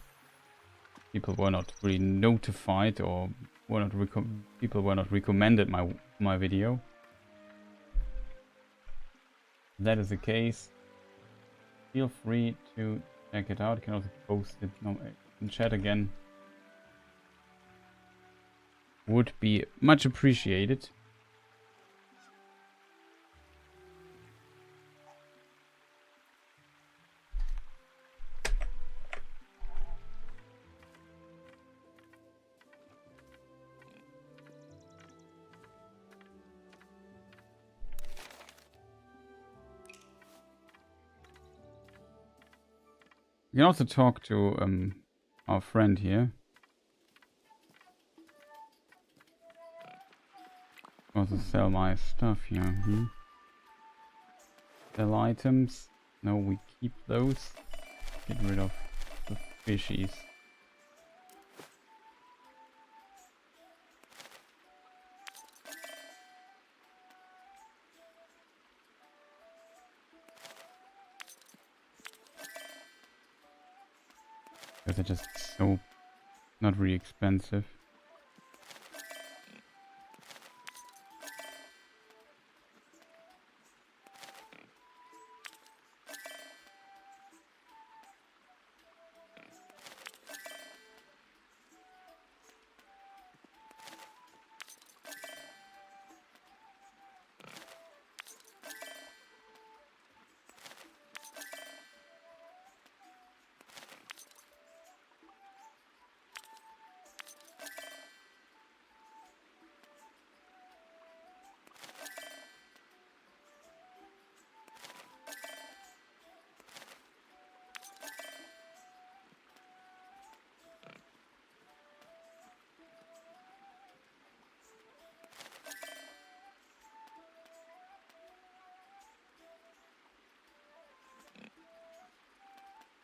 people were not really notified, or people were not recommended my video. If that is the case, feel free to check it out. You can also post it in chat again. Would be much appreciated. You can also talk to our friend here. Also sell my stuff here. Sell items. No, we keep those. Get rid of the fishies. Because they're just so not really expensive.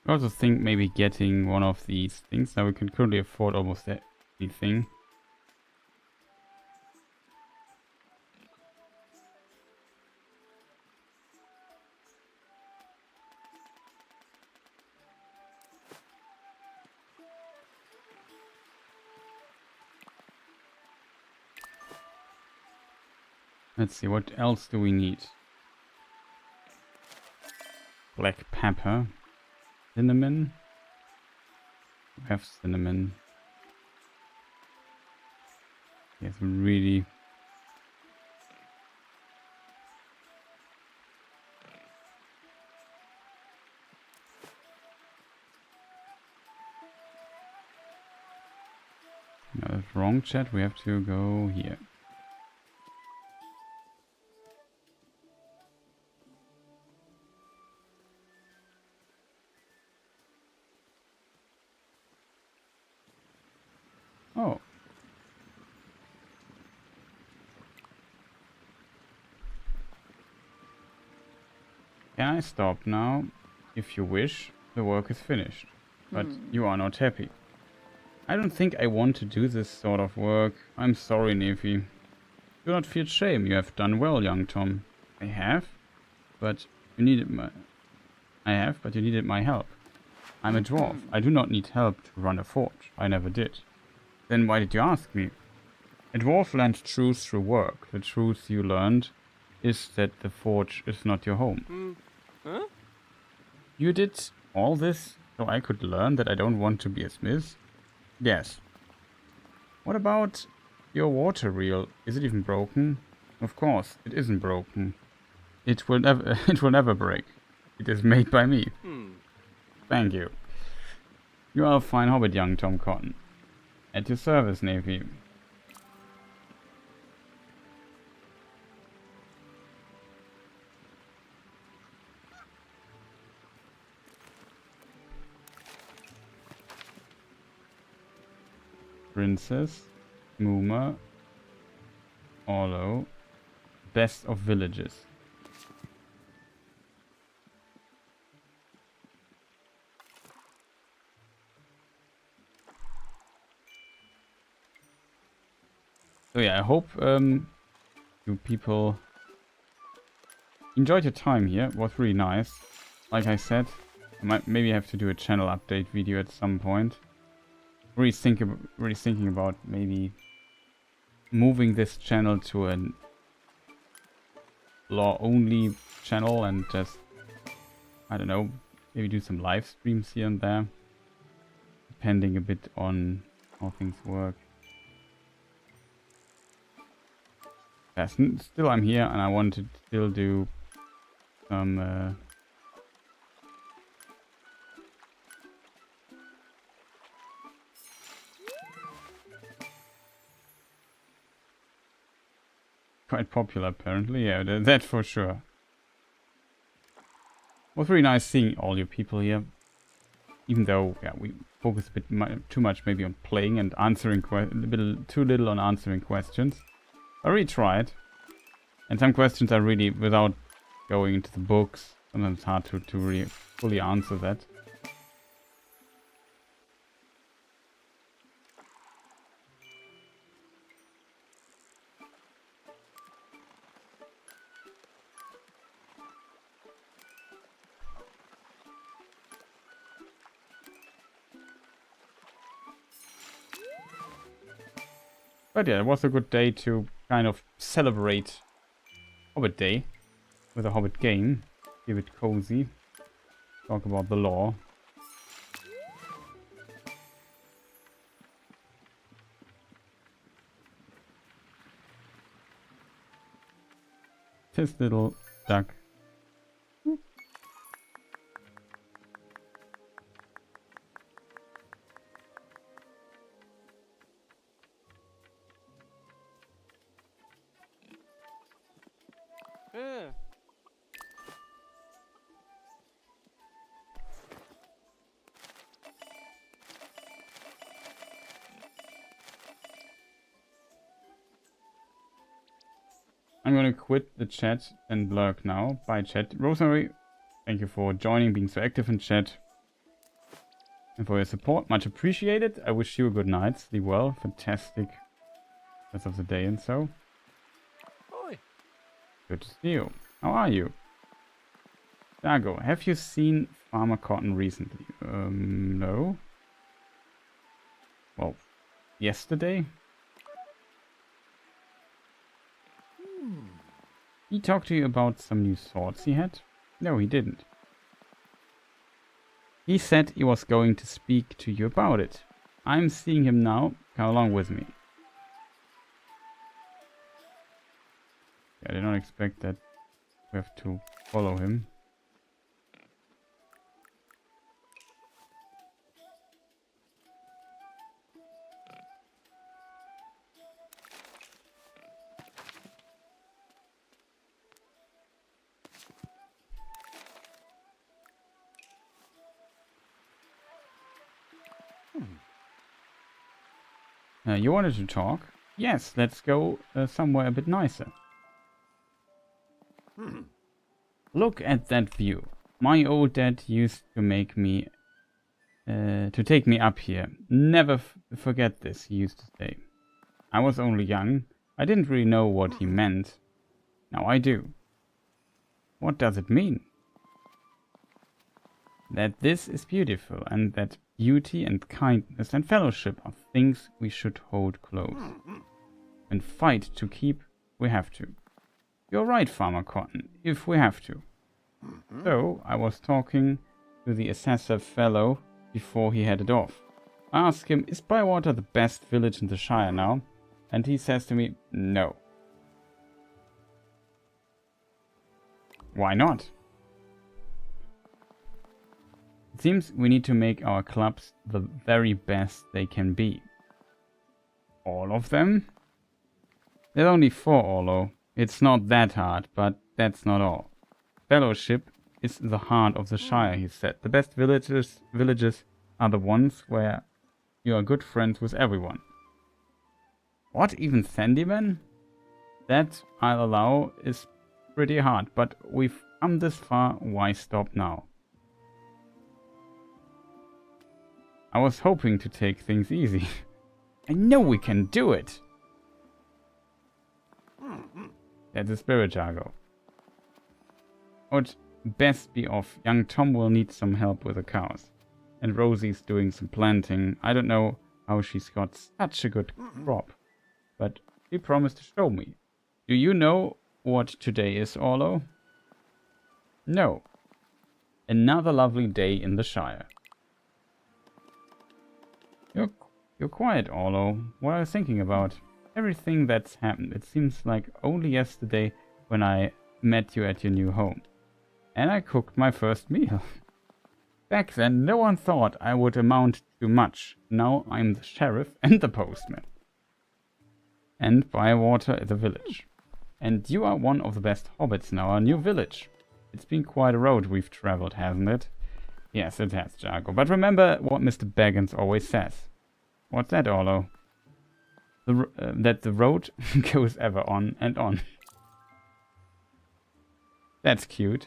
I also think maybe getting one of these things. Now we can currently afford almost everything. Let's see, what else do we need? Black pepper. Cinnamon. We have cinnamon. Yes, really. No, that's wrong, chat. We have to go here. Oh. Can I stop now? If you wish, the work is finished. But you are not happy. I don't think I want to do this sort of work. I'm sorry, Nephi. Do not feel shame. You have done well, young Tom. I have, but you needed my help. I'm a dwarf. I do not need help to run a forge. I never did. Then why did you ask me? A dwarf learns truth through work. The truth you learned is that the forge is not your home. Huh? You did all this so I could learn that I don't want to be a smith? Yes. What about your water reel? Is it even broken? Of course, it isn't broken. It will never break. It is made by me. Thank you. You are a fine hobbit, young Tom Cotton. At your service, Navy. Princess, Moomer, Orlo, best of villages. So yeah, I hope you people enjoyed your time here. It was really nice. Like I said, I might maybe have to do a channel update video at some point. Really thinking about maybe moving this channel to an lore-only channel and just, I don't know, maybe do some live streams here and there, depending a bit on how things work. Yes, still I'm here and I want to still do some quite popular apparently, yeah, that for sure. It was really nice seeing all you people here, even though yeah, we focus a bit too much maybe on playing and answering a bit too little on answering questions. I really tried, and some questions are really, without going into the books, sometimes it's hard to really fully answer that. But yeah, it was a good day to kind of celebrate Hobbit Day with a Hobbit game. Give it cozy. Talk about the lore. This little duck. I'm gonna quit the chat and lurk now. Bye chat. Rosemary, thank you for joining, being so active in chat. And for your support, much appreciated. I wish you a good night. Sleep well. Fantastic rest of the day and so. Oi. Good to see you. How are you? Dago, have you seen Farmer Cotton recently? No. Well, yesterday? He talked to you about some new swords he had? No, he didn't. He said he was going to speak to you about it. I'm seeing him now. Come along with me. I did not expect that we have to follow him. You wanted to talk? Yes, let's go somewhere a bit nicer. Look at that view. My old dad used to make me, to take me up here. Never forget this, he used to say. I was only young. I didn't really know what he meant. Now I do. What does it mean? that this is beautiful, and that beauty and kindness and fellowship are things we should hold close. And fight to keep, we have to. You're right, Farmer Cotton, if we have to. So, I was talking to the assessor fellow before he headed off. I asked him, is Bywater the best village in the Shire now? And he says to me, no. Why not? It seems we need to make our clubs the very best they can be. All of them? There's only 4, Orlo. It's not that hard, but that's not all. Fellowship is the heart of the Shire, he said. The best villages are the ones where you are good friends with everyone. What, even Sandyman? That, I'll allow, is pretty hard, but we've come this far, why stop now? I was hoping to take things easy. I know we can do it! That's the spirit, Jargo. Would best be off. Young Tom will need some help with the cows. And Rosie's doing some planting. I don't know how she's got such a good crop. But she promised to show me. Do you know what today is, Orlo? No. Another lovely day in the Shire. You're quiet, Orlo. What are you thinking about? Everything that's happened. It seems like only yesterday when I met you at your new home. And I cooked my first meal. Back then, no one thought I would amount to much. Now I'm the sheriff and the postman. And Bywater is a village. And you are one of the best hobbits in our new village. It's been quite a road we've traveled, hasn't it? Yes, it has, Jargo. But remember what Mr. Baggins always says. What's that, Orlo? That the road goes ever on and on. That's cute.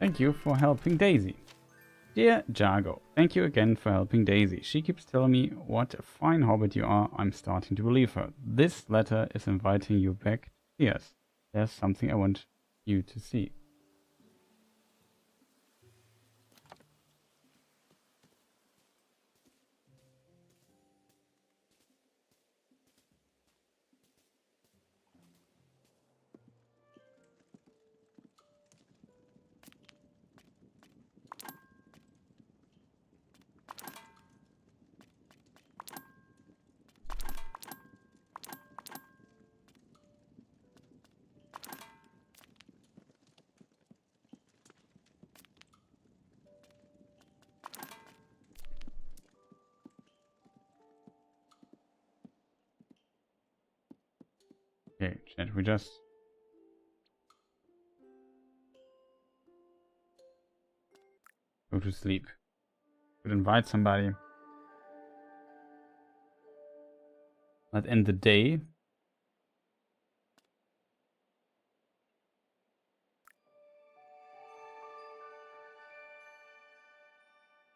Thank you for helping Daisy. Dear Jargo, thank you again for helping Daisy. She keeps telling me what a fine hobbit you are. I'm starting to believe her. This letter is inviting you back. Yes, there's something I want you to see. Okay, chat, we just... go to sleep. Could invite somebody. Let's end the day.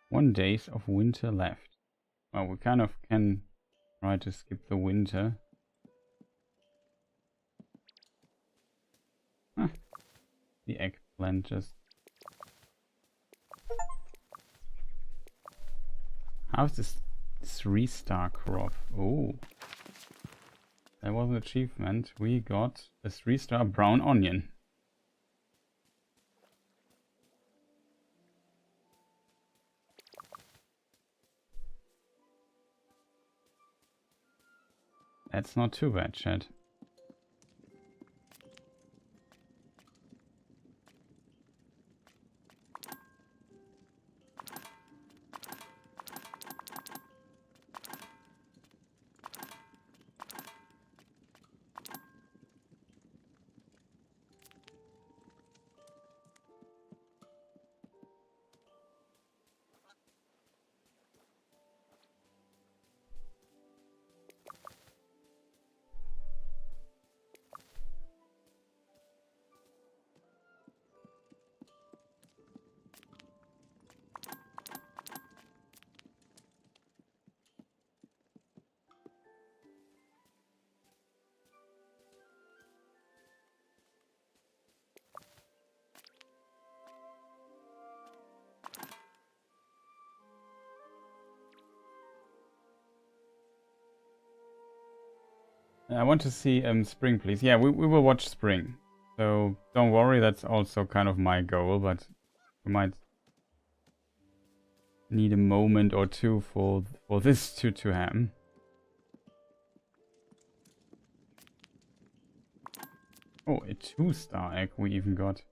One days of winter left. Well, we kind of can try to skip the winter. Huh. The eggplant just... How's this 3-star crop? Oh. That was an achievement. We got a 3-star brown onion. That's not too bad, chat. I want to see spring, please. Yeah, we will watch spring. So don't worry, that's also kind of my goal, but we might need a moment or two for this to happen. Oh, a 2-star egg we even got.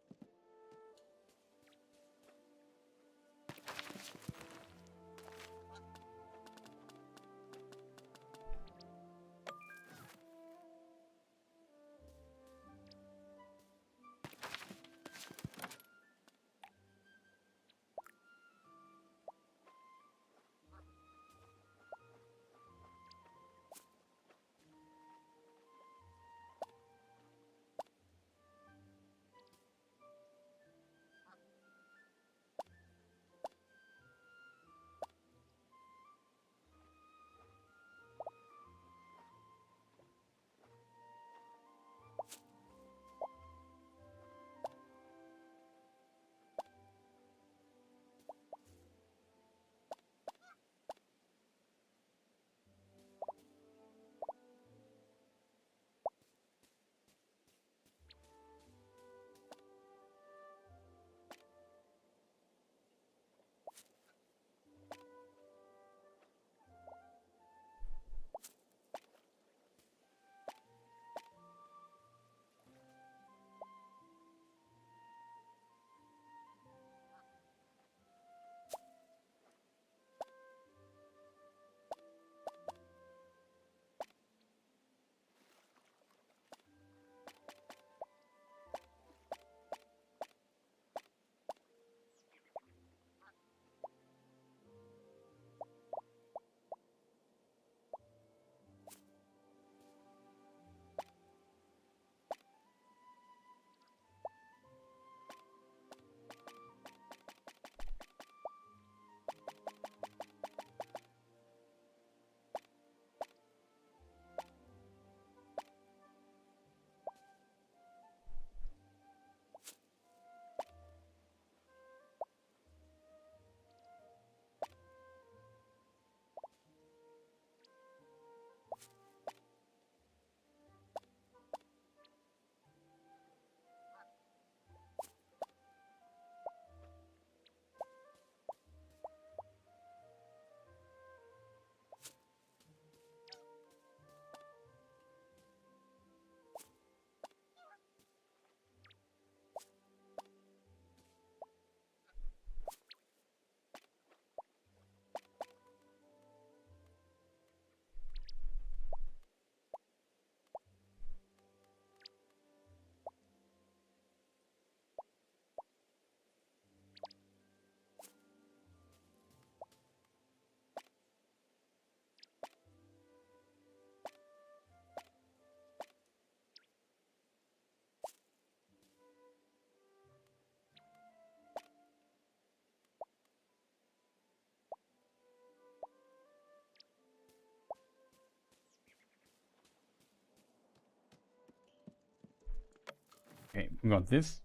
Okay, we got this.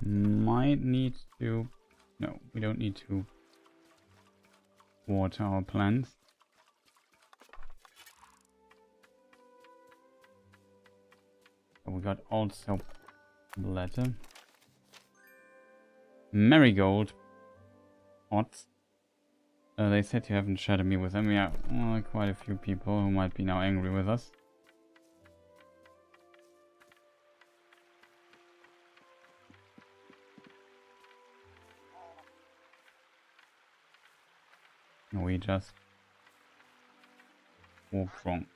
Might need to... No, we don't need to water our plants. We got also letter. Marigold pots. They said you haven't shared me with them. Yeah, well, quite a few people who might be now angry with us. We just walked wrong.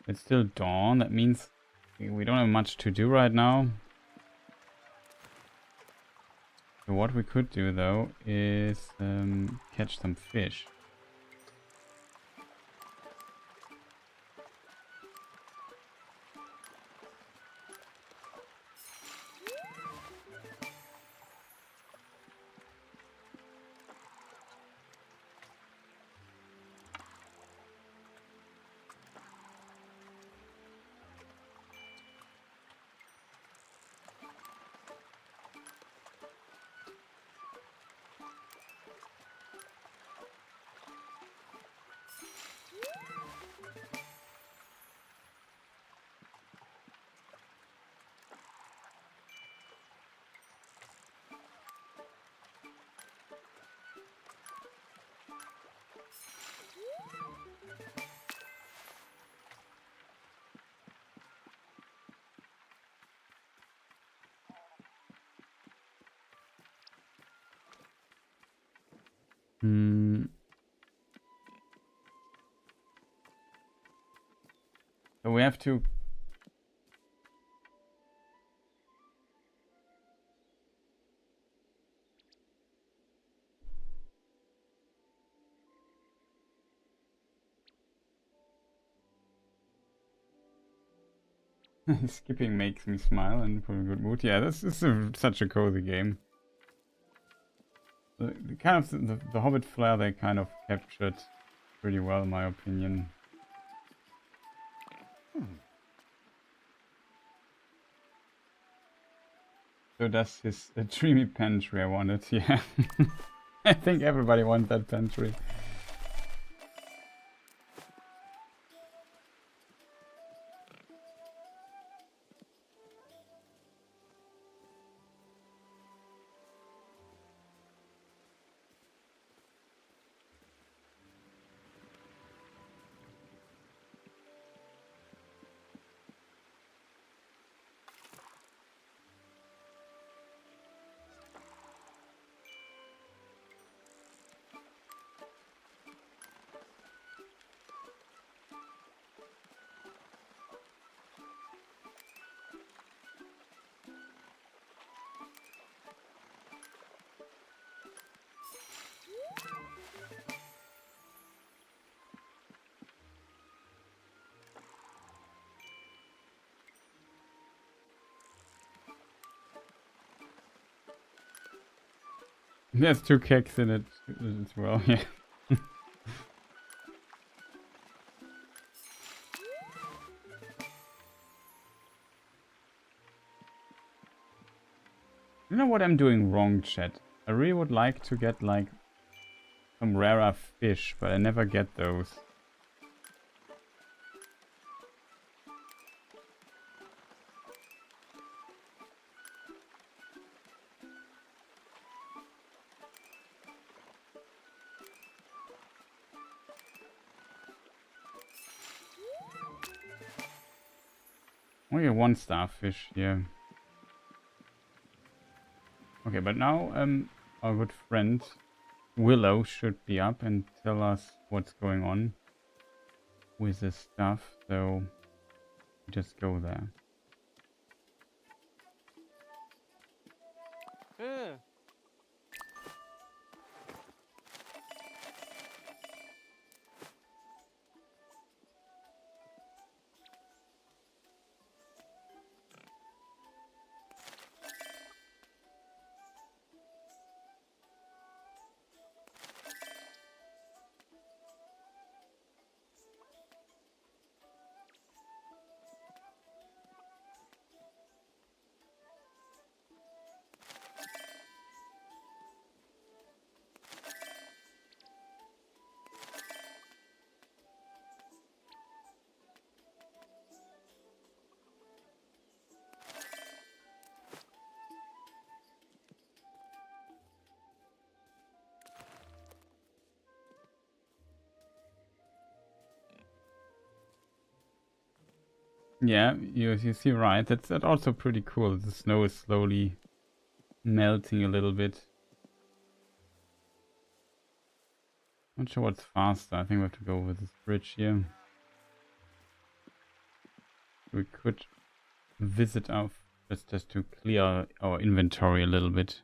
It's still dawn. That means we don't have much to do right now. So what we could do though is catch some fish. So we have to skipping makes me smile and put in a good mood. Yeah, this is such a cozy game. The kind of the Hobbit flair they kind of captured pretty well, in my opinion. So does his dreamy pantry. I wanted, yeah. I think everybody wants that pantry. There's 2 cakes in it as well, yeah. You know what I'm doing wrong, chat? I really would like to get like some rarer fish, but I never get those. Only 1 starfish, yeah. Okay, but now our good friend Willow should be up and tell us what's going on with this stuff, so just go there. Yeah, you see right. That's also pretty cool. The snow is slowly melting a little bit. Not sure what's faster. I think we have to go with this bridge here. We could visit our just to clear our inventory a little bit.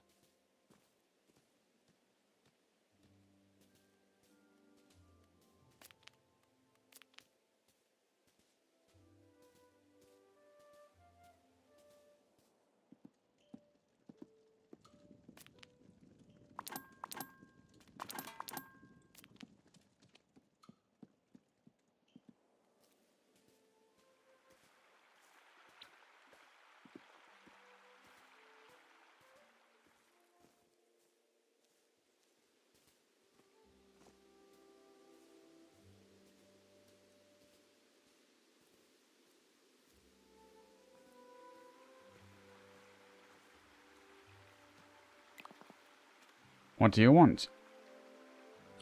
What do you want?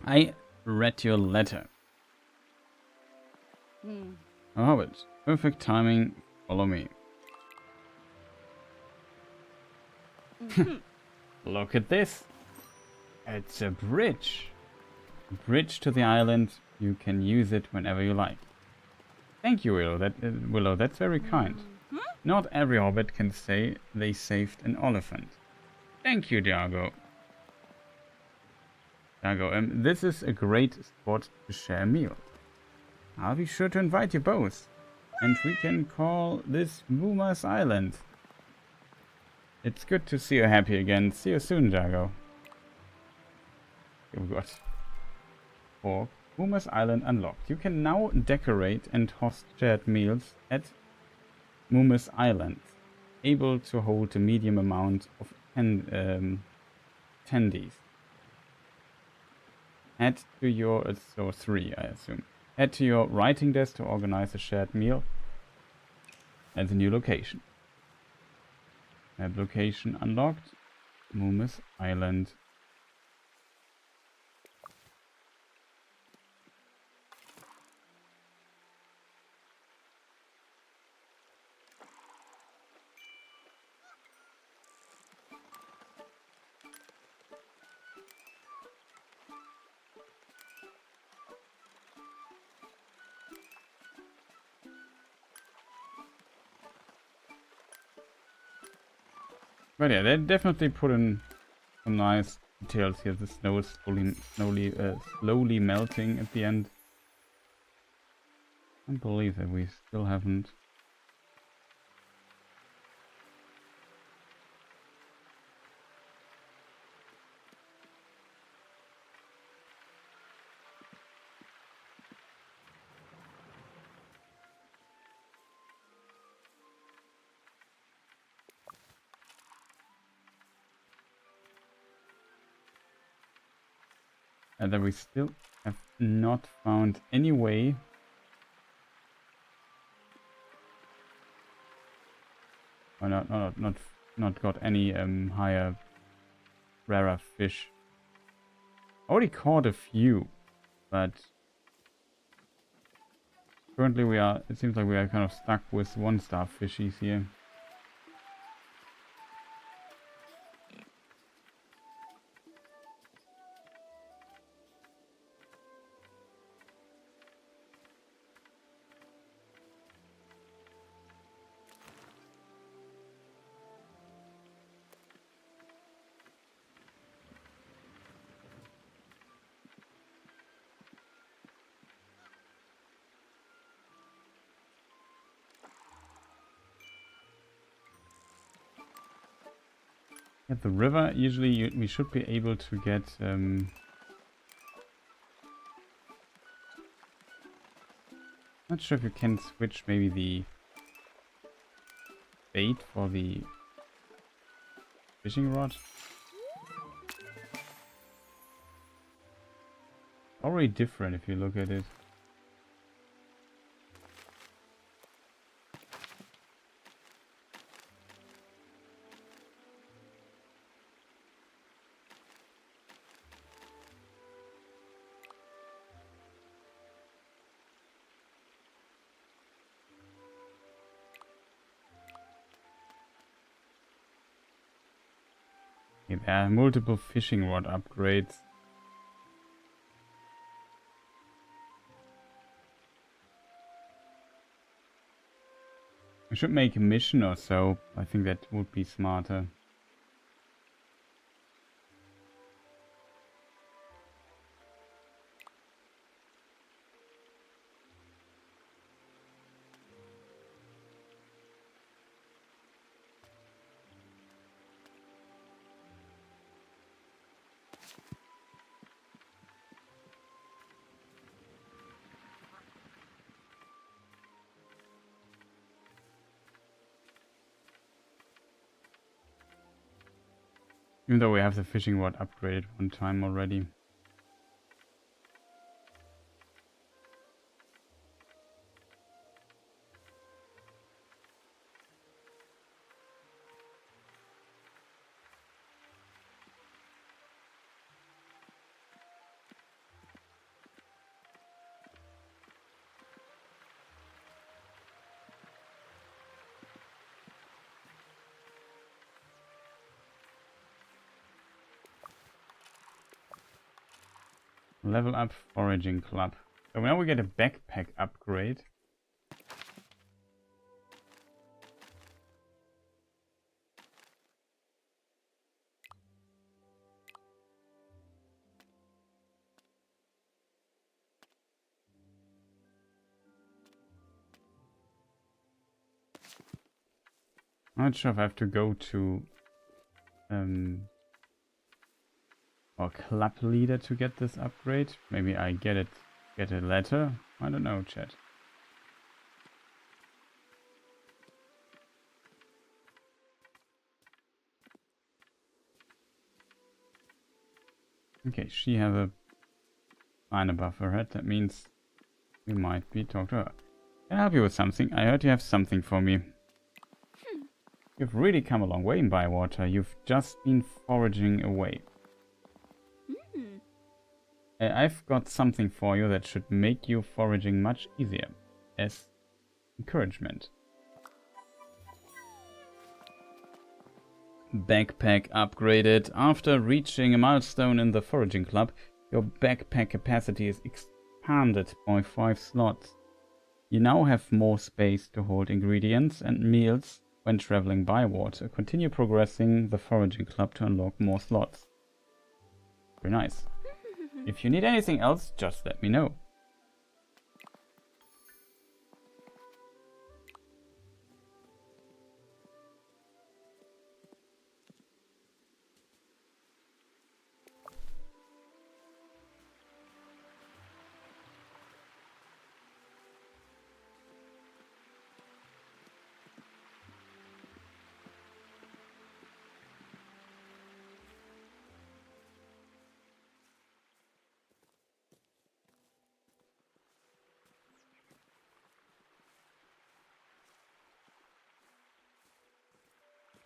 I read your letter. A Hobbit. Perfect timing. Follow me. Look at this. It's a bridge. A bridge to the island. You can use it whenever you like. Thank you, Willow. Willow, that's very kind. Not every Hobbit can say they saved an elephant. Thank you, Diago. This is a great spot to share a meal. I'll be sure to invite you both. And we can call this Mooma's Island. It's good to see you happy again. See you soon, Jago. We've got 4. Mooma's Island unlocked. You can now decorate and host shared meals at Mooma's Island. Able to hold a medium amount of attendees. Head to your, so 3 I assume. Head to your writing desk to organize a shared meal at the new location. Map location unlocked. Mooma's Island. But yeah, they definitely put in some nice details here. The snow is slowly melting at the end. I can't believe that we still haven't. And that we still have not found any way or not got any higher rarer fish. Already caught a few, but currently it seems like we are kind of stuck with 1-star fishies here. At the river, usually we should be able to get not sure if you can switch maybe the bait for the fishing rod. Already different if you look at it. Okay, there are multiple fishing rod upgrades. I should make a mission or so. I think that would be smarter. Even though we have the fishing rod upgraded one time already. Level up foraging club. So now we get a backpack upgrade. I'm not sure if I have to go to or club leader to get this upgrade. Maybe I get a letter. I don't know, chat. Okay, she has a line above her head. That means we might be talking to her. Can I help you with something? I heard you have something for me. You've really come a long way in Bywater. You've just been foraging away. I've got something for you that should make you foraging much easier. As encouragement. Backpack upgraded. After reaching a milestone in the foraging club, your backpack capacity is expanded by 5 slots. You now have more space to hold ingredients and meals when traveling by water. Continue progressing the foraging club to unlock more slots. Very nice. If you need anything else, just let me know.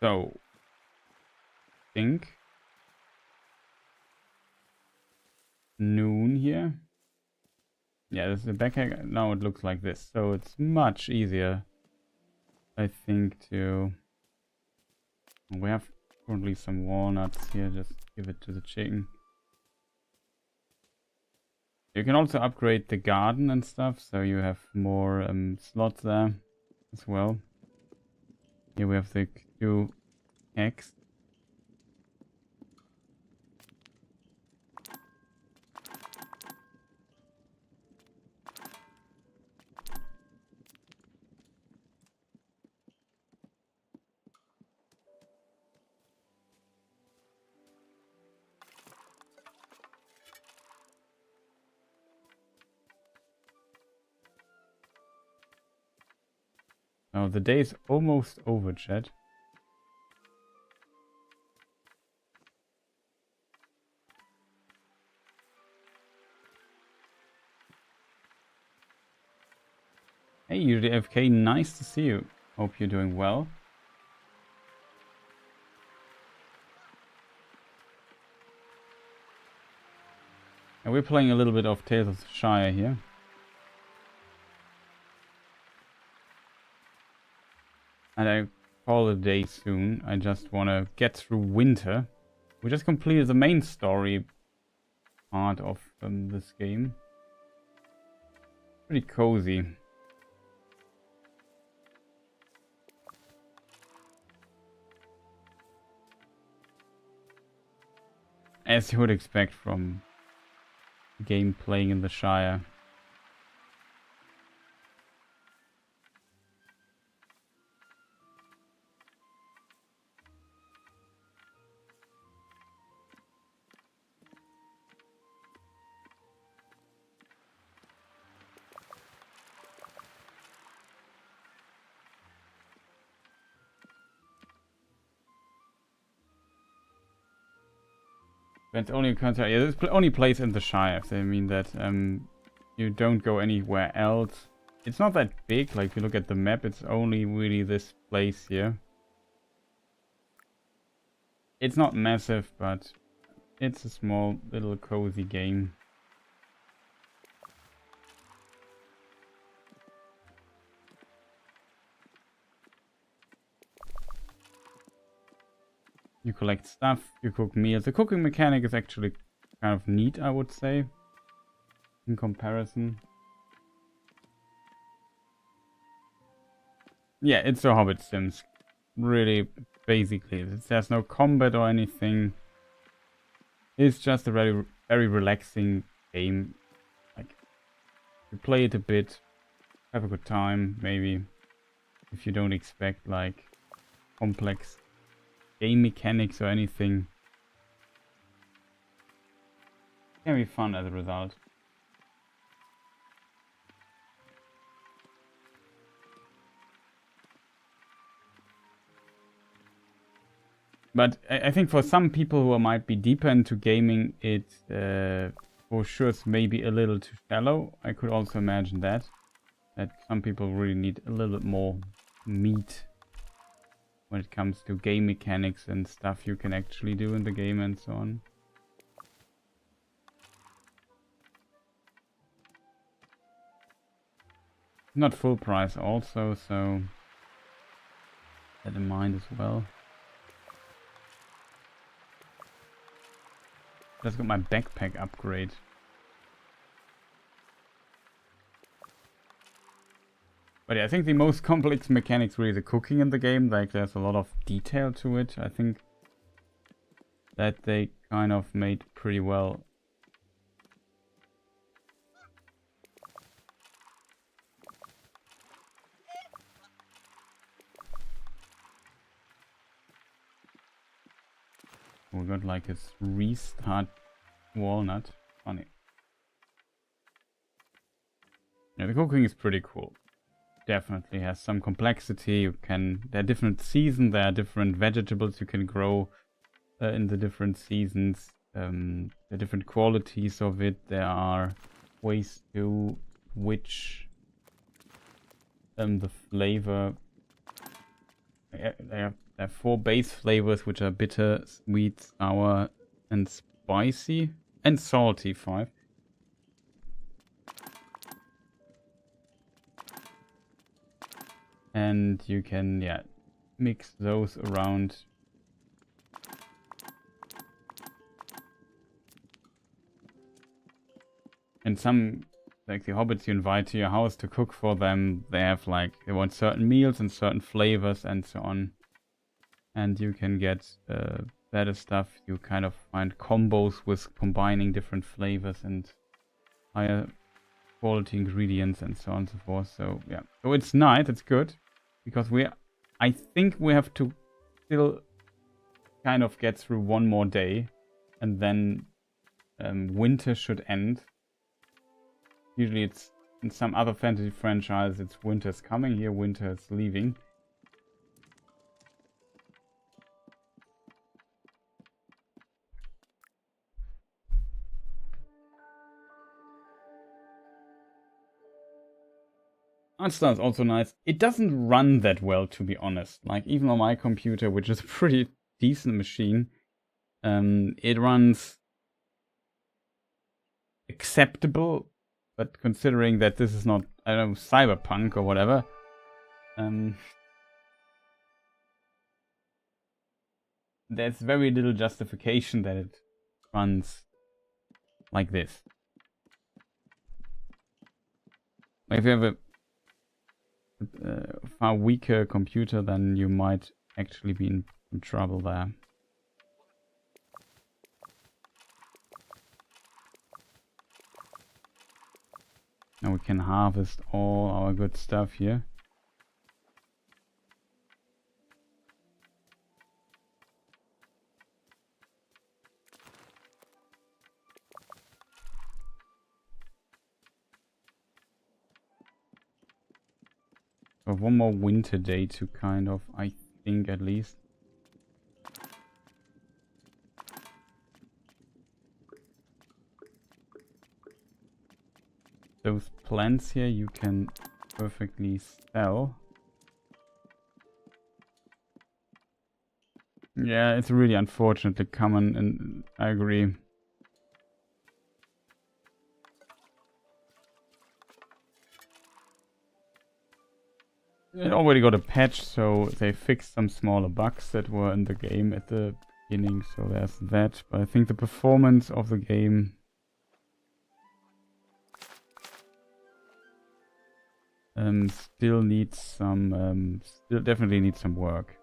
So, think noon here. Yeah, this is the backpack. Now it looks like this. So it's much easier, I think, to... We have currently some walnuts here. Just give it to the chicken. You can also upgrade the garden and stuff, so you have more slots there as well. Here we have the 2 eggs. Now the day is almost over, chat. Hey, you're the FK, nice to see you. Hope you're doing well. And we're playing a little bit of Tales of the Shire here. And I call it a day soon. I just want to get through winter We just completed the main story part of this game. Pretty cozy. As you would expect from a game playing in the Shire. It's only a concert. Yeah, this only plays in the Shire. So I mean that you don't go anywhere else. It's not that big. Like if you look at the map, it's only really this place here. It's not massive, but it's a small little cozy game. You collect stuff, you cook meals. The cooking mechanic is actually kind of neat, I would say, in comparison. Yeah, it's a Hobbit Sims. Really, basically. There's no combat or anything. It's just a very, very relaxing game. Like, you play it a bit, have a good time, maybe. If you don't expect, like, complex game mechanics or anything. Can be fun as a result. But I think for some people who might be deeper into gaming, it for sure is maybe a little too shallow. I could also imagine that some people really need a little bit more meat when it comes to game mechanics and stuff you can actually do in the game and so on. Not full price also, so that in mind as well. Just got my backpack upgrade. But yeah, I think the most complex mechanics really the cooking in the game. Like there's a lot of detail to it. I think that they kind of made pretty well. We got like a restart walnut. Funny. Yeah, the cooking is pretty cool. Definitely has some complexity. You can, there are different seasons, there are different vegetables you can grow in the different seasons. The different qualities of it. There are ways to switch the flavor. There are 4 base flavors, which are bitter, sweet, sour, and spicy, and salty. 5. And you can, yeah, mix those around. And some, like the hobbits you invite to your house to cook for them, they have like, they want certain meals and certain flavors and so on. And you can get better stuff. You kind of find combos with combining different flavors and higher quality ingredients and so on and so forth. So yeah, so it's nice, it's good, because I think we have to still kind of get through one more day, and then winter should end. Usually it's in some other fantasy franchise, it's winter's coming. Here winter is leaving. Art style is also nice. It doesn't run that well, to be honest. Like, even on my computer, which is a pretty decent machine, it runs acceptable. But considering that this is not, I don't know, cyberpunk or whatever, there's very little justification that it runs like this. If you have a far weaker computer, then you might actually be in trouble there. Now we can harvest all our good stuff here. So one more winter day to kind of, I think at least. Those plants here you can perfectly sell. Yeah, it's really unfortunately common, and I agree. It already got a patch, so they fixed some smaller bugs that were in the game at the beginning, so there's that. But I think the performance of the game still needs some, still definitely needs some work.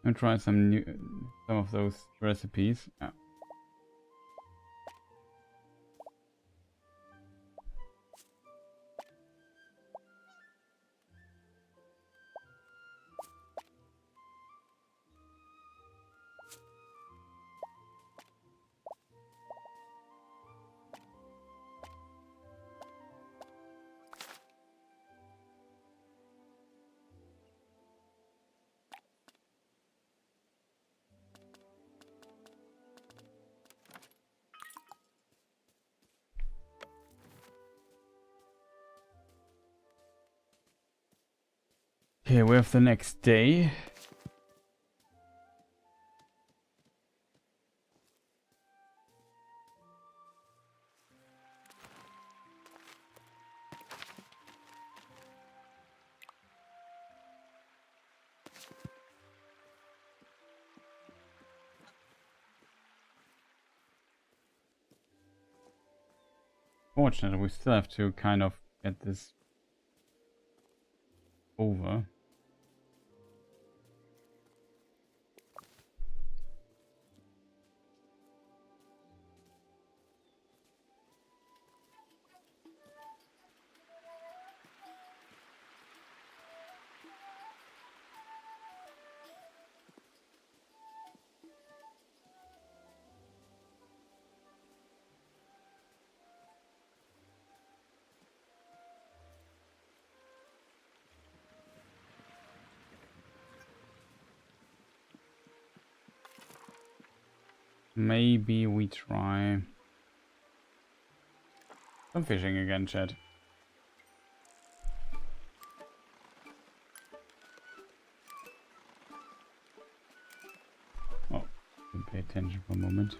I'll try some of those recipes. Yeah. Okay, we have the next day. Fortunately, we still have to kind of get this over. Maybe we try some fishing again, chat. Oh, didn't pay attention for a moment.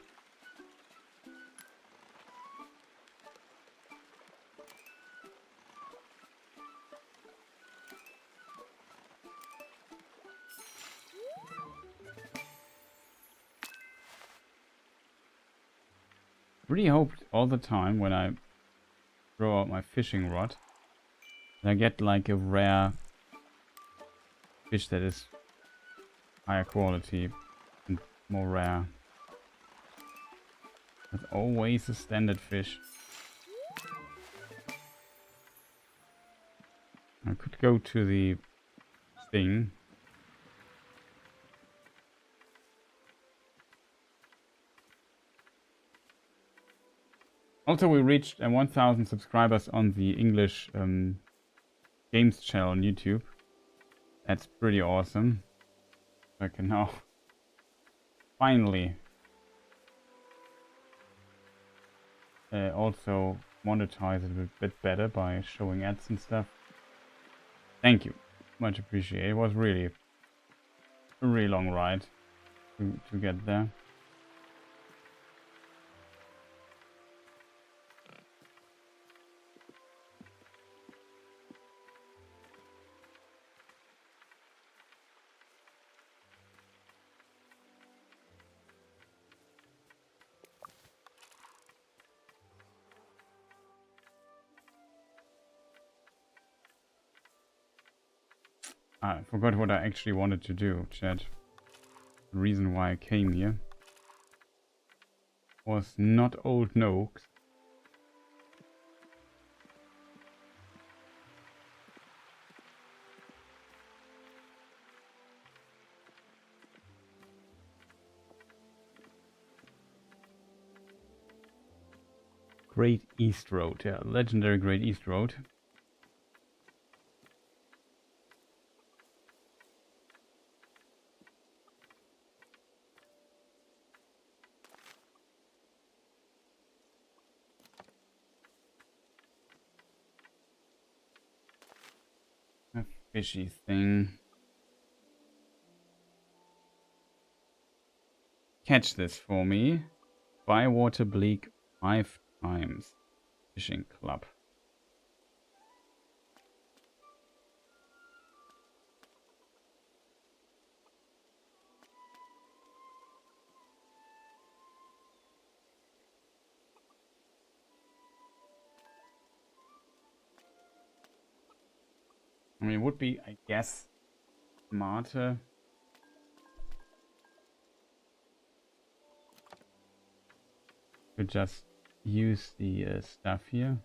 Really hoped all the time when I throw out my fishing rod that I get like a rare fish that is higher quality and more rare. That's always a standard fish. I could go to the thing. Also, we reached 1,000 subscribers on the English games channel on YouTube. That's pretty awesome. I can now finally also monetize it a bit better by showing ads and stuff. Thank you. Much appreciated. It was really a really long ride to get there. I forgot what I actually wanted to do, chat. The reason why I came here was not Old Noakes. Great East Road, yeah, legendary Great East Road. A fishy thing. Catch this for me. Bywater Bleak 5 times. Fishing club. I mean, it would be, I guess, smarter to just use the stuff here.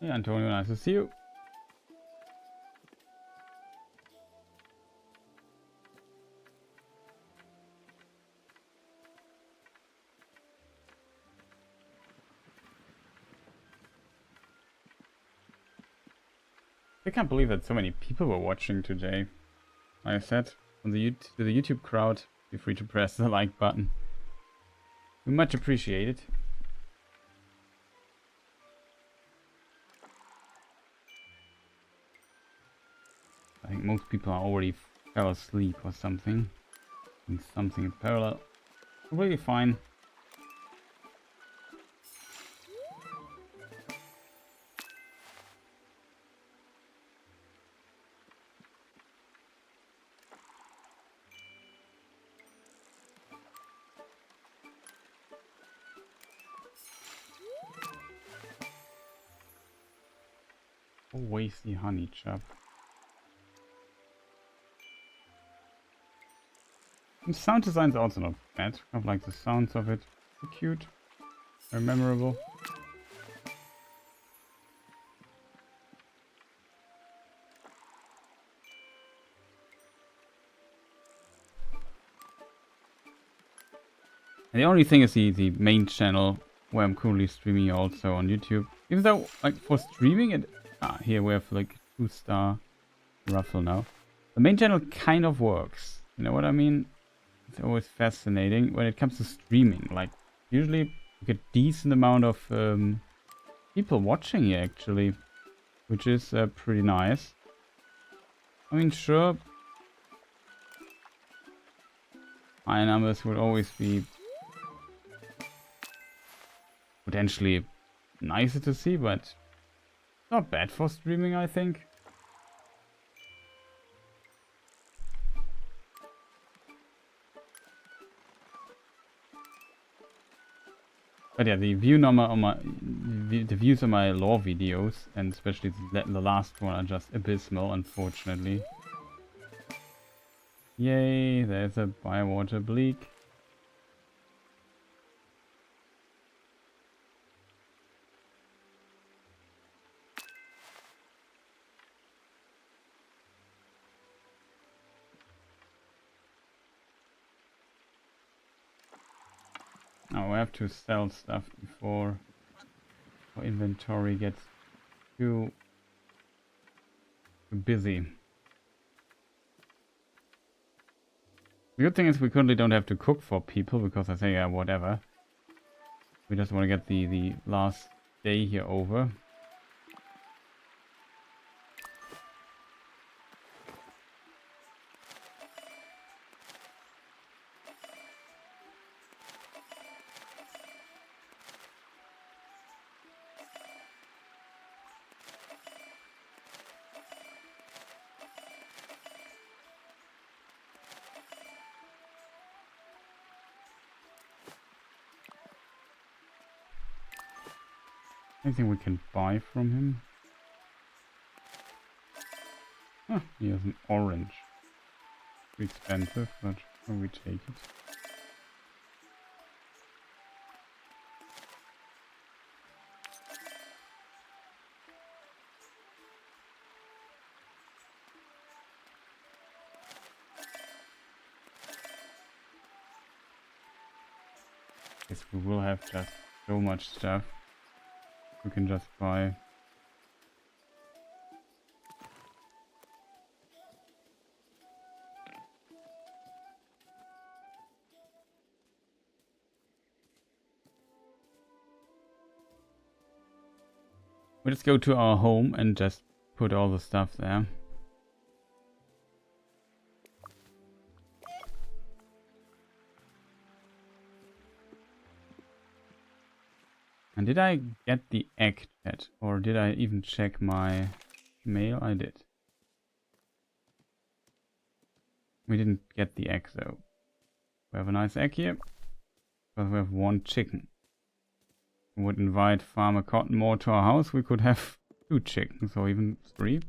Hey Antonio, nice to see you. I can't believe that so many people were watching today. Like I said, on the to the YouTube crowd, feel free to press the like button. We much appreciate it. I think most people are already fell asleep or something. And something in parallel. Really fine. Always the honey chop. The sound design is also not bad. I like the sounds of it. So cute. Very memorable. And the only thing is the main channel where I'm currently streaming also on YouTube. Even though, like, for streaming it... here we have like 2-star ruffle now. The main channel kind of works. You know what I mean? It's always fascinating when it comes to streaming. Like, usually you get decent amount of people watching here actually, which is pretty nice. I mean, sure, high numbers would always be potentially nicer to see, but not bad for streaming, I think. But yeah, the view number on the views on my lore videos, and especially the last one, are just abysmal, unfortunately. Yay, there's a bywater bleak. Now we have to sell stuff before our inventory gets too busy. The good thing is we currently don't have to cook for people, because I say, yeah, whatever. We just want to get the last day here over. Anything we can buy from him? Ah, he has an orange. Too expensive, but we take it. Guess we will have just so much stuff we can just buy. We'll just go to our home and just put all the stuff there. And did I get the egg yet? Or did I even check my mail? I did. We didn't get the egg though. We have a nice egg here, but we have one chicken. We would invite Farmer Cottonmore to our house, we could have 2 chickens or even 3.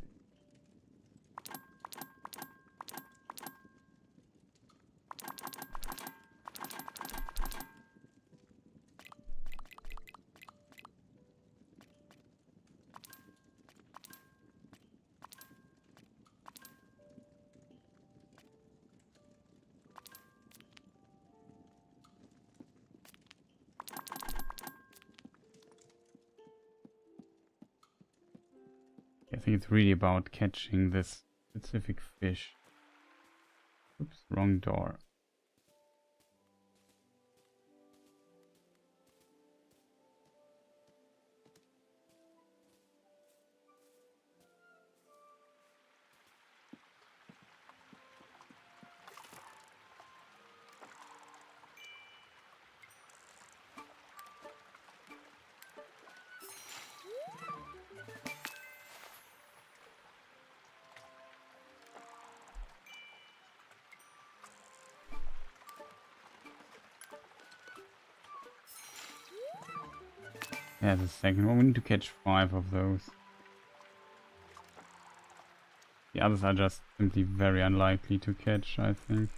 I think it's really about catching this specific fish. Oops, wrong door. Yeah, the second one. We need to catch 5 of those. The others are just simply very unlikely to catch, I think.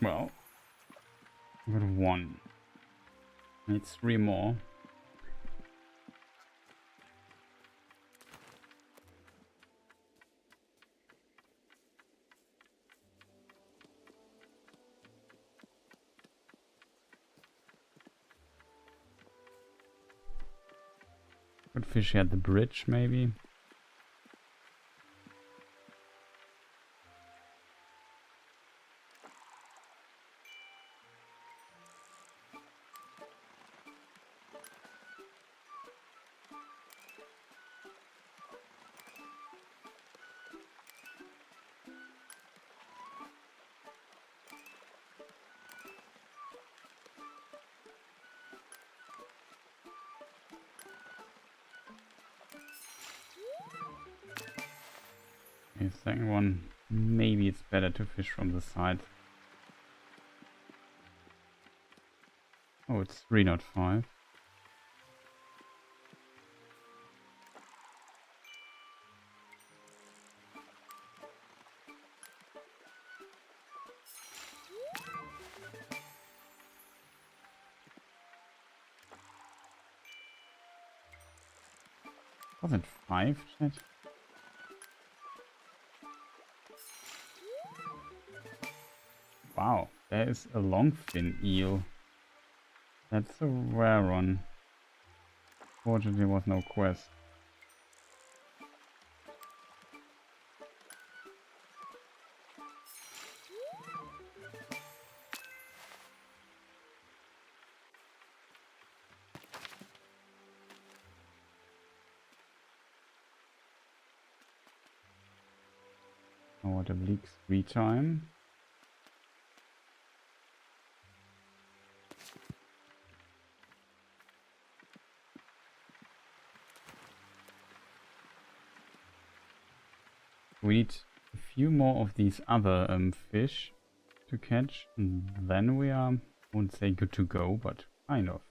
Well, I got 1. Need 3 more. Could fish at the bridge, maybe. The second one, maybe it's better to fish from the side. Oh, it's 3, not 5. Wasn't 5, chat? Wow, there is a longfin eel. That's a rare one. Fortunately, there was no quest. Oh, the bleaks 3 times. We need a few more of these other fish to catch, and then we are, I won't say good to go, but kind of.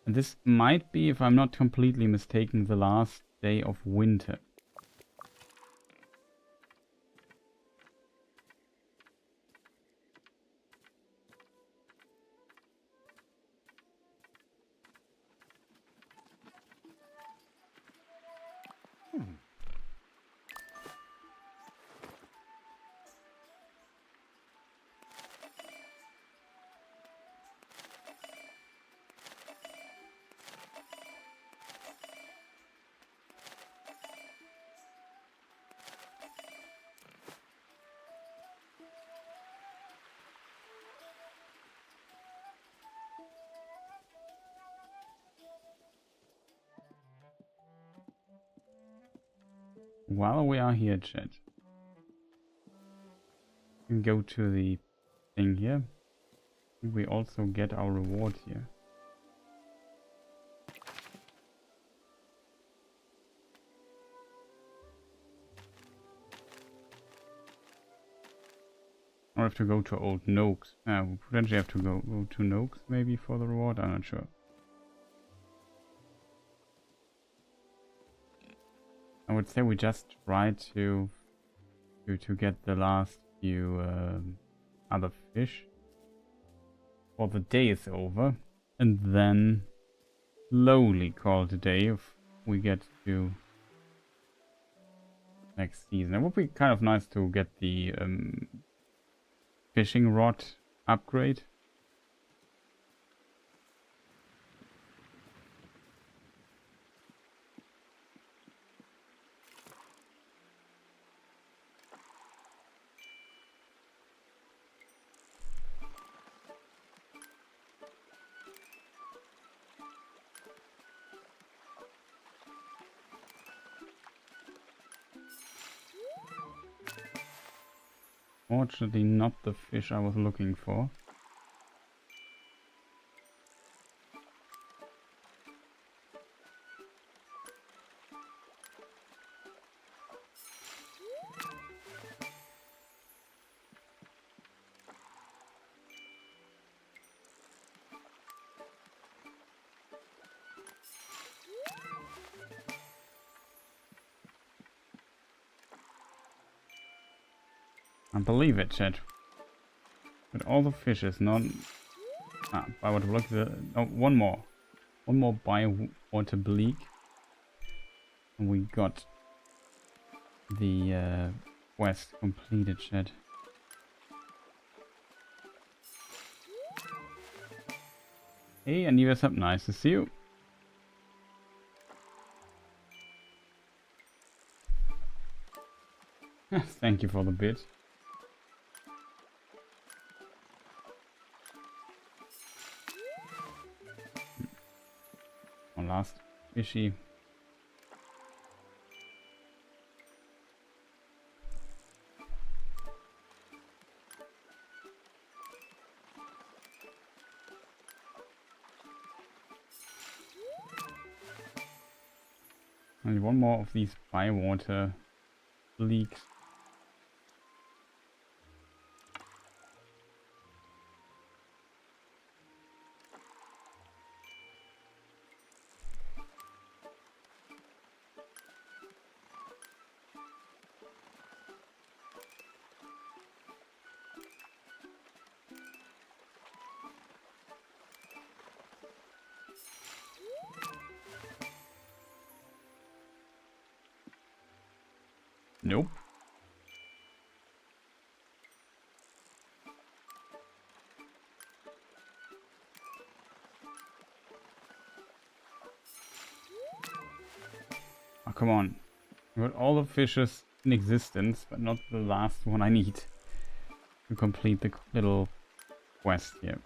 And this might be, if I'm not completely mistaken, the last day of winter. While we are here, chat, we can go to the thing here. We also get our reward here. Or have to go to Old Noakes. We potentially have to go to Noakes maybe for the reward, I'm not sure. I would say we just try to get the last few other fish before the day is over, and then slowly call it a day if we get to next season. It would be kind of nice to get the fishing rod upgrade. Fortunately, not the fish I was looking for. I believe it, chat. But all the fishes, not... Ah, bywater block. Oh, one more. One more bywater bleak. And we got the quest completed, chat. Hey, Aniva's up. Nice to see you. Thank you for the bid. One last fishy. Only one more of these bywater leaks. Nope. Oh, come on. I got all the fishes in existence, but not the last one I need to complete the little quest here.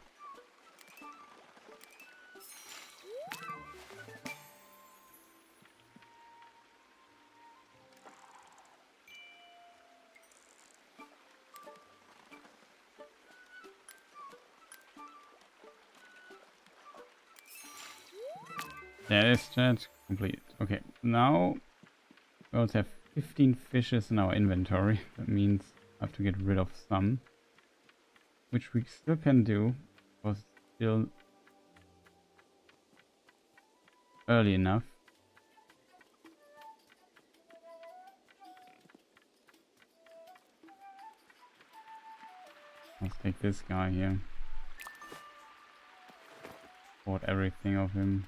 That is that complete. Okay, now we also have 15 fishes in our inventory. That means I have to get rid of some, which we still can do, because it's still early enough. Let's take this guy here. Bought everything of him.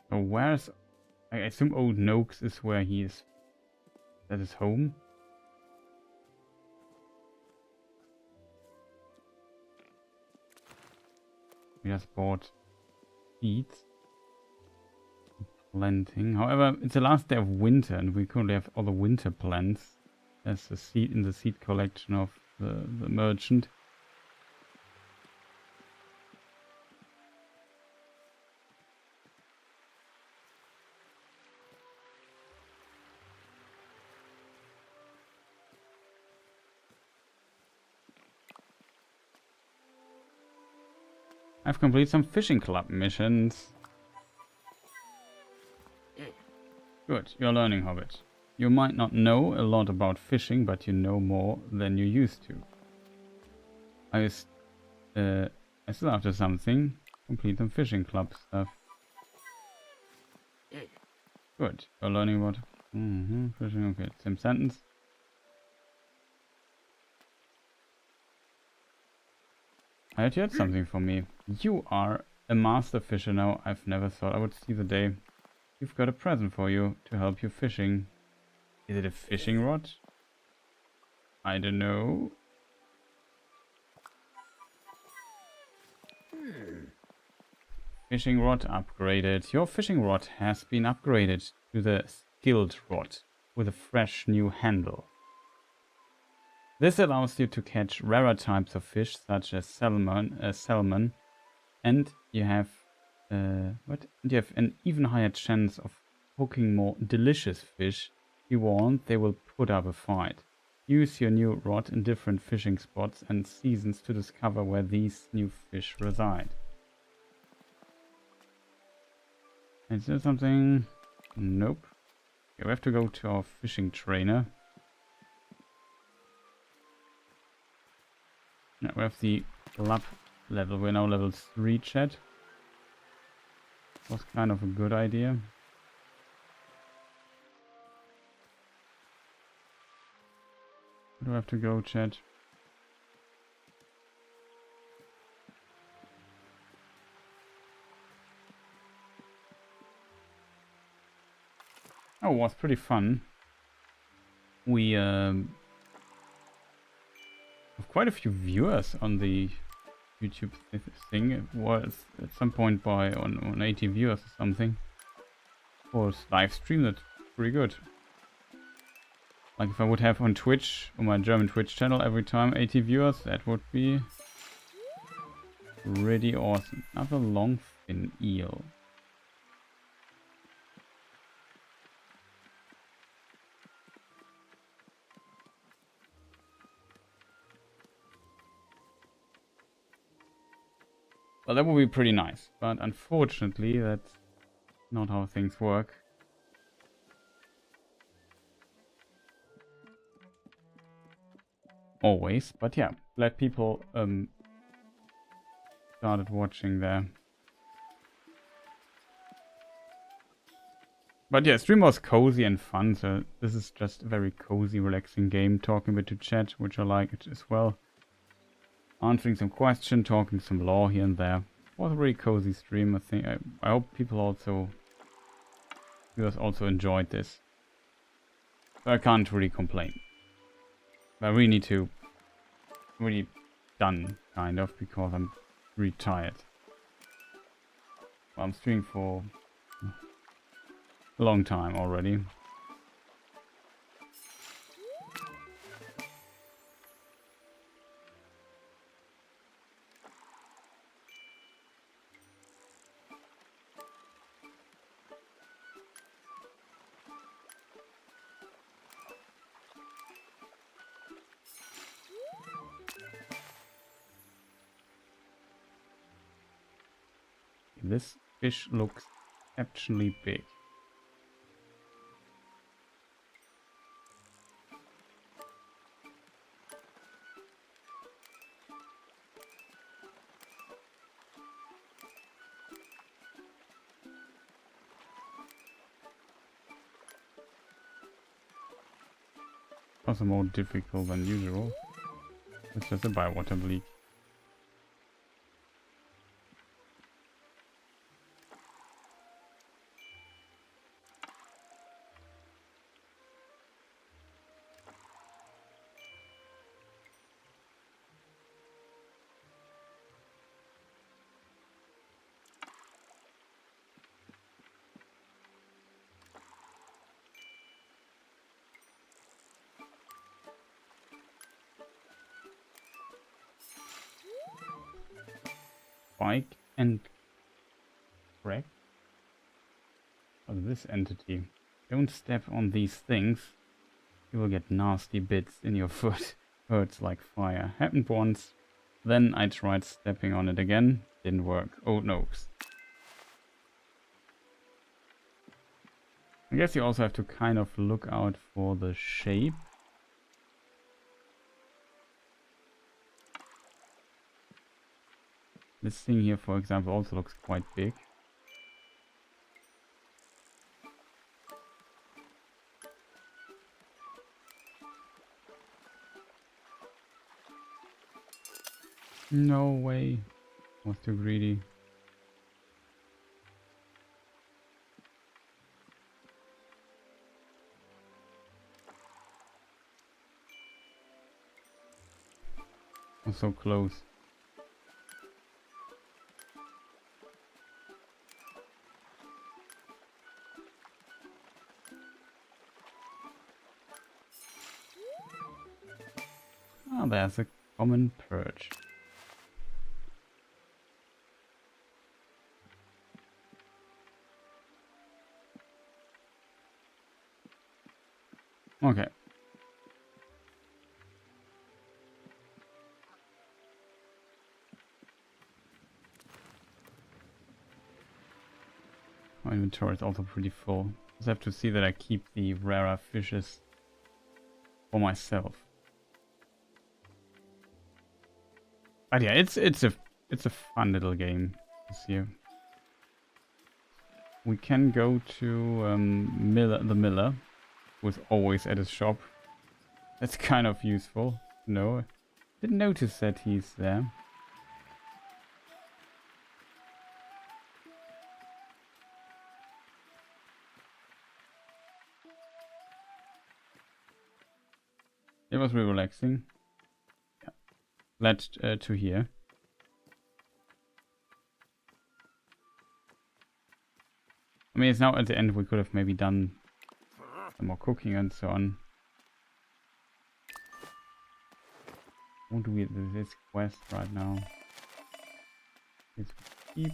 So where's... I assume Old Noakes is where he is. That is home. We just bought seeds. Planting. However, it's the last day of winter and we currently have all the winter plants. There's a seed in the seed collection of the merchant. I've completed some fishing club missions. Good, you're learning, Hobbit. You might not know a lot about fishing, but you know more than you used to. I still after something. Complete some fishing club stuff. Good. You're learning about fishing. Okay, same sentence. I heard you had something for me. You are a master fisher now. I've never thought I would see the day. You've got a present for you to help you fishing. Is it a fishing rod? I don't know. Fishing rod upgraded. Your fishing rod has been upgraded to the skilled rod with a fresh new handle. This allows you to catch rarer types of fish such as salmon, and you have You have an even higher chance of hooking more delicious fish. Be warned, they will put up a fight. Use your new rod in different fishing spots and seasons to discover where these new fish reside. Is there something? Nope. Okay, we have to go to our fishing trainer. Now we have the club level. We're now level 3, chat. Was kind of a good idea. Where do I have to go, chat? Oh, it was pretty fun. We have quite a few viewers on the YouTube thing. It was at some point on 80 viewers or something. For live stream, that's pretty good. Like if I would have on Twitch, on my German Twitch channel every time 80 viewers, that would be pretty awesome. Another longfin eel. Well, that would be pretty nice, but unfortunately that's not how things work. Always, but yeah, glad people started watching there. But yeah, stream was cozy and fun, so this is just a very cozy, relaxing game, talking a bit to chat, which I like it as well. Answering some questions, talking some lore here and there. It was a really cozy stream, I think. I hope viewers also enjoyed this. So I can't really complain. But I really need to really done, kind of, because I'm really tired. Well, I'm streaming for a long time already. This fish looks exceptionally big. Also more difficult than usual. It's just a bywater bleak. Bike and crack. Oh, this entity. Don't step on these things. You will get nasty bits in your foot. Hurts like fire. Happened once. Then I tried stepping on it again. Didn't work. Oh no. I guess you also have to kind of look out for the shape. This thing here, for example, also looks quite big. No way. I was too greedy. I was so close. Ah, there's a common perch. Okay. My inventory is also pretty full. Just have to see that I keep the rarer fishes for myself. But yeah, it's a fun little game this year. We can go to the miller, who's always at his shop. That's kind of useful. No, didn't notice that he's there. It was really relaxing. Yeah. Glad to hear. I mean, it's now at the end. We could have maybe done some more cooking and so on. What do we do this quest right now? Let's keep.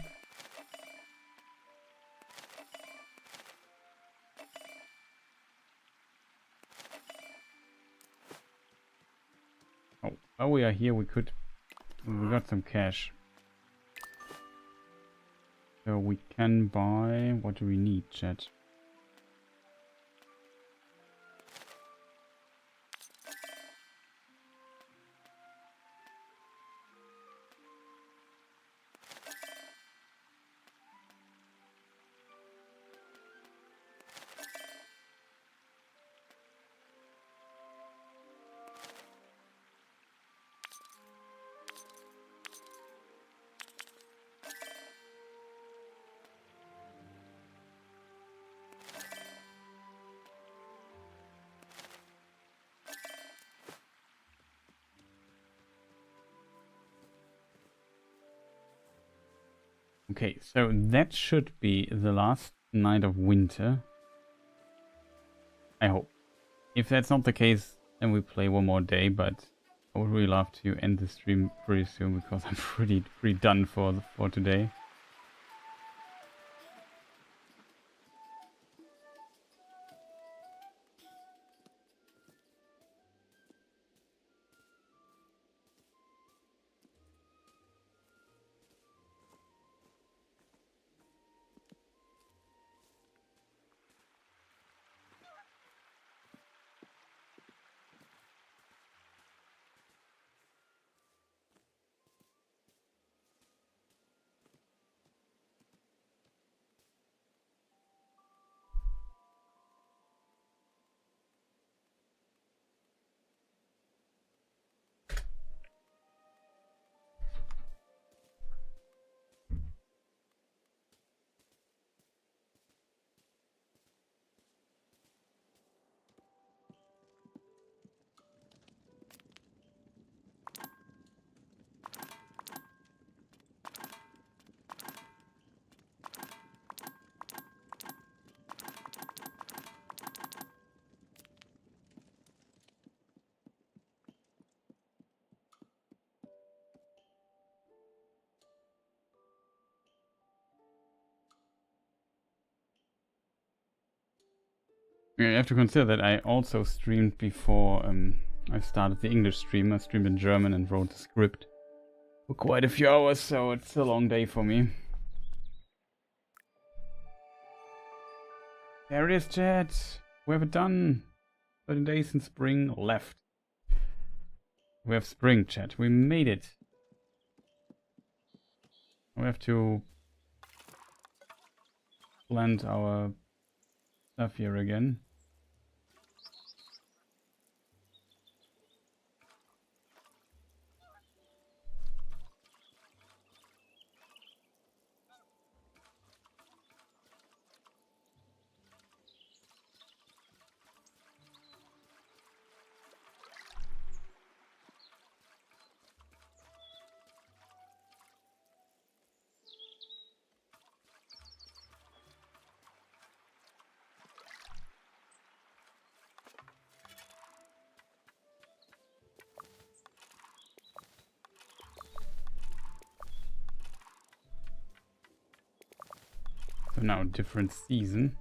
Oh, while we are here, we got some cash. So we can buy, what do we need, chat? Okay, so that should be the last night of winter. I hope. If that's not the case, then we play one more day, but I would really love to end the stream pretty soon because I'm pretty done for today. You have to consider that I also streamed before I started the English stream. I streamed in German and wrote the script for quite a few hours, so it's a long day for me. There it is, chat. We have it done. 13 days in spring left. We have spring, chat. We made it. We have to plant our stuff here again. So now different season.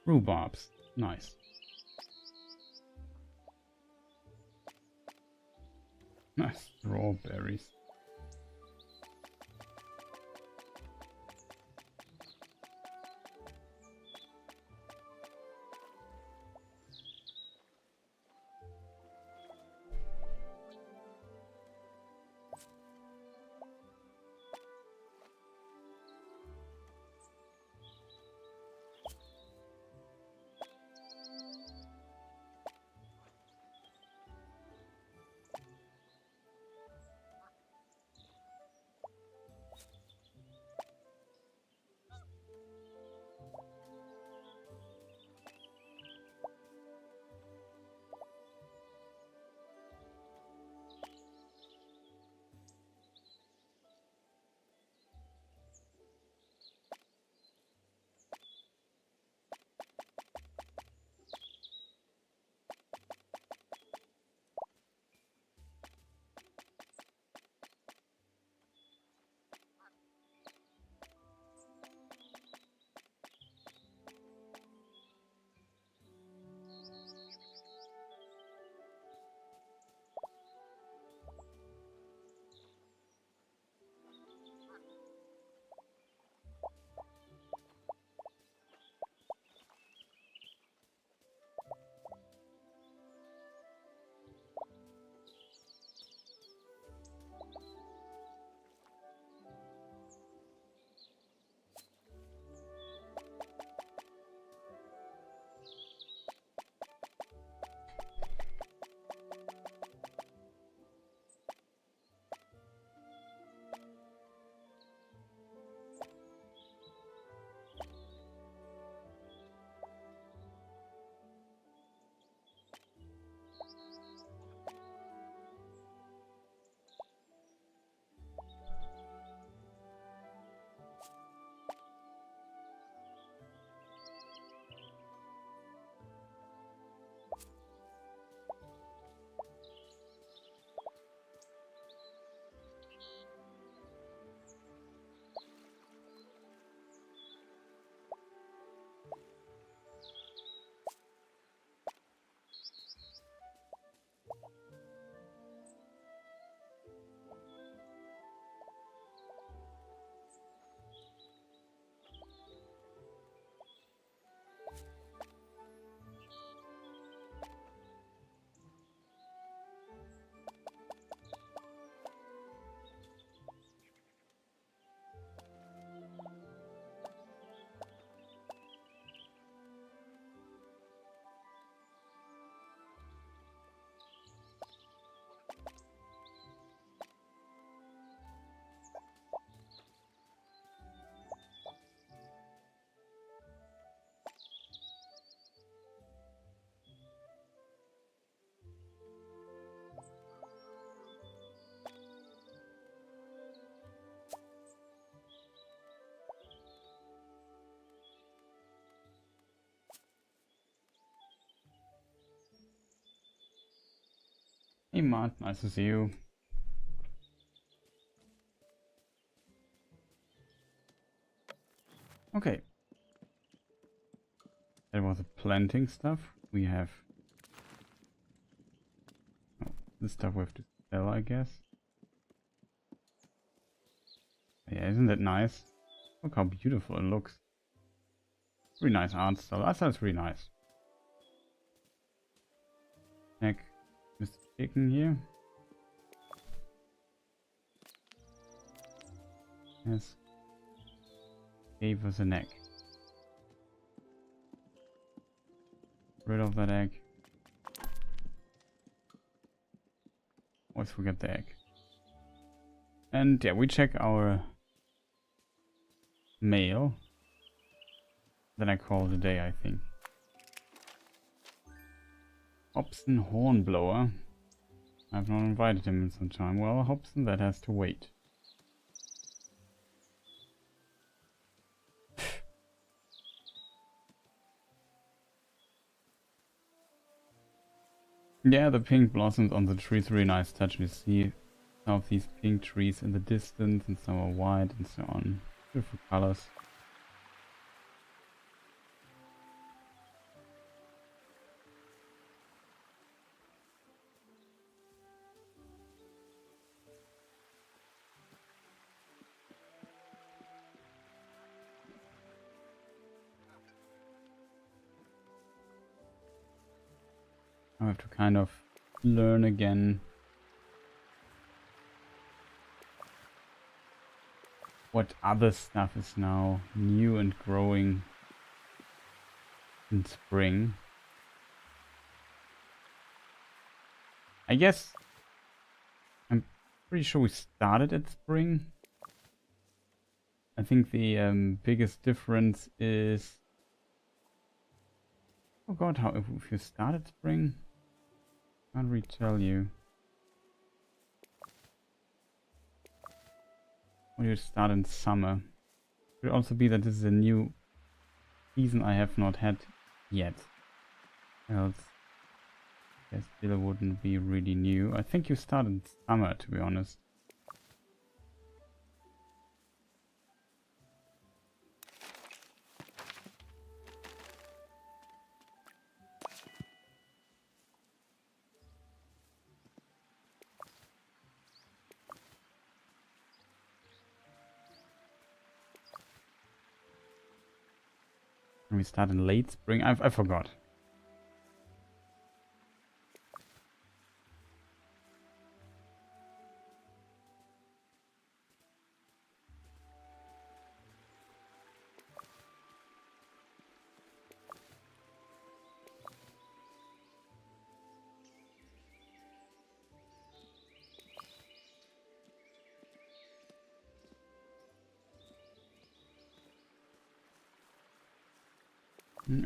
Rhubarbs. Nice. Nice. Strawberries. Hey Matt, nice to see you. Okay. That was the planting stuff. We have this stuff we have to sell, I guess. Yeah, isn't that nice? Look how beautiful it looks. Really nice art style. That sounds really nice. Check Mr. Chicken here. Yes. Gave us an egg. Rid of that egg. Always forget the egg. And yeah, we check our mail. Then I call it a day, I think. Hobson Hornblower. I've not invited him in some time. Well, Hobson, that has to wait. Yeah, the pink blossoms on the trees, really nice touch. We see some of these pink trees in the distance, and some are white, and so on. Beautiful colors. I have to kind of learn again what other stuff is now new and growing in spring. I guess I'm pretty sure we started at spring. I think the biggest difference is, oh god, how if you started spring? Can't really tell you. Or you start in summer. Could also be that this is a new season I have not had yet. Else, I guess still wouldn't be really new. I think you start in summer, to be honest. We start in late spring. I forgot.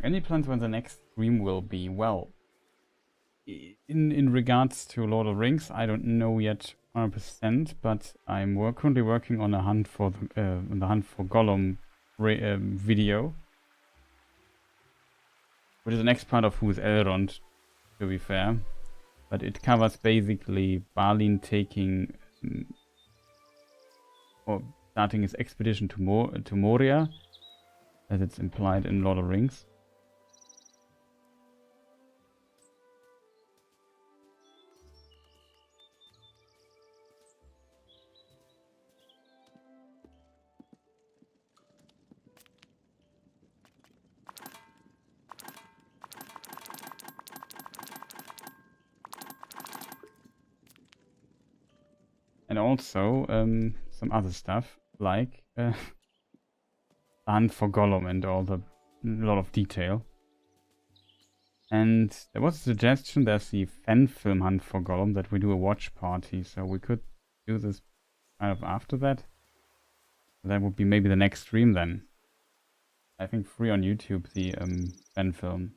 Any plans when the next stream will be? Well, in regards to Lord of the Rings, I don't know yet 100%, but I'm currently working on a hunt for the hunt for Gollum video, which is the next part of Who's Elrond, to be fair. But it covers basically Balin taking or starting his expedition to Moria, as it's implied in Lord of the Rings. And also some other stuff like hunt for Gollum and a lot of detail. And there was a suggestion, there's the fan film Hunt for Gollum, that we do a watch party, so we could do this kind of after that. That would be maybe the next stream then. I think free on YouTube, the fan film.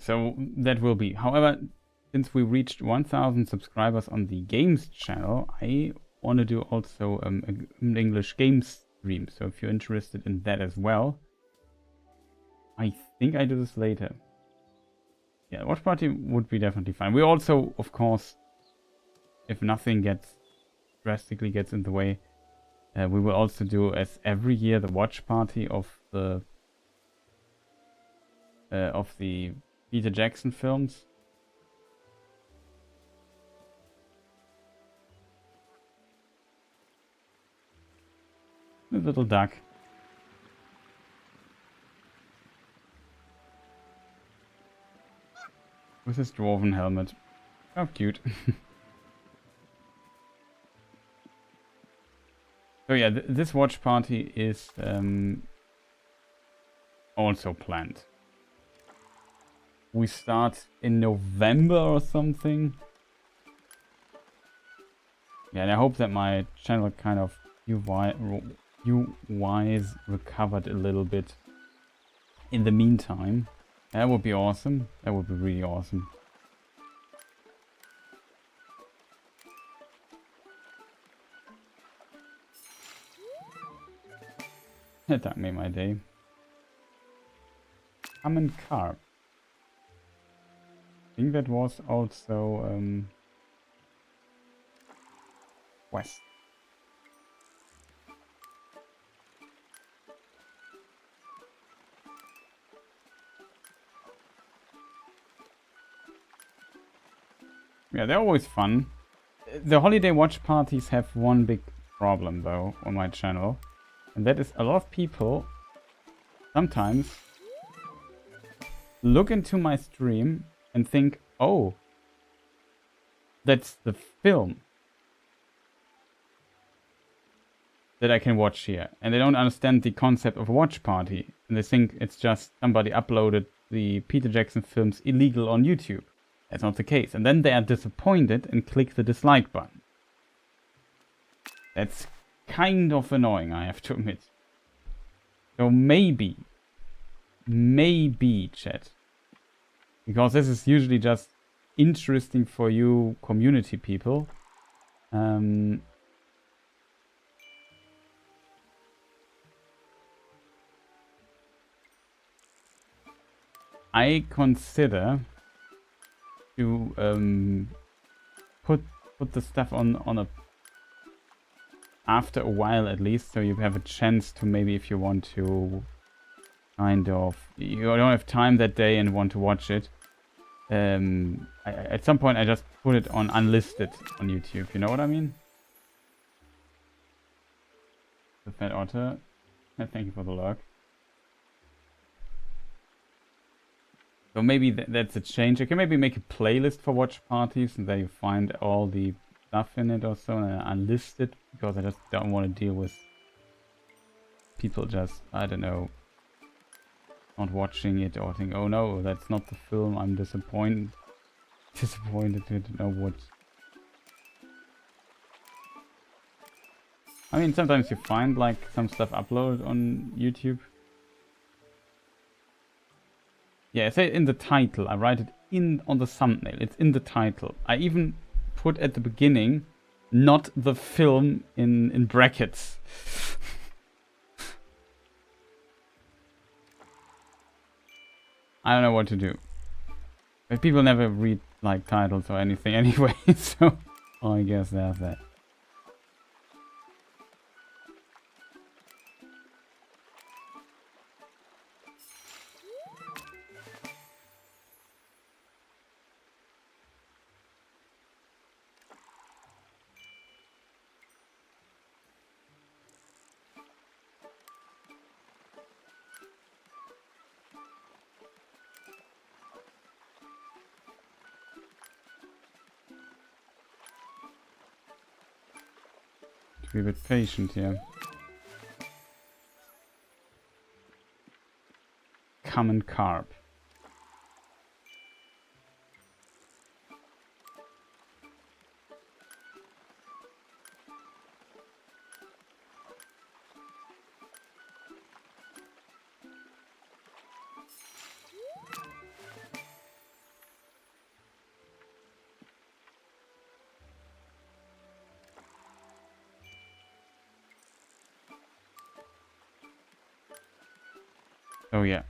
So that will be. However, since we reached 1,000 subscribers on the games channel, I want to do also an English games stream. So if you're interested in that as well, I think I do this later. Yeah, watch party would be definitely fine. We also, of course, if nothing drastically gets in the way, we will also do, as every year, the watch party of the Peter Jackson films. The little duck. With his dwarven helmet. How cute. So yeah, this watch party is also planned. We start in November or something. Yeah, and I hope that my channel kind of view-wise recovered a little bit in the meantime. That would be awesome. That would be really awesome. That made my day. Common carp. I think that was also west. Yeah, they're always fun. The holiday watch parties have one big problem though on my channel, and that is a lot of people sometimes look into my stream and think, oh, that's the film that I can watch here. And they don't understand the concept of a watch party. And they think it's just somebody uploaded the Peter Jackson films illegal on YouTube. That's not the case. And then they are disappointed and click the dislike button. That's kind of annoying, I have to admit. So maybe, chat. Because this is usually just interesting for you community people. I consider to put the stuff on a after a while at least, so you have a chance to, maybe if you want to kind of, you don't have time that day and want to watch it, at some point I just put it on unlisted on YouTube, you know what I mean? The Fat Otter, thank you for the lurk. So maybe that's a change. I can maybe make a playlist for watch parties and there you find all the stuff in it or so, and unlist it, because I just don't want to deal with people just, I don't know, not watching it or think, oh no, that's not the film, I'm disappointed to know what. I mean, sometimes you find like some stuff uploaded on YouTube. Yeah, say in the title, I write it in on the thumbnail, it's in the title. I even put at the beginning, not the film in brackets. I don't know what to do. But people never read like titles or anything anyway, so I guess there's that. Be a bit patient here. Common carp. So yeah,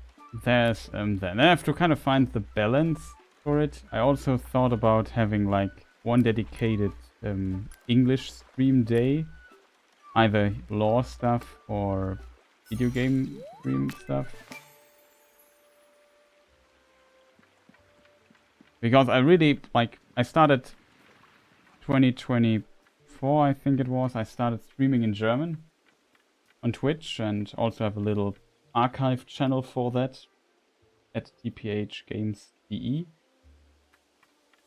there's then I have to kind of find the balance for it. I also thought about having like one dedicated English stream day, either lore stuff or video game stream stuff. Because I really, like, I started 2024, I think it was. I started streaming in German on Twitch and also have a little archive channel for that at TPH Games DE.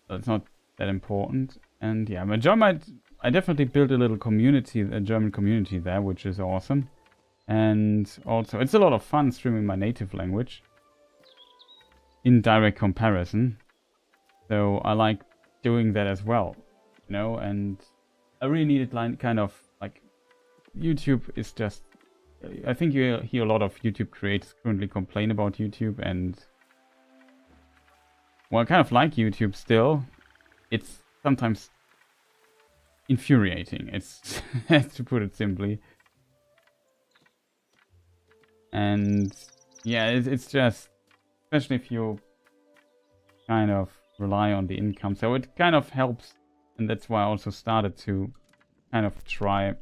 So it's not that important. And yeah, but German, I definitely built a little community, a German community there, which is awesome. And also, it's a lot of fun streaming my native language in direct comparison. So I like doing that as well, you know, and I really needed kind of like YouTube is just, I think you hear a lot of YouTube creators currently complain about YouTube, and well, I kind of like YouTube still. It's sometimes infuriating, it's to put it simply. And yeah, it's just, especially if you kind of rely on the income, so it kind of helps, and that's why I also started to kind of try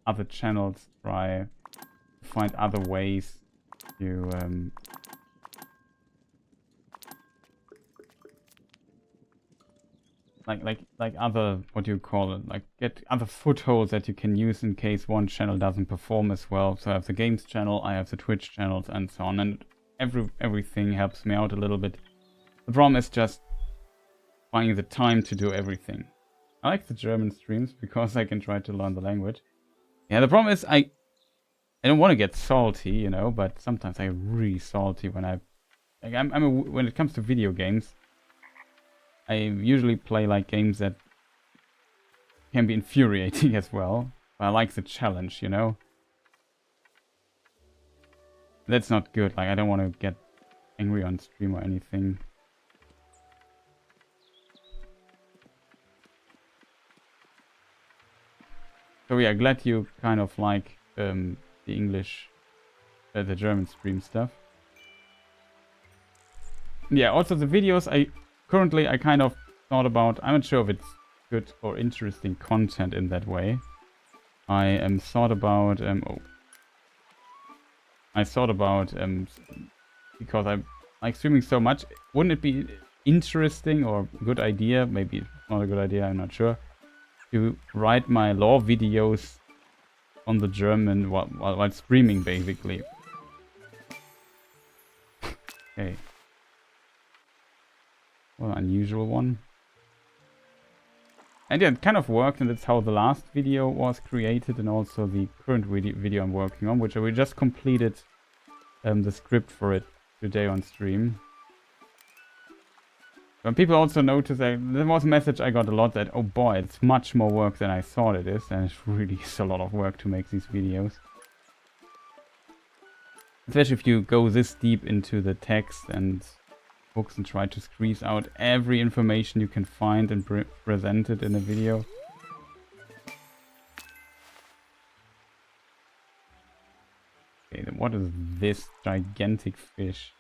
other channels, try to find other ways to like other, what do you call it, like get other footholds that you can use in case one channel doesn't perform as well. So I have the games channel, I have the Twitch channels, and so on, and everything helps me out a little bit. The problem is just finding the time to do everything. I like the German streams because I can try to learn the language. Yeah, the problem is I don't want to get salty, you know, but sometimes I get really salty when when it comes to video games. I usually play like games that can be infuriating as well, but I like the challenge, you know. That's not good. Like, I don't want to get angry on stream or anything. So yeah, glad you kind of like the English, the German stream stuff. Yeah, also the videos I kind of thought about, I'm not sure if it's good or interesting content in that way. I thought about because I like streaming so much, wouldn't it be interesting or a good idea, maybe it's not a good idea, I'm not sure, to write my lore videos on the German while streaming, basically. Okay. Well, unusual one. And yeah, it kind of worked, and that's how the last video was created, and also the current video I'm working on, which we just completed the script for it today on stream. But people also noticed that there was a message I got a lot that, oh boy, it's much more work than I thought it is, and it really is a lot of work to make these videos. Especially if you go this deep into the text and books and try to squeeze out every information you can find and present it in a video. Okay, then what is this gigantic fish?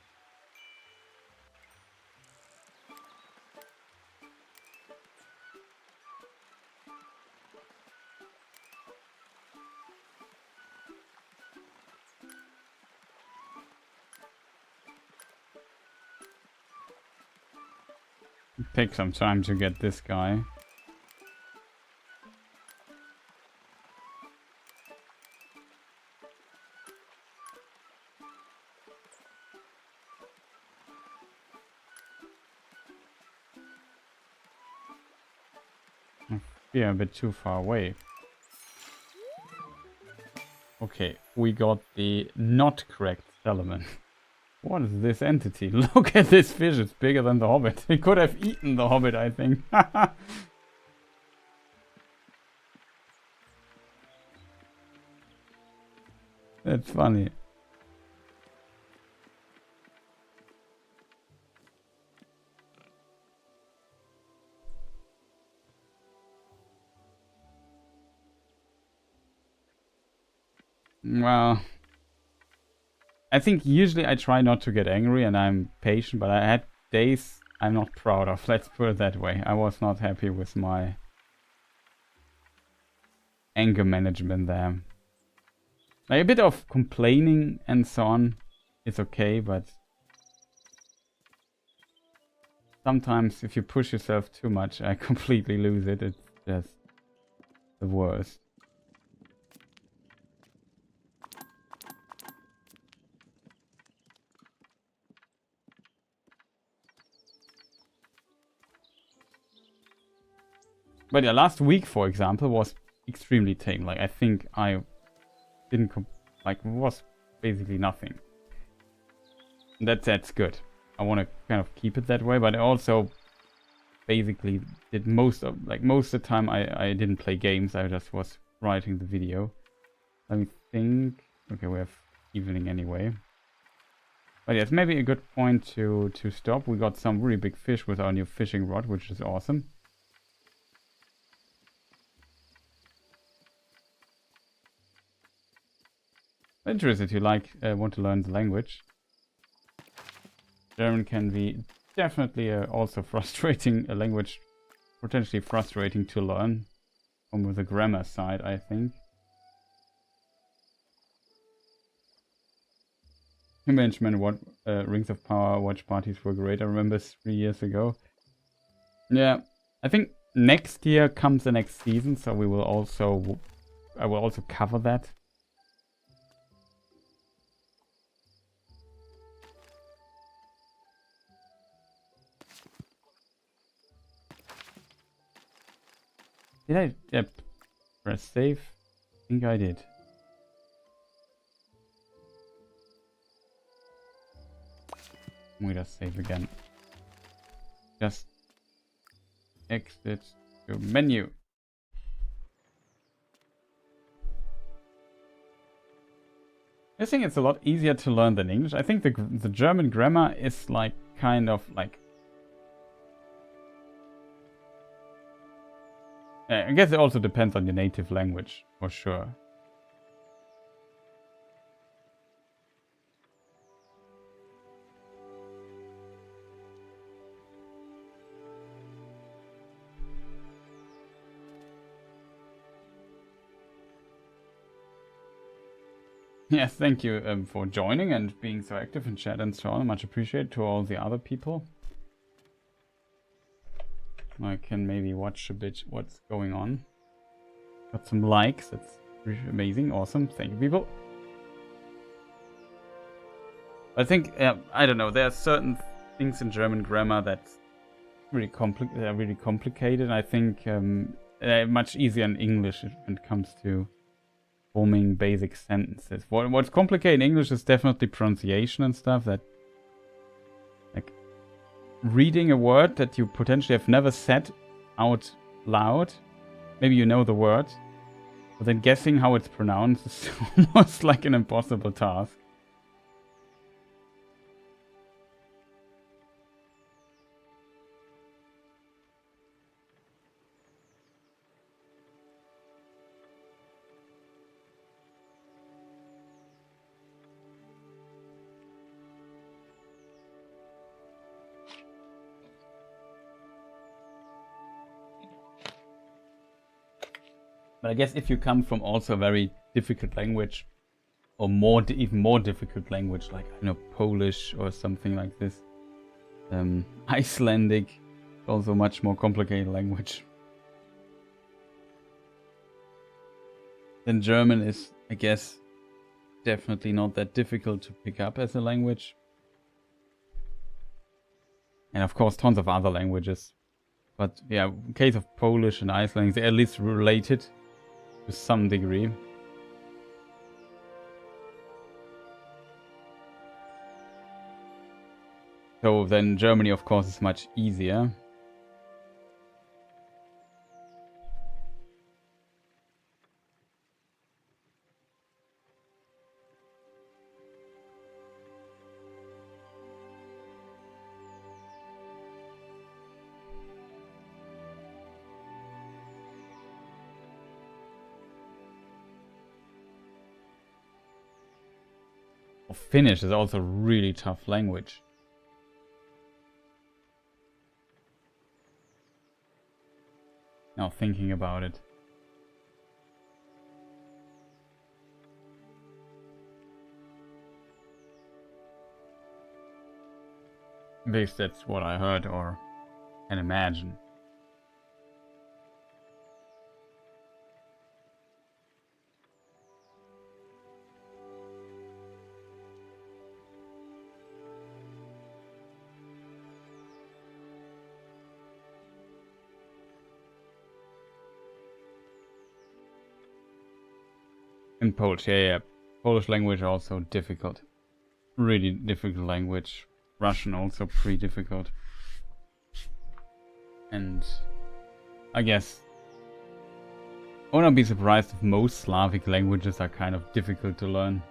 Take some time to get this guy. Yeah, a bit too far away. Okay, we got the not correct element. What is this entity? Look at this fish, it's bigger than the Hobbit. It could have eaten the Hobbit, I think. That's funny. Well, I think usually I try not to get angry and I'm patient, but I had days I'm not proud of. Let's put it that way. I was not happy with my anger management there. Like a bit of complaining and so on is okay, but sometimes if you push yourself too much, I completely lose it. It's just the worst. But yeah, last week, for example, was extremely tame. Like, I think I didn't was basically nothing. That's good. I want to kind of keep it that way, but I also basically did most of the time I didn't play games. I just was writing the video. Let me think. Okay, we have evening anyway. But yes, maybe a good point to stop. We got some really big fish with our new fishing rod, which is awesome. Interested you want to learn the language. German can be definitely also frustrating, a language potentially frustrating to learn. From the grammar side, I think. You mentioned what Rings of Power watch parties were great. I remember 3 years ago. Yeah, I think next year comes the next season, so I will also cover that. Did I press save? I think I did. We just save again. Just exit to menu. I think it's a lot easier to learn than English. I think the German grammar is like kind of like. I guess it also depends on your native language, for sure. Yes, thank you for joining and being so active in chat and so on. Much appreciated to all the other people. I can maybe watch a bit what's going on. Got some likes. That's really amazing. Awesome. Thank you, people. I think, I don't know, there are certain things in German grammar that's really complicated. I think much easier in English when it comes to forming basic sentences. What's complicated in English is definitely pronunciation and stuff. That, like, reading a word that you potentially have never said out loud. Maybe you know the word, but then guessing how it's pronounced is almost like an impossible task. But I guess if you come from also a very difficult language, or even more difficult language, like, I don't know, Polish or something like this, Icelandic, also much more complicated language. Then German is, I guess, definitely not that difficult to pick up as a language. And of course, tons of other languages. But yeah, in case of Polish and Icelandic, they're at least related to some degree. So then Germany, of course, is much easier. Finnish is also a really tough language. Now thinking about it. At least that's what I heard or can imagine. In Polish, yeah. Polish language also difficult. Really difficult language. Russian also pretty difficult. And I guess I wouldn't be surprised if most Slavic languages are kind of difficult to learn.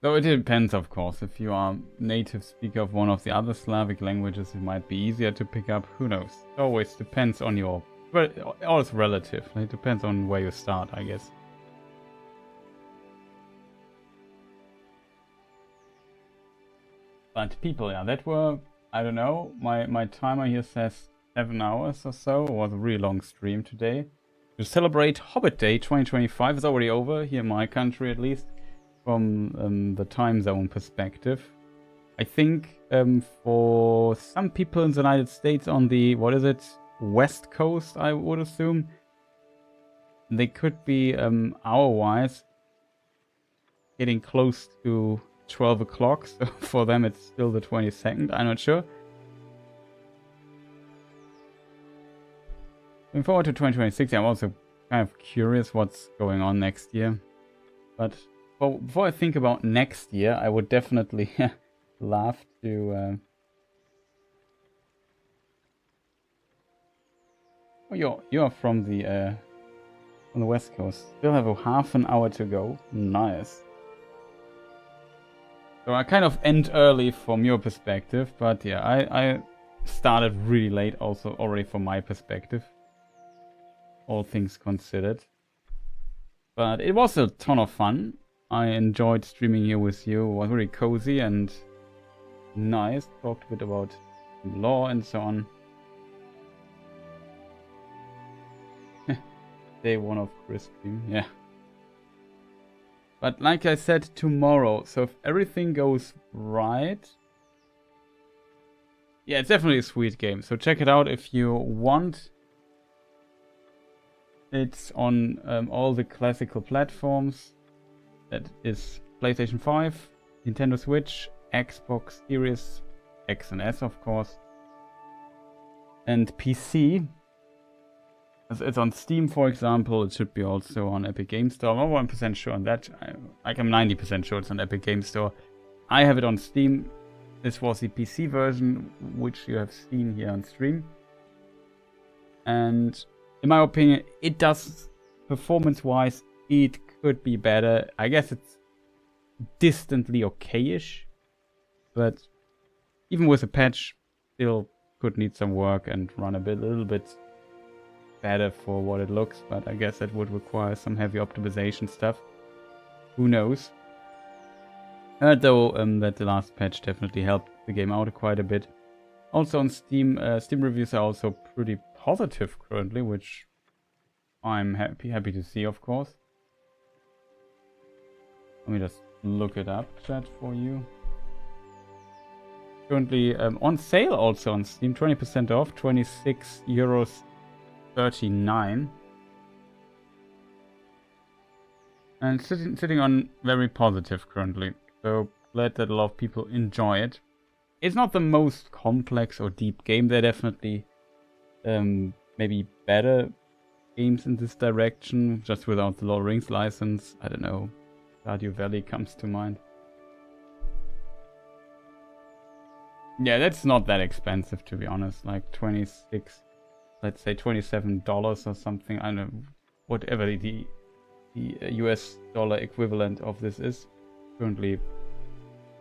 Though it depends, of course. If you are native speaker of one of the other Slavic languages, it might be easier to pick up. Who knows? It always depends on your... Well, all is relative. It depends on where you start, I guess. But people, yeah, that were... I don't know. My timer here says 7 hours or so. It was a really long stream today. To celebrate Hobbit Day 2025 is already over, here in my country at least. From the time zone perspective. I think for some people in the United States on the, what is it, West Coast, I would assume, they could be hour-wise getting close to 12 o'clock, so for them it's still the 22nd, I'm not sure. Looking forward to 2026, I'm also kind of curious what's going on next year, but before I think about next year, I would definitely love to... Oh, you're from the West Coast. Still have a half an hour to go. Nice. So I kind of end early from your perspective, but yeah, I started really late also already from my perspective. All things considered. But it was a ton of fun. I enjoyed streaming here with you. It was really cozy and nice. Talked a bit about law and so on. Day 1 of Chris stream, yeah. But like I said, tomorrow. So if everything goes right... Yeah, it's definitely a sweet game. So check it out if you want. It's on all the classical platforms. That is PlayStation 5, Nintendo Switch, Xbox Series X and S, of course, and PC. It's on Steam, for example. It should be also on Epic Games Store. I'm not 1% sure on that. I'm 90% sure it's on Epic Games Store. I have it on Steam. This was the PC version, which you have seen here on stream. And in my opinion, it does, performance-wise, it could be better. I guess it's distantly okay-ish, but even with a patch, still could need some work and run a little bit better for what it looks. But I guess that would require some heavy optimization stuff. Who knows? Though that the last patch definitely helped the game out quite a bit. Also on Steam, Steam reviews are also pretty positive currently, which I'm happy to see, of course. Let me just look it up, chat, for you. Currently on sale also on Steam, 20% off, €26.39. And sitting on very positive currently. So glad that a lot of people enjoy it. It's not the most complex or deep game. There are definitely maybe better games in this direction, just without the Lord of the Rings license. I don't know. Stardew Valley comes to mind. Yeah, that's not that expensive, to be honest. Like 26, let's say $27 or something. I don't know, whatever the US dollar equivalent of this is. Currently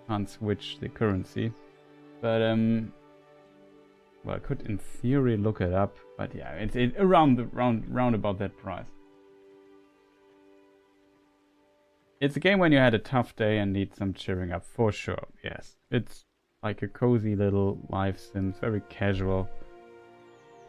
can't switch the currency. But Well, I could in theory look it up, but yeah, it's around about that price. It's a game when you had a tough day and need some cheering up, for sure. Yes, it's like a cozy little life sim, very casual.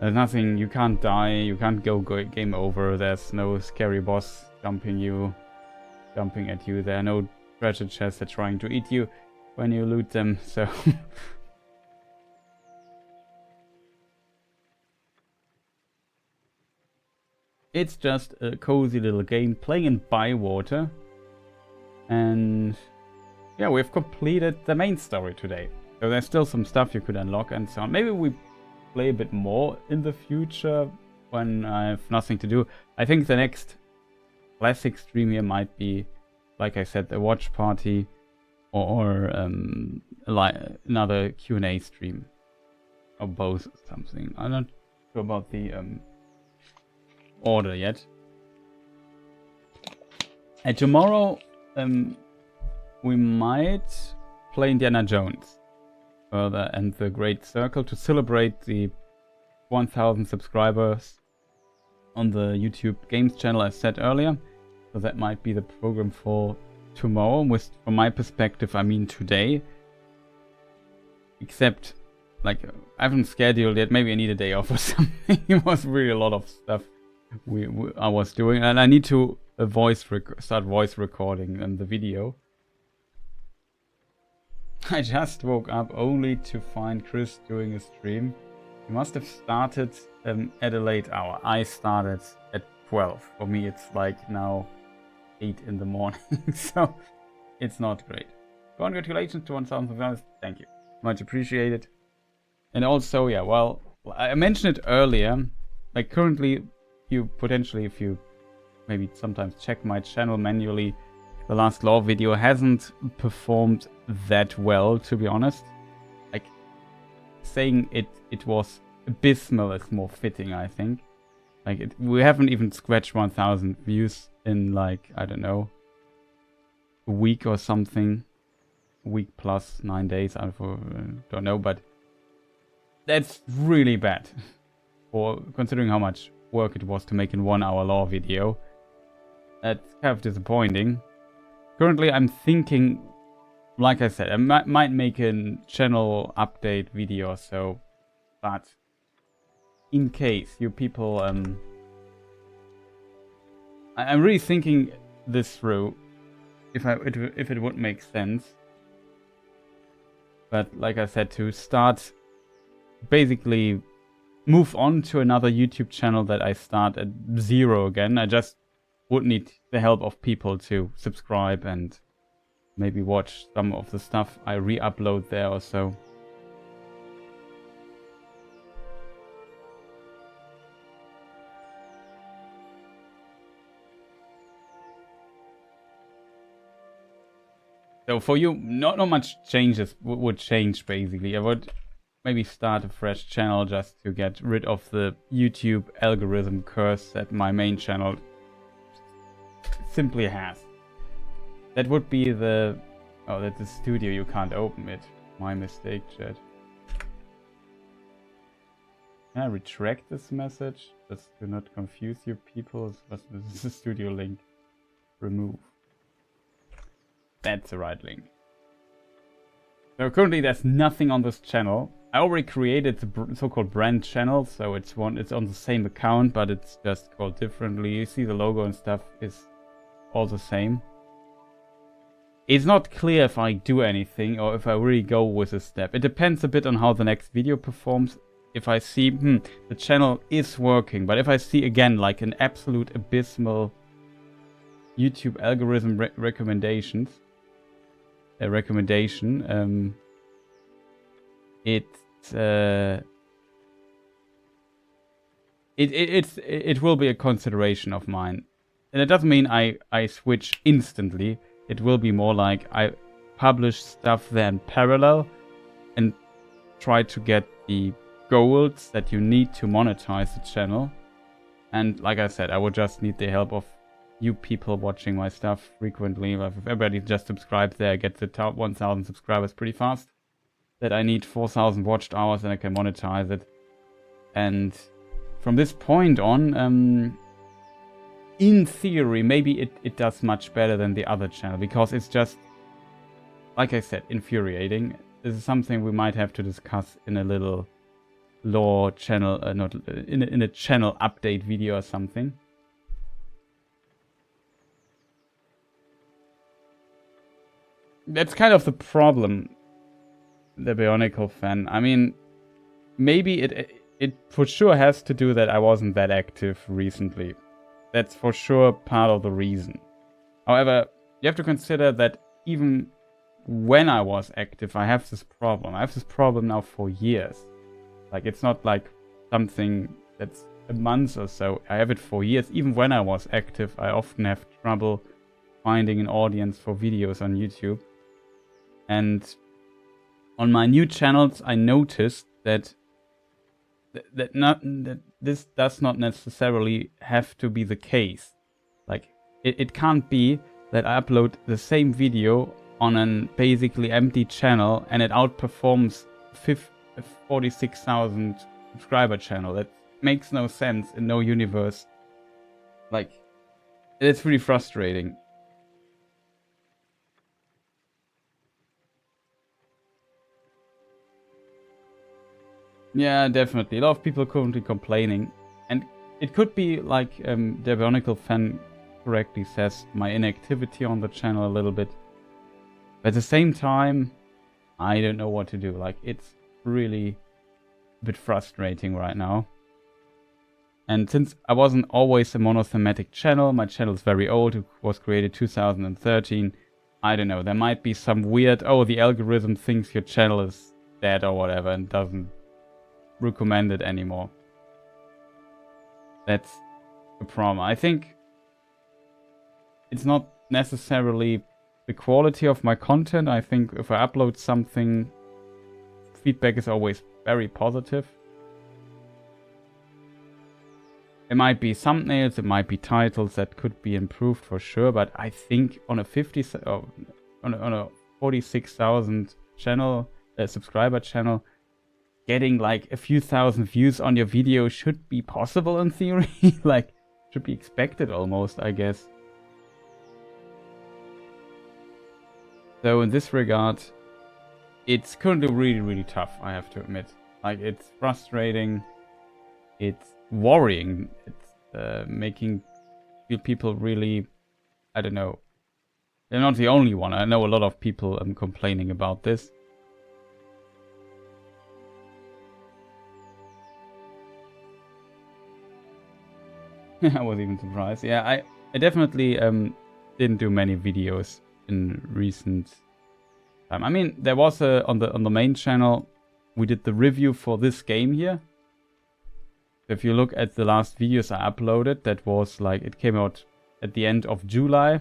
There's nothing, you can't die, you can't go game over, there's no scary boss jumping at you, there are no treasure chests that are trying to eat you when you loot them, so... It's just a cozy little game playing in Bywater. And yeah, we've completed the main story today. So there's still some stuff you could unlock and so on. Maybe we play a bit more in the future when I have nothing to do. I think the next classic stream here might be, like I said, a watch party or another Q&A stream. Or both or something. I'm not sure about the order yet. And tomorrow we might play Indiana Jones further and the Great Circle to celebrate the 1000 subscribers on the YouTube Games channel I said earlier. So that might be the program for tomorrow. With, from my perspective, I mean today. Except, like, I haven't scheduled yet. Maybe I need a day off or something. It was really a lot of stuff I was doing, and I need to start voice recording and the video. I just woke up only to find Chris doing a stream. He must have started at a late hour. I started at 12. For me, it's like now 8 in the morning, so it's not great. Congratulations to 1000 subscribers. Thank you, much appreciated. And also, yeah, well, I mentioned it earlier. Like currently, you potentially, if you maybe sometimes check my channel manually, the last lore video hasn't performed that well, to be honest. Like, saying it was abysmal is more fitting, I think. Like, we haven't even scratched 1000 views in, like, I don't know, a week or something. A week plus 9 days, I don't know, but that's really bad. For considering how much work it was to make in 1 hour lore video. That's kind of disappointing. Currently I'm thinking, like I said, I might make a channel update video or so, but in case you people, I'm really thinking this through, if it would make sense. But like I said, to start, basically move on to another YouTube channel that I start at 0 again. I just would need the help of people to subscribe and maybe watch some of the stuff I re-upload there or so. So for you, not much changes would change basically. I would maybe start a fresh channel just to get rid of the YouTube algorithm curse that my main channel simply has. That would be the... Oh, that's the studio, you can't open it. My mistake, chat. Can I retract this message? Just to not confuse you people. This is the studio link. Remove. That's the right link. So currently there's nothing on this channel. I already created the so-called brand channel, so it's on the same account, but it's just called differently. You see the logo and stuff is all the same. It's not clear if I do anything or if I really go with a step. It depends a bit on how the next video performs. If I see, the channel is working, but if I see again like an absolute abysmal YouTube algorithm recommendation, it will be a consideration of mine. And it doesn't mean I switch instantly. It will be more like I publish stuff there in parallel and try to get the goals that you need to monetize the channel. And like I said, I would just need the help of you people watching my stuff frequently. If everybody just subscribes there, I get the top 1000 subscribers pretty fast. that I need 4,000 watched hours and I can monetize it. And from this point on, in theory, maybe it does much better than the other channel, because it's just, like I said, infuriating. This is something we might have to discuss in a little lore channel, not in a channel update video or something. That's kind of the problem, the Bionicle fan. I mean, maybe it for sure has to do that I wasn't that active recently. That's for sure part of the reason. However, you have to consider that even when I was active, I have this problem. I have this problem now for years. Like, it's not like something that's a month or so. I have it for years. Even when I was active, I often have trouble finding an audience for videos on YouTube. And on my new channels, I noticed that this does not necessarily have to be the case. Like, it can't be that I upload the same video on an basically empty channel and it outperforms 46,000 subscriber channel. That makes no sense in no universe. Like, it's really frustrating. Yeah, definitely. A lot of people currently complaining. And it could be, like the Bionicle fan correctly says, my inactivity on the channel a little bit. But at the same time, I don't know what to do. Like, it's really a bit frustrating right now. And since I wasn't always a monothematic channel, my channel is very old. It was created 2013. I don't know. There might be some weird, oh, the algorithm thinks your channel is dead or whatever and doesn't recommend it anymore. That's the problem. I think it's not necessarily the quality of my content. I think if I upload something, feedback is always very positive. It might be thumbnails, it might be titles that could be improved for sure, but I think on a 46,000 channel, subscriber channel, getting like a few thousand views on your video should be possible in theory. Like, should be expected almost, I guess. So in this regard, it's currently really, really tough, I have to admit. Like, it's frustrating, it's worrying, it's making people really, I don't know. They're not the only one. I know a lot of people complaining about this. I was even surprised. Yeah, I definitely didn't do many videos in recent time. I mean, there was on the main channel, we did the review for this game here. If you look at the last videos I uploaded, that was like, it came out at the end of July.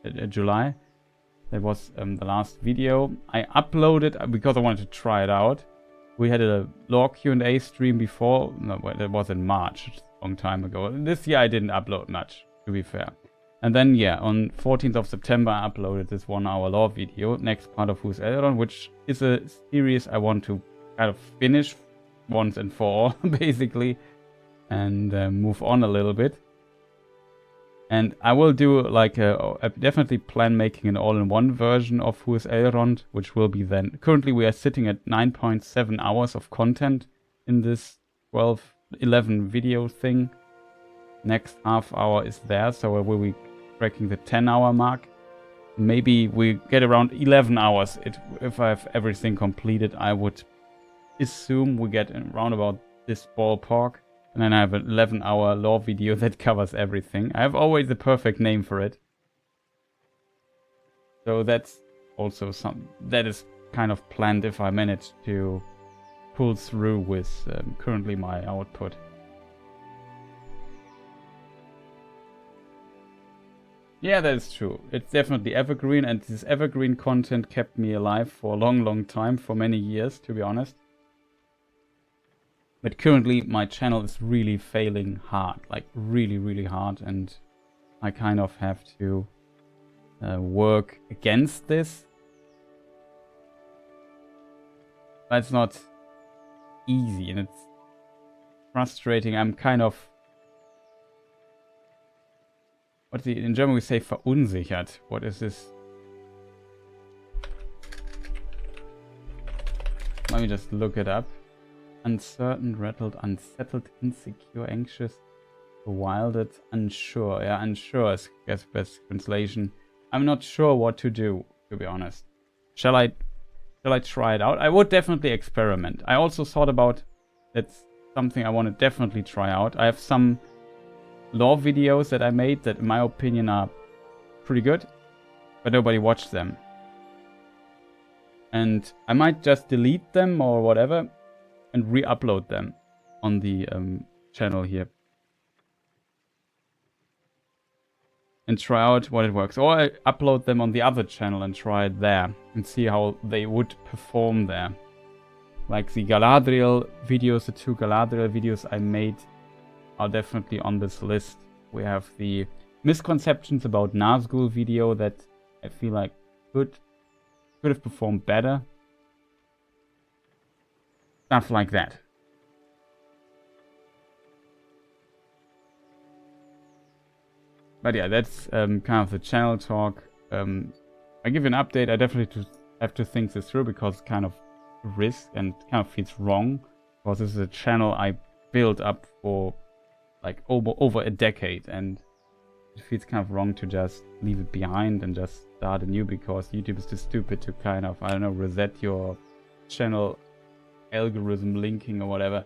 That was the last video I uploaded because I wanted to try it out. We had a lore Q&A stream before. No, that was in March, a long time ago. This year I didn't upload much, to be fair. And then, yeah, on 14th of September I uploaded this 1-hour lore video, next part of Who's Elrond, which is a series I want to kind of finish once and for all, basically, and move on a little bit. And I will do like I definitely plan making an all-in-one version of Who is Elrond, which will be then. Currently we are sitting at 9.7 hours of content in this 11 video thing. Next half hour is there, so I will be cracking the 10-hour mark. Maybe we get around 11 hours. If I have everything completed, I would assume we get around about this ballpark. And then I have an 11-hour lore video that covers everything. I have always the perfect name for it. So that's also that is kind of planned if I manage to pull through with currently my output. Yeah, that is true. It's definitely evergreen, and this evergreen content kept me alive for a long, long time, for many years, to be honest. But currently my channel is really failing hard, like really, really hard, and I kind of have to work against this. it's not easy and it's frustrating. I'm kind of, in German we say verunsichert. What is this? Let me just look it up. Uncertain, rattled, unsettled, insecure, anxious, bewildered, unsure. Yeah, unsure is, I guess, best translation. I'm not sure what to do, to be honest. Shall I try it out? I would definitely experiment. I also thought about, that's something I want to definitely try out. I have some lore videos that I made that in my opinion are pretty good, but nobody watched them. And I might just delete them or whatever and re-upload them on the channel here. And try out what it works. Or I upload them on the other channel and try it there. And see how they would perform there. Like the Galadriel videos, the 2 Galadriel videos I made are definitely on this list. We have the misconceptions about Nazgul video that I feel like could have performed better. Stuff like that. But yeah, that's kind of the channel talk. I give you an update. I definitely have to think this through because it's kind of a risk and kind of feels wrong. Because this is a channel I built up for like over a decade, and it feels kind of wrong to just leave it behind and just start anew because YouTube is too stupid to kind of, I don't know, reset your channel algorithm linking or whatever.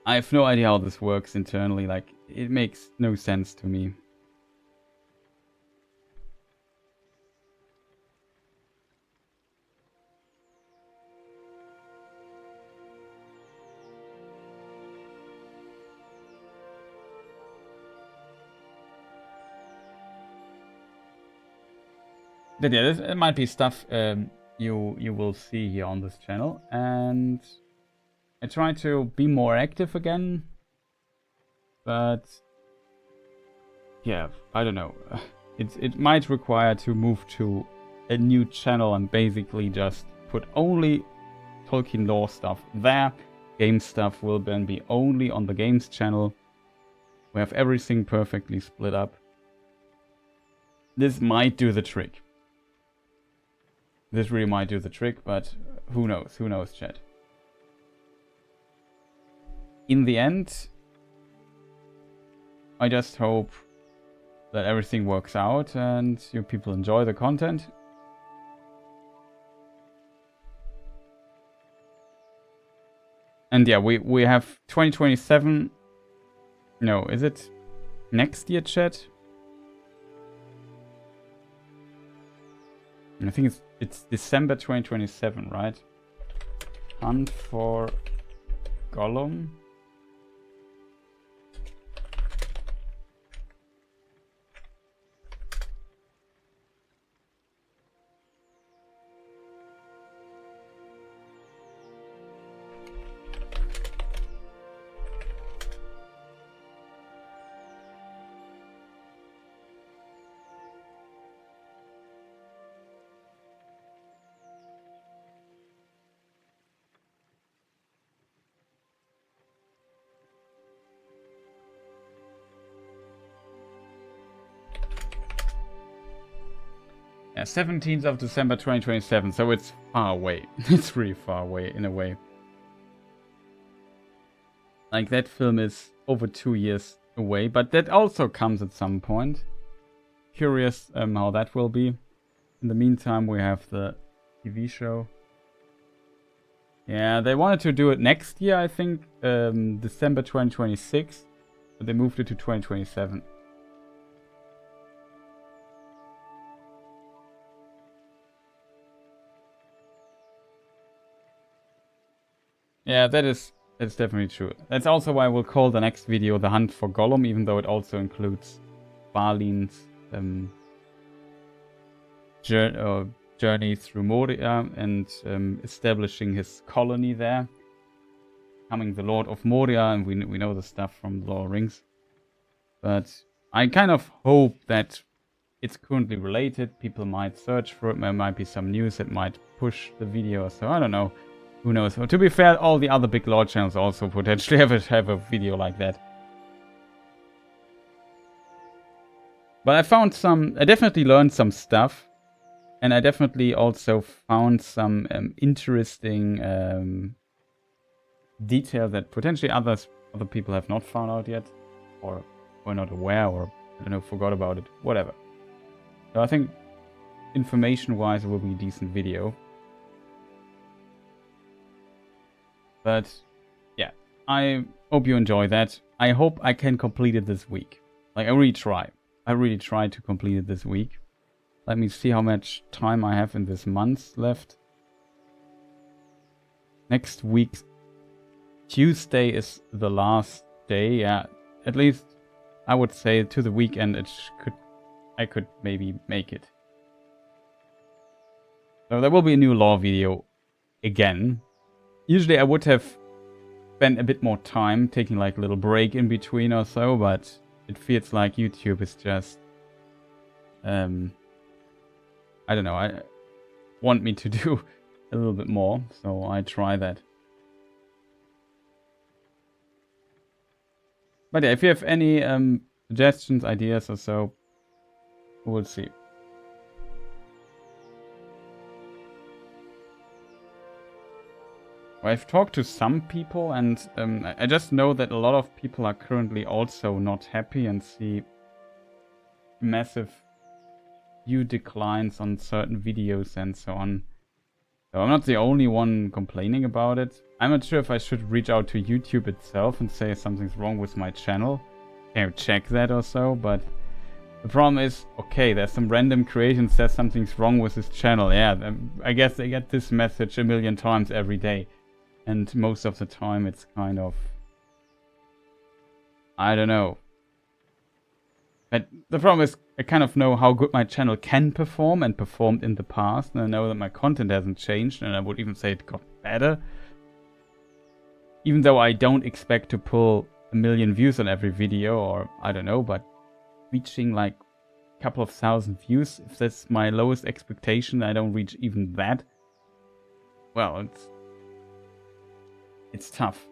I have no idea how this works internally. Like, it makes no sense to me. But yeah, it might be stuff you will see here on this channel, and I try to be more active again, but yeah, I don't know. It might require to move to a new channel and basically just put only Tolkien lore stuff there. Game stuff will then be only on the games channel. We have everything perfectly split up. This might do the trick. This really might do the trick, but who knows? Who knows, chat? In the end, I just hope that everything works out and you people enjoy the content. And yeah, we have 2027. No, is it next year, chat? I think it's December 2027, right? Hunt for Gollum. Yeah, 17th of December 2027, so it's far away. It's really far away, in a way. Like, that film is over 2 years away, but that also comes at some point. Curious how that will be. In the meantime, we have the TV show. Yeah, they wanted to do it next year, I think, December 2026, but they moved it to 2027. Yeah, that is definitely true. That's also why we'll call the next video The Hunt for Gollum, even though it also includes Balin's journey through Moria and establishing his colony there, becoming the Lord of Moria, and we know the stuff from the Lord of the Rings. But I kind of hope that it's currently related. People might search for it. There might be some news that might push the video. So I don't know. Who knows? Well, to be fair, all the other big lore channels also potentially have a video like that. But I definitely learned some stuff. And I definitely also found some interesting detail that potentially other people have not found out yet. Or were not aware, or, I don't know, forgot about it. Whatever. So I think, information-wise, it will be a decent video. But, yeah. I hope you enjoy that. I hope I can complete it this week. Like, I really try. I really try to complete it this week. Let me see how much time I have in this month left. Next week, Tuesday is the last day. Yeah, at least I would say to the weekend I could maybe make it. So there will be a new lore video again. Usually I would have spent a bit more time taking like a little break in between or so, but it feels like YouTube is just I don't know, I want me to do a little bit more, so I try that. But yeah, if you have any suggestions, ideas or so, we'll see. I've talked to some people, and I just know that a lot of people are currently also not happy and see massive view declines on certain videos and so on. So I'm not the only one complaining about it. I'm not sure if I should reach out to YouTube itself and say something's wrong with my channel. Can you check that or so? But the problem is, okay, there's some random creation says something's wrong with this channel. Yeah, I guess they get this message a million times every day. And most of the time it's kind of, I don't know. But the problem is, I kind of know how good my channel can perform and performed in the past. And I know that my content hasn't changed, and I would even say it got better. Even though I don't expect to pull 1 million views on every video, or I don't know, but reaching like a couple of thousand views, if that's my lowest expectation, I don't reach even that. Well, it's tough.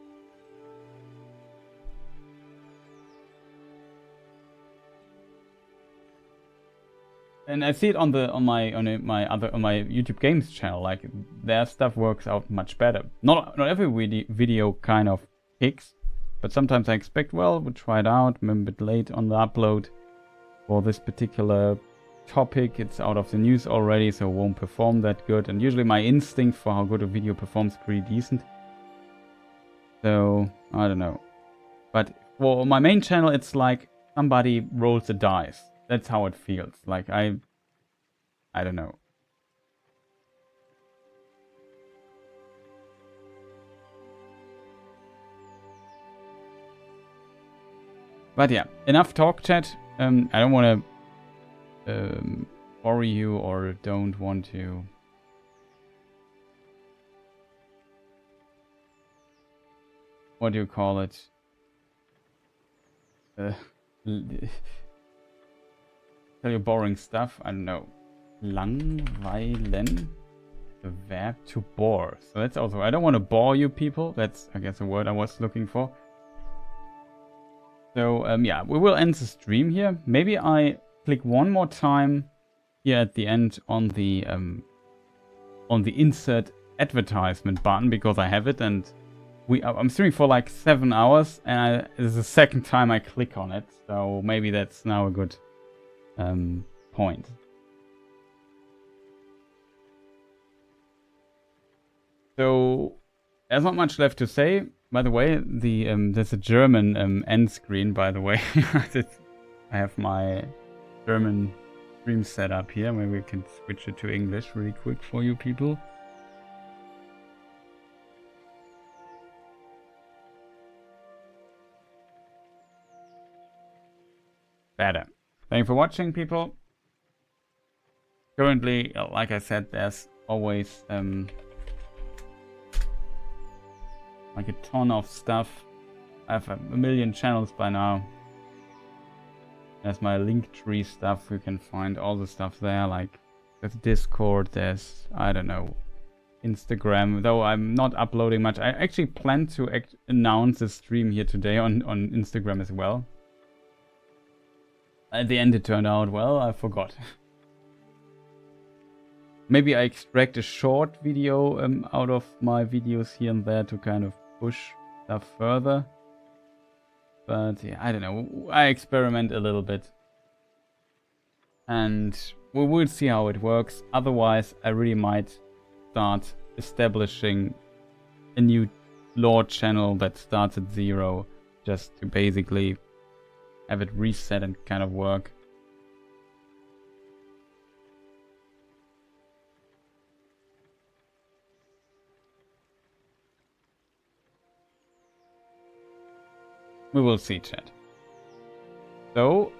And I see it on my YouTube games channel. Like, their stuff works out much better. Not every video kind of kicks, but sometimes I expect, well, we'll try it out. I'm a bit late on the upload for this particular topic. It's out of the news already, so it won't perform that good. And usually my instinct for how good a video performs is pretty decent. So I don't know. But for my main channel, it's like somebody rolls the dice. That's how it feels. Like, I don't know. But yeah, enough talk, chat. I don't want to worry you, or don't want to. What do you call it? Tell you boring stuff. I don't know. Langweilen. The verb to bore. So that's also, I don't want to bore you people. That's, I guess, the word I was looking for. So, yeah, we will end the stream here. Maybe I click one more time here at the end on the insert advertisement button, because I have it, and I'm streaming for like 7 hours, and this is the second time I click on it. So maybe that's now a good point. So there's not much left to say. By the way, there's a German end screen. By the way, I have my German stream set up here. Maybe we can switch it to English really quick for you people. Better. Thank you for watching, people. Currently, like I said, there's always like a ton of stuff. I have 1 million channels by now. There's my Linktree stuff. You can find all the stuff there, like there's Discord, there's, I don't know, Instagram, though I'm not uploading much. I actually plan to announce a stream here today on Instagram as well. At the end it turned out, well, I forgot. Maybe I extract a short video out of my videos here and there to kind of push stuff further. But yeah, I don't know. I experiment a little bit. And we will see how it works. Otherwise, I really might start establishing a new lore channel that starts at 0. Just to basically have it reset and kind of work. We will see, chat. So,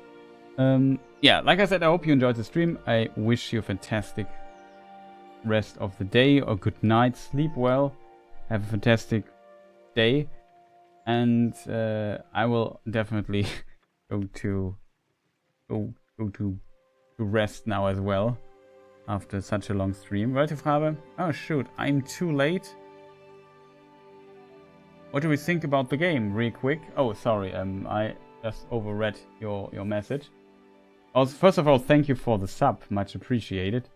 yeah, like I said, I hope you enjoyed the stream. I wish you a fantastic rest of the day or good night. Sleep well. Have a fantastic day. And I will definitely go to rest now as well. After such a long stream. Welche Frage? Oh shoot, I'm too late. What do we think about the game, real quick? Oh, sorry, I just overread your message. Also, first of all, thank you for the sub, much appreciated.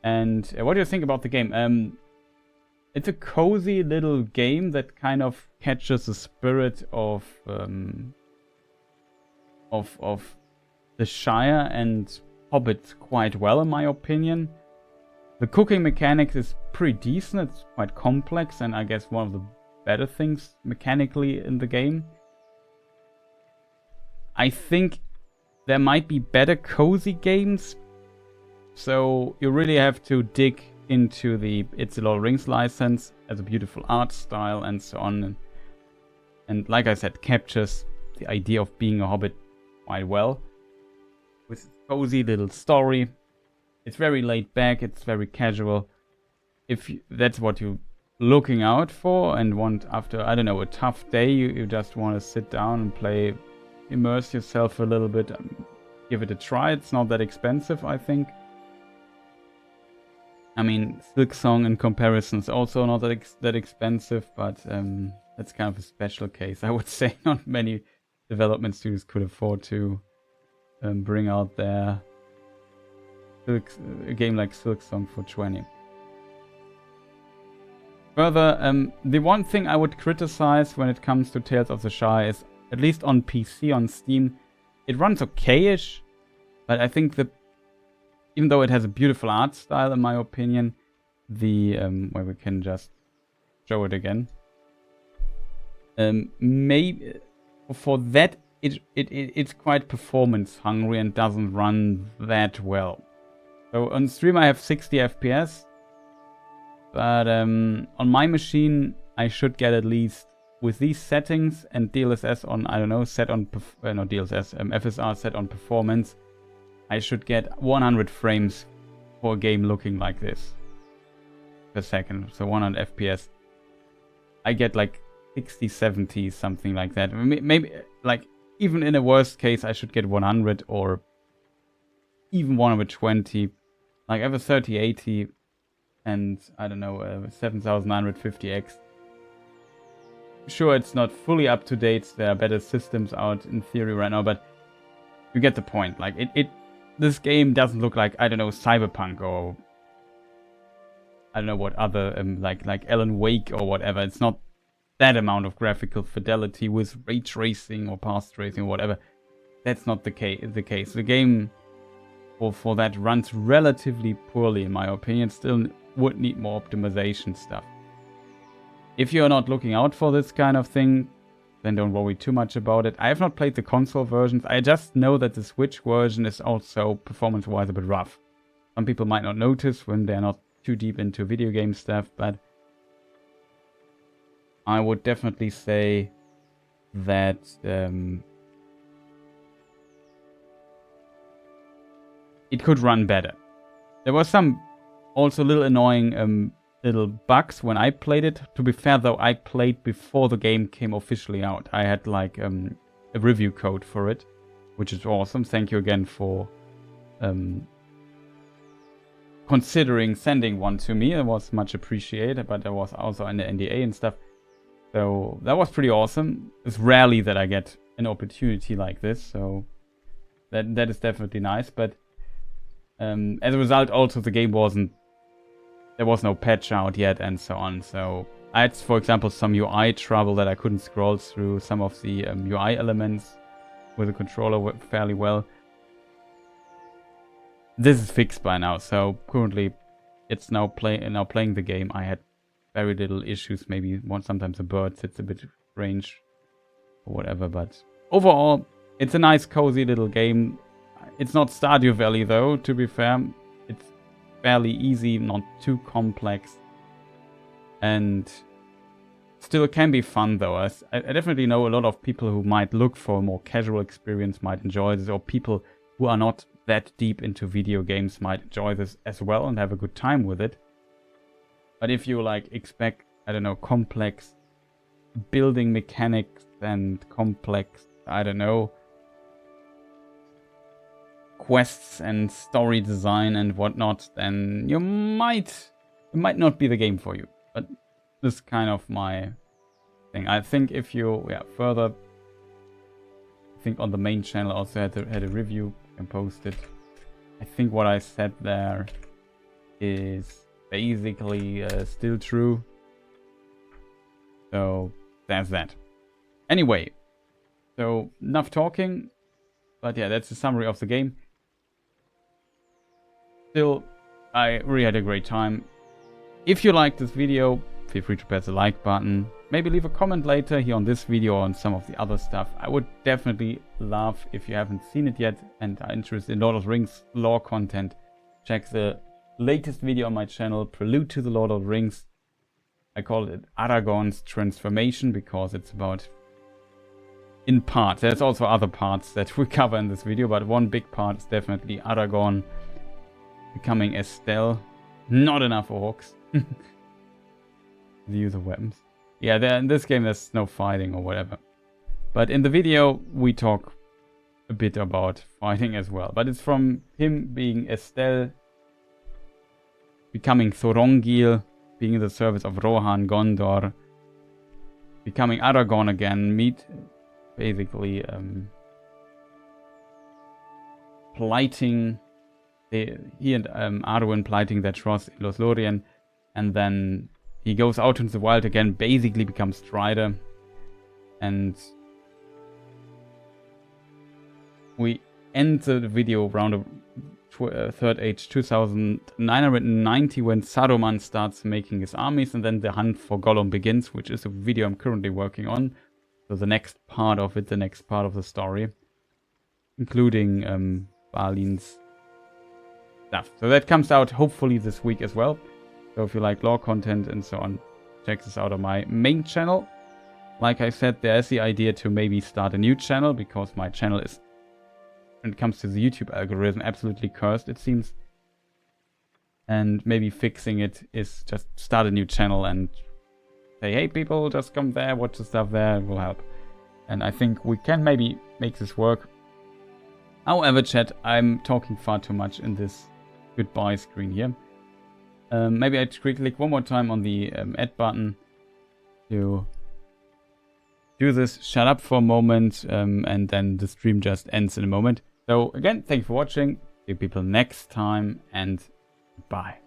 And what do you think about the game? It's a cozy little game that kind of catches the spirit of the Shire and Hobbit quite well, in my opinion. The cooking mechanics is pretty decent. It's quite complex, and I guess one of the better things mechanically in the game. I think there might be better cozy games, so you really have to dig into the It's a Lord of the Rings license as a beautiful art style and so on, and like I said, captures the idea of being a hobbit quite well with cozy little story. It's very laid back, it's very casual. If that's what you looking out for and want after, I don't know, a tough day, you just want to sit down and play, immerse yourself a little bit, give it a try. It's not that expensive, I think. I mean, Silksong in comparison is also not that expensive, but that's kind of a special case. I would say not many development studios could afford to bring out a game like Silksong for 20. Further, the one thing I would criticize when it comes to Tales of the Shire is, at least on PC, on Steam, it runs okay-ish, but I think that even though it has a beautiful art style, in my opinion, the where we can just show it again, maybe for that it's quite performance hungry and doesn't run that well. So on stream I have 60 FPS. But on my machine, I should get at least, with these settings and DLSS on, I don't know, set on, no DLSS, FSR set on performance, I should get 100 frames for a game looking like this per second. So 100 FPS. I get like 60, 70, something like that. Maybe, like, even in a worst case, I should get 100 or even 120. Like, I have a 3080. And I don't know, 7950X. Sure, it's not fully up to date. There are better systems out in theory right now, but you get the point. Like this game doesn't look like, I don't know, Cyberpunk or I don't know what other like Alan Wake or whatever. It's not that amount of graphical fidelity with ray tracing or path tracing or whatever. That's not the case. The game for that runs relatively poorly, in my opinion. Still would need more optimization stuff. If you're not looking out for this kind of thing, then don't worry too much about it. I have not played the console versions. I just know that the Switch version is also performance-wise a bit rough. Some people might not notice when they're not too deep into video game stuff, but I would definitely say that it could run better. There was some also little annoying little bugs when I played it. To be fair though, I played before the game came officially out. I had like a review code for it which is awesome. Thank you again for considering sending one to me. It was much appreciated, but there was also an NDA and stuff. So that was pretty awesome. It's rarely that I get an opportunity like this, so that is definitely nice. But as a result, also the game there was no patch out yet and so on. So I had, for example, some UI trouble that I couldn't scroll through some of the UI elements with the controller fairly well. This is fixed by now, so currently it's now playing the game. I had very little issues. Maybe sometimes a bird sits a bit strange or whatever, but overall it's a nice cozy little game. It's not Stardew Valley though, to be fair. It's fairly easy, not too complex, and still can be fun though. I definitely know a lot of people who might look for a more casual experience might enjoy this, or people who are not that deep into video games might enjoy this as well and have a good time with it. But if you like expect, I don't know, complex building mechanics and complex, I don't know, quests and story design and whatnot, then it might not be the game for you. But this is kind of my thing. I think if you further, I think on the main channel also had a review and posted. I think what I said there is basically still true. So that's that. Anyway, so enough talking. But yeah, that's the summary of the game. Still, I really had a great time. If you liked this video, feel free to press the like button. Maybe leave a comment later here on this video or on some of the other stuff. I would definitely love, if you haven't seen it yet and are interested in Lord of the Rings lore content, check the latest video on my channel, Prelude to the Lord of the Rings. I call it Aragorn's transformation because it's about, in part, there's also other parts that we cover in this video, but one big part is definitely Aragorn becoming Estelle. Not enough orcs. The use of weapons. Yeah, in this game there's no fighting or whatever. But in the video we talk a bit about fighting as well. But it's from him being Estelle, becoming Thorongil, being in the service of Rohan Gondor, becoming Aragorn again, basically plighting, he and Arwen plighting their trust in Lothlorien, and then he goes out into the wild again, basically becomes Strider, and we end the video around Third Age 2990 when Saruman starts making his armies, and then the hunt for Gollum begins, which is a video I'm currently working on. So the next part of it, the next part of the story, including Balin's stuff. So that comes out hopefully this week as well. So if you like lore content and so on, check this out on my main channel. Like I said, there's the idea to maybe start a new channel, because my channel is, when it comes to the YouTube algorithm, absolutely cursed, it seems. And maybe fixing it is just start a new channel and say, hey people, just come there, watch the stuff there, it will help. And I think we can maybe make this work. However, chat, I'm talking far too much in this goodbye screen here. Maybe I click one more time on the add button to do this, shut up for a moment, and then the stream just ends in a moment. So again, thank you for watching. See you people next time, and bye.